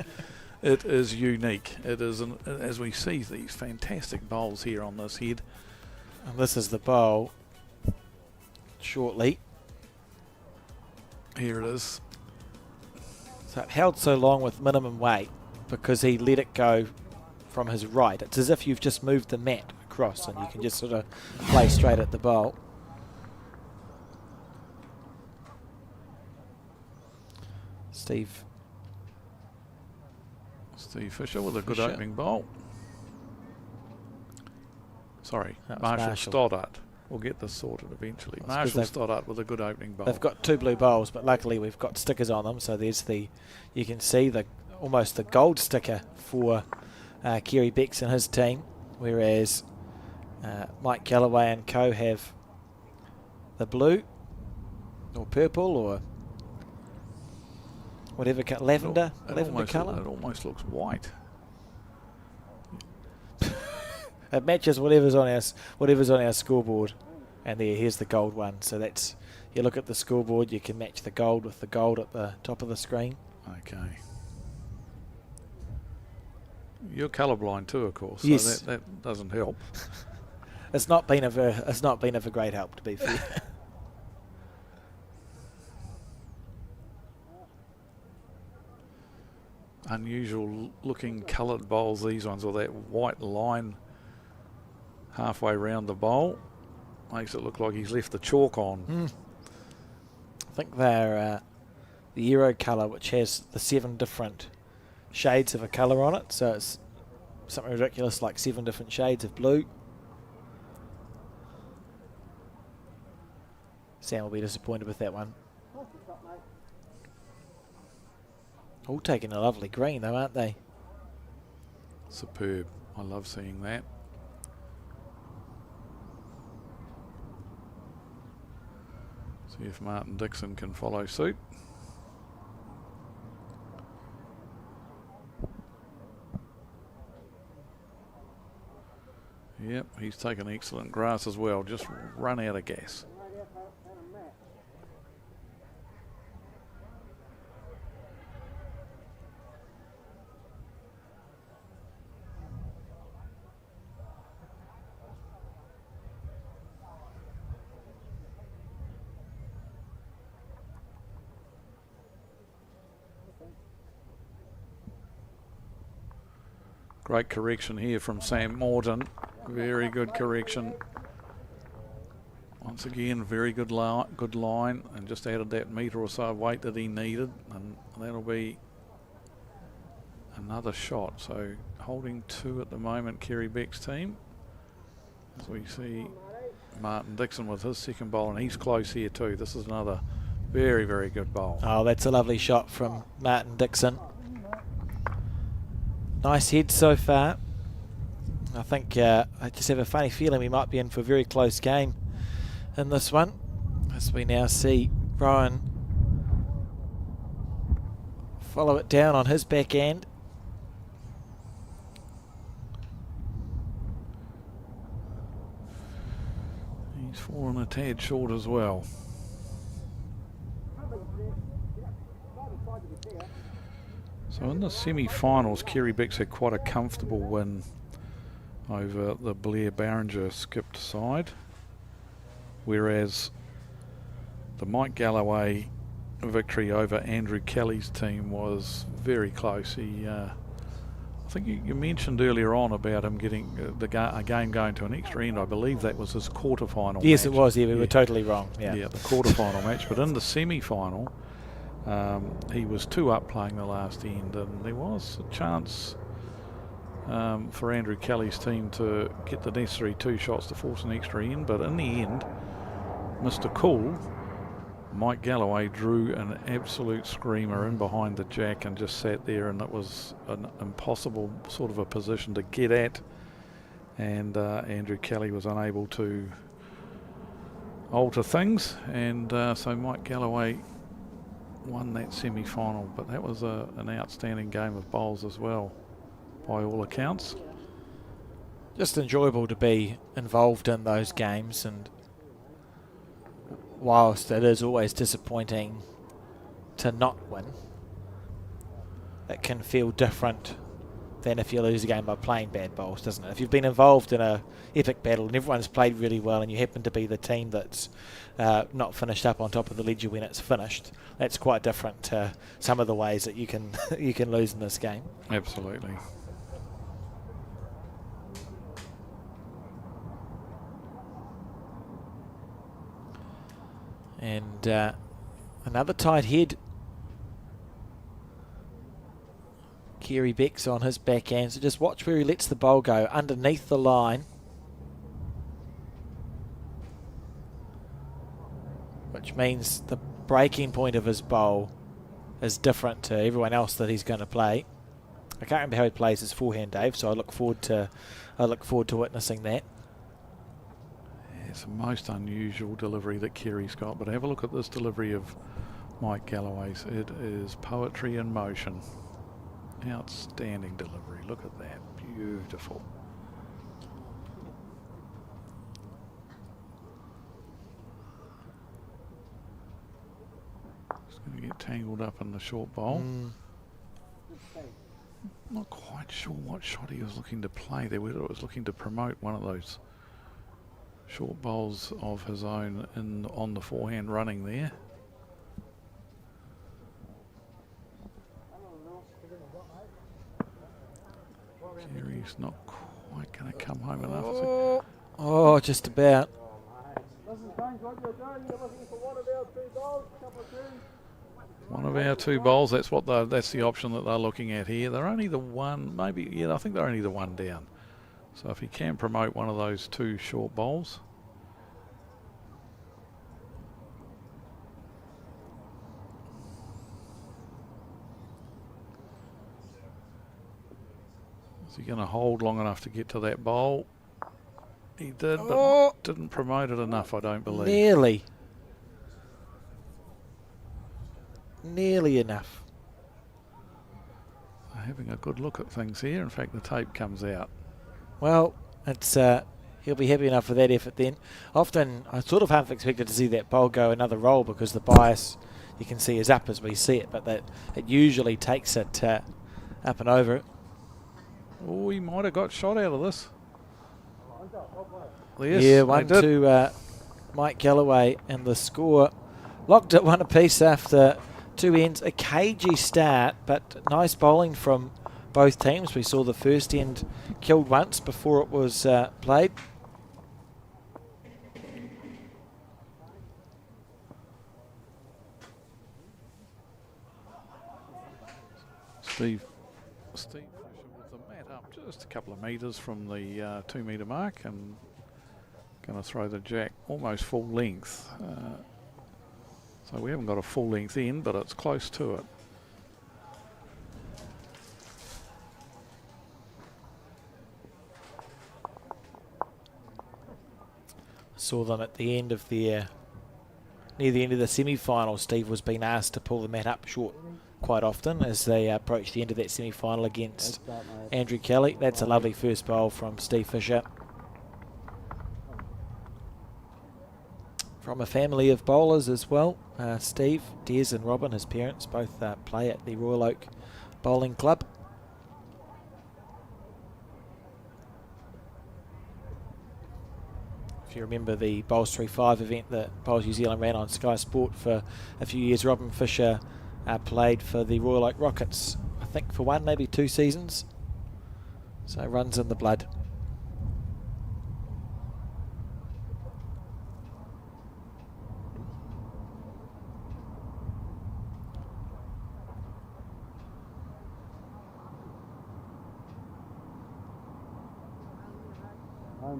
It is unique. It is, as we see these fantastic bowls here on this head. And this is the bowl shortly. Here it is. So it held so long with minimum weight because he let it go from his right. It's as if you've just moved the mat across and you can just sort of play straight at the bowl. Steve Fisher with a good opening bowl. Sorry, Marshall Stoddart. We'll get this sorted eventually. Marshall Stoddart with a good opening bowl. They've got two blue bowls, but luckily we've got stickers on them. So there's you can see almost the gold sticker for Kerry Bex and his team, whereas Mike Galloway and co have the blue or purple or whatever lavender colour. It almost looks white. It matches whatever's on our scoreboard, and here's the gold one. So that's, you look at the scoreboard, you can match the gold with the gold at the top of the screen. Okay. You're colourblind too, of course. Yes. So that doesn't help. It's not been of a great help, to be fair. Unusual looking coloured bowls, these ones, or that white line halfway round the bowl makes it look like he's left the chalk on. I think they're the Euro colour, which has the 7 different shades of a colour on it, so it's something ridiculous like 7 different shades of blue. Sam will be disappointed with that one. All taking a lovely green though, aren't they? Superb. I love seeing that. See if Martin Dixon can follow suit. Yep, he's taken excellent grass as well, just run out of gas. Great correction here from Sam Morton. Very good correction. Once again, very good line, and just added that metre or so of weight that he needed, and that'll be another shot. So holding 2 at the moment, Kerry Beck's team. As we see Martin Dixon with his second bowl, and he's close here too. This is another very, very good bowl. Oh, that's a lovely shot from Martin Dixon. Nice head so far. I think I just have a funny feeling we might be in for a very close game in this one, as we now see Rowan follow it down on his backhand. He's fallen a tad short as well. So in the semi-finals, Kerry Bix had quite a comfortable win over the Blair Barringer skipped side, whereas the Mike Galloway victory over Andrew Kelly's team was very close. He, I think you mentioned earlier on about him getting a game going to an extra end. I believe that was his quarter-final Yes, match. it was. Yeah, we were totally wrong. Yeah, the quarter-final match. But in the semi-final, he was 2 up playing the last end, and there was a chance for Andrew Kelly's team to get the necessary 2 shots to force an extra end. But in the end, Mr. Cool, Mike Galloway, drew an absolute screamer in behind the jack and just sat there, and it was an impossible sort of a position to get at, and Andrew Kelly was unable to alter things, and so Mike Galloway won that semi-final. But that was an outstanding game of bowls as well, by all accounts. Just enjoyable to be involved in those games, and whilst it is always disappointing to not win, it can feel different than if you lose a game by playing bad bowls, doesn't it? If you've been involved in a epic battle and everyone's played really well and you happen to be the team that's not finished up on top of the ledger when it's finished, that's quite different to some of the ways that you can you can lose in this game. Absolutely. And another tight head. Kerry Beck's on his backhand, so just watch where he lets the bowl go, underneath the line. Which means the breaking point of his bowl is different to everyone else that he's going to play. I can't remember how he plays his forehand, Dave, so I look forward to witnessing that. It's a most unusual delivery that Kerry's got, but have a look at this delivery of Mike Galloway's. It is poetry in motion. Outstanding delivery. Look at that. Beautiful. Just going to get tangled up in the short bowl. Not quite sure what shot he was looking to play there, whether it was looking to promote one of those short bowls of his own on the forehand running there. Kerry's not quite going to come home enough. Oh, just about. One of our 2 bowls. That's the option that they're looking at here. They're only the one, maybe. Yeah, I think they're only the 1 down. So if he can promote one of those 2 short bowls. Is he going to hold long enough to get to that bowl? He did, but didn't promote it enough, I don't believe. Nearly enough. Having a good look at things here. In fact, the tape comes out. Well, it's he'll be happy enough for that effort then. Often, I sort of half expected to see that bowl go another roll because the bias you can see is up as we see it, but that it usually takes it up and over it. Oh, he might have got shot out of this. Yes, yeah, 1 to Mike Galloway, and the score locked at 1 apiece after 2 ends. A cagey start, but nice bowling from both teams. We saw the first end killed once before it was played. Steve Fisher with the mat up just a couple of metres from the 2 metre mark, and going to throw the jack almost full length. So we haven't got a full length in, but it's close to it. Saw them at the end of their, near the end of the semi-final. Steve was being asked to pull the mat up short quite often as they approach the end of that semi-final against Andrew Kelly. That's a lovely first bowl from Steve Fisher. from a family of bowlers as well. Steve, Des and Robin, his parents, both play at the Royal Oak Bowling Club. If you remember the Bowls 3-5 event that Bowls New Zealand ran on Sky Sport for a few years, Robin Fisher played for the Royal Oak Rockets, I think for 1, maybe 2 seasons. So runs in the blood.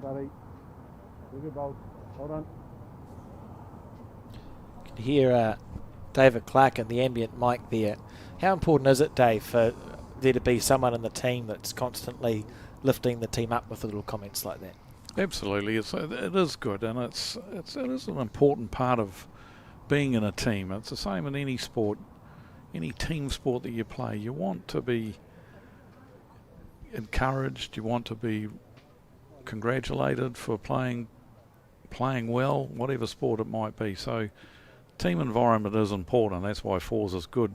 Buddy. Good ball. Hold on. You can hear David Clark and the ambient mic there. How important is it, Dave, for there to be someone in the team that's constantly lifting the team up with little comments like that? Absolutely, it is good, and it is an important part of being in a team. It's the same in any sport, any team sport that you play. You want to be encouraged. You want to be congratulated for playing well, whatever sport it might be. So team environment is important. That's why fours is good.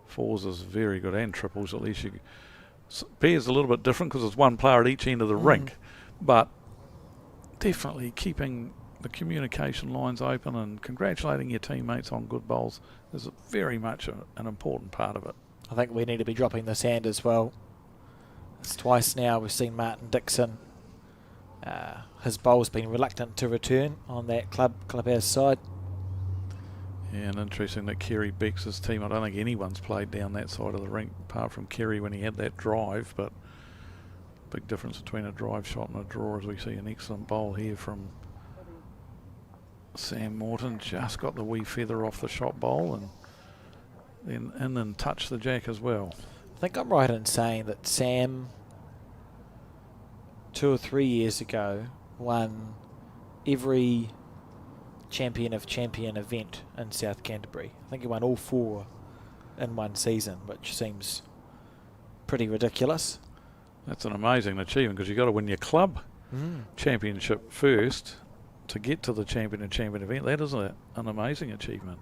Fours is very good, and triples. At least pairs a little bit different because it's one player at each end of the rink, but definitely keeping the communication lines open and congratulating your teammates on good bowls is very much an important part of it. I think we need to be dropping the sand as well. It's twice now we've seen Martin Dixon. His bowl's been reluctant to return on that clubhouse side. Yeah, and interesting that Kerry Beck's team, I don't think anyone's played down that side of the rink apart from Kerry when he had that drive, but big difference between a drive shot and a draw, as we see an excellent bowl here from Sam Morton. Just got the wee feather off the shot bowl and then in and touch the jack as well. I think I'm right in saying that Sam 2 or 3 years ago won every champion of champion event in South Canterbury. I think he won all 4 in one season, which seems pretty ridiculous. That's an amazing achievement because you've got to win your club championship first to get to the champion and champion event. That is an amazing achievement.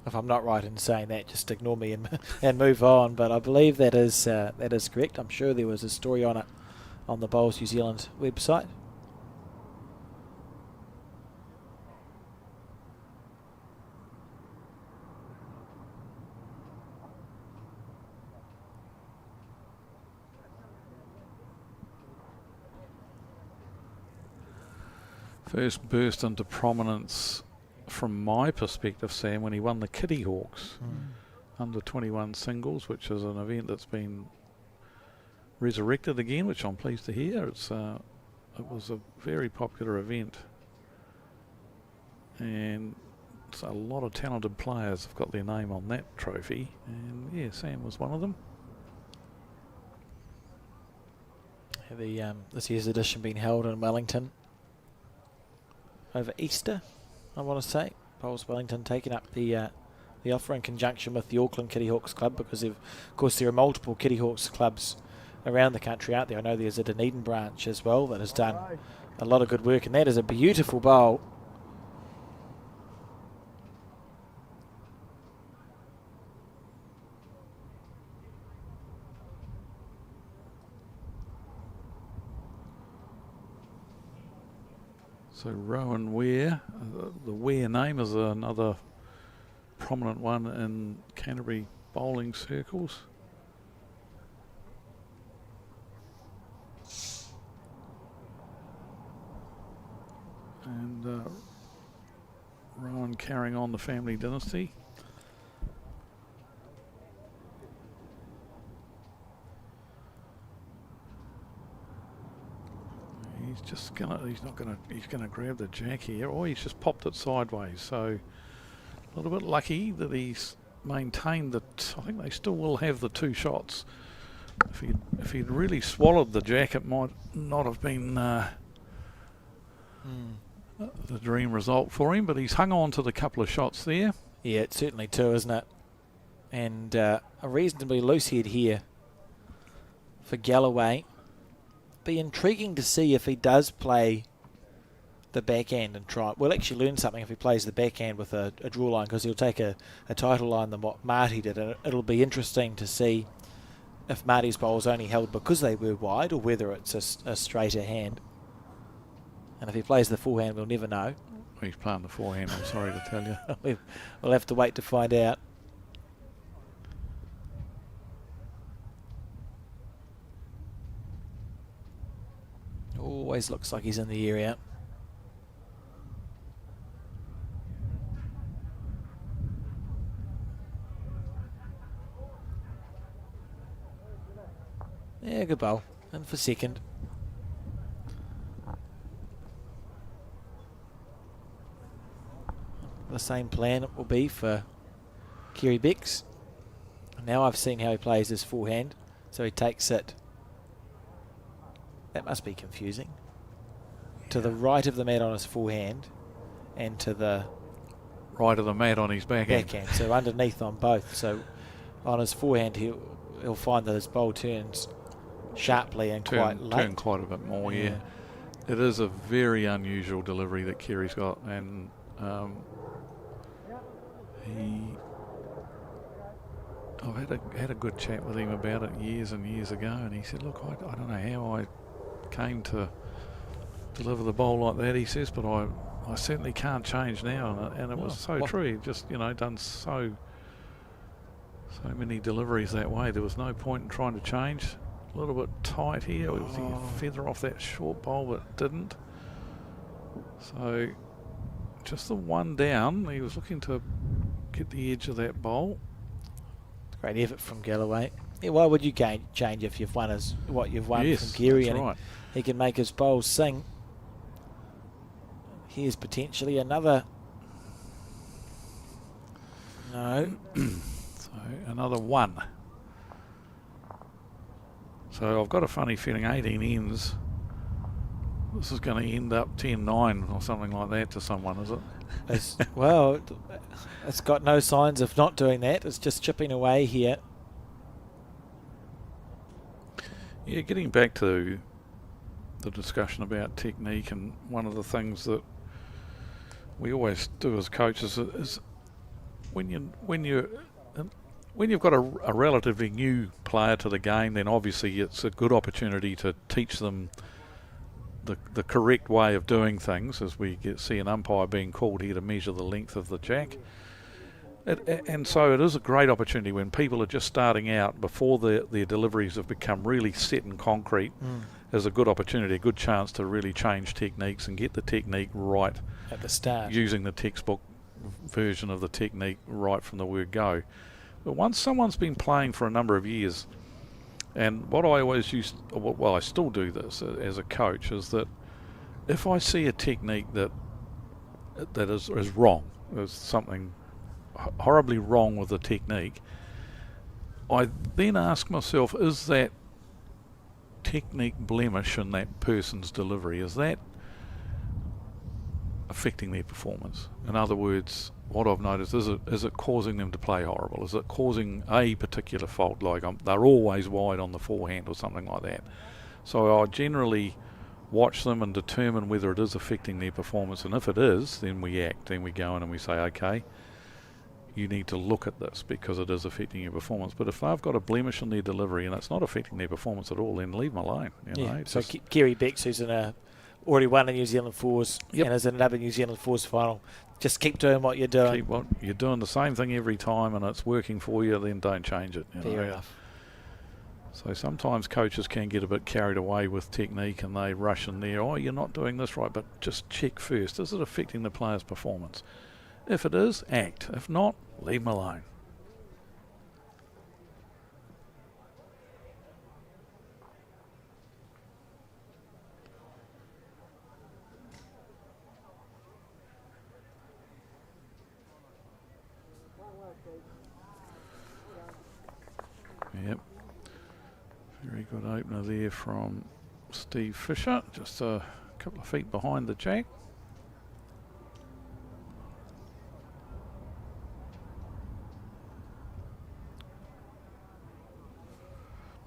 If I'm not right in saying that, just ignore me and move on. But I believe that is correct. I'm sure there was a story on it on the Bowls New Zealand website. First burst into prominence from my perspective, Sam, when he won the Kitty Hawks under 21 singles, which is an event that's been resurrected again, which I'm pleased to hear. It was a very popular event, and so a lot of talented players have got their name on that trophy, and yeah, Sam was one of them. This year's edition being held in Wellington over Easter, I want to say. Bowls Wellington taking up the offer in conjunction with the Auckland Kitty Hawks Club, because of course there are multiple Kitty Hawks clubs around the country out there. I know there's a Dunedin branch as well that has done a lot of good work, and that is a beautiful bowl. So Rowan Ware, the Ware name is another prominent one in Canterbury bowling circles. And Rowan carrying on the family dynasty. He's gonna grab the jack here. Oh, he's just popped it sideways. So a little bit lucky that he's maintained that. I think they still will have the 2 shots. If he'd really swallowed the jack, it might not have been the dream result for him. But he's hung on to the couple of shots there. Yeah, it's certainly 2, isn't it? And a reasonably loose head here for Galloway. Be intriguing to see if he does play the backhand and try. We'll actually learn something if he plays the backhand with a draw line, because he'll take a tighter line than what Marty did. And it'll be interesting to see if Marty's bowls only held because they were wide or whether it's a straighter hand. And if he plays the forehand, we'll never know. He's playing the forehand, I'm sorry to tell you. We'll have to wait to find out. Always looks like he's in the area. Yeah, good bowl. And for second. The same plan it will be for Kerry Bix. Now I've seen how he plays his forehand. So he takes it. That must be confusing. To the right of the mat on his forehand and to the right of the mat on his backhand. So underneath on both. So on his forehand he'll find that his bowl turns sharply and quite late. Turn quite a bit more, yeah. It is a very unusual delivery that Kerry's got, and I've had a good chat with him about it years and years ago, and he said, look, I don't know how I came to deliver the bowl like that, he says, but I certainly can't change now. And it was so true. He just, done so many deliveries that way. There was no point in trying to change. A little bit tight here. It was a feather off that short bowl, but didn't. So just the one down. He was looking to get the edge of that bowl. Great effort from Galloway. Yeah, why would you change if you've won what you've won yes, from Geary? That's and right. He can make his bowls sing. Here's potentially another. No. So another one. So I've got a funny feeling 18 ends. This is going to end up 10-9 or something like that to someone, is it? Well, it's got no signs of not doing that. It's just chipping away here. Yeah, getting back to the discussion about technique, and one of the things that we always do as coaches is when you've got a relatively new player to the game, then obviously it's a good opportunity to teach them the correct way of doing things, as we see an umpire being called here to measure the length of the jack. And so it is a great opportunity when people are just starting out, before their deliveries have become really set in concrete. Is a good opportunity, a good chance to really change techniques and get the technique right at the start, using the textbook version of the technique right from the word go. But once someone's been playing for a number of years, and what I always I still do this as a coach, is that if I see a technique that is wrong, there's something horribly wrong with the technique, I then ask myself, is that technique blemish in that person's delivery, is that affecting their performance? In other words, what I've noticed, is it causing them to play horrible? Is it causing a particular fault, like they're always wide on the forehand or something like that? So I generally watch them and determine whether it is affecting their performance, and if it is, then we act, then we go in and we say, okay, you need to look at this because it is affecting your performance. But if they've got a blemish in their delivery and it's not affecting their performance at all, then leave them alone. So Kerry Bix, who's already won a New Zealand Fours and is in another New Zealand Fours final, just keep doing what you're doing. You're doing the same thing every time and it's working for you, then don't change it. Fair enough. So sometimes coaches can get a bit carried away with technique and they rush in there, you're not doing this right, but just check first. Is it affecting the player's performance? If it is, act. If not, leave them alone. Yep. Very good opener there from Steve Fisher. Just a couple of feet behind the jack.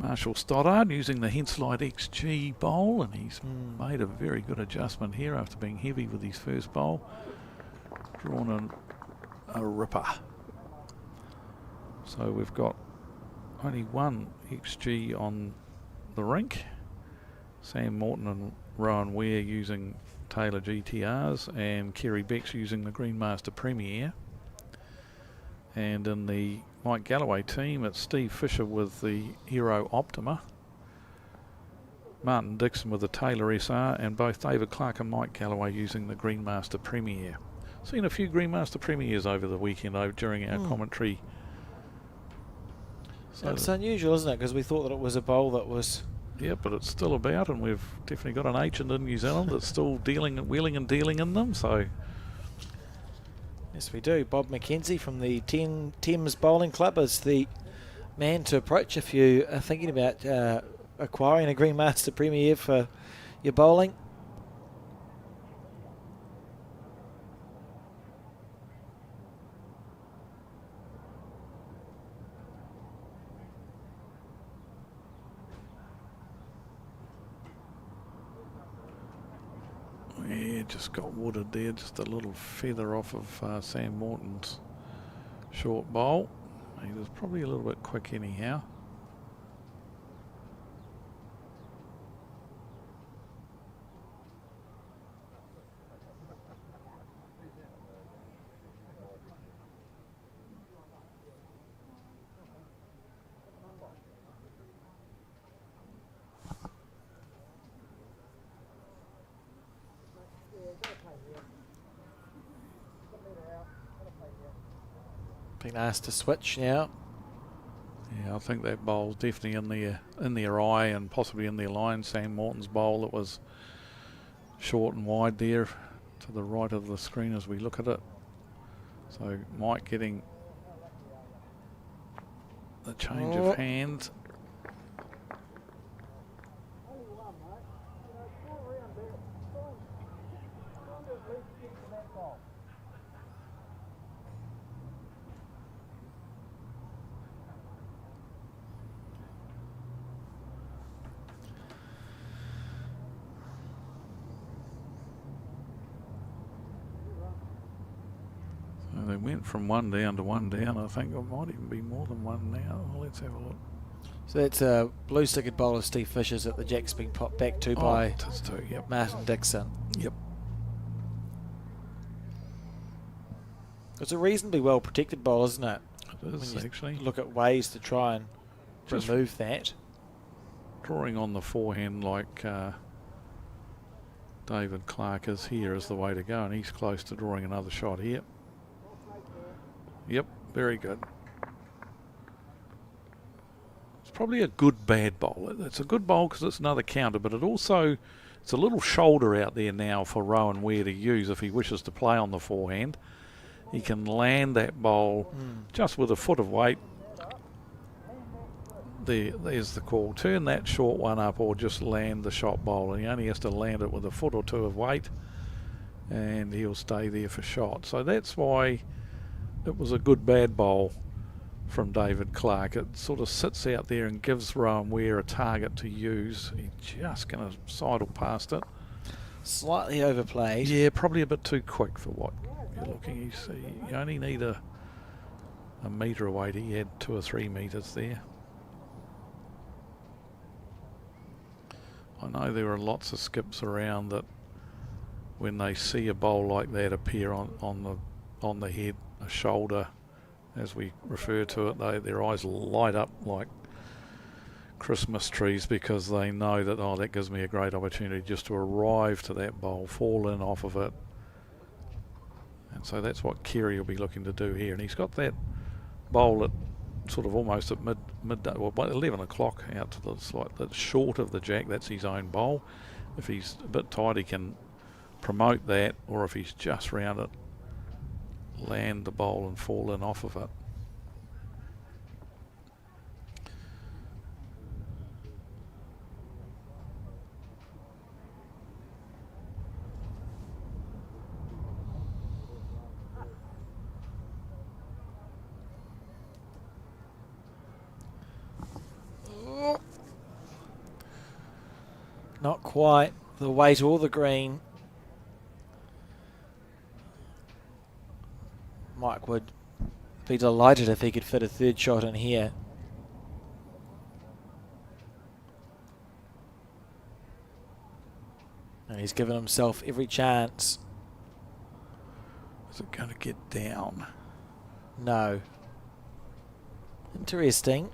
Marshall Stoddard using the Henslide XG bowl, and he's made a very good adjustment here after being heavy with his first bowl. Drawn a ripper. So we've got only one XG on the rink. Sam Morton and Rowan Ware using Taylor GTRs, and Kerry Becks using the Greenmaster Premier. And in the Mike Galloway team, it's Steve Fisher with the Hero Optima, Martin Dixon with the Taylor SR, and both David Clark and Mike Galloway using the Greenmaster Premier. Seen a few Greenmaster Premiers over the weekend during our commentary. So it's unusual, isn't it? Because we thought that it was a bowl that was... Yeah, but it's still about, and we've definitely got an agent in New Zealand that's still wheeling and dealing in them, so... Yes, we do. Bob McKenzie from the Thames Bowling Club is the man to approach if you are thinking about acquiring a Greenmaster Premier for your bowling. Yeah, just got wooded there, just a little feather off of Sam Morton's short bowl. He was probably a little bit quick anyhow. Being asked to switch now. Yeah, I think that bowl's definitely in their eye and possibly in their line. Sam Morton's bowl that was short and wide there to the right of the screen as we look at it. So Mike getting the change of hands. They went from one down to one down. I think it might even be more than one now. Well, let's have a look. So that's a blue sticked bowler, Steve Fisher's, that the jack's been popped back to by yep. Martin Dixon. Yep. It's a reasonably well protected bowl, isn't it? It is, actually. Look at ways to try and Just remove that. Drawing on the forehand like David Clark is here is the way to go, and he's close to drawing another shot here. Yep, very good. It's probably a good bad bowl. It's a good bowl because it's another counter, but it also, it's a little shoulder out there now for Rowan Ware to use if he wishes to play on the forehand. He can land that bowl just with a foot of weight. There's the call. Turn that short one up or just land the shot bowl. And he only has to land it with a foot or two of weight and he'll stay there for shot. So that's why it was a good bad bowl from David Clark. It sort of sits out there and gives Rowan Ware a target to use. He's just going to sidle past it. Slightly overplayed. Yeah, probably a bit too quick for what you're looking. You only need a metre away. He had 2 or 3 metres there. I know there are lots of skips around that when they see a bowl like that appear on the head, a shoulder, as we refer to it, their eyes light up like Christmas trees because they know that, oh, that gives me a great opportunity just to arrive to that bowl, fall in off of it. And so that's what Kerry will be looking to do here. And he's got that bowl at sort of almost at midday, well, 11 o'clock out to the slightly short of the jack. That's his own bowl. If he's a bit tight, he can promote that, or if he's just round it, land the bowl and fall in off of it. Not quite the weight or the green. Mike would be delighted if he could fit a third shot in here. And he's given himself every chance. Is it going to get down? No. Interesting.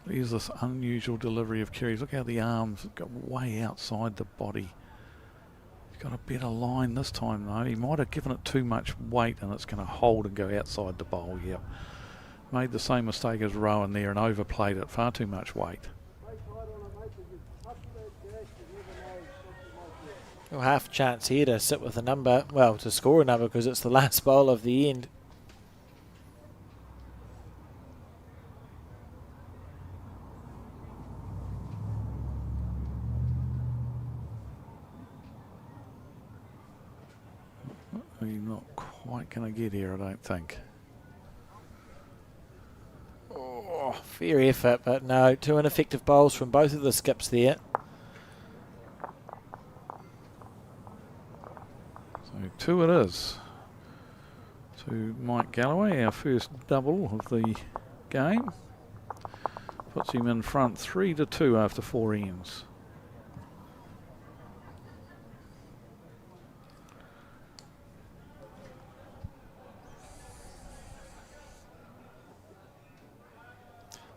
There's this unusual delivery of Kerry's. Look how the arms go way outside the body. He's got a better line this time though. He might have given it too much weight and it's going to hold and go outside the bowl. Yep. Made the same mistake as Rowan there and overplayed it. Far too much weight. Well, half a chance here to sit with a number. Well, to score a number because it's the last bowl of the end. You're not quite going to get here, I don't think. Oh, fair effort, but no. Two ineffective bowls from both of the skips there. So 2 it is to Mike Galloway, our first double of the game. Puts him in front 3-2 after 4 ends.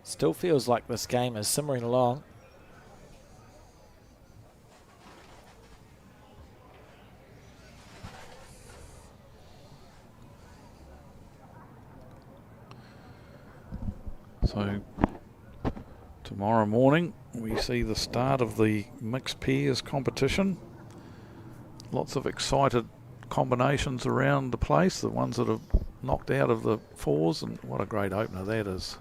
Still feels like this game is simmering along. So tomorrow morning we see the start of the mixed pairs competition. Lots of excited combinations around the place, the ones that have knocked out of the 4s, and what a great opener that is.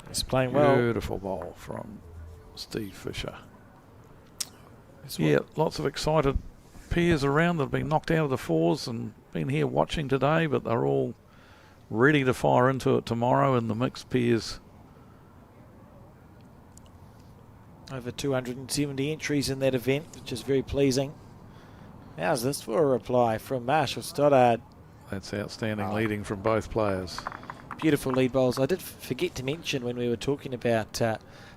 He's playing well. Beautiful bowl from Steve Fisher. Yeah, lots of excited pairs around that have been knocked out of the 4s and been here watching today, but they're all ready to fire into it tomorrow in the mixed pairs. Over 270 entries in that event, which is very pleasing. How's this for a reply from Marshall Stoddard? That's outstanding leading from both players. Beautiful lead bowls. I did forget to mention when we were talking about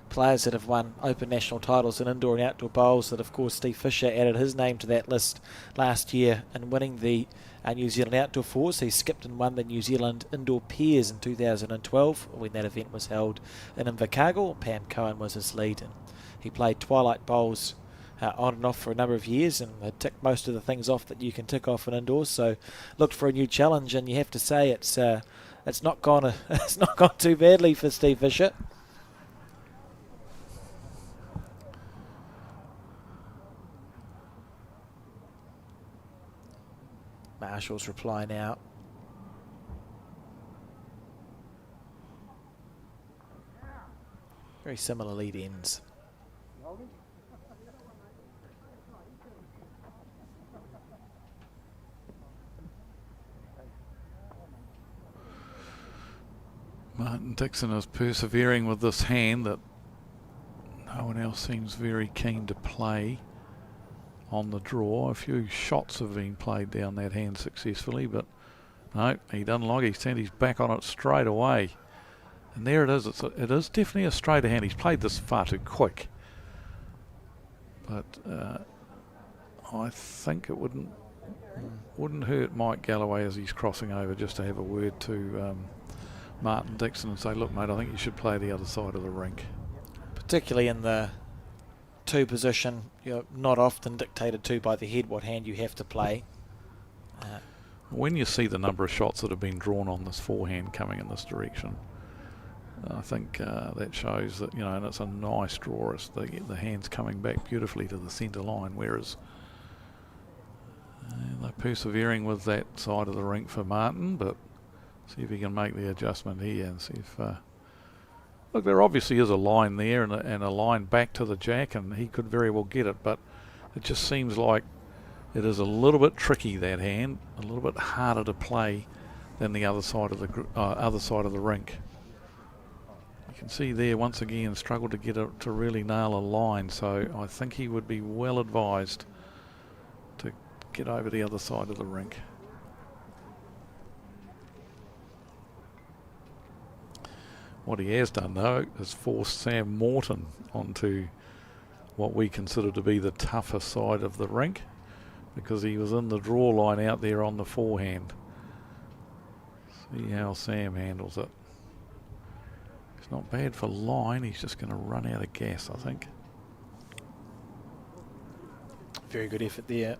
players that have won Open national titles in indoor and outdoor bowls that, of course, Steve Fisher added his name to that list last year in winning the New Zealand Outdoor 4s. He skipped and won the New Zealand Indoor Pairs in 2012 when that event was held in Invercargill. Pam Cohen was his lead, and he played twilight bowls on and off for a number of years, and they ticked most of the things off that you can tick off in indoors. So looked for a new challenge, and you have to say it's not gone too badly for Steve Fisher. Marshall's reply now. Very similar lead ends. Martin Dixon is persevering with this hand that no one else seems very keen to play on the draw. A few shots have been played down that hand successfully, but no, he doesn't like it. He's turned his back on it straight away. And there it is. It is definitely a straighter hand. He's played this far too quick. But I think it wouldn't hurt Mike Galloway as he's crossing over just to have a word to Martin Dixon and say, look, mate, I think you should play the other side of the rink. Particularly in the 2 position, you're not often dictated to by the head what hand you have to play. When you see the number of shots that have been drawn on this forehand coming in this direction, I think that shows that, and it's a nice draw. It's the hand's coming back beautifully to the centre line, whereas they're persevering with that side of the rink for Martin, but see if he can make the adjustment here and see if... look, there obviously is a line there and a line back to the jack, and he could very well get it, but it just seems like it is a little bit tricky, that hand, a little bit harder to play than the other side of the rink. can see there once again struggled to get it to really nail a line, so I think he would be well advised to get over the other side of the rink. What he has done though is forced Sam Morton onto what we consider to be the tougher side of the rink, because he was in the draw line out there on the forehand. See how Sam handles it. It's not bad for line, he's just going to run out of gas, I think. Very good effort there.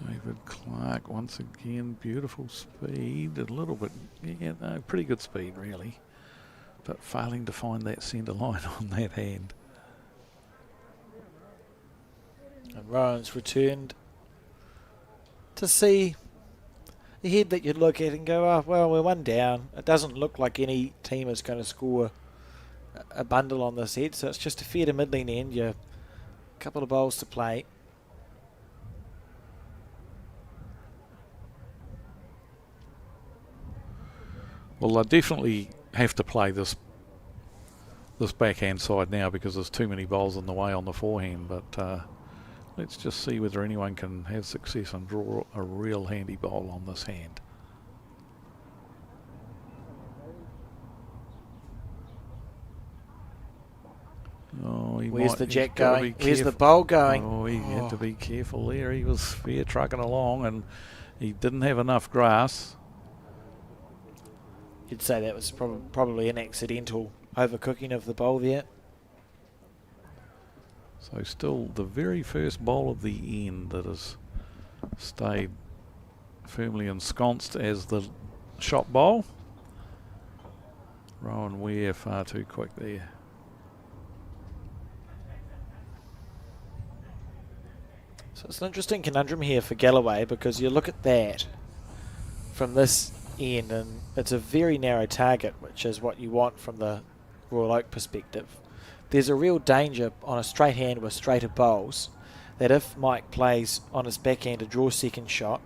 David Clark once again, beautiful speed, a little bit, yeah, no, pretty good speed really, but failing to find that centre line on that hand. And Rowan's returned to see a head that you'd look at and go, oh, well, we're one down. It doesn't look like any team is going to score a bundle on this head, so it's just a fair to middling end. You a couple of bowls to play. Well, I definitely have to play this backhand side now because there's too many bowls in the way on the forehand, but let's just see whether anyone can have success and draw a real handy bowl on this hand. Oh, where's the jack going? Where's the bowl going? Oh, he had to be careful there. He was fair trucking along and he didn't have enough grass. You'd say that was probably an accidental overcooking of the bowl there. So still the very first bowl of the end that has stayed firmly ensconced as the shot bowl. Rowan Ware far too quick there. So it's an interesting conundrum here for Galloway, because you look at that from this end and it's a very narrow target, which is what you want from the Royal Oak perspective. There's a real danger on a straight hand with straighter bowls that if Mike plays on his backhand to draw second shot,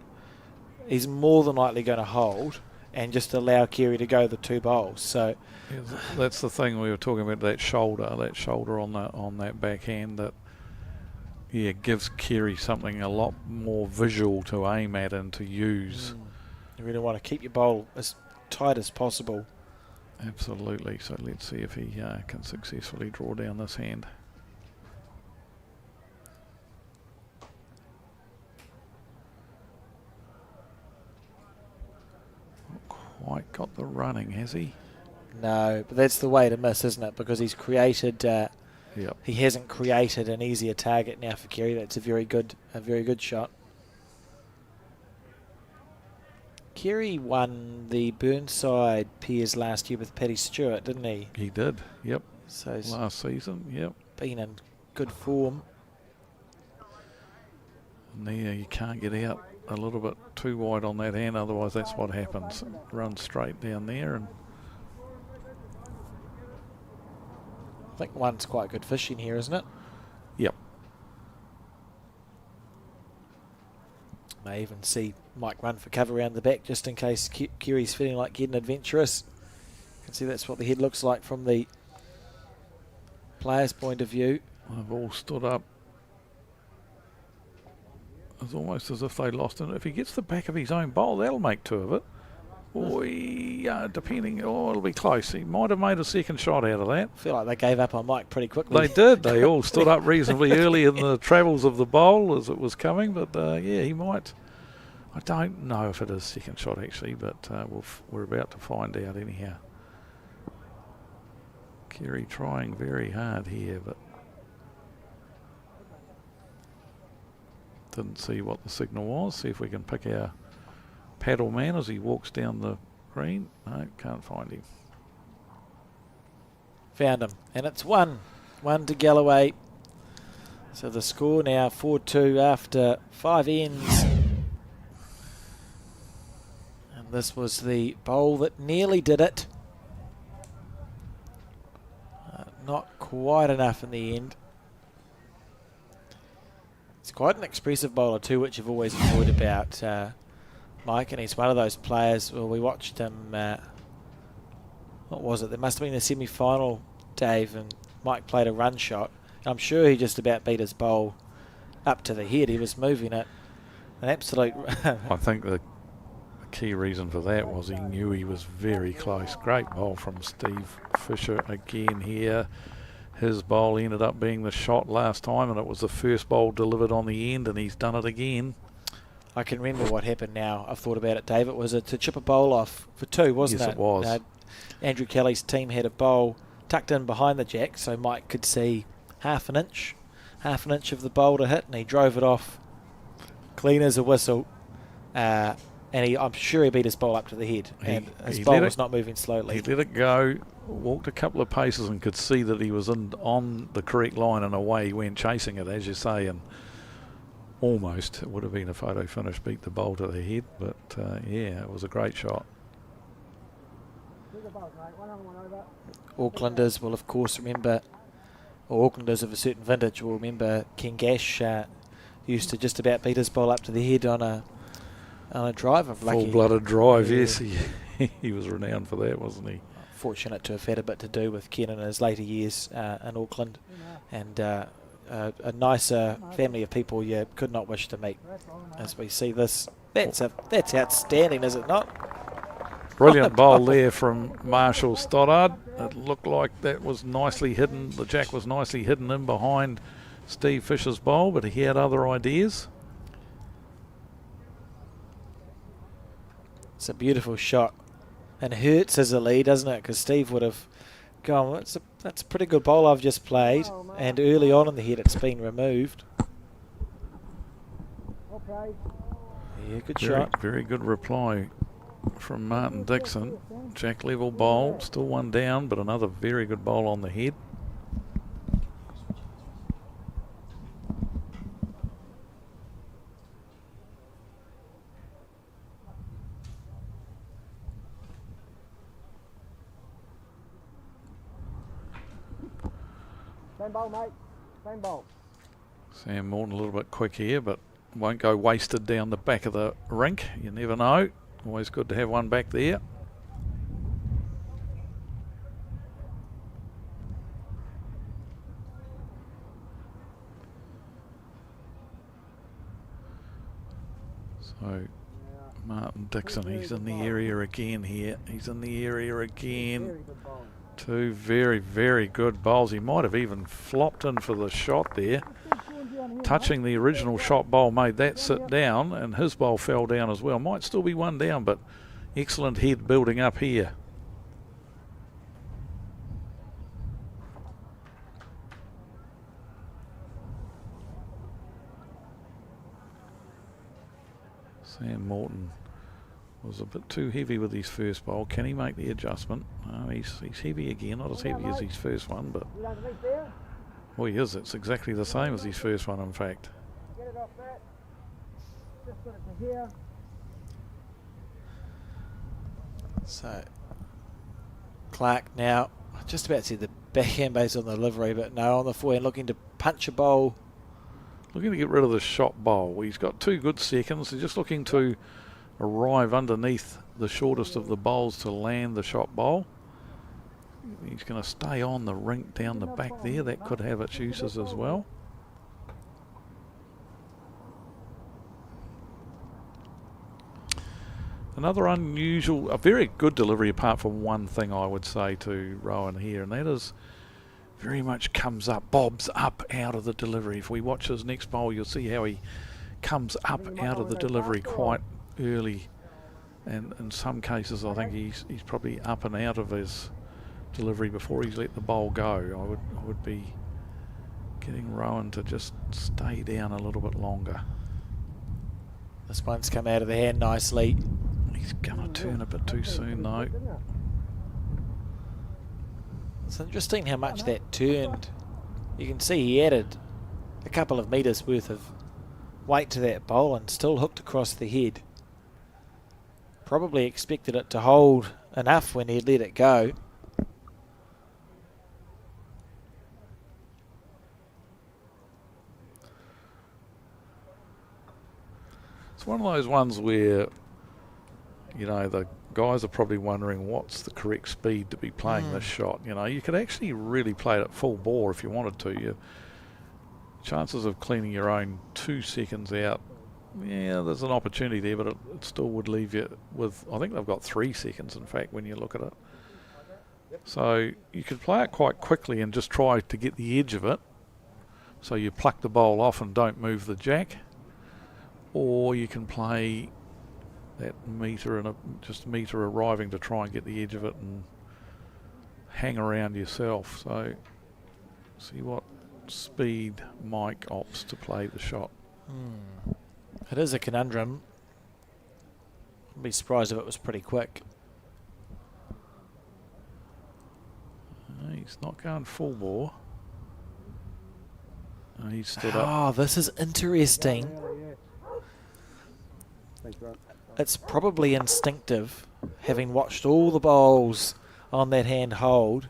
he's more than likely going to hold and just allow Kerry to go the two bowls. So yeah, that's the thing we were talking about, that shoulder on that backhand that gives Kerry something a lot more visual to aim at and to use. You really want to keep your bowl as tight as possible. Absolutely. So let's see if he can successfully draw down this hand. Not quite got the running, has he? No, but that's the way to miss, isn't it? Because he's created. Yep. He hasn't created an easier target now for Kerry. That's a very good shot. Kerry won the Burnside Peers last year with Paddy Stewart, didn't he? He did, yep. So last season, yep. Been in good form. And there you can't get out a little bit too wide on that hand, otherwise that's what happens. Run straight down there. And I think one's quite good fishing here, isn't it? Yep. May even see Mike run for cover around the back just in case Kerry's feeling like getting adventurous. You can see that's what the head looks like from the player's point of view. They've all stood up. It's almost as if they lost it. If he gets the back of his own bowl, that'll make two of it. Depending, it'll be close. He might have made a second shot out of that. I feel like they gave up on Mike pretty quickly. They did. They all stood up reasonably early in the travels of the bowl as it was coming, but he might. I don't know if it is second shot actually, but we're about to find out anyhow. Kerry trying very hard here, but didn't see what the signal was. See if we can pick our paddle man as he walks down the green. No, can't find him. Found him, and it's one to Galloway. So the score now 4-2 after 5 ends. And this was the bowl that nearly did it. Not quite enough in the end. It's quite an expressive bowler too, which I've always enjoyed about Mike, and he's one of those players. Well, we watched him, what was it? There must have been a semi-final, Dave, and Mike played a run shot. I'm sure he just about beat his bowl up to the head. He was moving it an absolute... I think the key reason for that was he knew he was very close. Great bowl from Steve Fisher again here. His bowl ended up being the shot last time, and it was the first bowl delivered on the end, and he's done it again. I can remember what happened now. I've thought about it, Dave. It was to chip a bowl off for 2, wasn't it? Yes, it was. Andrew Kelly's team had a bowl tucked in behind the jack, so Mike could see half an inch of the bowl to hit, and he drove it off clean as a whistle. And I'm sure he beat his bowl up to the head, and his bowl was not moving slowly. He let it go, walked a couple of paces, and could see that he was on the correct line, and away he went chasing it, as you say, and almost it would have been a photo finish, beat the bowl to the head, but yeah, it was a great shot. Aucklanders will of course remember, or Aucklanders of a certain vintage will remember Ken Gash used to just about beat his bowl up to the head on a drive of lucky. Full-blooded drive, yes. He was renowned for that, wasn't he? Fortunate to have had a bit to do with Ken in his later years in Auckland, and a nicer family of people you could not wish to meet. As we see this, that's outstanding, is it not? Brilliant bowl there from Marshall Stoddard. It looked like that was nicely hidden. The jack was nicely hidden in behind Steve Fisher's bowl, but he had other ideas. It's a beautiful shot, and hurts as a lead, doesn't it? Because Steve would have gone, that's a pretty good bowl I've just played, and early on in the head it's been removed. Yeah, good shot. Very good reply from Martin Dixon. Jack level bowl, still one down, but another very good bowl on the head. Same bowl, mate. Same bowl. Sam Morton a little bit quick here, but won't go wasted down the back of the rink. You never know. Always good to have one back there. So Martin Dixon, he's in the area again here. He's in the area again. Two very, very good bowls. He might have even flopped in for the shot there. Touching the original shot bowl made that sit down, and his bowl fell down as well. Might still be one down, but excellent head building up here. Sam Morton was a bit too heavy with his first bowl. Can he make the adjustment? He's heavy again, not as heavy as his first one, but well, he is. It's exactly the same as his first one, in fact. Get it off that. Just put it to here. So Clark now, just about to see the backhand base on the livery, but no, on the forehand, looking to punch a bowl. Looking to get rid of the shot bowl. He's got 2 good seconds. He's just looking to arrive underneath the shortest of the bowls to land the shot bowl. He's going to stay on the rink down the back there. That could have its uses as well. Another unusual, a very good delivery, apart from one thing I would say to Rowan here, and that is very much comes up, bobs up out of the delivery. If we watch his next bowl, you'll see how he comes up out of the delivery quite early, and in some cases I think he's probably up and out of his delivery before he's let the bowl go. I would be getting Rowan to just stay down a little bit longer. This one's come out of the hand nicely. He's going to turn a bit too soon though. It's interesting how much that turned. You can see he added a couple of metres worth of weight to that bowl and still hooked across the head. Probably expected it to hold enough when he let it go. It's one of those ones where, you know, the guys are probably wondering what's the correct speed to be playing this shot. You know, you could actually really play it at full bore if you wanted to. Your chances of cleaning your own 2 seconds out, yeah, there's an opportunity there, but it still would leave you with, I think they've got 3 seconds, in fact, when you look at it. So you could play it quite quickly and just try to get the edge of it. So you pluck the bowl off and don't move the jack. Or you can play that metre and just metre arriving to try and get the edge of it and hang around yourself. So see what speed Mike opts to play the shot. It is a conundrum. I'd be surprised if it was pretty quick. He's not going full bore. He's stood up. Oh, this is interesting. It's probably instinctive, having watched all the bowls on that hand hold.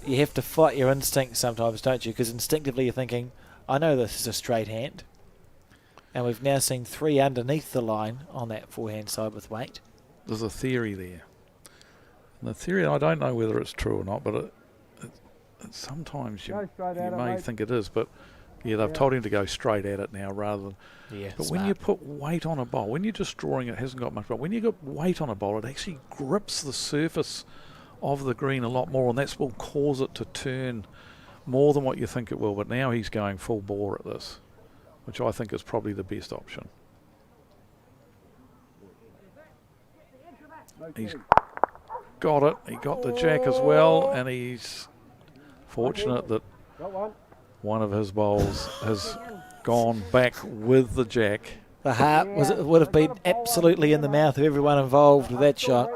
You have to fight your instinct sometimes, don't you? Because instinctively you're thinking, I know this is a straight hand. And we've now seen 3 underneath the line on that forehand side with weight. There's a theory there. And the theory, I don't know whether it's true or not, but it sometimes you may think it is, but yeah, they've told him to go straight at it now rather than... Yeah, but smart. when you put weight on a bowl, when you're just drawing it, hasn't got much bowl. When you got weight on a bowl, it actually grips the surface of the green a lot more, and that will cause it to turn more than what you think it will. But now he's going full bore at this, which I think is probably the best option. He's got it. He got the jack as well, and he's fortunate that one of his bowls has gone back with the jack. The heart would have been absolutely in the mouth of everyone involved with that shot.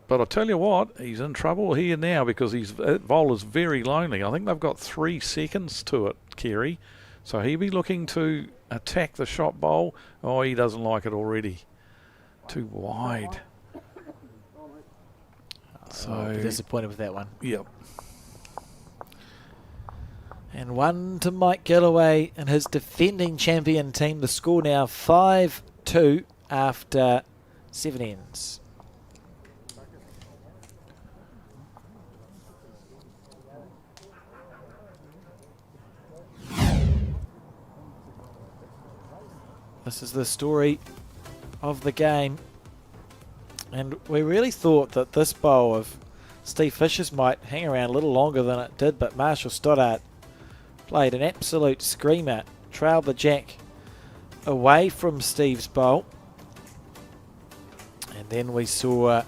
But I tell you what, he's in trouble here now because that bowl is very lonely. I think they've got 3 seconds to it, Kerry. So he'll be looking to attack the shot bowl. Oh, he doesn't like it already. Too wide. So I'll be disappointed with that one. Yep. And 1 to Mike Galloway and his defending champion team. The score now 5-2 after 7 ends. This is the story of the game. And we really thought that this bowl of Steve Fisher's might hang around a little longer than it did, but Marshall Stoddart played an absolute screamer, trailed the jack away from Steve's bowl. And then we saw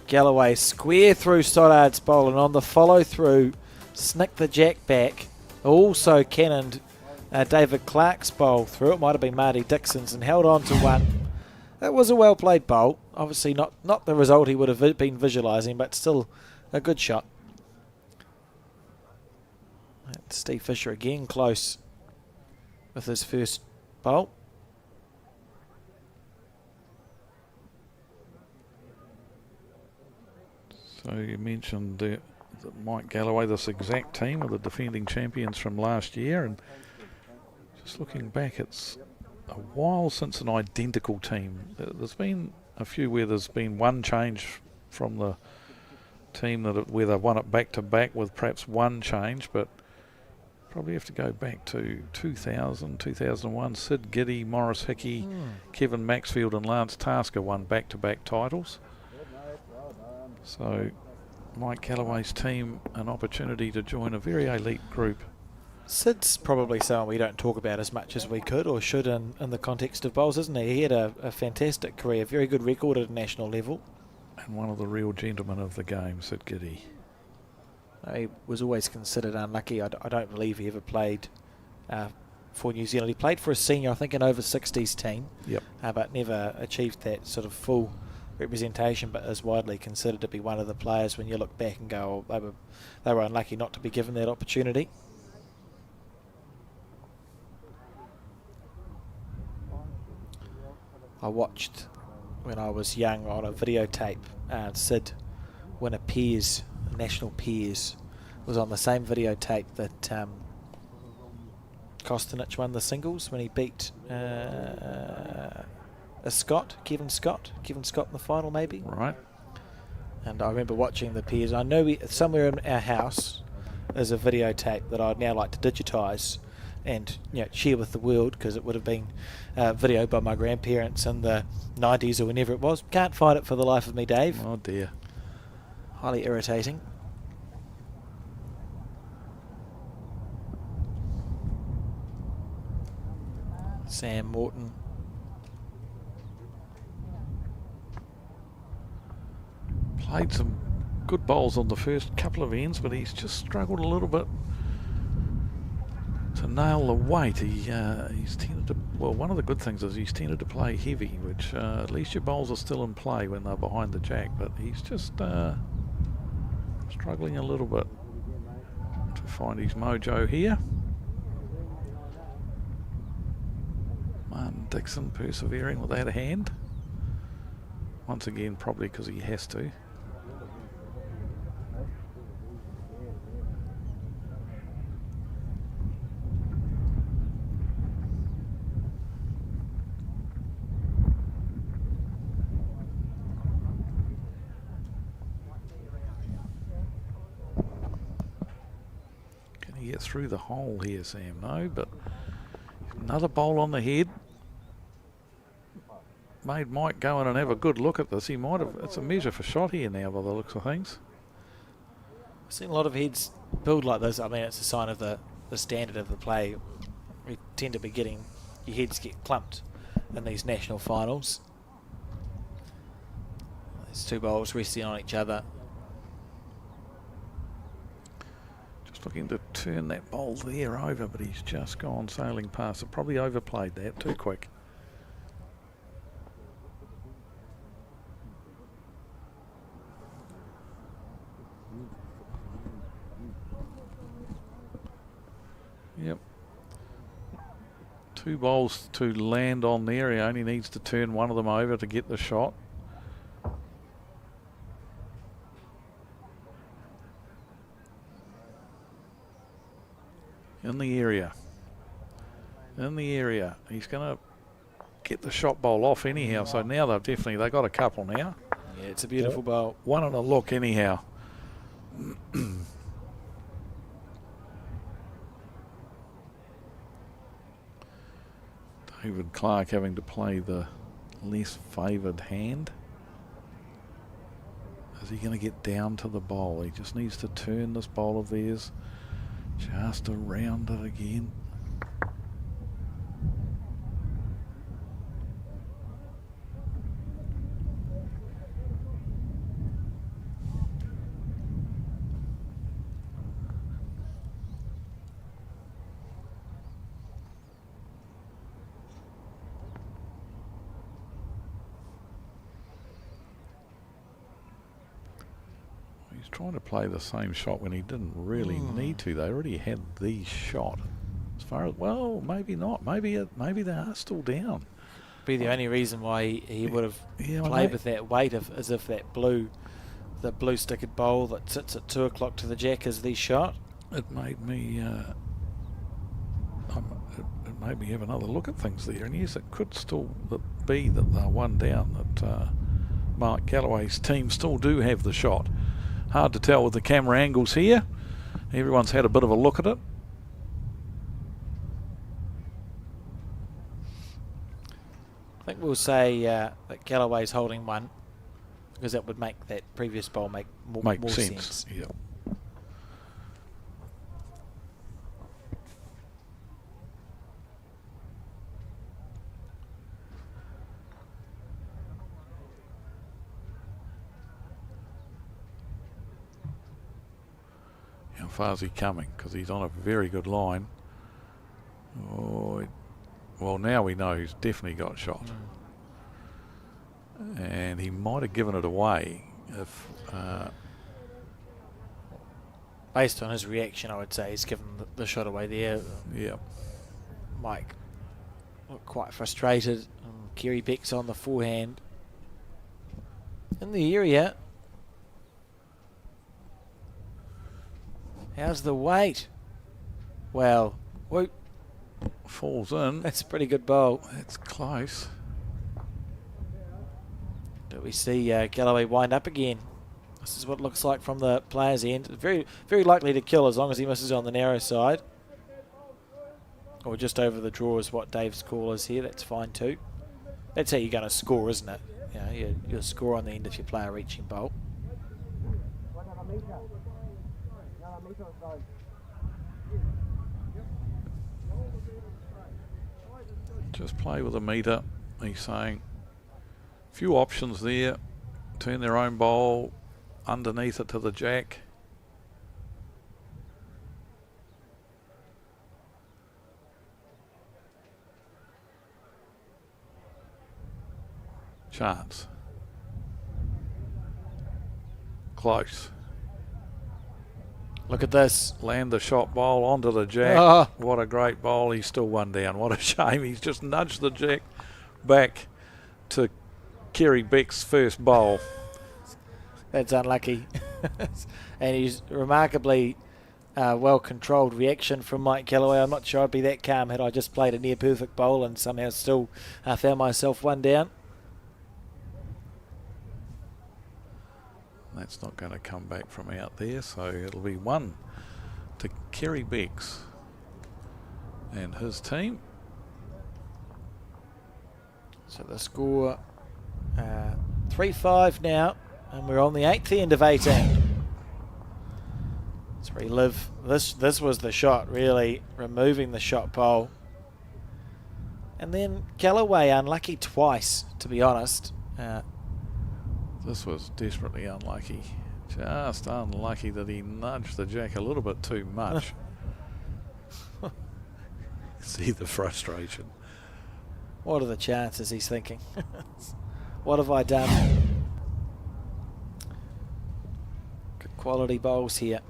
Galloway square through Stoddart's bowl, and on the follow through, snick the jack back. Also cannoned David Clark's bowl through. It might have been Marty Dixon's, and held on to 1. That was a well played bowl. Obviously not the result he would have been visualising, but still a good shot. Steve Fisher again close with his first bowl. So you mentioned that Mike Galloway, this exact team of the defending champions from last year, and just looking back, it's a while since an identical team. There's been a few where there's been one change from the team where they've won it back to back with perhaps one change, but probably have to go back to 2000, 2001. Sid Giddy, Morris Hickey, Kevin Maxfield and Lance Tasker won back-to-back titles. So Mike Galloway's team, an opportunity to join a very elite group. Sid's probably someone we don't talk about as much as we could or should in the context of bowls, isn't he? He had a fantastic career, very good record at a national level. And one of the real gentlemen of the game, Sid Giddy. He was always considered unlucky. I don't believe he ever played for New Zealand. He played for a senior, I think, an over-60s team, but never achieved that sort of full representation, but is widely considered to be one of the players when you look back and go, oh, they were unlucky not to be given that opportunity. I watched when I was young on a videotape. Sid win a Peers, National Peers. Was on the same videotape that Kostanich won the singles when he beat Kevin Scott in the final maybe. Right. And I remember watching the Peers. I know somewhere in our house is a videotape that I'd now like to digitise and share with the world, because it would have been videoed by my grandparents in the 90s or whenever it was. Can't find it for the life of me, Dave. Oh dear. Highly irritating. Sam Morton. Played some good bowls on the first couple of ends, but he's just struggled a little bit to nail the weight. He's tended to, well, one of the good things is he's tended to play heavy, which at least your bowls are still in play when they're behind the jack, but he's just struggling a little bit to find his mojo here. Martin Dixon persevering with that hand. Once again, probably because he has to. Can he get through the hole here, Sam? No, but another bowl on the head. Made Mike go in and have a good look at this. He might have. It's a measure for shot here now by the looks of things. I've seen a lot of heads build like this. I mean, it's a sign of the standard of the play. We tend to be getting, your heads get clumped in these national finals. There's two bowls resting on each other. Just looking to turn that bowl there over, but he's just gone sailing past it. Probably overplayed that too quick. Yep. Two bowls to land on there. He only needs to turn one of them over to get the shot. In the area. In the area. He's going to get the shot bowl off anyhow. So now they've got a couple now. Yeah, it's a beautiful bowl. One and a look anyhow. David Clark having to play the less favoured hand. Is he going to get down to the bowl? He just needs to turn this bowl of theirs just around it again. Trying to play the same shot when he didn't really need to. They already had the shot. As far as, well, maybe not. Maybe they are still down. Be the only reason why he would have played with that weight as if the blue stickered bowl that sits at 2 o'clock to the jack is the shot. It made me have another look at things there, and yes, it could still be that they're one down, that Mark Galloway's team still do have the shot. Hard to tell with the camera angles here. Everyone's had a bit of a look at it. I think we'll say that Galloway's holding one, because that would make that previous bowl make more sense. Yeah. How far is he coming? Because he's on a very good line. Oh, well, now we know he's definitely got shot. And he might have given it away if... based on his reaction, I would say he's given the shot away there. Yeah. Mike looked quite frustrated. Kerry Beck's on the forehand. In the area. How's the weight? Well, whoop. Falls in. That's a pretty good bowl. It's close. Do we see Galloway wind up again? This is what it looks like from the player's end. Very, very likely to kill as long as he misses on the narrow side. Or just over the draw is what Dave's call is here. That's fine too. That's how you're going to score, isn't it? You know, you'll score on the end if you play a reaching bowl. Just play with a meter, he's saying. Few options there. Turn their own bowl underneath it to the jack. Chance. Close. Look at this. Land the shot bowl onto the jack. Oh. What a great bowl. He's still one down. What a shame. He's just nudged the jack back to Kerry Beck's first bowl. That's unlucky. And he's remarkably well-controlled reaction from Mike Galloway. I'm not sure I'd be that calm had I just played a near-perfect bowl and somehow still found myself one down. That's not going to come back from out there, so it'll be one to Kerry Beck's and his team. So the score 3-5 now, and we're on the 8th end of 18. Let's relive. This was the shot, really, removing the shot pole. And then Galloway unlucky twice, to be honest. This was desperately unlucky. Just unlucky that he nudged the jack a little bit too much. See the frustration. What are the chances, he's thinking? What have I done? Good quality bowls here.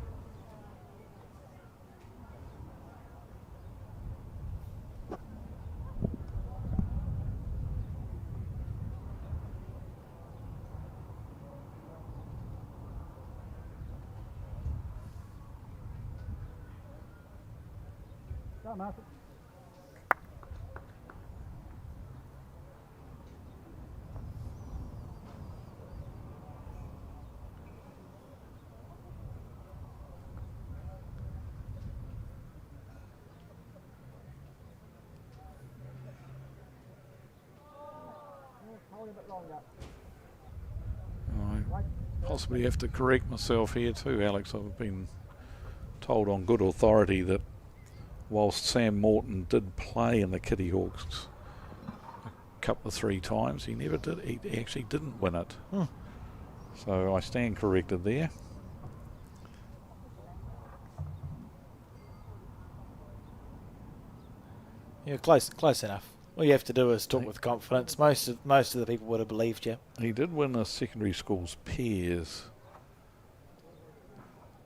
I possibly have to correct myself here too, Alex. I've been told on good authority that whilst Sam Morton did play in the Kitty Hawks a couple of 3 times, he never did. He actually didn't win it. So I stand corrected there. Yeah, close enough. All you have to do is talk with confidence. Most of the people would have believed you. He did win the secondary schools pairs,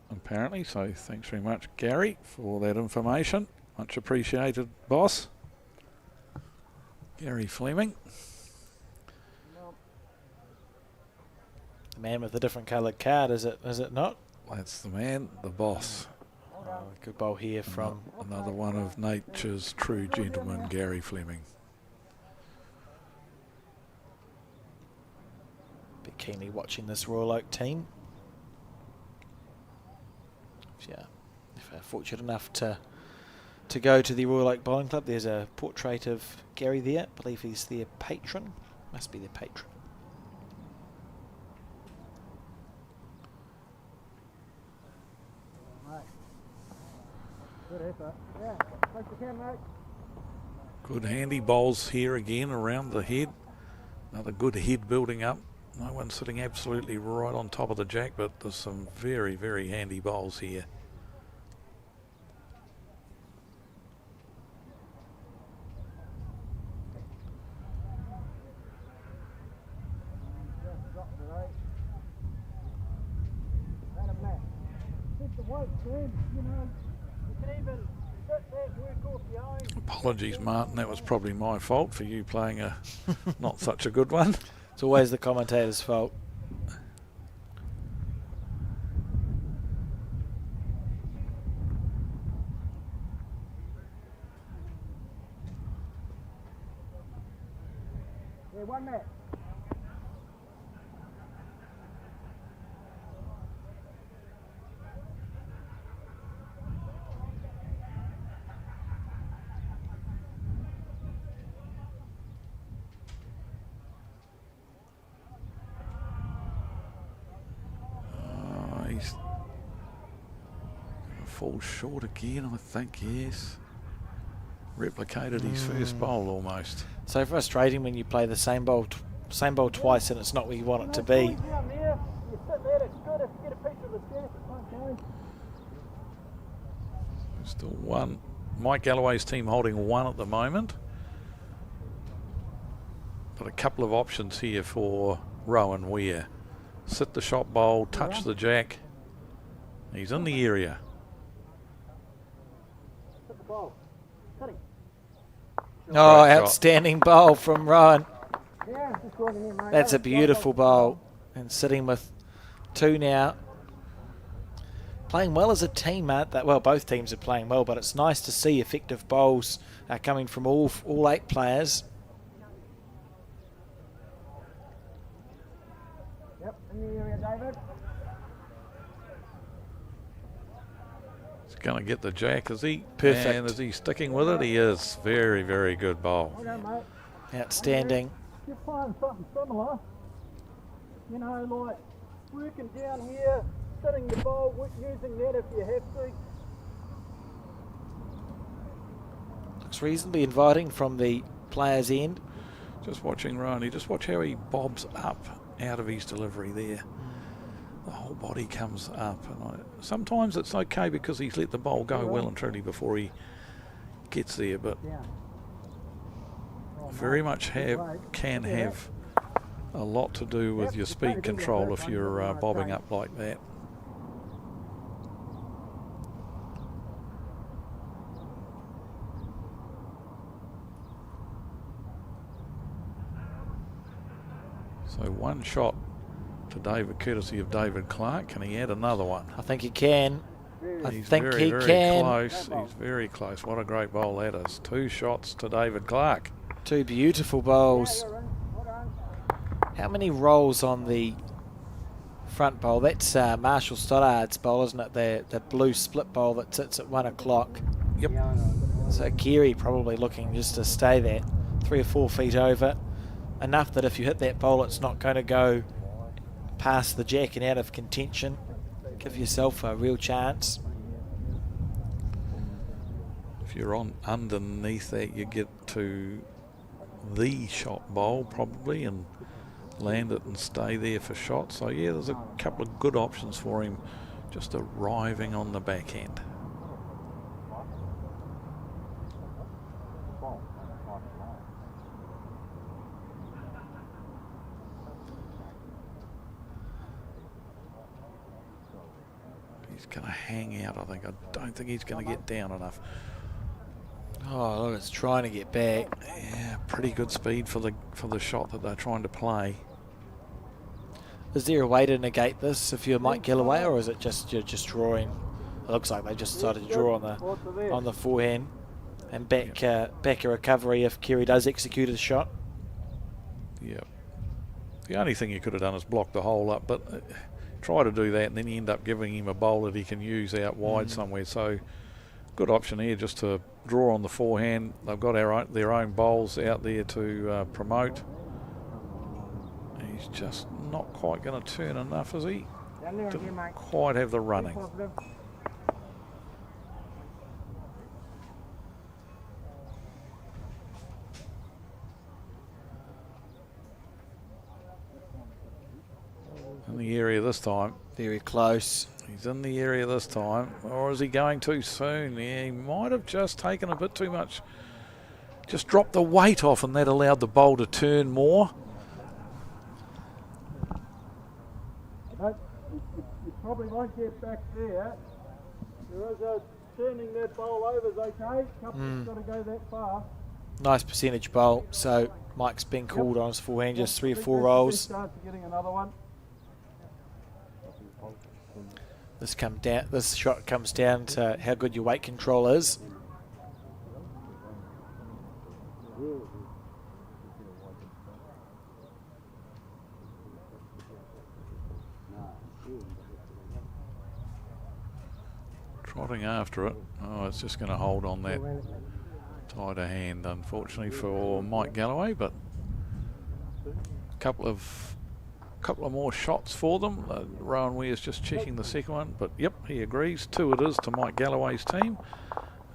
apparently, so thanks very much, Gary, for that information. Much appreciated, boss. Gary Fleming. The man with the different coloured card, is it not? That's the man, the boss. Good bowl here from... Another one of nature's true gentlemen, Gary Fleming. Be keenly watching this Royal Oak team. Yeah, if I'm fortunate enough to go to the Royal Oak Bowling Club, there's a portrait of Gary there. I believe he's their patron. Must be their patron. Good handy bowls here again around the head. Another good head building up. No one sitting absolutely right on top of the jack, but there's some very, very handy bowls here. Apologies, Martin. That was probably my fault for you playing a not such a good one. It's always the commentator's fault. Yeah, 1 minute. He's gonna fall short again, I think, yes. Replicated his first bowl almost. So frustrating when you play the same bowl twice and it's not where you want it to be. Down there, you sit there, it's good if you get a piece of the surf, it won't go. Still one. Mike Galloway's team holding one at the moment. But a couple of options here for Rowan Weir. Sit the shot bowl, touch the jack. He's in the area. Hit the ball. Cutting. Oh, Great shot. outstanding bowl from Rowan. Yeah, just walking in, mate. That's a beautiful bowl. And sitting with 2 now. Playing well as a team, aren't they? Well, both teams are playing well, but it's nice to see effective bowls coming from all 8 players. Yep, in the area, David. He's going to get the jack, is he? Perfect. And is he sticking with it? He is. Very, very good bowl. Well done, mate. Outstanding. You're playing something similar. You know, like working down here, sitting the bowl, using that if you have to. Looks reasonably inviting from the player's end. Just watching Ronnie. Just watch how he bobs up out of his delivery there. The whole body comes up. And sometimes it's okay because he's let the bowl go well and truly before he gets there. But very much can have a lot to do with your speed control if you're bobbing up like that. So one shot to David, courtesy of David Clark. Can he add another one? I think he can. He's think very, he very can. close. He's very close. What a great bowl that is. 2 shots to David Clark. 2 beautiful bowls. How many rolls on the front bowl? That's Marshall Stoddard's bowl, isn't it? The blue split bowl that sits at 1 o'clock. Yep. So Keary probably looking just to stay there, 3 or 4 feet over. Enough that if you hit that bowl, it's not going to go past the jack and out of contention. Give yourself a real chance. If you're on underneath that, you get to the shot bowl probably and land it and stay there for shots. So yeah, there's a couple of good options for him just arriving on the backhand. He's going to hang out, I think. I don't think he's going to get down enough. Oh, look, it's trying to get back. Yeah, pretty good speed for the shot that they're trying to play. Is there a way to negate this if you're Mike Galloway, or is it just you're just drawing? It looks like they just decided to draw on the forehand and back a recovery if Keary does execute a shot. Yeah. The only thing you could have done is block the hole up, but try to do that and then you end up giving him a bowl that he can use out wide somewhere. So good option here just to draw on the forehand. They've got their own bowls out there to promote. He's just not quite going to turn enough, is he? Didn't quite have the running. In the area this time. Very close. He's in the area this time. Or is he going too soon? Yeah, he might have just taken a bit too much. Just dropped the weight off and that allowed the bowl to turn more. You probably won't get back there. There is a turning that bowl over is okay. Couple's got to go that far. Nice percentage bowl. So Mike's been called on his forehand, just 3 or 4 That's rolls. the best chance of getting another one. This shot comes down to how good your weight control is. Trotting after it. Oh, it's just going to hold on that tighter hand, unfortunately for Mike Galloway, but a couple of more shots for them. Rowan Weir's just checking the second one, but yep, he agrees. 2 it is to Mike Galloway's team,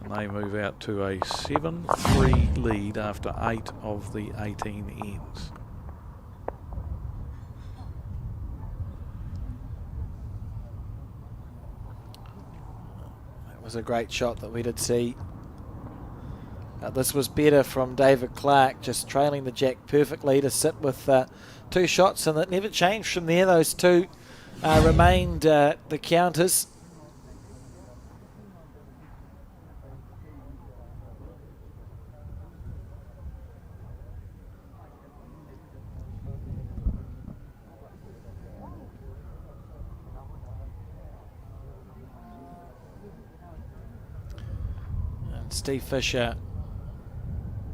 and they move out to a 7-3 lead after 8 of the 18 ends. That was a great shot that we did see. This was better from David Clark, just trailing the jack perfectly to sit with 2 shots, and it never changed from there. Those 2 remained the counters. And Steve Fisher.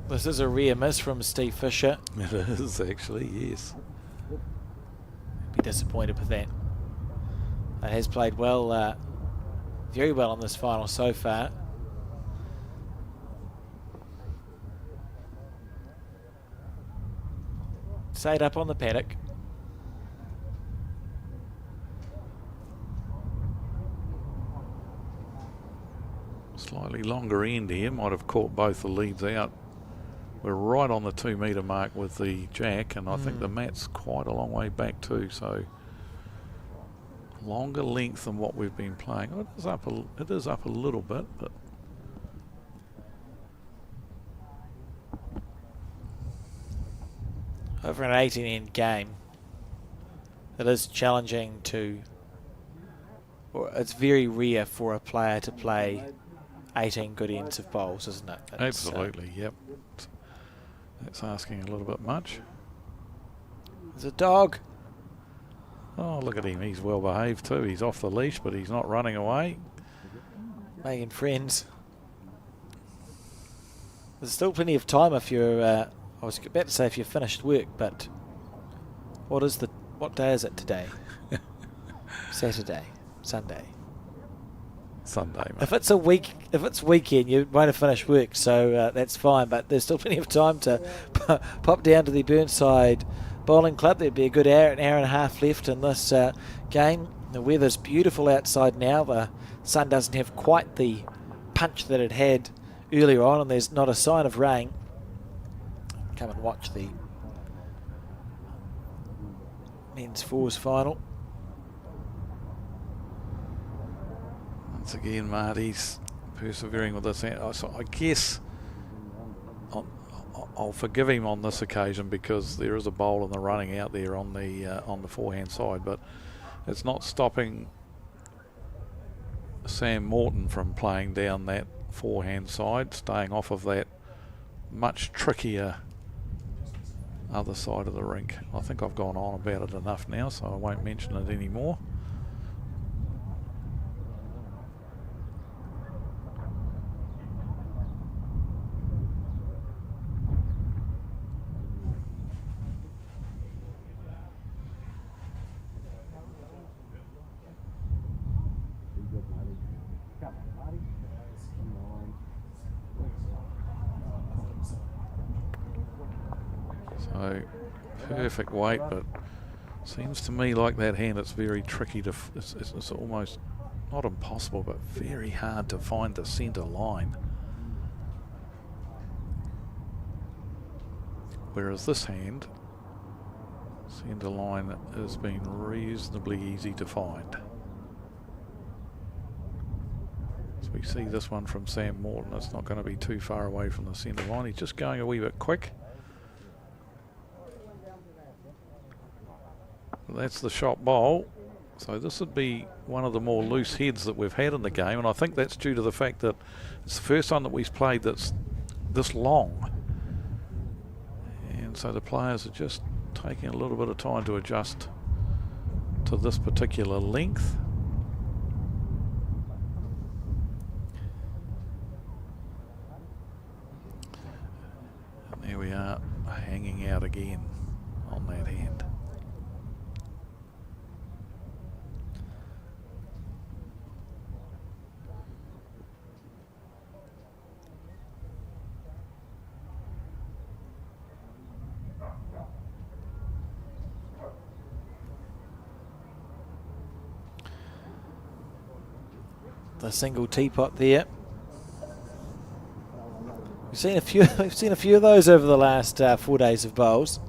This is a rare miss from Steve Fisher. It is actually, yes. Be disappointed with that. It has played well, very well on this final so far. Stayed up on the paddock. Slightly longer end here, might have caught both the leads out. We're right on the 2 metre mark with the jack, and I think the mat's quite a long way back too, so longer length than what we've been playing. Oh, it is up a little bit, but over an 18-end game, it is challenging to, or it's very rare for a player to play 18 good ends of bowls, isn't it? It's, absolutely, yep. That's asking a little bit much. There's a dog. Oh, look at him. He's well behaved too. He's off the leash, but he's not running away. Making friends. There's still plenty of time if you're, I was about to say if you've finished work, but what day is it today? Saturday, Sunday. Sunday, mate. If it's weekend, you won't have finished work, so that's fine. But there's still plenty of time to pop down to the Burnside Bowling Club. There'd be a good hour and a half left in this game. The weather's beautiful outside now. The sun doesn't have quite the punch that it had earlier on, and there's not a sign of rain. Come and watch the men's 4s final. Once again, Marty's persevering with this. So I guess I'll forgive him on this occasion because there is a bowl in the running out there on the forehand side, but it's not stopping Sam Morton from playing down that forehand side, staying off of that much trickier other side of the rink. I think I've gone on about it enough now, so I won't mention it anymore. So perfect weight, but seems to me like that hand, it's very tricky to, it's almost not impossible, but very hard to find the centre line. Whereas this hand, centre line has been reasonably easy to find. So we see this one from Sam Morton, it's not going to be too far away from the centre line. He's just going a wee bit quick. That's the shot bowl. So this would be one of the more loose heads that we've had in the game, and I think that's due to the fact that it's the first time that we've played that's this long. And so the players are just taking a little bit of time to adjust to this particular length. And there we are, hanging out again on that hand. The single teapot there. We've seen a few. We've seen a few of those over the last 4 days of bowls.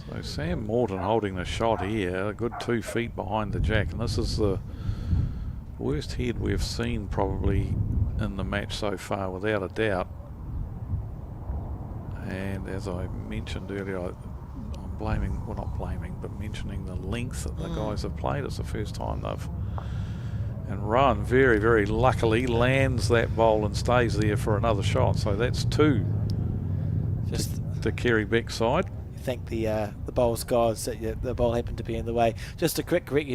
So Sam Morton holding the shot here, a good 2 feet behind the jack, and this is the worst head we've seen probably in the match so far, without a doubt. And as I mentioned earlier, I'm blaming, well not blaming, but mentioning the length that the guys have played. It's the first time they've, and Rowan very, very luckily lands that bowl and stays there for another shot. So that's 2 Just to Kerry Beck's side. thank the bowls gods that the bowl happened to be in the way. Just a quick correct,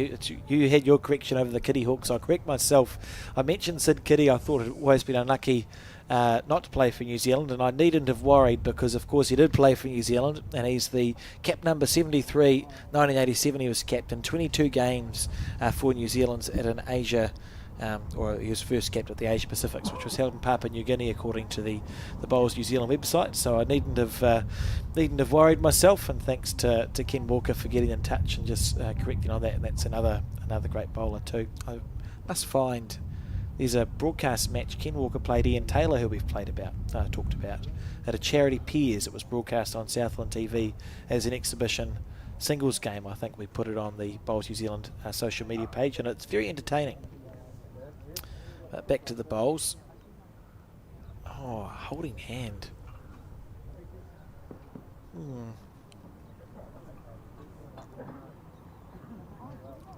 you had your correction over the Kitty Hawks. I'll correct myself. I mentioned Sid Kitty. I thought it had always been unlucky not to play for New Zealand, and I needn't have worried because of course he did play for New Zealand, and he's the cap number 73. 1987 he was captain, 22 games for New Zealand at an Asia or he was first capped at the Asia Pacifics, which was held in Papua New Guinea according to the Bowls New Zealand website. So I needn't have worried myself, and thanks to Ken Walker for getting in touch and just correcting on that. And that's another great bowler too. I must find there's a broadcast match Ken Walker played Ian Taylor, who we've talked about at a charity Piers. It was broadcast on Southland TV as an exhibition singles game. I think we put it on the Bowls New Zealand social media page, and it's very entertaining. Back to the bowls. Oh, holding hand.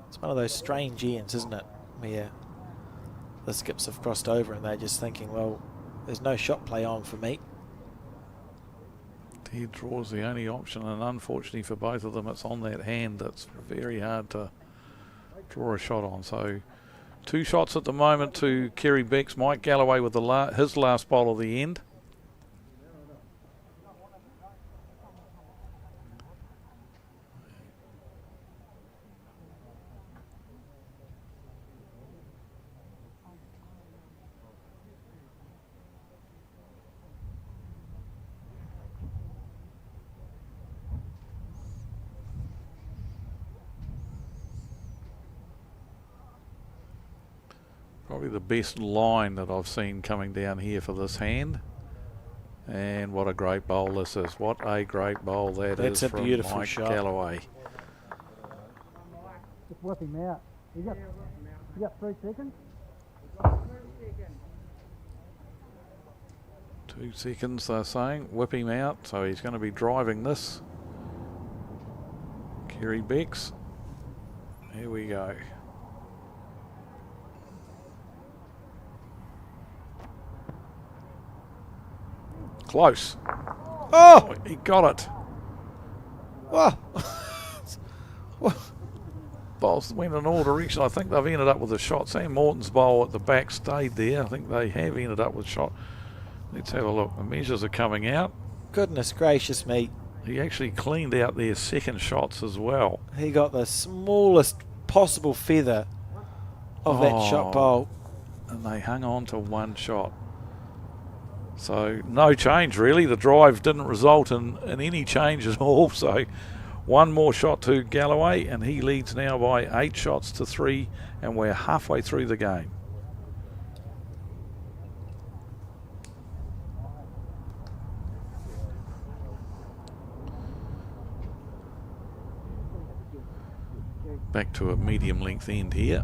It's one of those strange ends, isn't it? Where the skips have crossed over and they're just thinking, well, there's no shot play on for me. Dead draw's the only option, and unfortunately for both of them, it's on that hand that's very hard to draw a shot on. So 2 shots at the moment to Kerry Beck's. Mike Galloway with his last bowl of the end. Probably the best line that I've seen coming down here for this hand. And what a great bowl this is. What a great bowl that's a from beautiful Mike shot. Galloway. Just whip him out. You got 3 seconds? 2 seconds they're saying. Whip him out. So he's going to be driving this. Kerry Beck's. Here we go. Close. Oh, he got it. Whoa. Bowls went in all directions. I think they've ended up with a shot. Sam Morton's bowl at the back stayed there. I think they have ended up with a shot. Let's have a look. The measures are coming out. Goodness gracious me. He actually cleaned out their second shots as well. He got the smallest possible feather of that shot bowl. And they hung on to 1 shot. So no change really. The drive didn't result in any change at all. So 1 more shot to Galloway, and he leads now by 8 shots to 3, and we're halfway through the game. Back to a medium length end here.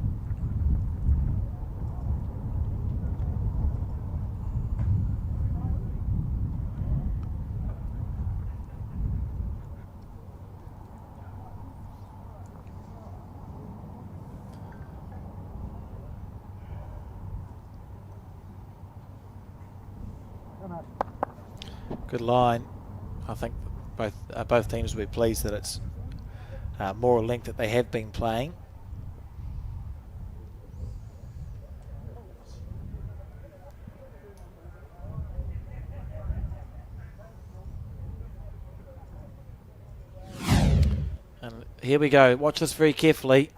Good line. I think both teams will be pleased that it's more length that they have been playing. And here we go. Watch this very carefully.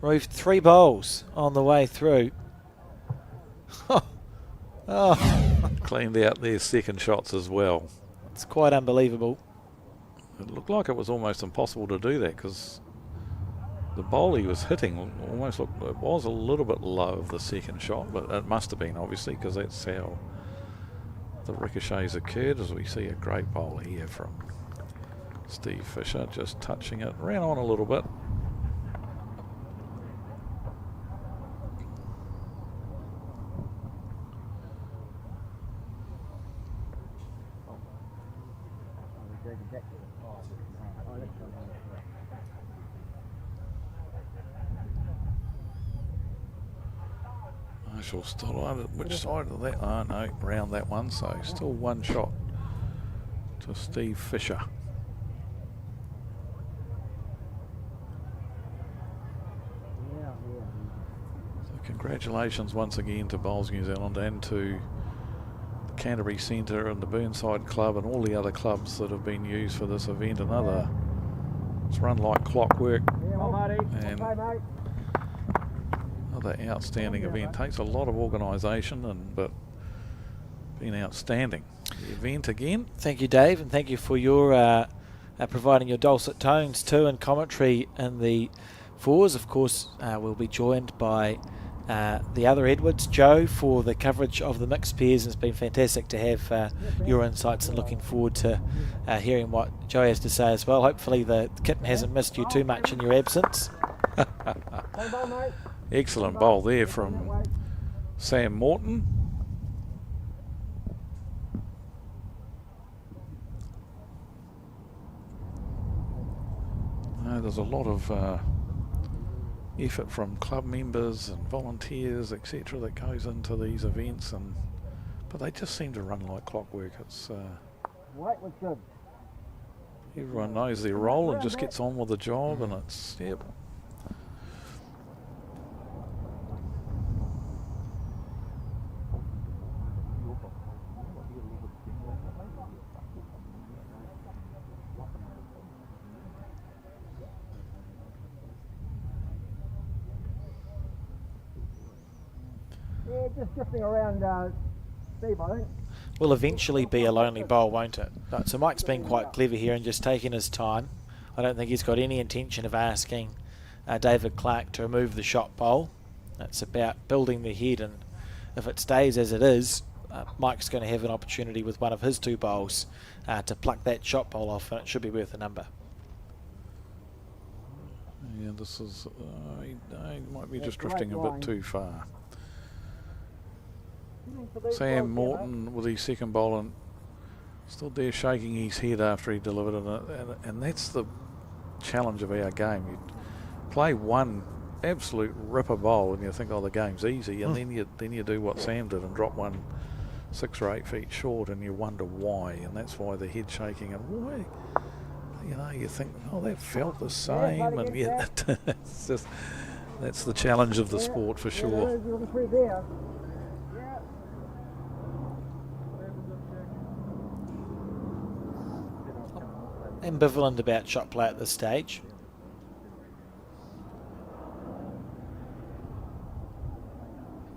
We've 3 bowls on the way through. Oh. Cleaned out their second shots as well. It's quite unbelievable. It looked like it was almost impossible to do that because the bowl he was hitting almost looked, it was a little bit low of the second shot, but it must have been obviously because that's how the ricochets occurred. As we see a great bowl here from Steve Fisher, just touching it, ran on a little bit. I shall still, which side of that? Oh no, round that one, so still 1 shot to Steve Fisher. So congratulations once again to Bowls New Zealand and to the Canterbury Centre and the Burnside Club and all the other clubs that have been used for this event. It's run like clockwork and another outstanding event. Takes a lot of organisation, but been outstanding. The event again. Thank you, Dave, and thank you for your providing your dulcet tones too and commentary in the fours. Of course, we'll be joined by the other Edwards, Joe, for the coverage of the mixed pairs. And it's been fantastic to have your insights, and looking forward to hearing what Joe has to say as well. Hopefully the kitten hasn't missed you too much in your absence. Excellent bowl there from Sam Morton. There's a lot of effort from club members and volunteers, etc., that goes into these events, but they just seem to run like clockwork. It's everyone knows their role and just gets on with the job, and it's just drifting around Steve, I think. Will eventually be a lonely bowl, won't it? So Mike's been quite clever here and just taking his time. I don't think he's got any intention of asking David Clark to remove the shot bowl. It's about building the head, and if it stays as it is, Mike's going to have an opportunity with one of his 2 bowls to pluck that shot bowl off, and it should be worth a number. Yeah, this is he might be just drifting a bit too far. Sam Morton with his second bowl and still there shaking his head after he delivered it, and that's the challenge of our game. You play one absolute ripper bowl and you think, oh, the game's easy, and then you do what Sam did and drop one 6 or 8 feet short, and you wonder why, and that's why the head shaking, and why, you think, oh, that felt the same, and yet it's just, that's the challenge of the sport for sure. Ambivalent about shot play at this stage.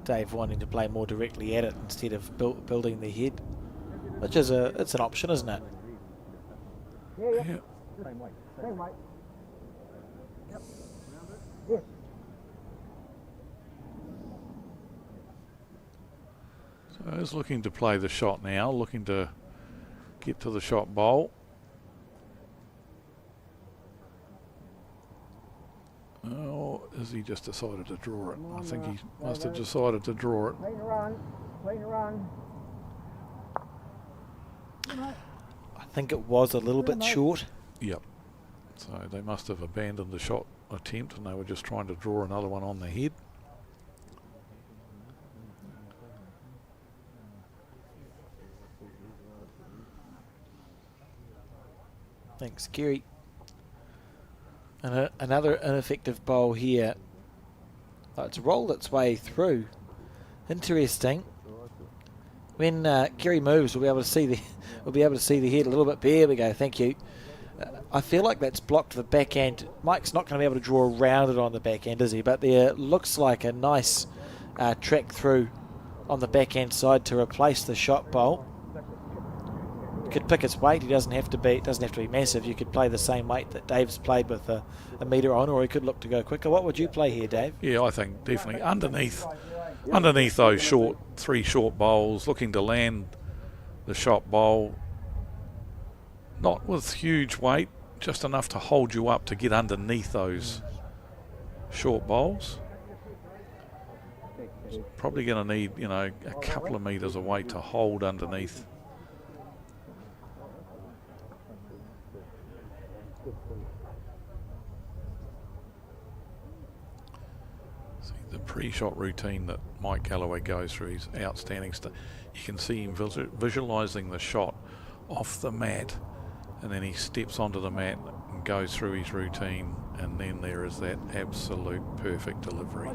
Dave wanting to play more directly at it instead of building the head, which is it's an option, isn't it? Yeah. Same weight. Yep. Yes. So he's looking to play the shot now, looking to get to the shot bowl. has he just decided to draw it? I think he must have decided to draw it. Clean run. Clean run. I think it was a little bit short. Yep. So they must have abandoned the shot attempt and they were just trying to draw another one on the head. Thanks, Kerry. And another ineffective bowl here. Oh, it's rolled its way through. Interesting. When Kerry moves, we'll be able to see the head a little bit. There we go. Thank you. I feel like that's blocked the backhand. Mike's not going to be able to draw around it on the backhand, is he? But there looks like a nice track through on the backhand side to replace the shot bowl. Could pick its weight. He doesn't have to be. It doesn't have to be massive. You could play the same weight that Dave's played with a metre on, or he could look to go quicker. What would you play here, Dave? Yeah, I think definitely underneath those three short bowls, looking to land the shot bowl, not with huge weight, just enough to hold you up to get underneath those short bowls. Probably going to need, a couple of metres of weight to hold underneath. See, the pre-shot routine that Mike Galloway goes through is outstanding. You can see him visualising the shot off the mat, and then he steps onto the mat and goes through his routine, and then there is that absolute perfect delivery.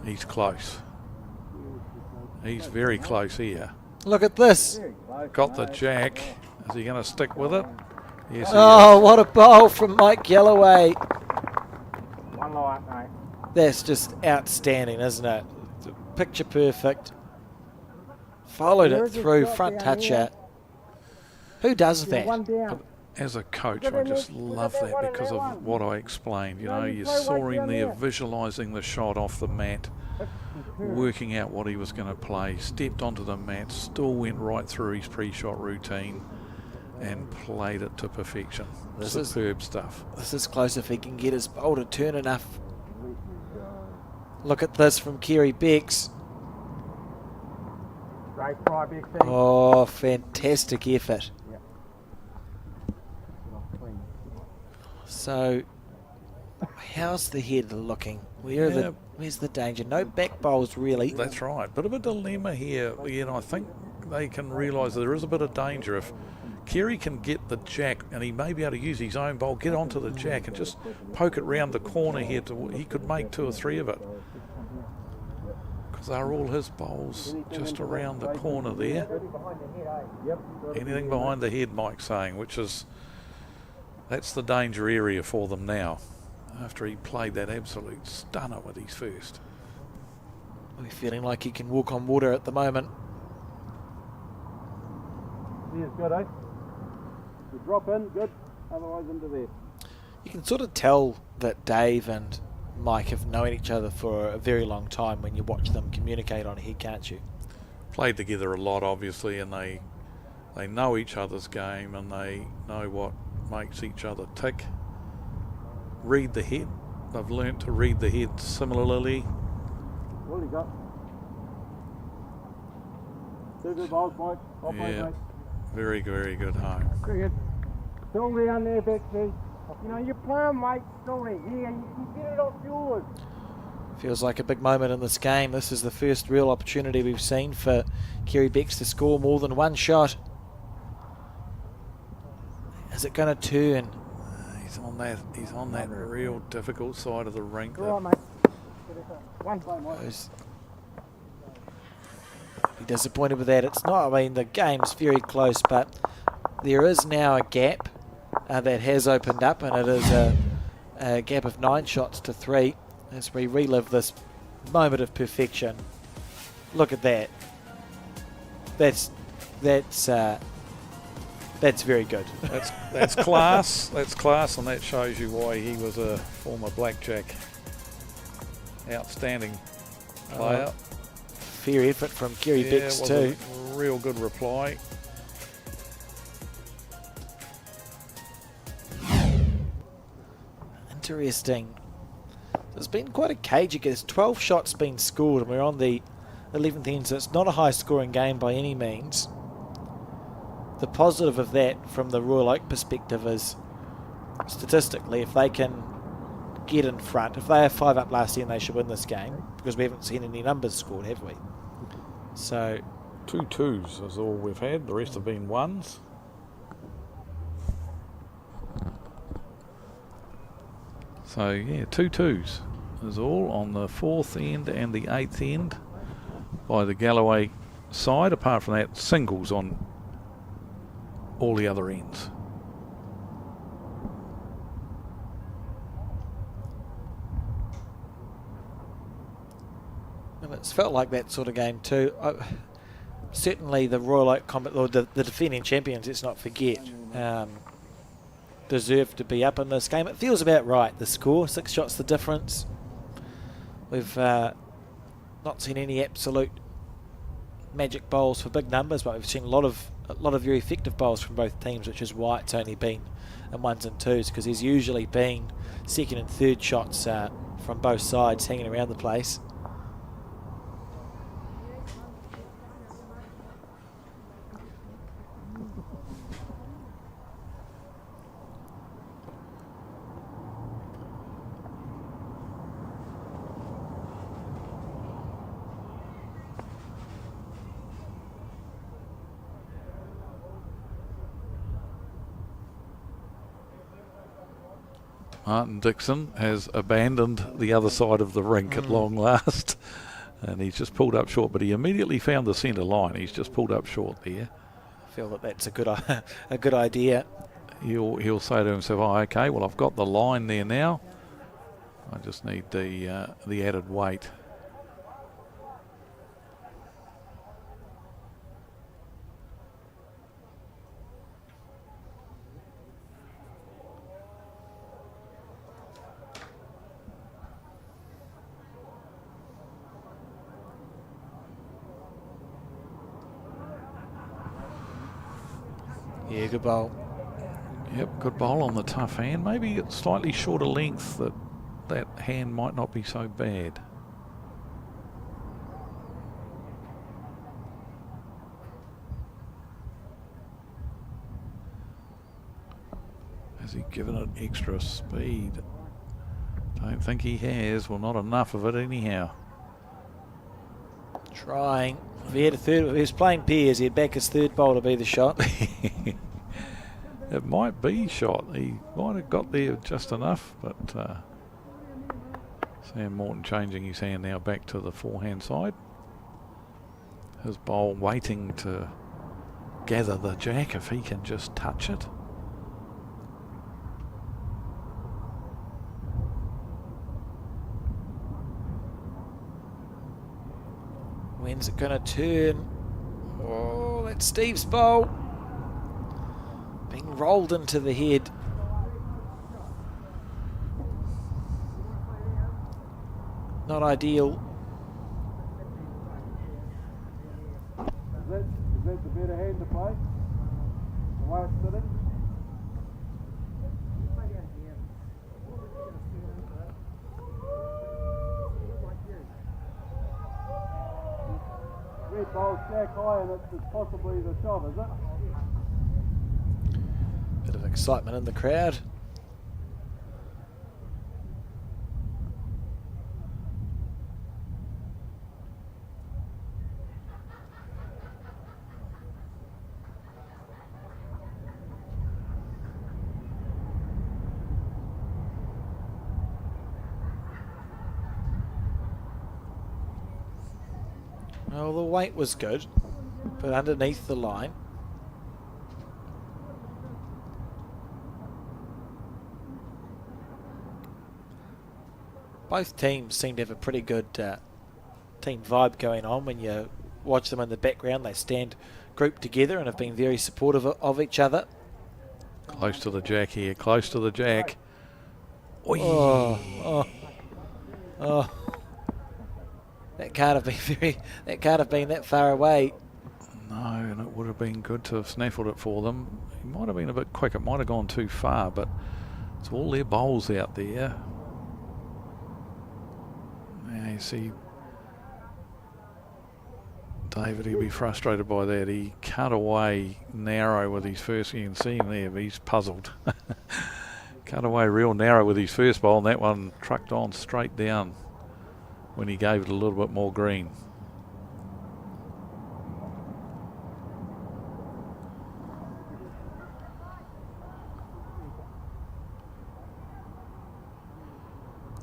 He's close. He's very close here. Look at this. Got the jack. Is he going to stick with it? Yes, he Oh, is. what a bowl from Mike Galloway. One light, mate. That's just outstanding, isn't it? Picture perfect. Followed it through, front toucher. Who does that? One down. As a coach, I just love that because of what I explained. You saw him there visualising the shot off the mat, working out what he was going to play, stepped onto the mat, still went right through his pre-shot routine and played it to perfection. Superb stuff. This is close if he can get his bowl to turn enough. Look at this from Kerry Becks. Great try, big thing. Oh, fantastic effort. So, how's the head looking? Where's the danger? No back bowls, really. That's right. Bit of a dilemma here. I think they can realise there is a bit of danger. If Kerry can get the jack, and he may be able to use his own bowl, get onto the jack and just poke it round the corner here, he could make 2 or 3 of it. Because they're all his bowls just around the corner there. Anything behind the head, Mike's saying, that's the danger area for them now, after he played that absolute stunner with his first. We're feeling like he can walk on water at the moment. Here's good, eh? You drop in, good. Otherwise into there. You can sort of tell that Dave and Mike have known each other for a very long time when you watch them communicate on here, can't you? Played together a lot, obviously, and they know each other's game and they know what makes each other tick. Read the head. They've learnt to read the head similarly. What do you got? 2 good bowls, Mike. Off Yeah, mate. very, very good home. Cricket. Still down there, Betsy. You're playing, mate. Still there. Yeah, you can get it off yours. Feels like a big moment in this game. This is the first real opportunity we've seen for Kerry Becks to score more than one shot. Is it going to turn? He's on that real difficult side of the rink. All right, mate. One play, mate. Be disappointed with that. It's not, the game's very close, but there is now a gap that has opened up, and it is a gap of 9 shots to 3 as we relive this moment of perfection. Look at that. That's very good. That's class. That's class, and that shows you why he was a former blackjack. Outstanding player. Fair effort from Kerry Becks was too. A real good reply. Interesting. It's been quite a cagey. There's 12 shots been scored, and we're on the 11th end, so it's not a high-scoring game by any means. The positive of that, from the Royal Oak perspective, is statistically, if they can get in front, if they have 5 up last year, they should win this game, because we haven't seen any numbers scored, have we? So 2 twos is all we've had. The rest have been ones. So yeah, 2 twos is all on the 4th end and the 8th end by the Galloway side. Apart from that, singles on all the other ends. And it's felt like that sort of game too. Certainly the Royal Oak or the defending champions, let's not forget, deserve to be up in this game. It feels about right, the score, 6 shots the difference. We've not seen any absolute magic bowls for big numbers, but we've seen a lot of very effective bowls from both teams, which is why it's only been in 1s and 2s, because there's usually been 2nd and 3rd shots from both sides hanging around the place. Martin Dixon has abandoned the other side of the rink at long last, and he's just pulled up short, but he immediately found the centre line. He's just pulled up short there. I feel that that's a good idea. He'll say to himself, oh, okay, well, I've got the line there now. I just need the added weight. Yeah, good bowl. Yep, good bowl on the tough hand. Maybe it's slightly shorter length, that hand might not be so bad. Has he given it extra speed? Don't think he has. Well, not enough of it anyhow. Trying. If he had a third, if he was playing pairs, he'd back his third bowl to be the shot. It might be shot. He might have got there just enough, but Sam Morton changing his hand now back to the forehand side. His bowl waiting to gather the jack if he can just touch it. When's it going to turn? Oh, that's Steve's bowl. Being rolled into the head. Not ideal. Is that the better hand to play? The way it's sitting? Red bowl's jack high and it's possibly the shot, is it? Bit of excitement in the crowd. Well, the weight was good, but underneath the line. Both teams seem to have a pretty good team vibe going on. When you watch them in the background, they stand grouped together and have been very supportive of each other. Close to the jack here, close to the jack. Oy. Oh. That can't have been that far away. No, and it would have been good to have snaffled it for them. He might have been a bit quick. It might have gone too far, but it's all their bowls out there. Yeah, you see, David, he'll be frustrated by that. He cut away narrow with his first. You can see him there, but he's puzzled. Cut away real narrow with his first bowl, and that one trucked on straight down when he gave it a little bit more green.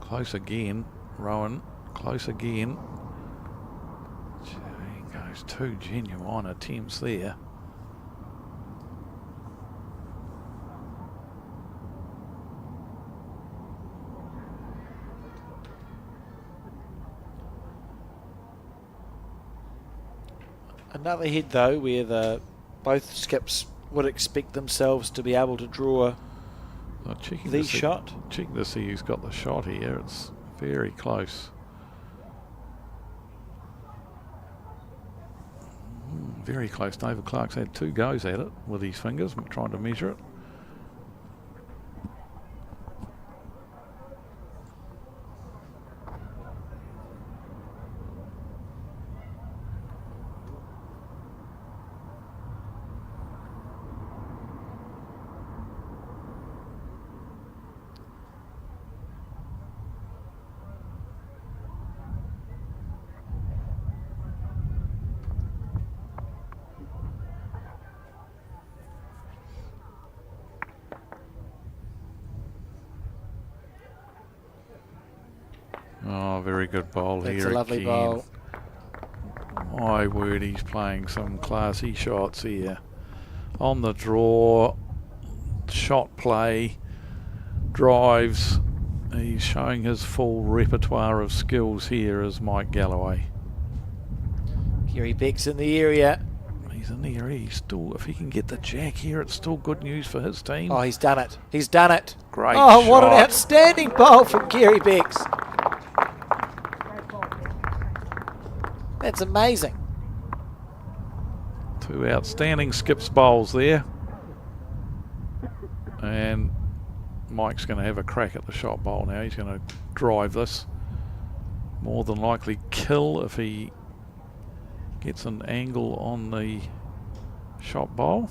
Close again, Rowan. Close again. He goes two genuine attempts there. Another head though, where both skips would expect themselves to be able to draw the shot. Check to see who's got the shot here. It's very close. Very close. David Clark's had 2 goes at it with his fingers, trying to measure it. Oh, very good bowl here. That's a lovely again. bowl. My word, he's playing some classy shots here. On the draw, shot play, drives. He's showing his full repertoire of skills here as Mike Galloway. Kerry Beck's in the area. He's in the area. He's still, if he can get the jack here, it's still good news for his team. Oh, he's done it. He's done it. Great Oh, what an shot. outstanding bowl from Kerry Becks. That's amazing. 2 outstanding skips bowls there. And Mike's going to have a crack at the shot bowl now. He's going to drive this. More than likely kill if he gets an angle on the shot bowl.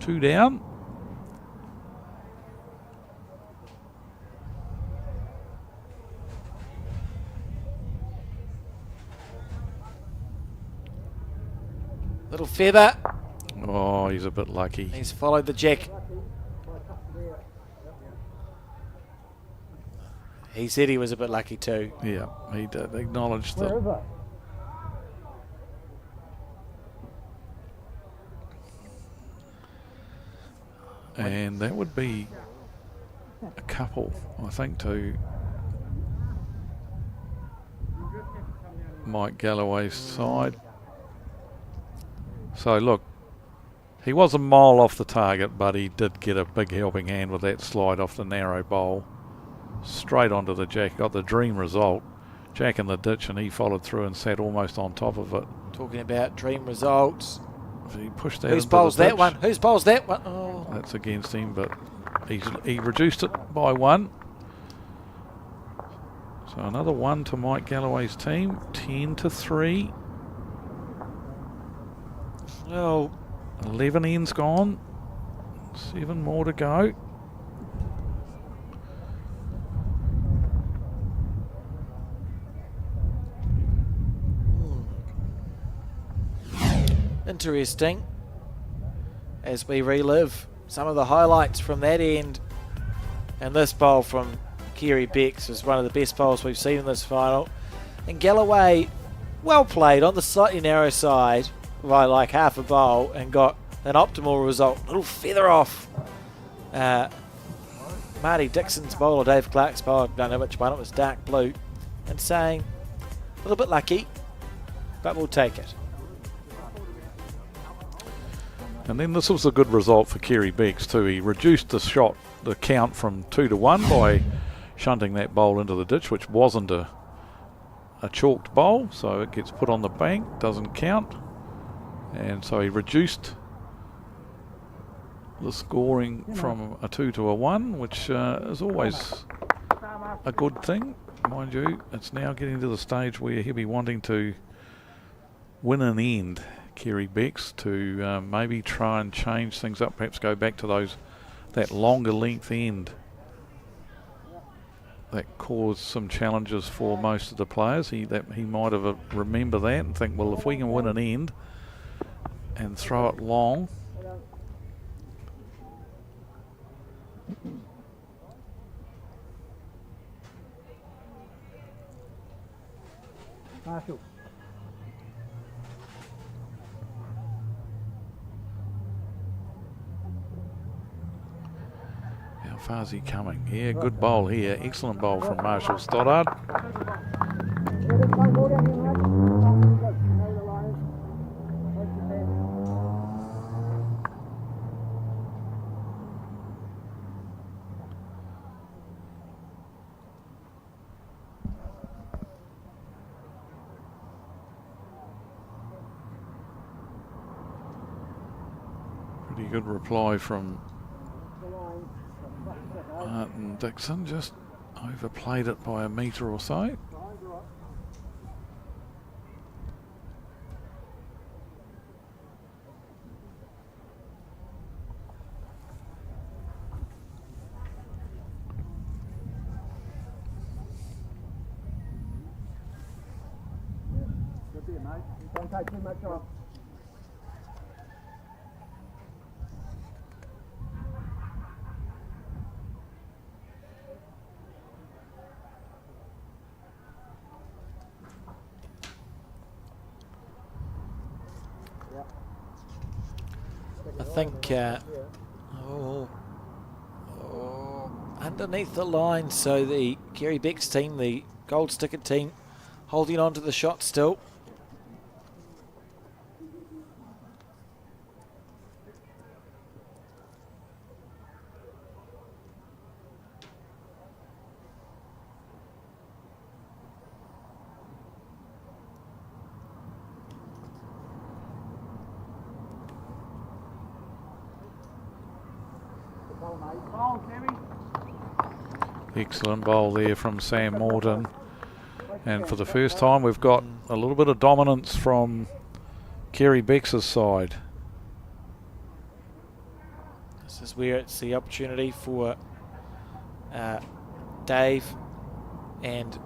2 down. Little feather. Oh, he's a bit lucky. He's followed the jack. He said he was a bit lucky too. Yeah, he did acknowledge that. And that would be a couple, I think, to Mike Galloway's side. So look, he was a mile off the target, but he did get a big helping hand with that slide off the narrow bowl. Straight onto the jack, got the dream result. Jack in the ditch, and he followed through and sat almost on top of it. Talking about dream results. He pushed that. Whose into bowls the that ditch. one? Whose bowls that one? Oh. That's against him, but he reduced it by 1. So another 1 to Mike Galloway's team. 10-3. Oh. 11 ends gone. 7 more to go. Interesting as we relive some of the highlights from that end. And this bowl from Kerry Becks is one of the best bowls we've seen in this final. And Galloway, well played on the slightly narrow side by like half a bowl and got an optimal result. Little feather off Marty Dixon's bowl or Dave Clark's bowl. I don't know which one. It was dark blue. And saying a little bit lucky, but we'll take it. And then this was a good result for Kerry Becks too. He reduced the count from 2-1 by shunting that bowl into the ditch, which wasn't a chalked bowl, so it gets put on the bank, doesn't count. And so he reduced the scoring from a 2 to a 1, which is always a good thing. mind you, it's now getting to the stage where he'll be wanting to win an end, Kerry Becks, to maybe try and change things up, perhaps go back to that longer length end that caused some challenges for most of the players. He might have remember that and think, well, if we can win an end and throw it long. Marshall. How far is he coming? Yeah, good bowl here. Excellent bowl from Marshall Stoddard. Pretty good reply from Martin Dixon, just overplayed it by a metre or so. Good there, mate. Don't take too much off. I think underneath the line, so the Kerry Becks team, the gold sticker team, holding on to the shot still. Excellent bowl there from Sam Morton. And for the first time, we've got a little bit of dominance from Kerry Becks' side. This is where it's the opportunity for Dave and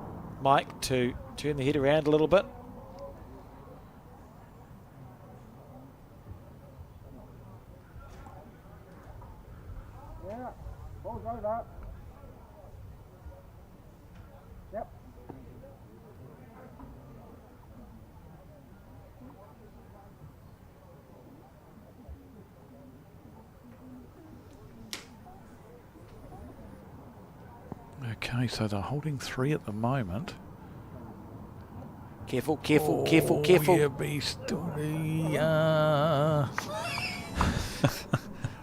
Mike to turn the head around a little bit. Yeah, ball's over. Yep. Okay, so they're holding 3 at the moment. Careful, careful, careful, careful. Yeah, beast.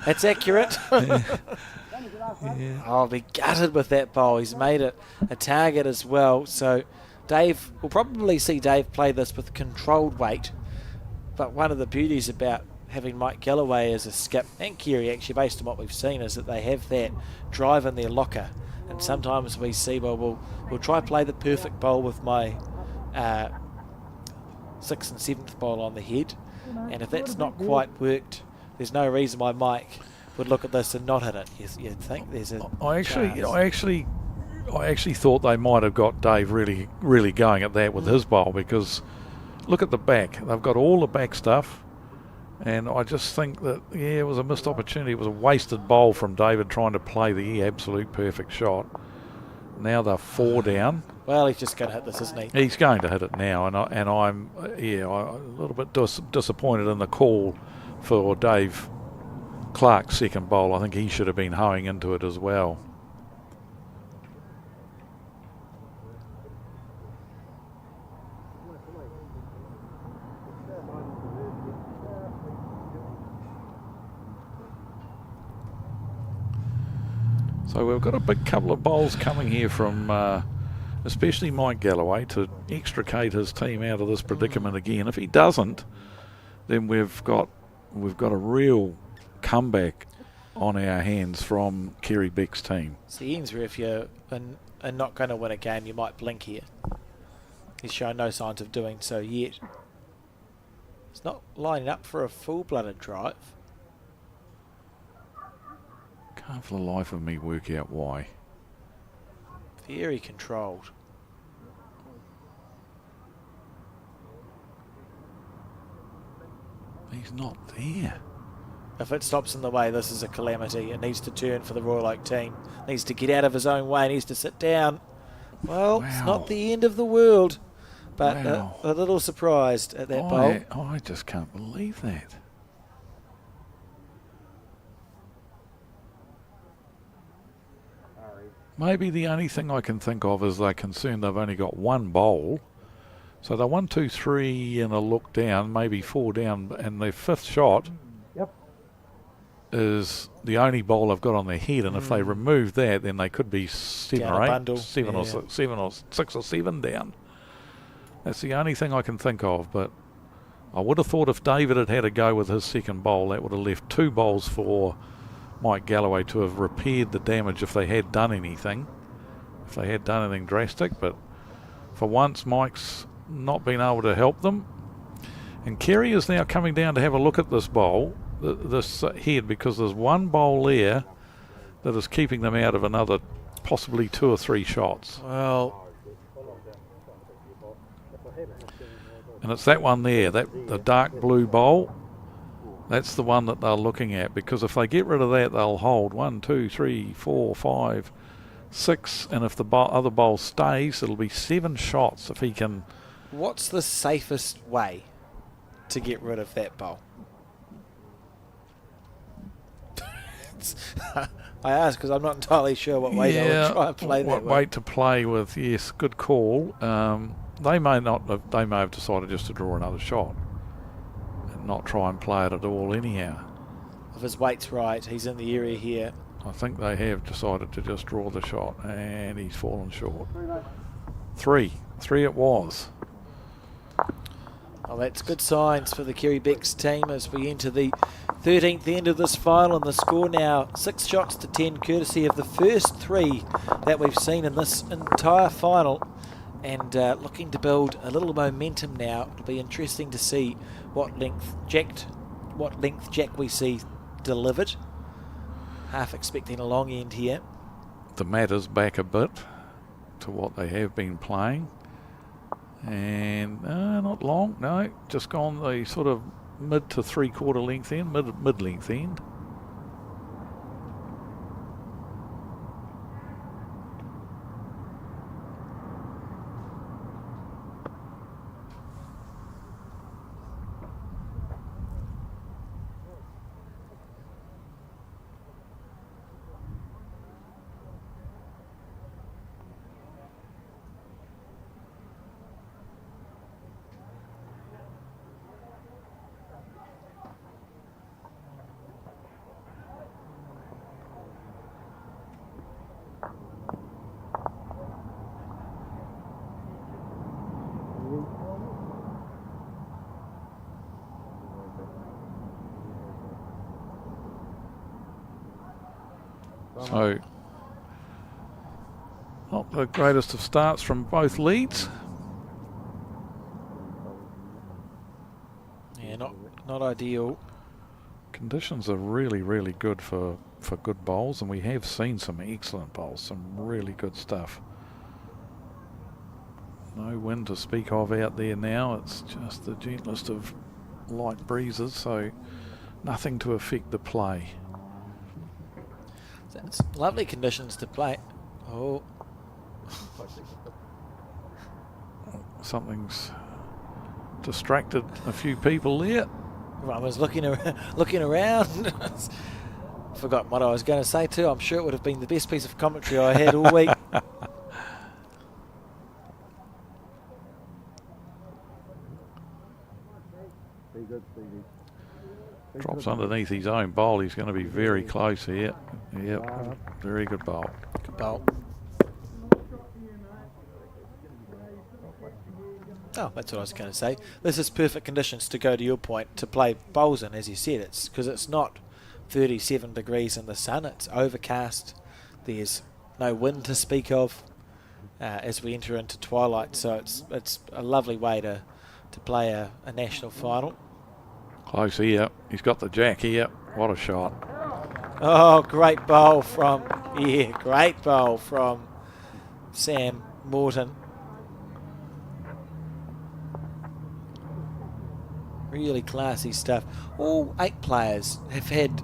That's accurate. Yeah. I'll be gutted with that bowl. He's made it a target as well. So Dave, we'll probably see Dave play this with controlled weight. But one of the beauties about having Mike Galloway as a skip, and Kerry actually, based on what we've seen, is that they have that drive in their locker. And sometimes we see, well, we'll try play the perfect bowl with my 6th and 7th bowl on the head. And if that's not quite worked, there's no reason why Mike would look at this and not hit it. You'd think there's a I actually thought they might have got Dave really going at that with his bowl, because look at the back. They've got all the back stuff, and I just think that, yeah, it was a missed opportunity. It was a wasted bowl from David trying to play the absolute perfect shot. Now they're 4 down. Well, he's just going to hit this, isn't he? He's going to hit it now, and I'm a little bit disappointed in the call for Dave Clark's second bowl. I think he should have been hoeing into it as well. So we've got a big couple of bowls coming here from especially Mike Galloway to extricate his team out of this predicament again. If he doesn't, then we've got a real comeback on our hands from Kerry Beck's team. It's the ends where if you're not going to win a game, you might blink here. He's shown no signs of doing so yet. He's not lining up for a full-blooded drive. Can't for the life of me work out why. Very controlled. He's not there. If it stops in the way, this is a calamity. It needs to turn for the Royal Oak team. Needs to get out of his own way. Needs to sit down. Well, It's not the end of the world, but a little surprised at that bowl. I just can't believe that. Maybe the only thing I can think of is they're concerned they've only got one bowl. So they're 1, 2, 3 and a look down, maybe 4 down, and their fifth shot is the only bowl they've got on their head. And if they remove that, then they could be 7 Down or a 8, bundle. 7 or 6 or 7 down. That's the only thing I can think of. But I would have thought if David had had a go with his second bowl, that would have left 2 bowls for Mike Galloway to have repaired the damage if they had done anything. If they had done anything drastic. But for once, Mike's not been able to help them. And Kerry is now coming down to have a look at this bowl, this head, because there's one bowl there that is keeping them out of another possibly 2 or 3 shots. Well, and it's that one there, the dark blue bowl. That's the one that they're looking at, because if they get rid of that, they'll hold 1, 2, 3, 4, 5, 6, and if the other bowl stays, it'll be 7 shots if he can. what's the safest way to get rid of that bowl? I ask because I'm not entirely sure what way they would try and play that. What way to play with? Yes, good call. They may not have. They may have decided just to draw another shot and not try and play it at all. Anyhow, if his weight's right, he's in the area here. I think they have decided to just draw the shot, and he's fallen short. 3 it was. Well, that's good signs for the Kerry Beck's team as we enter the 13th end of this final, and the score now 6 shots to 10, courtesy of the first 3 that we've seen in this entire final, and looking to build a little momentum now. It'll be interesting to see what length Jack we see delivered. Half expecting a long end here. The mat is back a bit to what they have been playing. And not long, no, just gone the sort of mid to 3/4 length end, mid length end. So, not the greatest of starts from both leads. Yeah, not ideal. Conditions are really, really good for good bowls, and we have seen some excellent bowls, some really good stuff. No wind to speak of out there now. It's just the gentlest of light breezes, so nothing to affect the play. It's lovely conditions to play. Oh. Something's distracted a few people there. I was looking around. Forgot what I was going to say too. I'm sure it would have been the best piece of commentary I had all week. Drops underneath his own bowl. He's going to be very close here. Yep, very good bowl. Good bowl. Oh, that's what I was going to say. This is perfect conditions, to go to your point, to play bowls in, as you said. It's because it's not 37 degrees in the sun. It's overcast. There's no wind to speak of as we enter into twilight. So it's a lovely way to play a national final. Close here. He's got the jack here. What a shot. Oh, great bowl from Sam Morton. Really classy stuff. All 8 players have had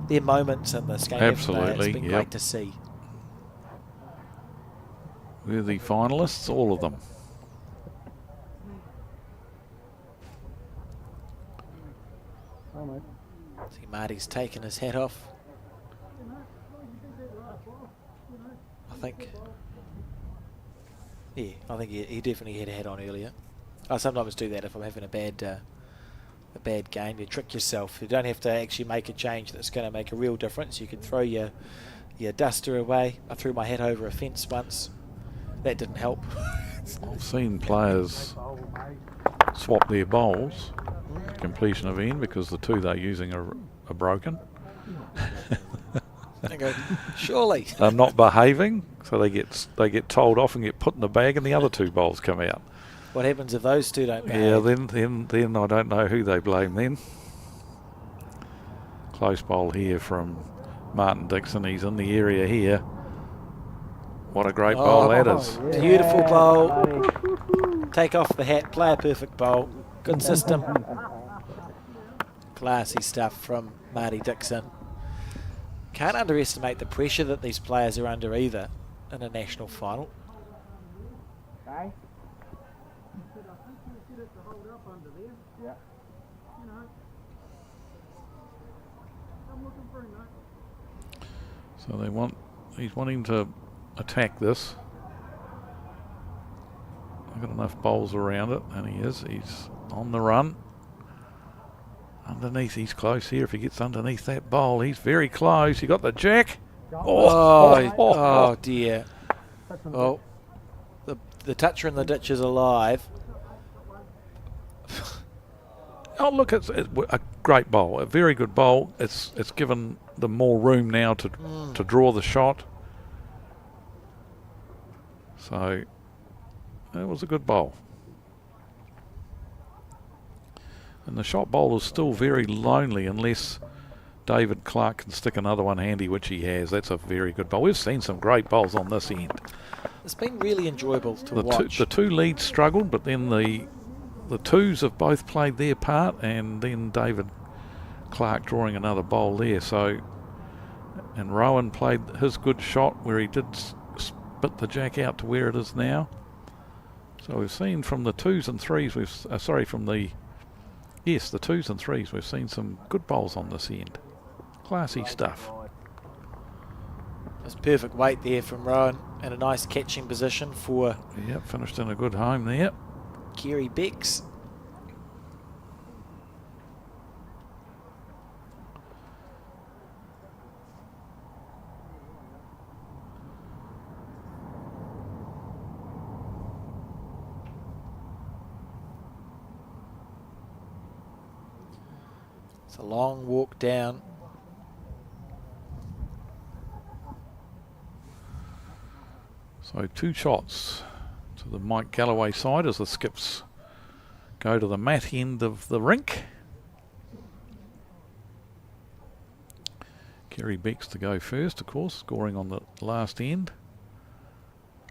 their moments in this game. Absolutely, It's been great to see. We're the finalists, all of them. See, Marty's taken his hat off. I think he definitely had a hat on earlier. I sometimes do that if I'm having a bad game. You trick yourself. You don't have to actually make a change that's going to make a real difference. You can throw your duster away. I threw my hat over a fence once. That didn't help. I've seen players swap their bowls at completion of end because the 2 they're using are broken. I go, surely. They're not behaving, so they get told off and get put in the bag, and the other 2 bowls come out. What happens if those 2 don't behave? Yeah, then I don't know who they blame then. Close bowl here from Martin Dixon. He's in the area here. What a great bowl that is. Beautiful bowl. Take off the hat, play a perfect bowl. Good system. Classy stuff from Marty Dixon. Can't underestimate the pressure that these players are under either in a national final. So he's wanting to attack this. I've got enough bowls around it, and he's on the run. Underneath, he's close here. If he gets underneath that bowl, he's very close. He got the jack. Oh dear. Oh, the toucher in the ditch is alive. Oh, look, it's a great bowl, a very good bowl. It's given them more room now to draw the shot. So it was a good bowl. And the shot bowl is still very lonely unless David Clark can stick another one handy, which he has. That's a very good bowl. We've seen some great bowls on this end. It's been really enjoyable to watch. The 2 leads struggled, but then the 2s have both played their part, and then David Clark drawing another bowl there. So, and Rowan played his good shot where he did spit the jack out to where it is now. So we've seen from the 2s and 3s, the 2s and 3s, we've seen some good bowls on this end. Classy stuff. There's perfect weight there from Rowan and a nice catching position for... Yep, finished in a good home there. Kerry Becks. It's a long walk down. So 2 shots to the Mike Galloway side as the skips go to the mat end of the rink. Kerry Becks to go first, of course, scoring on the last end.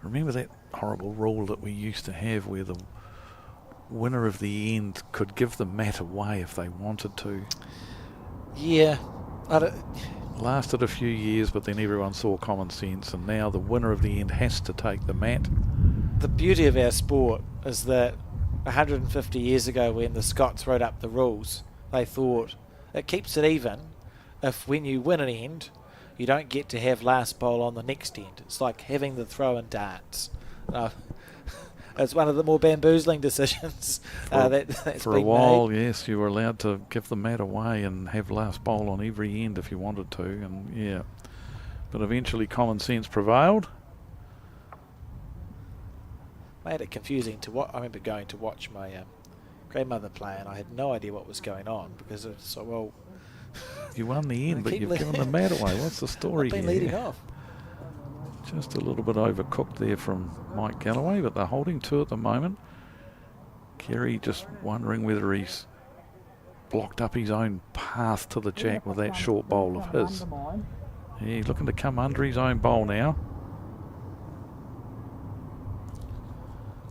Remember that horrible rule that we used to have where the winner of the end could give the mat away if they wanted to? Yeah. Lasted a few years, but then everyone saw common sense, and now the winner of the end has to take the mat. The beauty of our sport is that 150 years ago when the Scots wrote up the rules, they thought it keeps it even if when you win an end, you don't get to have last bowl on the next end. It's like having the throw in darts. It's one of the more bamboozling decisions that's for a while made. Yes, you were allowed to give the mat away and have last bowl on every end if you wanted to, and yeah, but eventually common sense prevailed. Made it confusing to what I remember going to watch my grandmother play, and I had no idea what was going on because it's so well. You won the end, They but keep you've le- given the mat away. What's the story I've been here? leading off. Just a little bit overcooked there from Mike Galloway, but they're holding two at the moment. Kerry just wondering whether he's blocked up his own path to the jack with that short bowl of his. Yeah, he's looking to come under his own bowl now.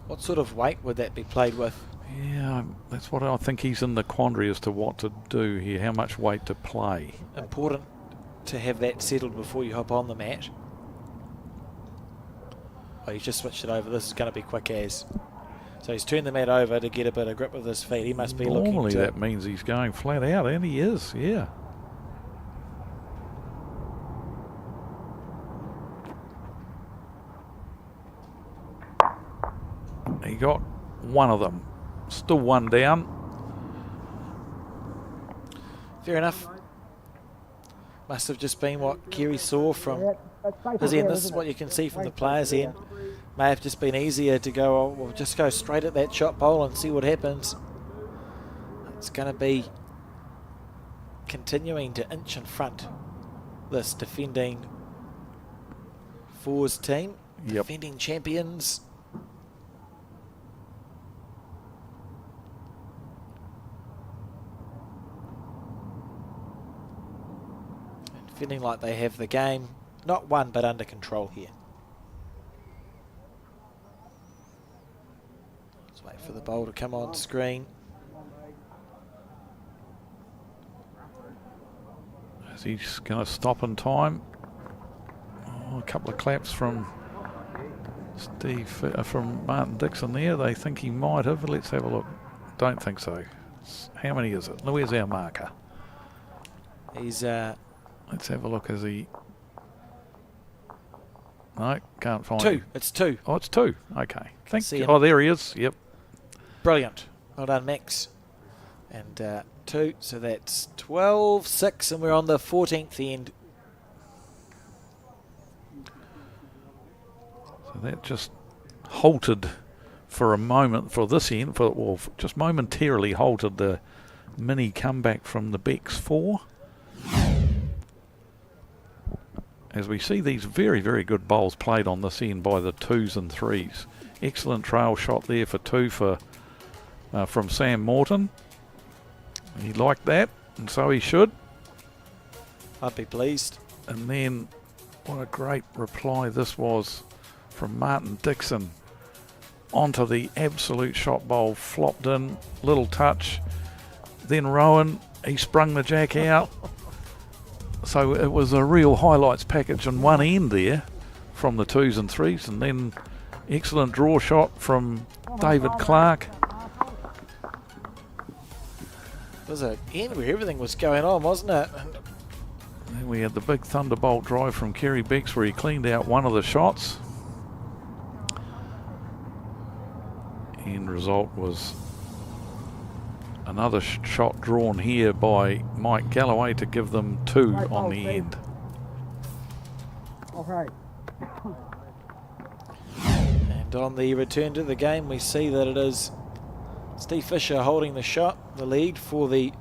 What sort of weight would that be played with? Yeah, that's what I think he's in the quandary as to what to do here, how much weight to play. Important to have that settled before you hop on the mat. Oh, he's just switched it over. This is going to be quick as. So he's turned the mat over to get a bit of grip with his feet. He must be looking to... Normally that means he's going flat out, and he is, yeah. He got one of them. Still one down. Fair enough. Must have just been what Kerry saw from his end. This is what you can see from the players' end. May have just been easier to go, oh, we'll just go straight at that shot bowl and see what happens. It's going to be continuing to inch in front, this defending fours team, defending champions. And feeling like they have the game, not won, but under control here. Let's wait for the bowl to come on screen. Is he going to stop in time? Oh, a couple of claps from from Martin Dixon there. They think he might have. Let's have a look. Don't think so. How many is it? Where's our marker? He's let's have a look. Is he? No, can't find two. him. It's two. Oh, it's two. Okay. See him. Oh, there he is. Yep. Brilliant. Well done, Max. And 2, so that's 12, 6, and we're on the 14th end. So that just halted for a moment for this end, just momentarily halted the mini comeback from the Becks 4. As we see these very, very good bowls played on this end by the 2s and 3s. Excellent trail shot there for 2 from Sam Morton. He liked that, and so he should. I'd be pleased. And then, what a great reply this was from Martin Dixon. Onto the absolute shot bowl, flopped in, little touch. Then Rowan, he sprung the jack out. So it was a real highlights package on one end there from the 2s and 3s. And then excellent draw shot from David Clark. It was an end where everything was going on, wasn't it? Then we had the big thunderbolt drive from Kerry Becks where he cleaned out one of the shots. End result was another shot drawn here by Mike Galloway to give them 2 on the end. Okay. And on the return to the game, we see that it is Steve Fisher holding the shot, the lead for the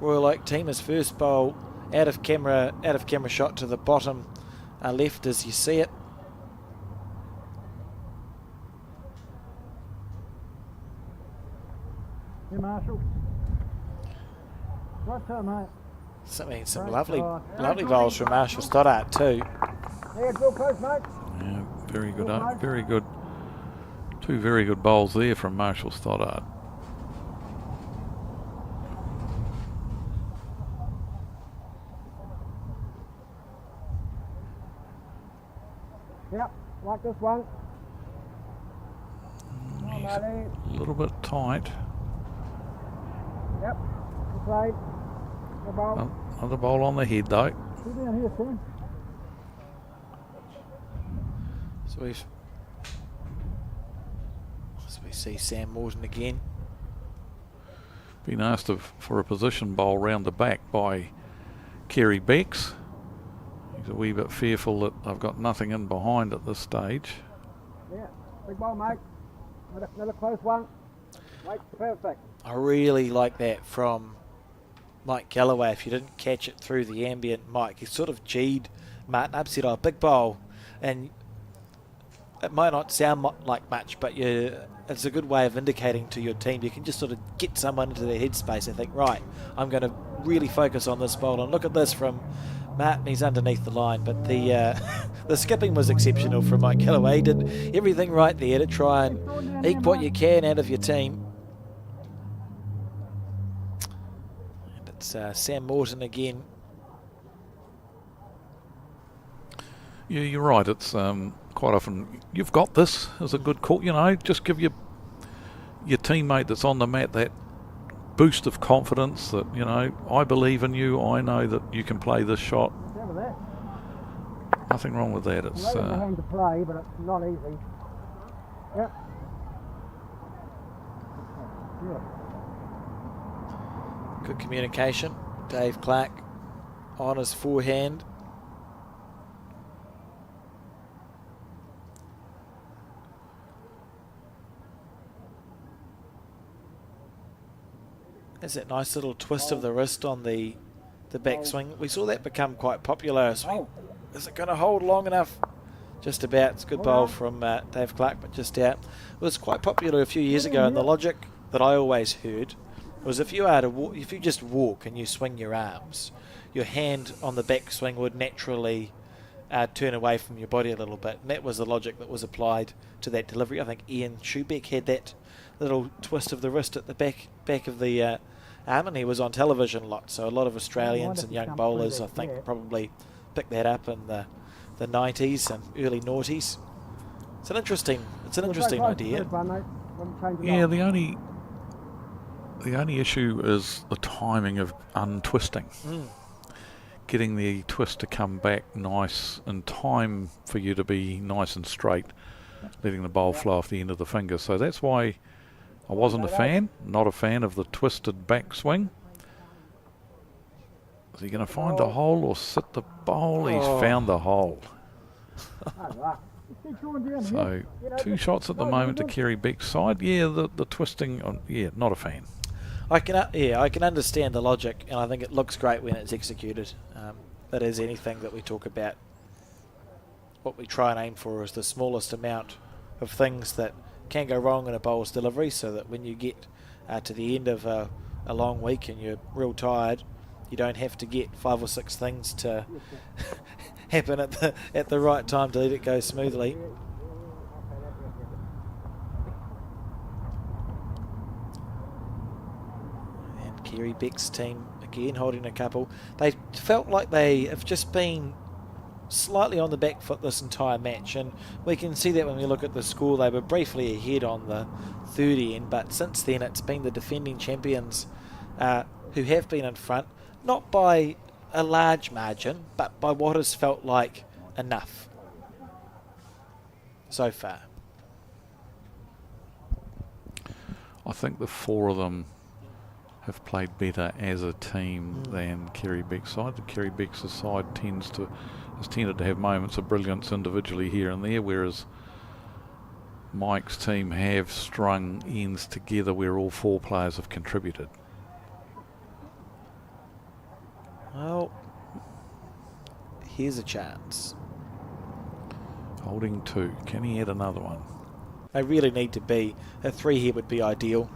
Royal Oak team. His first bowl out of camera shot to the bottom left as you see it. Hey, Marshall. Right turn, mate. Some lovely bowls from Marshall Stoddart too. Yeah, real close, mate. Yeah, very good, very good. 2 very good bowls there from Marshall Stoddart. Yep, like this one. He's a little bit tight. Yep, good play. Good ball. Another bowl on the head though. Sit down here, Sam. So we see Sam Morton again. Been asked for a position bowl round the back by Kerry Becks. He's a wee bit fearful that I've got nothing in behind at this stage. Yeah, big ball, mate. Another close one. Wait, perfect. I really like that from Mike Galloway, if you didn't catch it through the ambient mic, he sort of G'd Martin up, said, "Oh, big bowl," and it might not sound like much, but it's a good way of indicating to your team. You can just sort of get someone into their headspace and think, right, I'm going to really focus on this bowl. And look at this from Martin, he's underneath the line. But the the skipping was exceptional from Mike Galloway. He did everything right there to try and eke what you can out of your team. And it's Sam Morton again. Yeah, you're right. It's quite often you've got this as a good call. Just give your teammate that's on the mat that boost of confidence that, I believe in you. I know that you can play this shot. Nothing wrong with that. It's hand to play, but it's not easy. Yep. Good communication. Dave Clark on his forehand. There's that nice little twist of the wrist on the backswing. We saw that become quite popular. Is it going to hold long enough? Just about. It's a good bowl from Dave Clark, but just out. It was quite popular a few years ago, and the logic that I always heard was if you just walk and you swing your arms, your hand on the backswing would naturally turn away from your body a little bit. And that was the logic that was applied to that delivery. I think Ian Schubeck had that little twist of the wrist at the back of the arm, and he was on television a lot. So a lot of Australians and young bowlers, I think, probably picked that up in the 90s and early noughties. It's an interesting idea. Yeah, the only issue is the timing of untwisting. Getting the twist to come back nice in time for you to be nice and straight, letting the bowl flow off the end of the finger. So that's why I wasn't not a fan of the twisted backswing. Is he going to find the hole or sit the bowl? He's found the hole. So 2 shots at the moment to Kerry Beck's side. Yeah, the twisting, not a fan. I can understand the logic, and I think it looks great when it's executed. That is anything that we talk about. What we try and aim for is the smallest amount of things that can go wrong in a bowler's delivery, so that when you get to the end of a long week and you're real tired, you don't have to get 5 or 6 things to happen at the right time to let it go smoothly. And Kerry Beck's team again holding a couple. They felt like they have just been slightly on the back foot this entire match, and we can see that when we look at the score. They were briefly ahead on the third end, but since then it's been the defending champions who have been in front, not by a large margin, but by what has felt like enough so far. I think the 4 of them have played better as a team than Kerry Beck's side. The Kerry Beck's side has tended to have moments of brilliance individually here and there, whereas Mike's team have strung ends together where all 4 players have contributed. Well, here's a chance. Holding 2. Can he add another one? They really need to be. A 3 here would be ideal.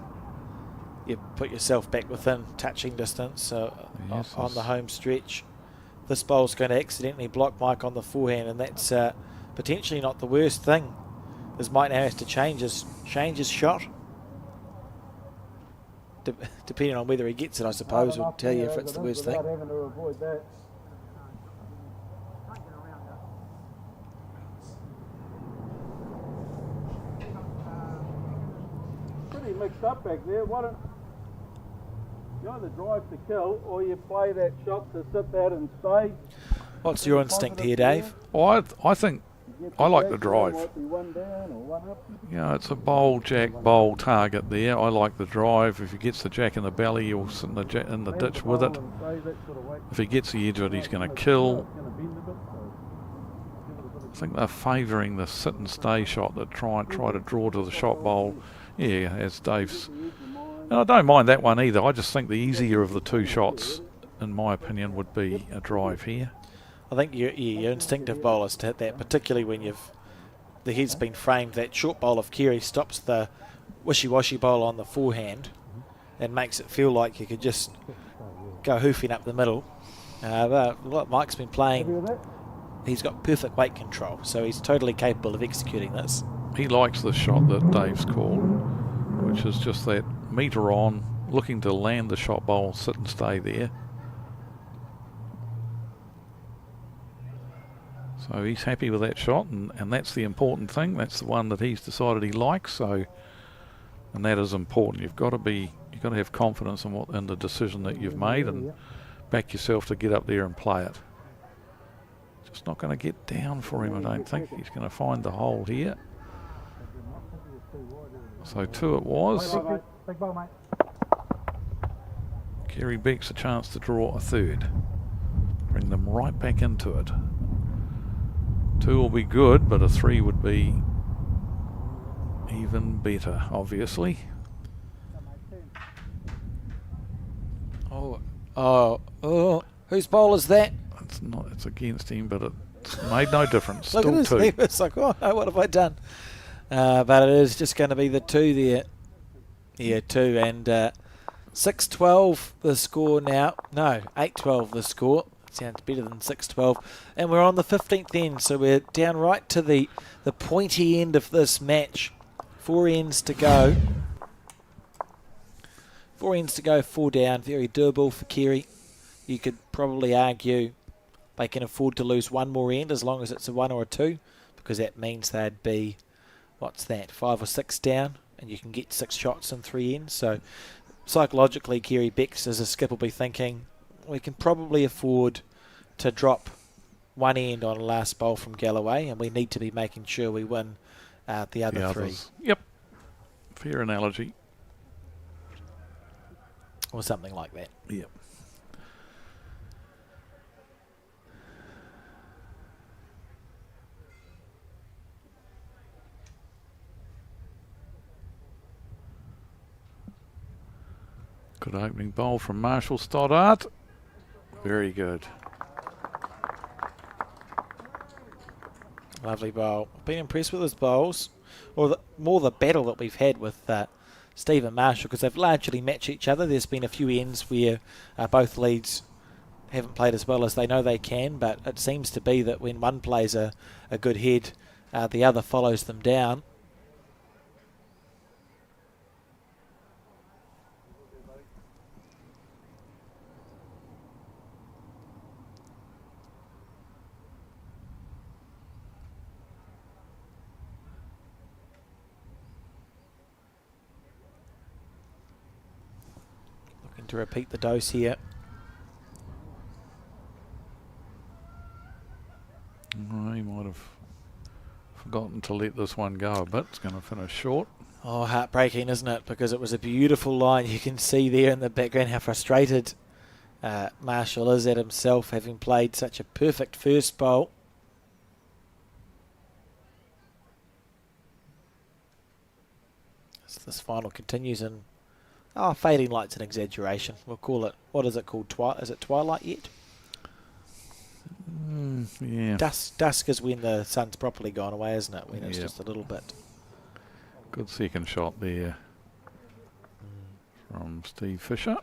You put yourself back within touching distance on the home stretch. This bowl's going to accidentally block Mike on the forehand, and that's potentially not the worst thing, as Mike now has to change his shot. Depending on whether he gets it, I suppose, will tell you if it's the worst thing. Pretty mixed up back there. Why don't you either drive to kill, or you play that shot to sit there and stay? What's your instinct here, Dave? I think I like the drive. It's a bowl target there. I like the drive. If he gets the jack in the belly, he'll sit in the ditch with it. If he gets the edge of it, he's going to kill. I think they're favouring the sit and stay shot that try to draw to the shot bowl. Yeah, as Dave's And I don't mind that one either. I just think the easier of the two shots, in my opinion, would be a drive here. I think your instinctive bowlers to hit that, particularly when the head's been framed. That short bowl of Carey stops the wishy-washy bowl on the forehand and makes it feel like you could just go hoofing up the middle. But what Mike's been playing, he's got perfect weight control, so he's totally capable of executing this. He likes the shot that Dave's called, which is just that metre on, looking to land the shot bowl, sit and stay there. So he's happy with that shot, and that's the important thing. That's the one that he's decided he likes. So, and that is important. You've got to have confidence in the decision that you've made, and back yourself to get up there and play it. Just not going to get down for him, I don't think. He's going to find the hole here. So 2 it was. Big ball, mate. Kerry Beck's a chance to draw a third. Bring them right back into it. 2 will be good, but a 3 would be even better, obviously. Oh, whose bowl is that? It's against him, but it's made no difference. Look at Still his 2. It's like, oh no, what have I done? But it is just going to be the 2 there. Yeah, 2, and 6-12 the score now. No, 8-12 the score. Sounds better than 6-12. And we're on the 15th end, so we're down right to the pointy end of this match. 4 ends to go. 4 ends to go, 4 down. Very doable for Kerry. You could probably argue they can afford to lose one more end as long as it's a 1 or a 2, because that means they'd be, what's that, 5 or 6 down, and you can get 6 shots in 3 ends. So psychologically, Kerry Becks as a skip will be thinking, we can probably afford to drop one end on a last bowl from Galloway, and we need to be making sure we win the other 3. Yep. Fair analogy. Or something like that. Yep. Good opening bowl from Marshall Stoddart. Very good. Lovely bowl. I've been impressed with his bowls, or more the battle that we've had with Stephen Marshall, because they've largely matched each other. There's been a few ends where both leads haven't played as well as they know they can, but it seems to be that when one plays a good head, the other follows them down. To repeat the dose here. He might have forgotten to let this one go a bit. It's going to finish short. Oh, heartbreaking, isn't it? Because it was a beautiful line. You can see there in the background how frustrated Marshall is at himself, having played such a perfect first bowl. As this final continues in fading light's an exaggeration. We'll call it, what is it called? Is it twilight yet? Yeah. Dusk is when the sun's properly gone away, isn't it? When it's just a little bit. Good second shot there from Steve Fisher.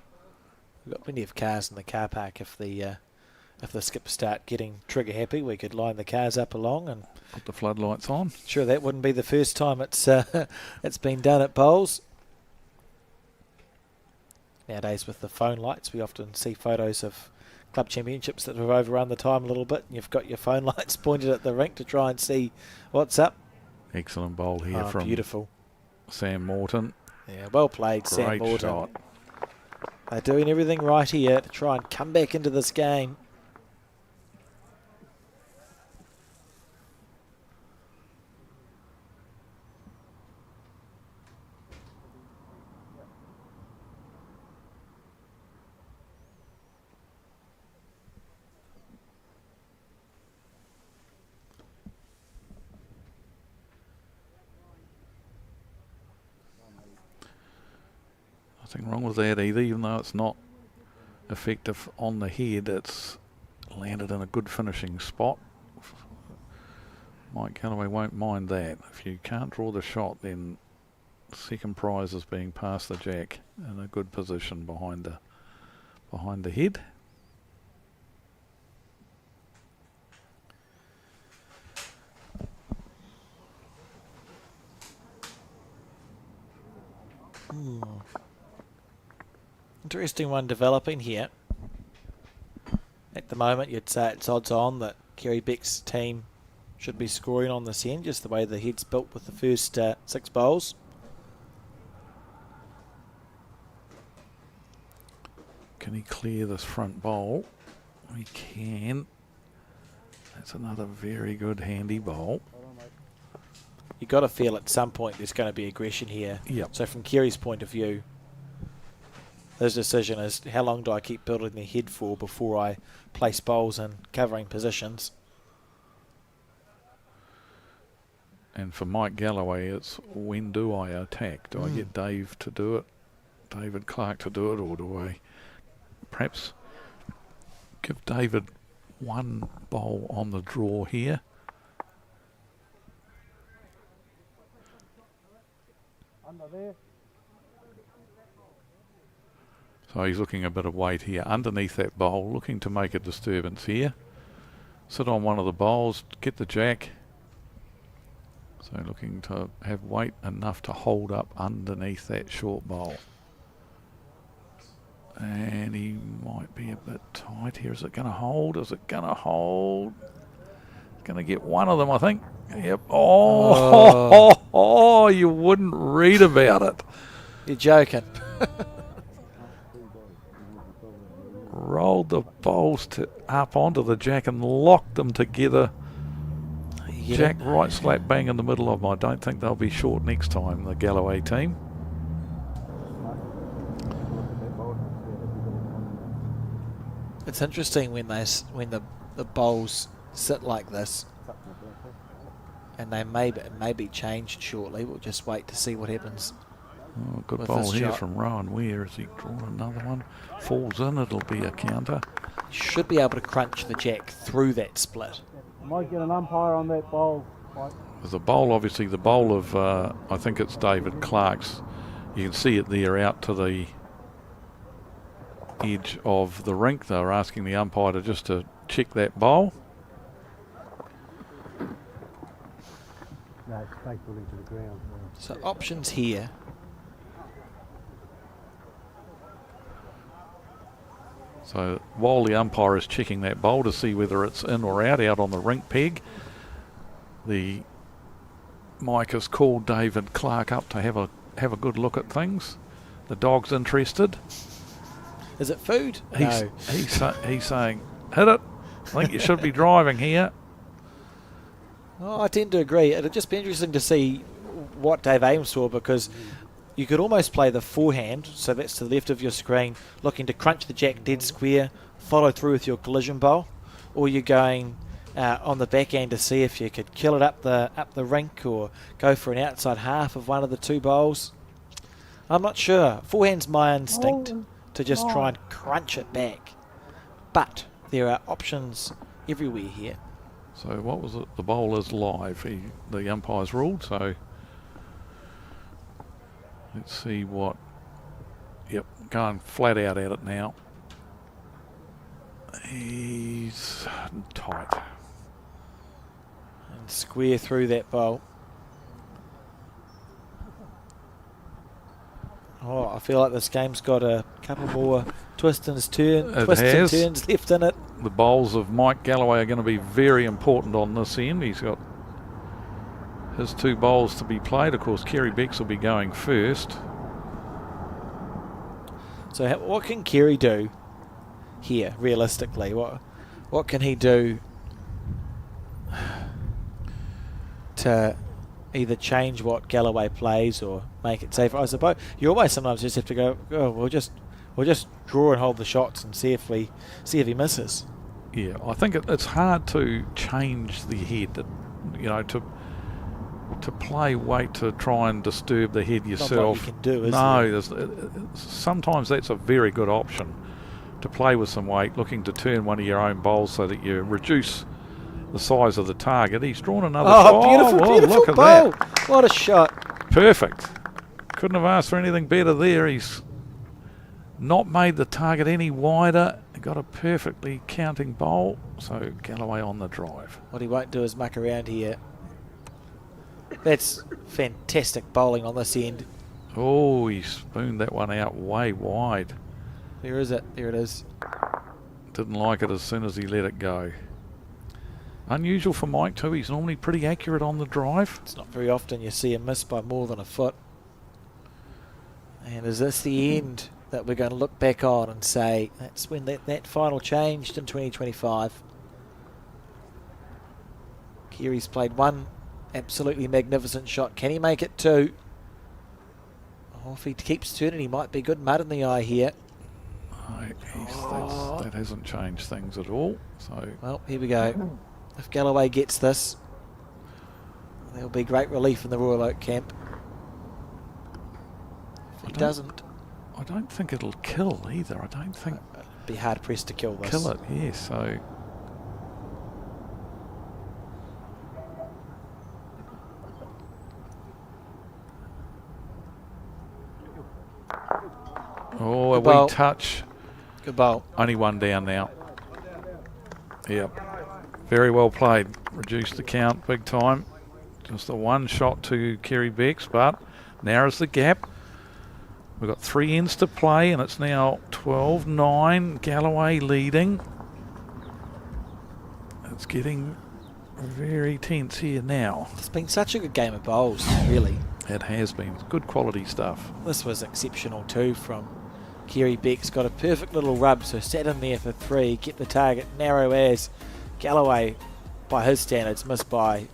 We've got plenty of cars in the car park. If the skips start getting trigger happy, we could line the cars up along and put the floodlights on. Sure, that wouldn't be the first time it's been done at bowls. Nowadays with the phone lights, we often see photos of club championships that have overrun the time a little bit, and you've got your phone lights pointed at the rink to try and see what's up. Excellent bowl here from beautiful Sam Morton. Yeah, well played, Great Sam Morton. Shot. They're doing everything right here to try and come back into this game. Nothing wrong with that either, even though it's not effective on the head. It's landed in a good finishing spot. Mike Galloway won't mind that. If you can't draw the shot, then second prize is being past the jack in a good position behind the head. Interesting one developing here. At the moment, you'd say it's odds on that Kerry Beck's team should be scoring on this end, just the way the head's built with the first 6 bowls. Can he clear this front bowl? He can. That's another very good handy bowl. You've got to feel at some point there's going to be aggression here. Yep. So from Kerry's point of view, his decision is how long do I keep building the head for before I place bowls in covering positions. And for Mike Galloway, it's when do I attack? Do I get Dave to do it, David Clark to do it, or do I perhaps give David one bowl on the draw here? Under there. So he's looking a bit of weight here underneath that bowl, looking to make a disturbance here. Sit on one of the bowls, get the jack. So looking to have weight enough to hold up underneath that short bowl. And he might be a bit tight here. Is it going to hold? Is it going to hold? Going to get one of them, I think. Yep. Oh, you wouldn't read about it. You're joking. Rolled the bowls up onto the jack and locked them together. Jack right slap bang in the middle of them. I don't think they'll be short next time, the Galloway team. It's interesting when the bowls sit like this, and they may be changed shortly. We'll just wait to see what happens. Oh, good bowl here from Rowan Weir. Has he drawn another one? Falls in, it'll be a counter. Should be able to crunch the jack through that split. Might get an umpire on that bowl. There's a bowl, obviously, the bowl of, I think it's David Clark's. You can see it there out to the edge of the rink. They were asking the umpire just to check that bowl. No, it's straight pulling to the ground. So options here. So while the umpire is checking that bowl to see whether it's in or out on the rink peg, the Mike has called David Clark up to have a good look at things. The dog's interested. Is it food? He's No. he's saying, hit it. I think you should be driving here. Oh, I tend to agree. It'd just be interesting to see what Dave aims for, because you could almost play the forehand, so that's to the left of your screen, looking to crunch the jack dead square, follow through with your collision bowl, or you're going on the back end to see if you could kill it up the rink or go for an outside half of one of the two bowls. I'm not sure. Forehand's my instinct to just try and crunch it back, but there are options everywhere here. So what was it? The bowl is live. The umpire's ruled, so let's see what. Yep, going flat out at it now. He's tight. And square through that bowl. Oh, I feel like this game's got a couple more twists and turns left in it. The bowls of Mike Galloway are going to be very important on this end. He's got his two bowls to be played. Of course, Kerry Becks will be going first. So what can Kerry do here, realistically? What can he do to either change what Galloway plays or make it safer? I suppose you always sometimes just have to go, oh, we'll just draw and hold the shots and see if he misses. Yeah, I think it's hard to change the head. to play weight to try and disturb the head yourself. Not what you can do, is no, sometimes that's a very good option, to play with some weight, looking to turn one of your own bowls so that you reduce the size of the target. He's drawn another shot. Beautiful, well, beautiful look at bowl. that. What a shot. Perfect. Couldn't have asked for anything better there. He's not made the target any wider. Got a perfectly counting bowl. So Galloway on the drive. What he won't do is muck around here. That's fantastic bowling on this end. Oh, he spooned that one out way wide. Where is it? There it is. Didn't like it as soon as he let it go. Unusual for Mike too. He's normally pretty accurate on the drive. It's not very often you see him miss by more than a foot. And is this the end that we're going to look back on and say that's when that final changed in 2025? Keary's played one absolutely magnificent shot. Can he make it two? Oh, if he keeps turning, he might be good mud in the eye here. That hasn't changed things at all. So well, here we go. If Galloway gets this, there'll be great relief in the Royal Oak camp. If he doesn't, I don't think it'll kill either. I don't think it'd be hard pressed to kill this. Kill it, yes. So a wee touch. Good bowl. Only one down now. Yep. Very well played. Reduced the count big time. Just the one shot to Kerry Becks, but narrows the gap. We've got 3 ends to play, and it's now 12-9. Galloway leading. It's getting very tense here now. It's been such a good game of bowls, really. It has been. Good quality stuff. This was exceptional too from Kerry Becks. Got a perfect little rub, so sat in there for 3, get the target narrow as. Galloway, by his standards, missed by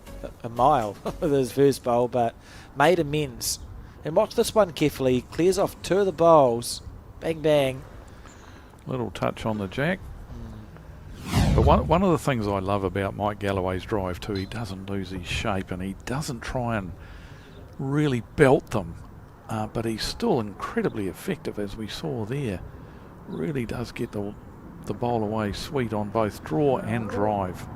a mile with his first bowl, but made amends. And watch this one carefully. He clears off 2 of the bowls. Bang, bang. Little touch on the jack. But one of the things I love about Mike Galloway's drive too, he doesn't lose his shape and he doesn't try and really belt them. But he's still incredibly effective, as we saw there. Really does get the bowl away sweet on both draw and drive.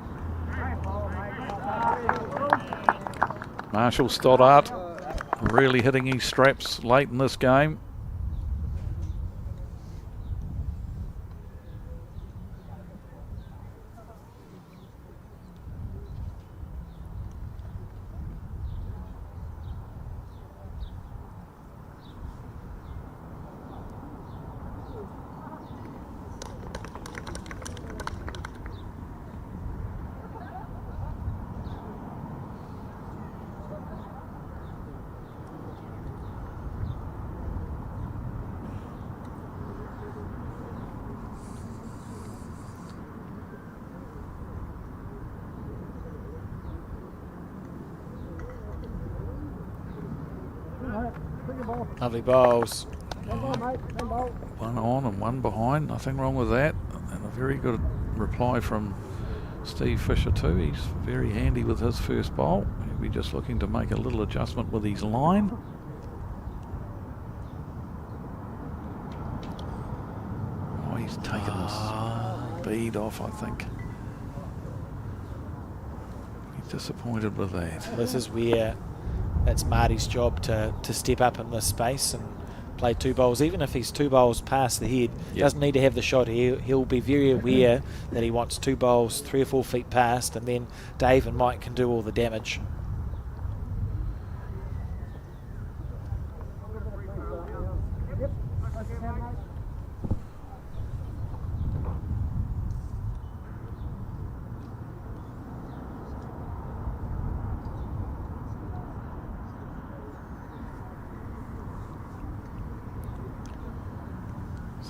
Marshall Stoddart really hitting his straps late in this game. Lovely bowls. One on and one behind, nothing wrong with that. And a very good reply from Steve Fisher too. He's very handy with his first bowl. He'll be just looking to make a little adjustment with his line. Oh, he's taken the speed off, I think. He's disappointed with that. This is where it's Marty's job to step up in this space and play 2 bowls. Even if he's 2 bowls past the head, doesn't need to have the shot here. He'll be very aware that he wants 2 bowls 3 or 4 feet past, and then Dave and Mike can do all the damage.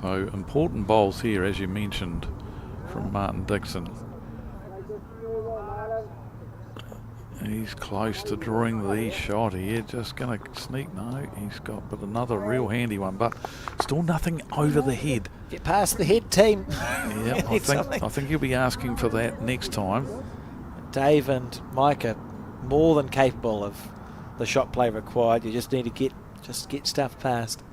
So important bowls here, as you mentioned, from Martin Dixon. He's close to drawing the shot here. Just going to sneak. No, he's got but another real handy one, but still nothing over the head. Get past the head, team. Yeah, I think he'll be asking for that next time. Dave and Mike are more than capable of the shot play required. You just need to get stuff past.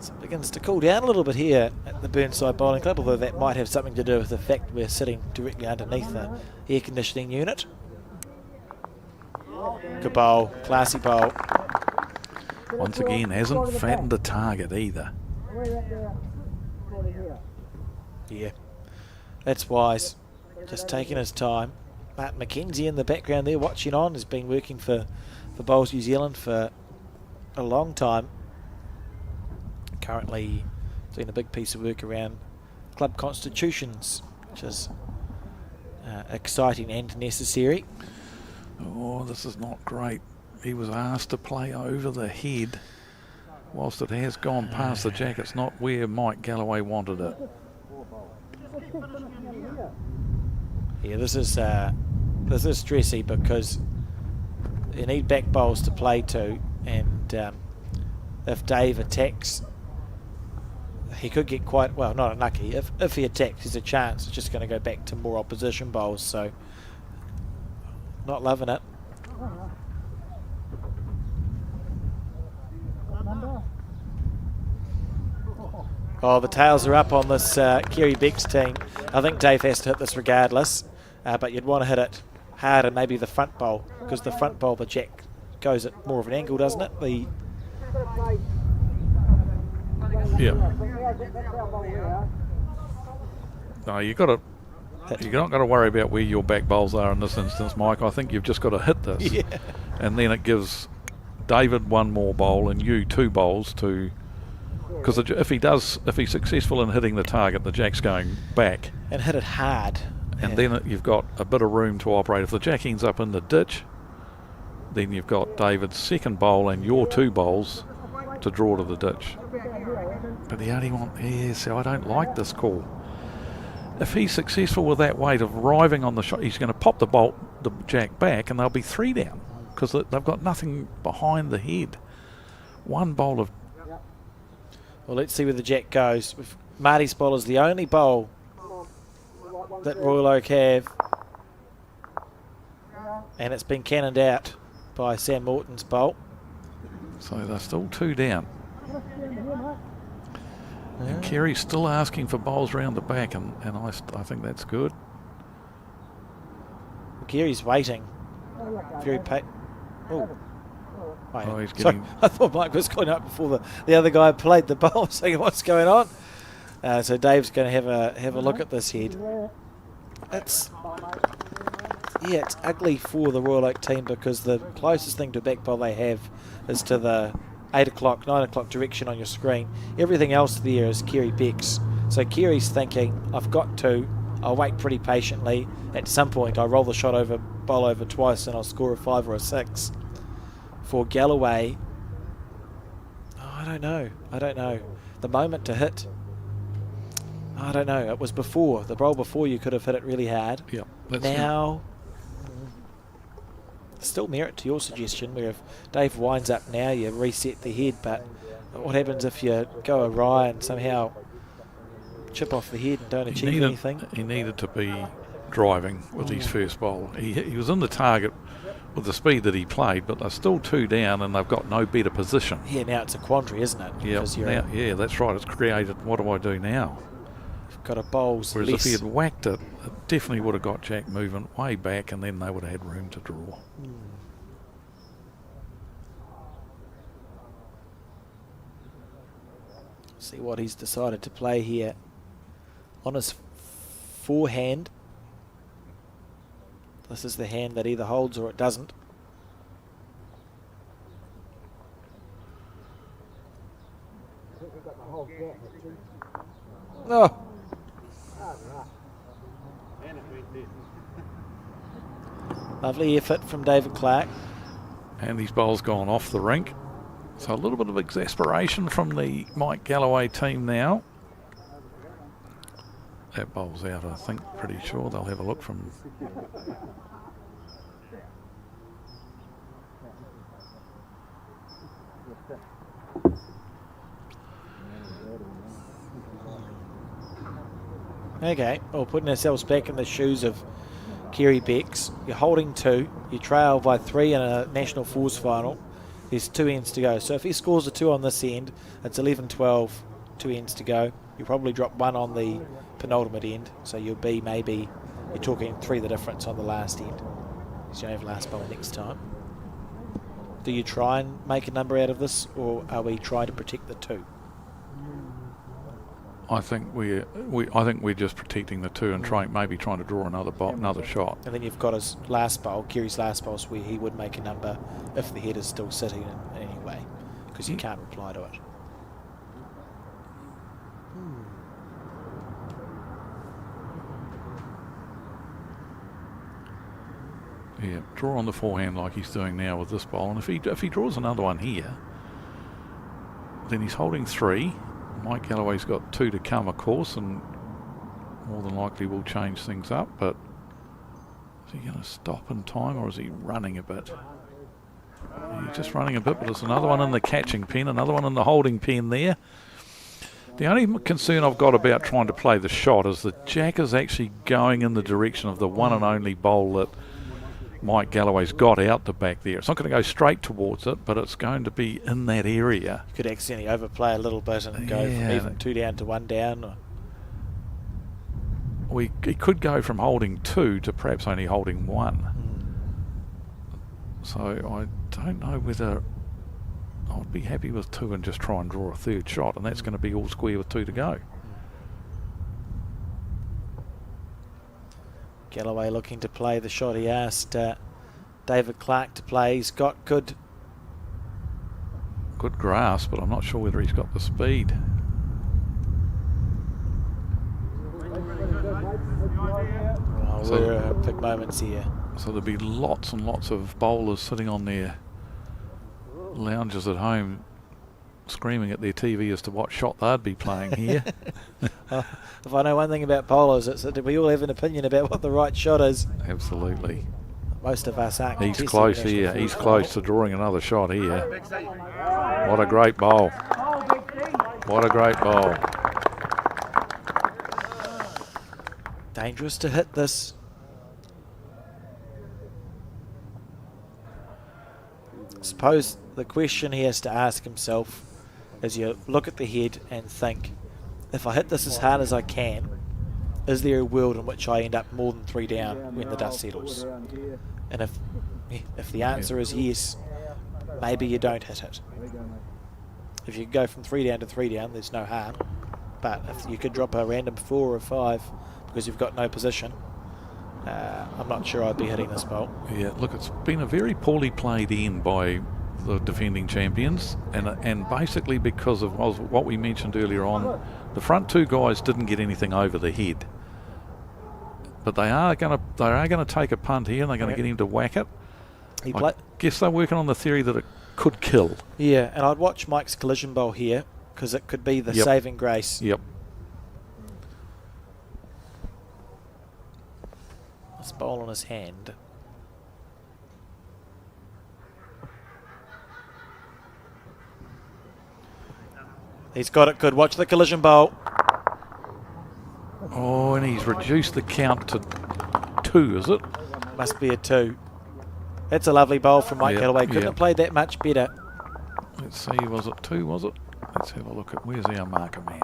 So it begins to cool down a little bit here at the Burnside Bowling Club, although that might have something to do with the fact we're sitting directly underneath the air conditioning unit. Good bowl, classy bowl. Once again, hasn't fattened the target either. Yeah, that's wise. Just taking his time. Martin McKenzie in the background there watching on, has been working for Bowls New Zealand for a long time. Currently doing a big piece of work around club constitutions, which is exciting and necessary. Oh, this is not great. He was asked to play over the head. Whilst it has gone past the jack, it's not where Mike Galloway wanted it. Yeah, this is stressy because you need back bowls to play to, and if Dave attacks, he could get quite, well, not unlucky. If he attacks, there's a chance it's just going to go back to more opposition bowls, so not loving it. Oh, the tails are up on this Kerry Beck's team. I think Dave has to hit this regardless, but you'd want to hit it hard and maybe the front bowl, because the front bowl, the jack goes at more of an angle, doesn't it? Yeah. No, you're not got to worry about where your back bowls are in this instance, Mike. I think you've just got to hit this, yeah. And then it gives David one more bowl and you two bowls to. Because if he's successful in hitting the target, the jack's going back. And hit it hard. And then you've got a bit of room to operate. If the jack ends up in the ditch, then you've got David's second bowl and your two bowls to draw to the ditch. But the only one, so I don't like this call. If he's successful with that weight of arriving on the shot, he's going to pop the jack back, and they'll be 3 down because they've got nothing behind the head. One bowl of. Well, let's see where the jack goes. Marty's bowl is the only bowl that Royal Oak have, and it's been cannoned out by Sam Morton's bowl. So they're still 2 down. And Kerry's still asking for bowls round the back, and I think that's good. Kerry's waiting. Very he's getting. I thought Mike was going up before the other guy played the bowl, saying what's going on. So Dave's going to have a look at this head. It's ugly for the Royal Oak team because the closest thing to back bowl they have is to the 8 o'clock, 9 o'clock direction on your screen. Everything else there is Kerry Beck's. So Kerry's thinking, I'll wait pretty patiently. At some point, I'll roll the shot over, bowl over twice, and I'll score a 5 or a 6. For Galloway, I don't know. The moment to hit, I don't know. It was before. The bowl before you could have hit it really hard. Yeah. Now, still merit to your suggestion, where if Dave winds up now, you reset the head, but what happens if you go awry and somehow chip off the head and don't achieve anything? He needed to be driving with his first bowl. He was in the target with the speed that he played, but they're still 2 down and they've got no better position. Yeah, now it's a quandary, isn't it? Yeah, that's right. It's created, what do I do now? You've got a bowls Whereas less. if he had whacked it, it definitely would have got Jack moving way back, and then they would have had room to draw. See what he's decided to play here. On his forehand. This is the hand that either holds or it doesn't. Oh. Lovely effort from David Clark. And his bowl's gone off the rink. So a little bit of exasperation from the Mike Galloway team now. That bowl's out, I think, pretty sure. They'll have a look from... Okay, well, putting ourselves back in the shoes of Kerry Becks. You're holding 2. You trail by 3 in a National Fours final. There's 2 ends to go. So if he scores a 2 on this end, it's 11-12, 2 ends to go. You probably drop 1 on the penultimate end. So you'll be maybe, you're talking 3 the difference on the last end. So you have last ball next time. Do you try and make a number out of this, or are we trying to protect the 2? I think we're just protecting the 2 and maybe trying to draw another shot. And then you've got his last bowl, Kerry's last bowls, where he would make a number if the head is still sitting in any way, because you can't reply to it. Yeah, draw on the forehand like he's doing now with this bowl, and if he draws another one here, then he's holding 3. Mike Galloway's got 2 to come, of course, and more than likely will change things up, but is he going to stop in time, or is he running a bit? He's just running a bit, but there's another one in the catching pen, another one in the holding pen there. The only concern I've got about trying to play the shot is the jack is actually going in the direction of the one and only bowl that Mike Galloway's got out the back there. It's not going to go straight towards it, but it's going to be in that area. You could accidentally overplay a little bit and go from even 2 down to 1 down. He could go from holding 2 to perhaps only holding 1. So I don't know whether I'd be happy with 2 and just try and draw a 3rd shot, and that's going to be all square with 2 to go. Galloway looking to play the shot he asked David Clark to play. He's got good grasp, but I'm not sure whether he's got the speed. Well, we're big moments here. So there'll be lots and lots of bowlers sitting on their lounges at home screaming at their TV as to what shot they'd be playing here. If I know one thing about bowlers, it's that we all have an opinion about what the right shot is. Absolutely. Most of us aren't. He's close here. He's close to drawing another shot here. What a great bowl. What a great bowl. Dangerous to hit this. Suppose the question he has to ask himself is, you look at the head and think, if I hit this as hard as I can, is there a world in which I end up more than 3 down when the dust settles? And if the answer is yes, maybe you don't hit it. If you go from 3 down to 3 down, there's no harm. But if you could drop a random 4 or 5 because you've got no position, I'm not sure I'd be hitting this bowl. Yeah, look, it's been a very poorly played end by the defending champions, and basically because of what we mentioned earlier on, the front 2 guys didn't get anything over the head. But they are going to take a punt here, and they're going to get him to whack it. I guess they're working on the theory that it could kill. Yeah, and I'd watch Mike's collision bowl here, because it could be the saving grace. Yep. This bowl in his hand. He's got it good. Watch the collision bowl. Oh, and he's reduced the count to 2, is it? Must be a 2. That's a lovely bowl from Mike Galloway. Couldn't have played that much better. Let's see, was it 2, was it? Let's have a look at, where's our marker man?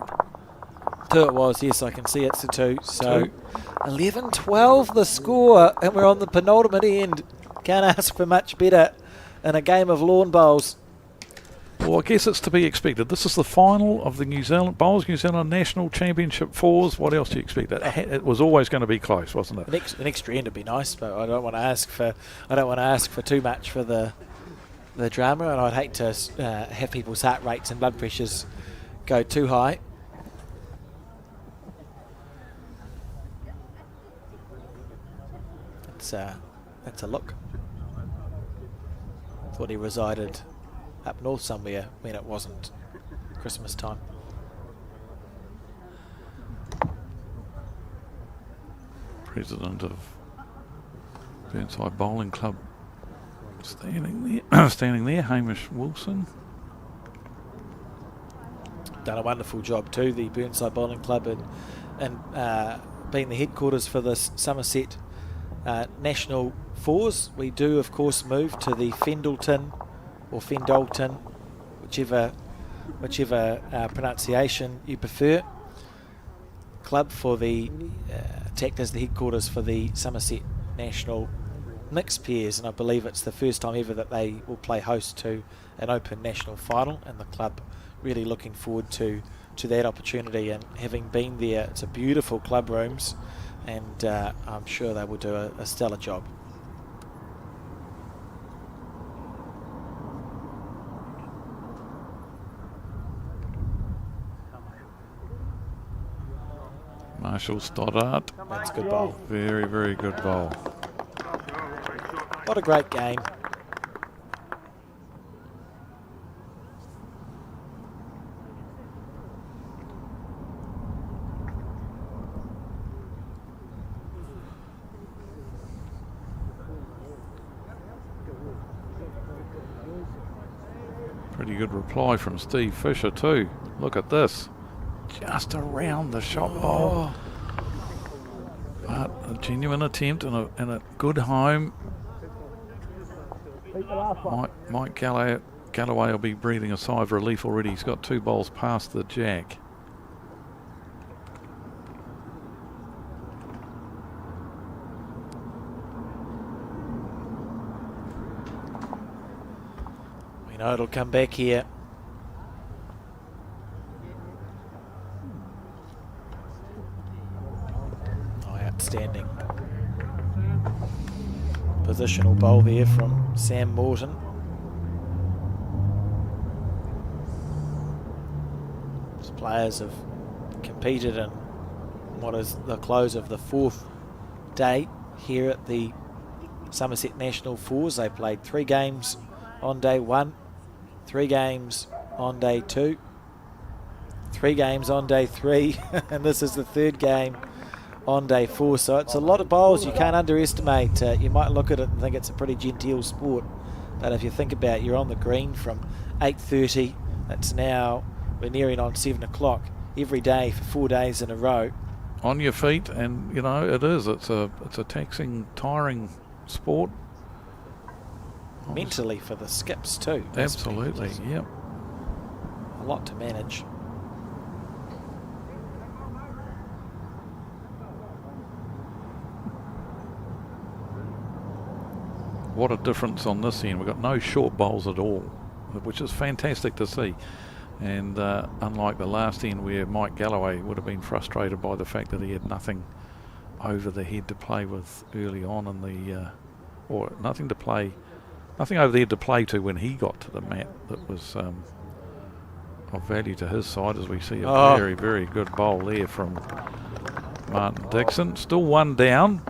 2 it was, yes, I can see it's a 2. So 11-12 the score, and we're on the penultimate end. Can't ask for much better in a game of lawn bowls. Well, I guess it's to be expected. This is the final of the New Zealand National Championship 4s. What else do you expect? It was always going to be close, wasn't it? An extra end would be nice, but I don't want to ask for too much for the drama, and I'd hate to have people's heart rates and blood pressures go too high. That's a look. Thought he resided up north somewhere when it wasn't Christmas time. President of Burnside Bowling Club standing there, Hamish Wilson. Done a wonderful job too, the Burnside Bowling Club, in and being the headquarters for the Summerset National Fours, we do of course move to the Fendalton or Fendalton, whichever pronunciation you prefer, club for the attacked as the headquarters for the Summerset National mixed pairs, and I believe it's the first time ever that they will play host to an open national final, and the club really looking forward to that opportunity. And having been there, it's a beautiful club rooms, and I'm sure they will do a stellar job. Marshall Stoddart. That's a good bowl. Very, very good bowl. What a great game. Pretty good reply from Steve Fisher too. Look at this. Just around the shot bowl. But a genuine attempt and a good home. Mike Galloway will be breathing a sigh of relief already. He's got 2 bowls past the jack. We know it'll come back here. Outstanding positional bowl there from Sam Morton. These players have competed in what is the close of the 4th day here at the Summerset National Fours. They played 3 games on day 1, 3 games on day 2, 3 games on day 3, and this is the 3rd game on day 4, so it's a lot of bowls. You can't underestimate. You might look at it and think it's a pretty genteel sport, but if you think about it, you're on the green from 8:30. It's now, we're nearing on 7 o'clock every day for 4 days in a row. On your feet, and you know it is. It's a taxing, tiring sport. Mentally for the skips too. Absolutely, yep. A lot to manage. What a difference on this end. We've got no short bowls at all, which is fantastic to see. And unlike the last end where Mike Galloway would have been frustrated by the fact that he had nothing over the head to play with early on in the, or nothing over the head to play to when he got to the mat that was of value to his side, as we see a very, very good bowl there from Martin Dixon. Still 1 down.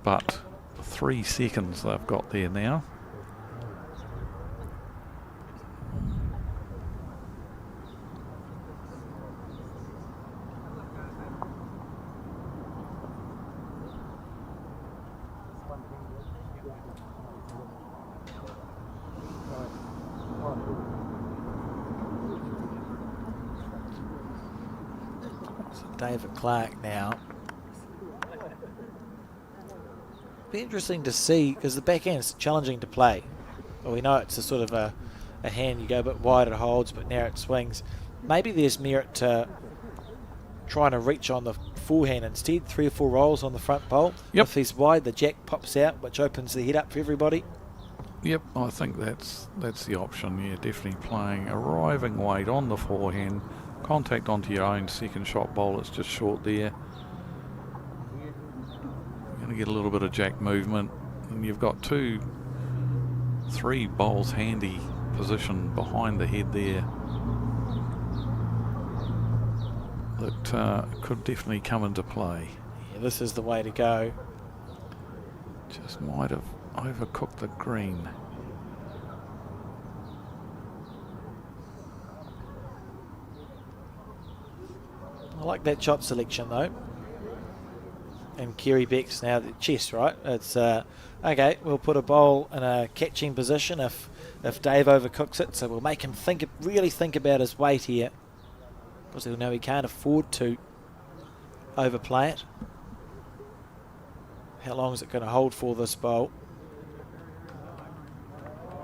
But 3 seconds they've got there now. So David Clark now. Be interesting to see, because the back end's challenging to play. Well, we know it's a sort of a hand, you go a bit wide, it holds, but now it swings. Maybe there's merit to trying to reach on the forehand instead. 3 or 4 rolls on the front bowl. Yep. If he's wide, the jack pops out, which opens the head up for everybody. Yep, I think that's the option. Yeah, definitely playing arriving weight on the forehand, contact onto your own second shot bowl. It's just short there. Going to get a little bit of jack movement, and you've got 2, 3 bowls handy position behind the head there that could definitely come into play. Yeah, this is the way to go. Just might have overcooked the green. I like that shot selection though. And Kerry Beck's now the chest, right? It's okay, we'll put a bowl in a catching position if if Dave overcooks it, so we'll make him really think about his weight here, because he'll know he can't afford to overplay it. How long is it going to hold for this bowl?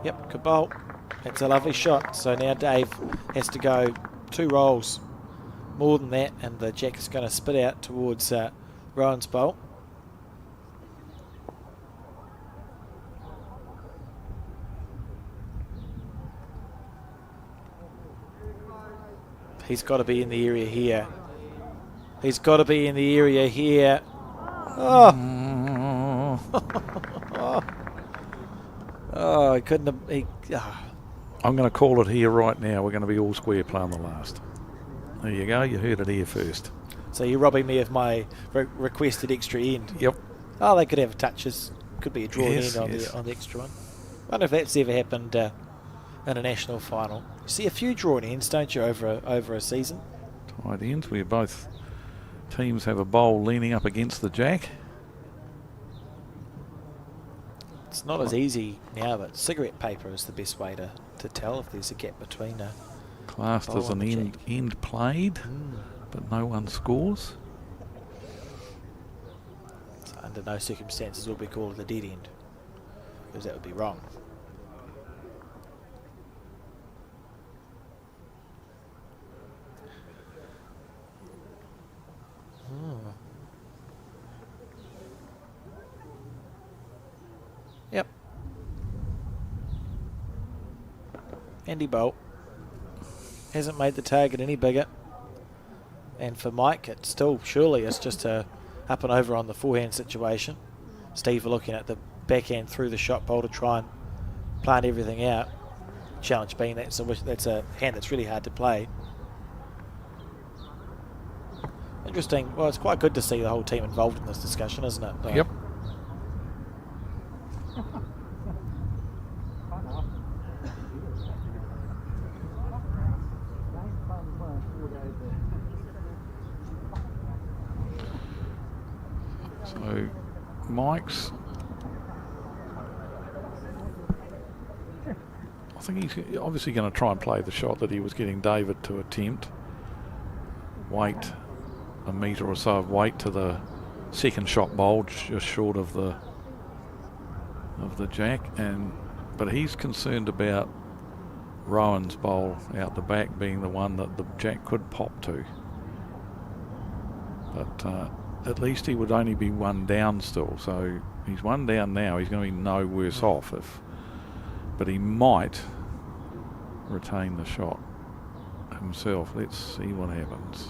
Yep, good bowl. It's a lovely shot. So now Dave has to go 2 rolls more than that, and the jack is going to spit out towards Rowan's bowl. He's got to be in the area here. He's got to be in the area here. Oh, oh, he couldn't have. I'm going to call it here right now. We're going to be all square playing the last. There you go. You heard it here first. So you're robbing me of my requested extra end. Yep. Oh, they could have touches. Could be a drawn Yes, end on the extra one. I wonder if that's ever happened in a national final. You see a few drawn ends, don't you, over a season? Tight ends where both teams have a bowl leaning up against the jack. It's not as easy now, but cigarette paper is the best way to tell if there's a gap between a Classed bowl as an and the jack. end played, but no one scores. So under no circumstances will we call it a dead end, because that would be wrong. Yep. Andy Bolt hasn't made the target any bigger, and for Mike it's still, surely it's just a up and over on the forehand situation. Steve are looking at the backhand through the shot bowl to try and plan everything out. Challenge being that's a hand that's really hard to play. Interesting. Well, it's quite good to see the whole team involved in this discussion, isn't it? Yep. So Mike's, I think he's obviously going to try and play the shot that he was getting David to attempt. Wait a metre or so of weight to the second shot bowl, just short of the jack, but he's concerned about Rowan's bowl out the back being the one that the jack could pop to. But at least he would only be one down still, so he's one down now. He's going to be no worse off, but he might retain the shot himself. Let's see what happens.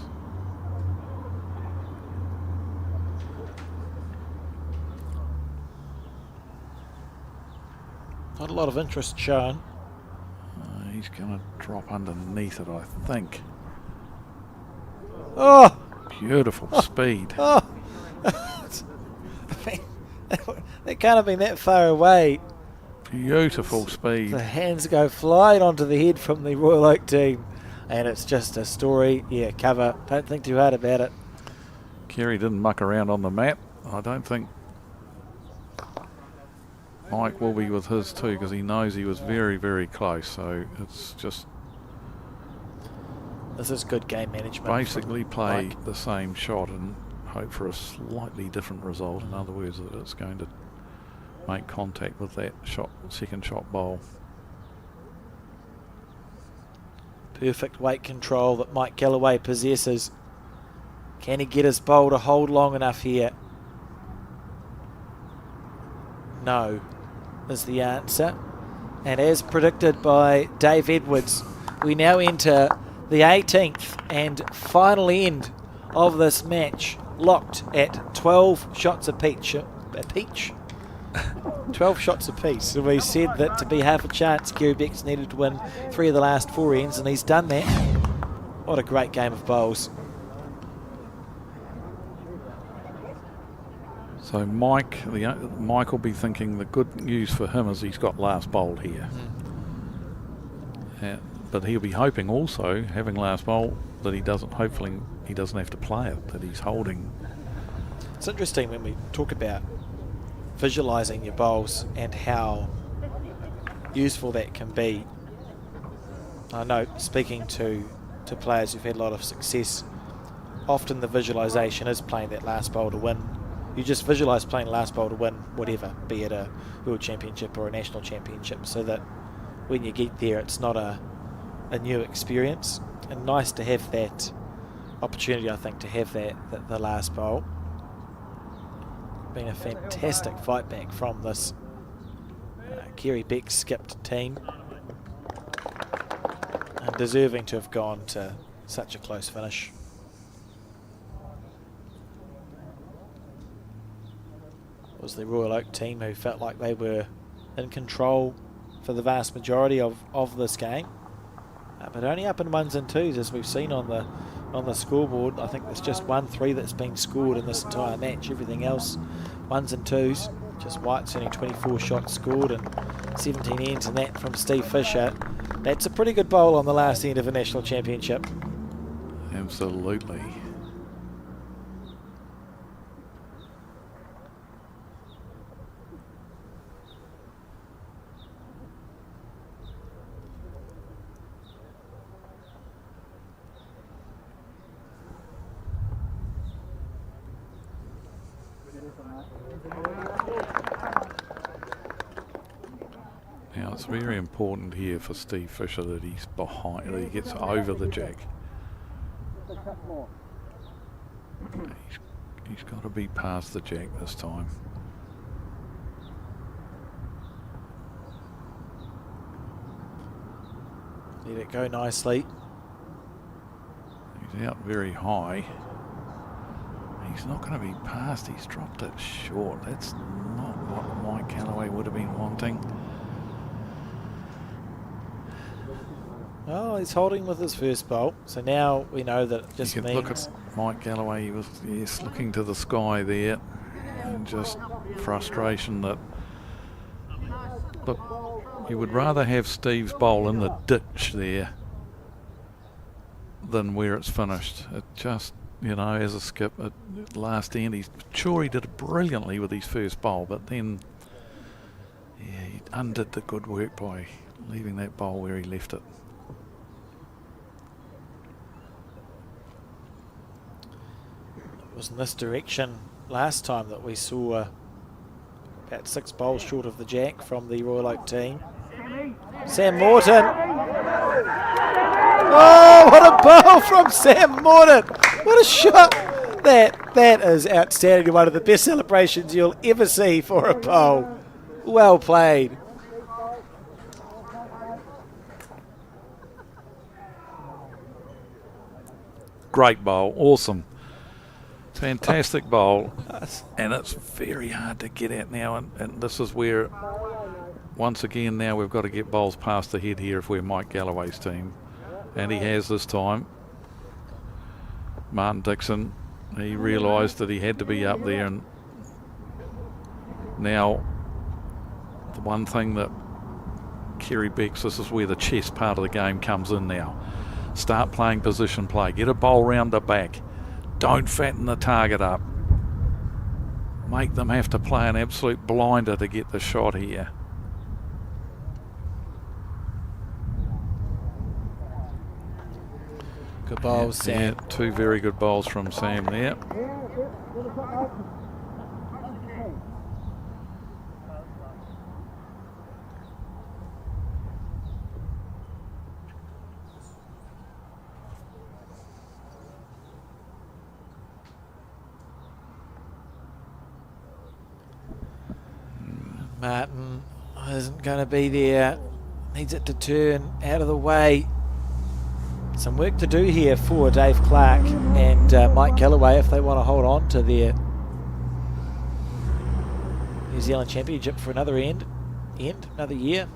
Not a lot of interest shown. He's going to drop underneath it, I think. Oh! Beautiful speed. Oh! They can't have been that far away. Beautiful speed. The hands go flying onto the head from the Royal Oak team. And it's just a story. Yeah, cover. Don't think too hard about it. Kerry didn't muck around on the mat. I don't think Mike will be with his too, because he knows he was very, very close. So it's just this is good game management. Basically play the same shot and hope for a slightly different result. In other words, that it's going to make contact with that second shot bowl. Perfect weight control that Mike Galloway possesses. Can he get his bowl to hold long enough here? No, is the answer. And as predicted by Dave Edwards, we now enter the 18th and final end of this match, locked at 12 shots apiece. 12 shots apiece. So we said that to be half a chance, Kerry Becks needed to win 3 of the last 4 ends, and he's done that. What a great game of bowls. So Mike will be thinking the good news for him is he's got last bowl here. But he'll be hoping also, having last bowl, that hopefully he doesn't have to play it, that he's holding. It's interesting when we talk about visualising your bowls and how useful that can be. I know, speaking to players who've had a lot of success, often the visualisation is playing that last bowl to win. You just visualise playing last bowl to win whatever, be it a World Championship or a National Championship, so that when you get there it's not a new experience. And nice to have that opportunity, I think, to have that the last bowl. Been a fantastic fight back from this Kerry Beck skipped team, and deserving to have gone to such a close finish. It was the Royal Oak team who felt like they were in control for the vast majority of this game, but only up in 1s and 2s, as we've seen on the scoreboard. I think there's just 1-3 that's been scored in this entire match. Everything else 1s and 2s. Just White's only 24 shots scored and 17 ends, and that from Steve Fisher. That's a pretty good bowl on the last end of a national championship. Absolutely. Now it's very important here for Steve Fisher that he's behind, that he gets over the jack. He's got to be past the jack this time. Let it go nicely. He's out very high. He's not going to be past. He's dropped it short. That's not what Mike Callaway would have been wanting. Oh, he's holding with his first bowl. So now we know that it just you means... Look at Mike Callaway. He was, yes, looking to the sky there. And just frustration that... Look, you would rather have Steve's bowl in the ditch there than where it's finished. It just... You know, as a skip at last end, he's sure he did it brilliantly with his first bowl, but then he undid the good work by leaving that bowl where he left it. It was in this direction last time that we saw about 6 bowls short of the jack from the Royal Oak team. Sam Morton. Oh, what a bowl from Sam Morton. What a shot. That is outstanding. One of the best celebrations you'll ever see for a bowl. Well played. Great bowl. Awesome. Fantastic bowl. And it's very hard to get at now. And this is where, once again, now we've got to get bowls past the head here if we're Mike Galloway's team. And he has this time. Martin Dixon, he realised that he had to be up there, and now the one thing that Kerry Becks, this is where the chess part of the game comes in now. Start playing position play, get a bowl round the back, don't fatten the target up, make them have to play an absolute blinder to get the shot here. Good bowls, Sam. Yeah, 2 very good bowls from Sam there. Martin isn't going to be there. Needs it to turn out of the way. Some work to do here for Dave Clark and Mike Callaway if they want to hold on to their New Zealand Championship for another another year.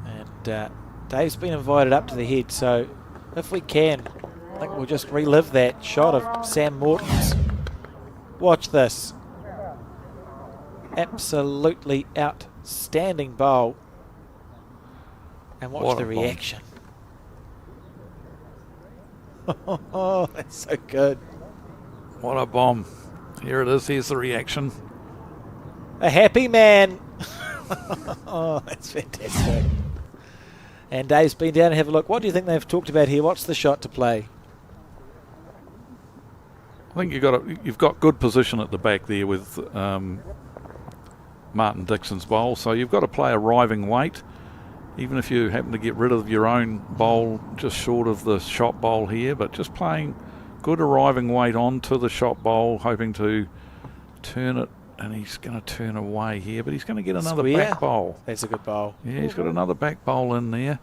And Dave's been invited up to the head, so if we can, I think we'll just relive that shot of Sam Morton's. Watch this. Absolutely outstanding bowl. And watch the reaction. Oh, that's so good. What a bomb. Here it is. Here's the reaction. A happy man. Oh, that's fantastic. And Dave's been down and have a look. What do you think they've talked about here? What's the shot to play? I think you've got good position at the back there with Martin Dixon's bowl. So you've got to play arriving weight. Even if you happen to get rid of your own bowl just short of the shot bowl here, but just playing good arriving weight onto the shot bowl, hoping to turn it, and he's going to turn away here, but he's going to get another back bowl. That's a good bowl. Yeah, he's got another back bowl in there.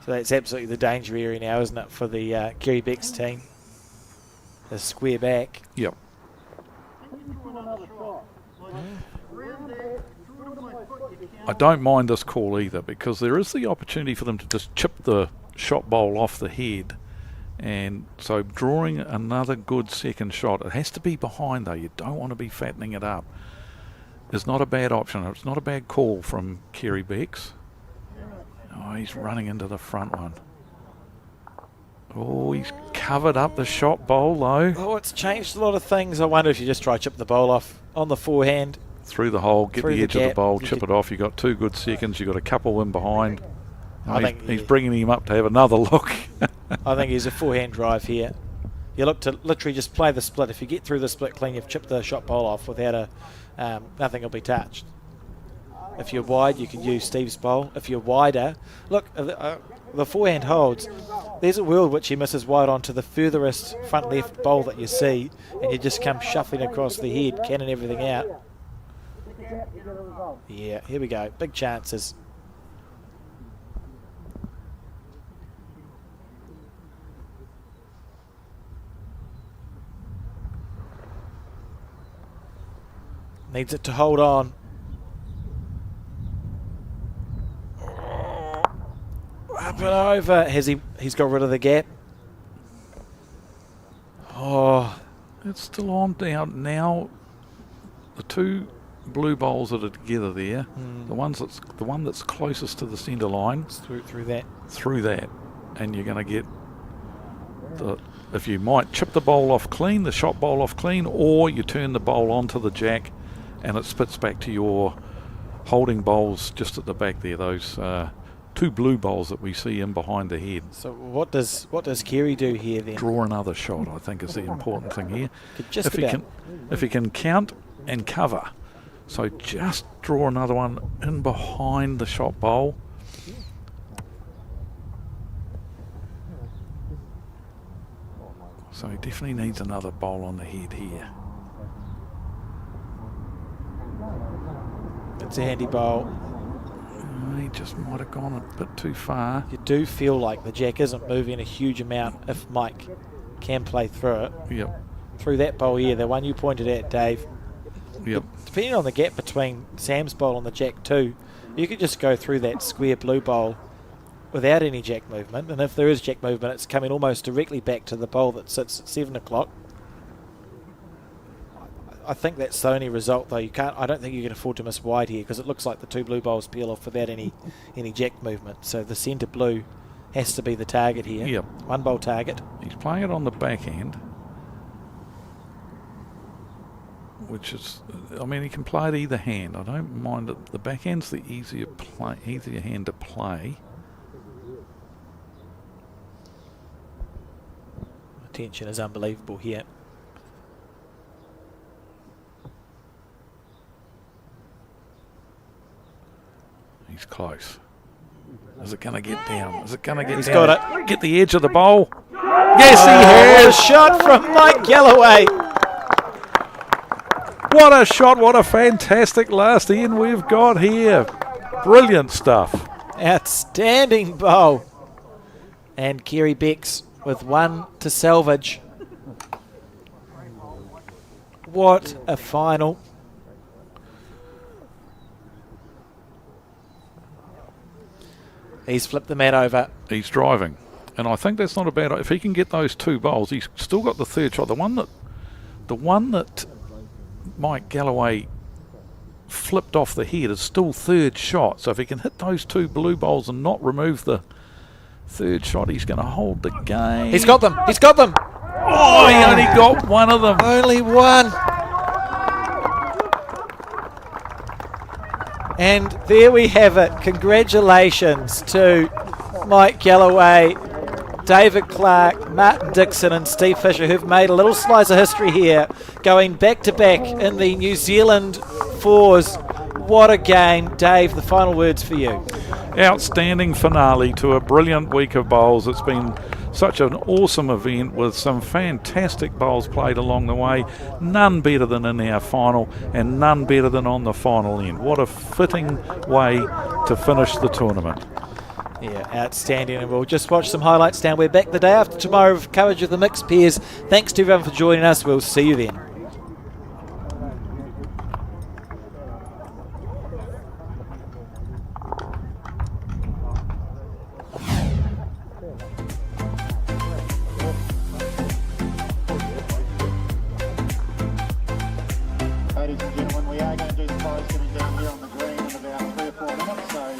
So that's absolutely the danger area now, isn't it, for the Kerry Beck's team? The square back. Yep. I don't mind this call either, because there is the opportunity for them to just chip the shot bowl off the head, and so drawing another good second shot. It has to be behind though. You don't want to be fattening it up. It's not a bad option. It's not a bad call from Kerry Becks. Oh, he's running into the front one. Oh, he's covered up the shot bowl though. Oh, it's changed a lot of things. I wonder if you just try to chip the bowl off on the forehand. Through the hole, get the edge of the bowl, You chip it off. You've got 2 good seconds. You've got a couple in behind. I think he's bringing him up to have another look. I think he's a forehand drive here. You look to literally just play the split. If you get through the split clean, you've chipped the shot bowl off without nothing will be touched. If you're wide, you can use Steve's bowl. If you're wider, look, the forehand holds. There's a world which he misses wide onto the furthest front left bowl that you see, and you just come shuffling across the head, cannon everything out. Yeah, here we go. Big chances. Needs it to hold on. Up and over. He's got rid of the gap. Oh, it's still on down now. The 2 blue bowls that are together there. The one that's closest to the centre line. Through that. And you're going to get if you might chip the bowl off clean, the shot bowl off clean, or you turn the bowl onto the jack and it spits back to your holding bowls just at the back there. Those 2 blue bowls that we see in behind the head. So what does Kerry do here then? Draw another shot, I think, is the important thing here. If he can count and cover. So just draw another one in behind the shot bowl. So he definitely needs another bowl on the head here. It's a handy bowl. He just might have gone a bit too far. You do feel like the jack isn't moving a huge amount if Mike can play through it. Yep. Through that bowl here, the one you pointed at, Dave. Yep. Depending on the gap between Sam's bowl and the jack too, you could just go through that square blue bowl without any jack movement, and if there is jack movement, it's coming almost directly back to the bowl that sits at 7 o'clock. I think that's the only result, though. I don't think you can afford to miss wide here, because it looks like the 2 blue bowls peel off without any jack movement. So the centre blue has to be the target here. Yep. 1 bowl target. He's playing it on the back end, which is, I mean, he can play it either hand. I don't mind it. The back end's the easier hand to play. The tension is unbelievable here. He's close. Is it going to get down? Is it going to get He's down? got it. Get the edge of the bowl. Yes, he What a has. shot from Mike Galloway. What a shot. What a fantastic last in we've got here. Brilliant stuff. Outstanding bowl. And Kerry Becks with 1 to salvage. What a final. He's flipped the mat over. He's driving. And I think that's not a bad. If he can get those 2 bowls, he's still got the 3rd shot. The one that Mike Galloway flipped off the head is still 3rd shot. So if he can hit those 2 blue bowls and not remove the 3rd shot, he's going to hold the game. He's got them. He's got them. Oh, he only got one of them. Only one. And there we have it. Congratulations to Mike Galloway, David Clark, Martin Dixon and Steve Fisher, who've made a little slice of history here, going back to back in the New Zealand fours. What a game. Dave, the final words for you. Outstanding finale to a brilliant week of bowls. It's been such an awesome event with some fantastic bowls played along the way. None better than in our final and none better than on the final end. What a fitting way to finish the tournament. Yeah, outstanding. And we'll just watch some highlights now. We're back the day after tomorrow with coverage of the mixed pairs. Thanks to everyone for joining us. We'll see you then. Ladies and gentlemen, we are going to do the prize giving down here on the green in about 3 or 4 minutes, so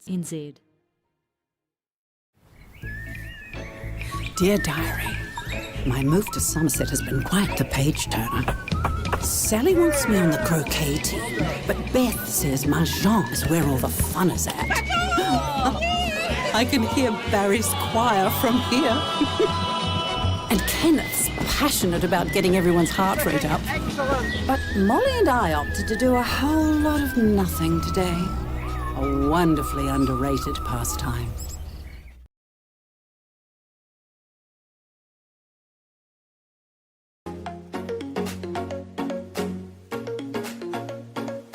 NZ. Dear Diary, my move to Summerset has been quite the page-turner. Sally wants me on the croquet team, but Beth says Mahjong is where all the fun is at. I can hear Barry's choir from here. And Kenneth's passionate about getting everyone's heart rate up. But Molly and I opted to do a whole lot of nothing today. A wonderfully underrated pastime.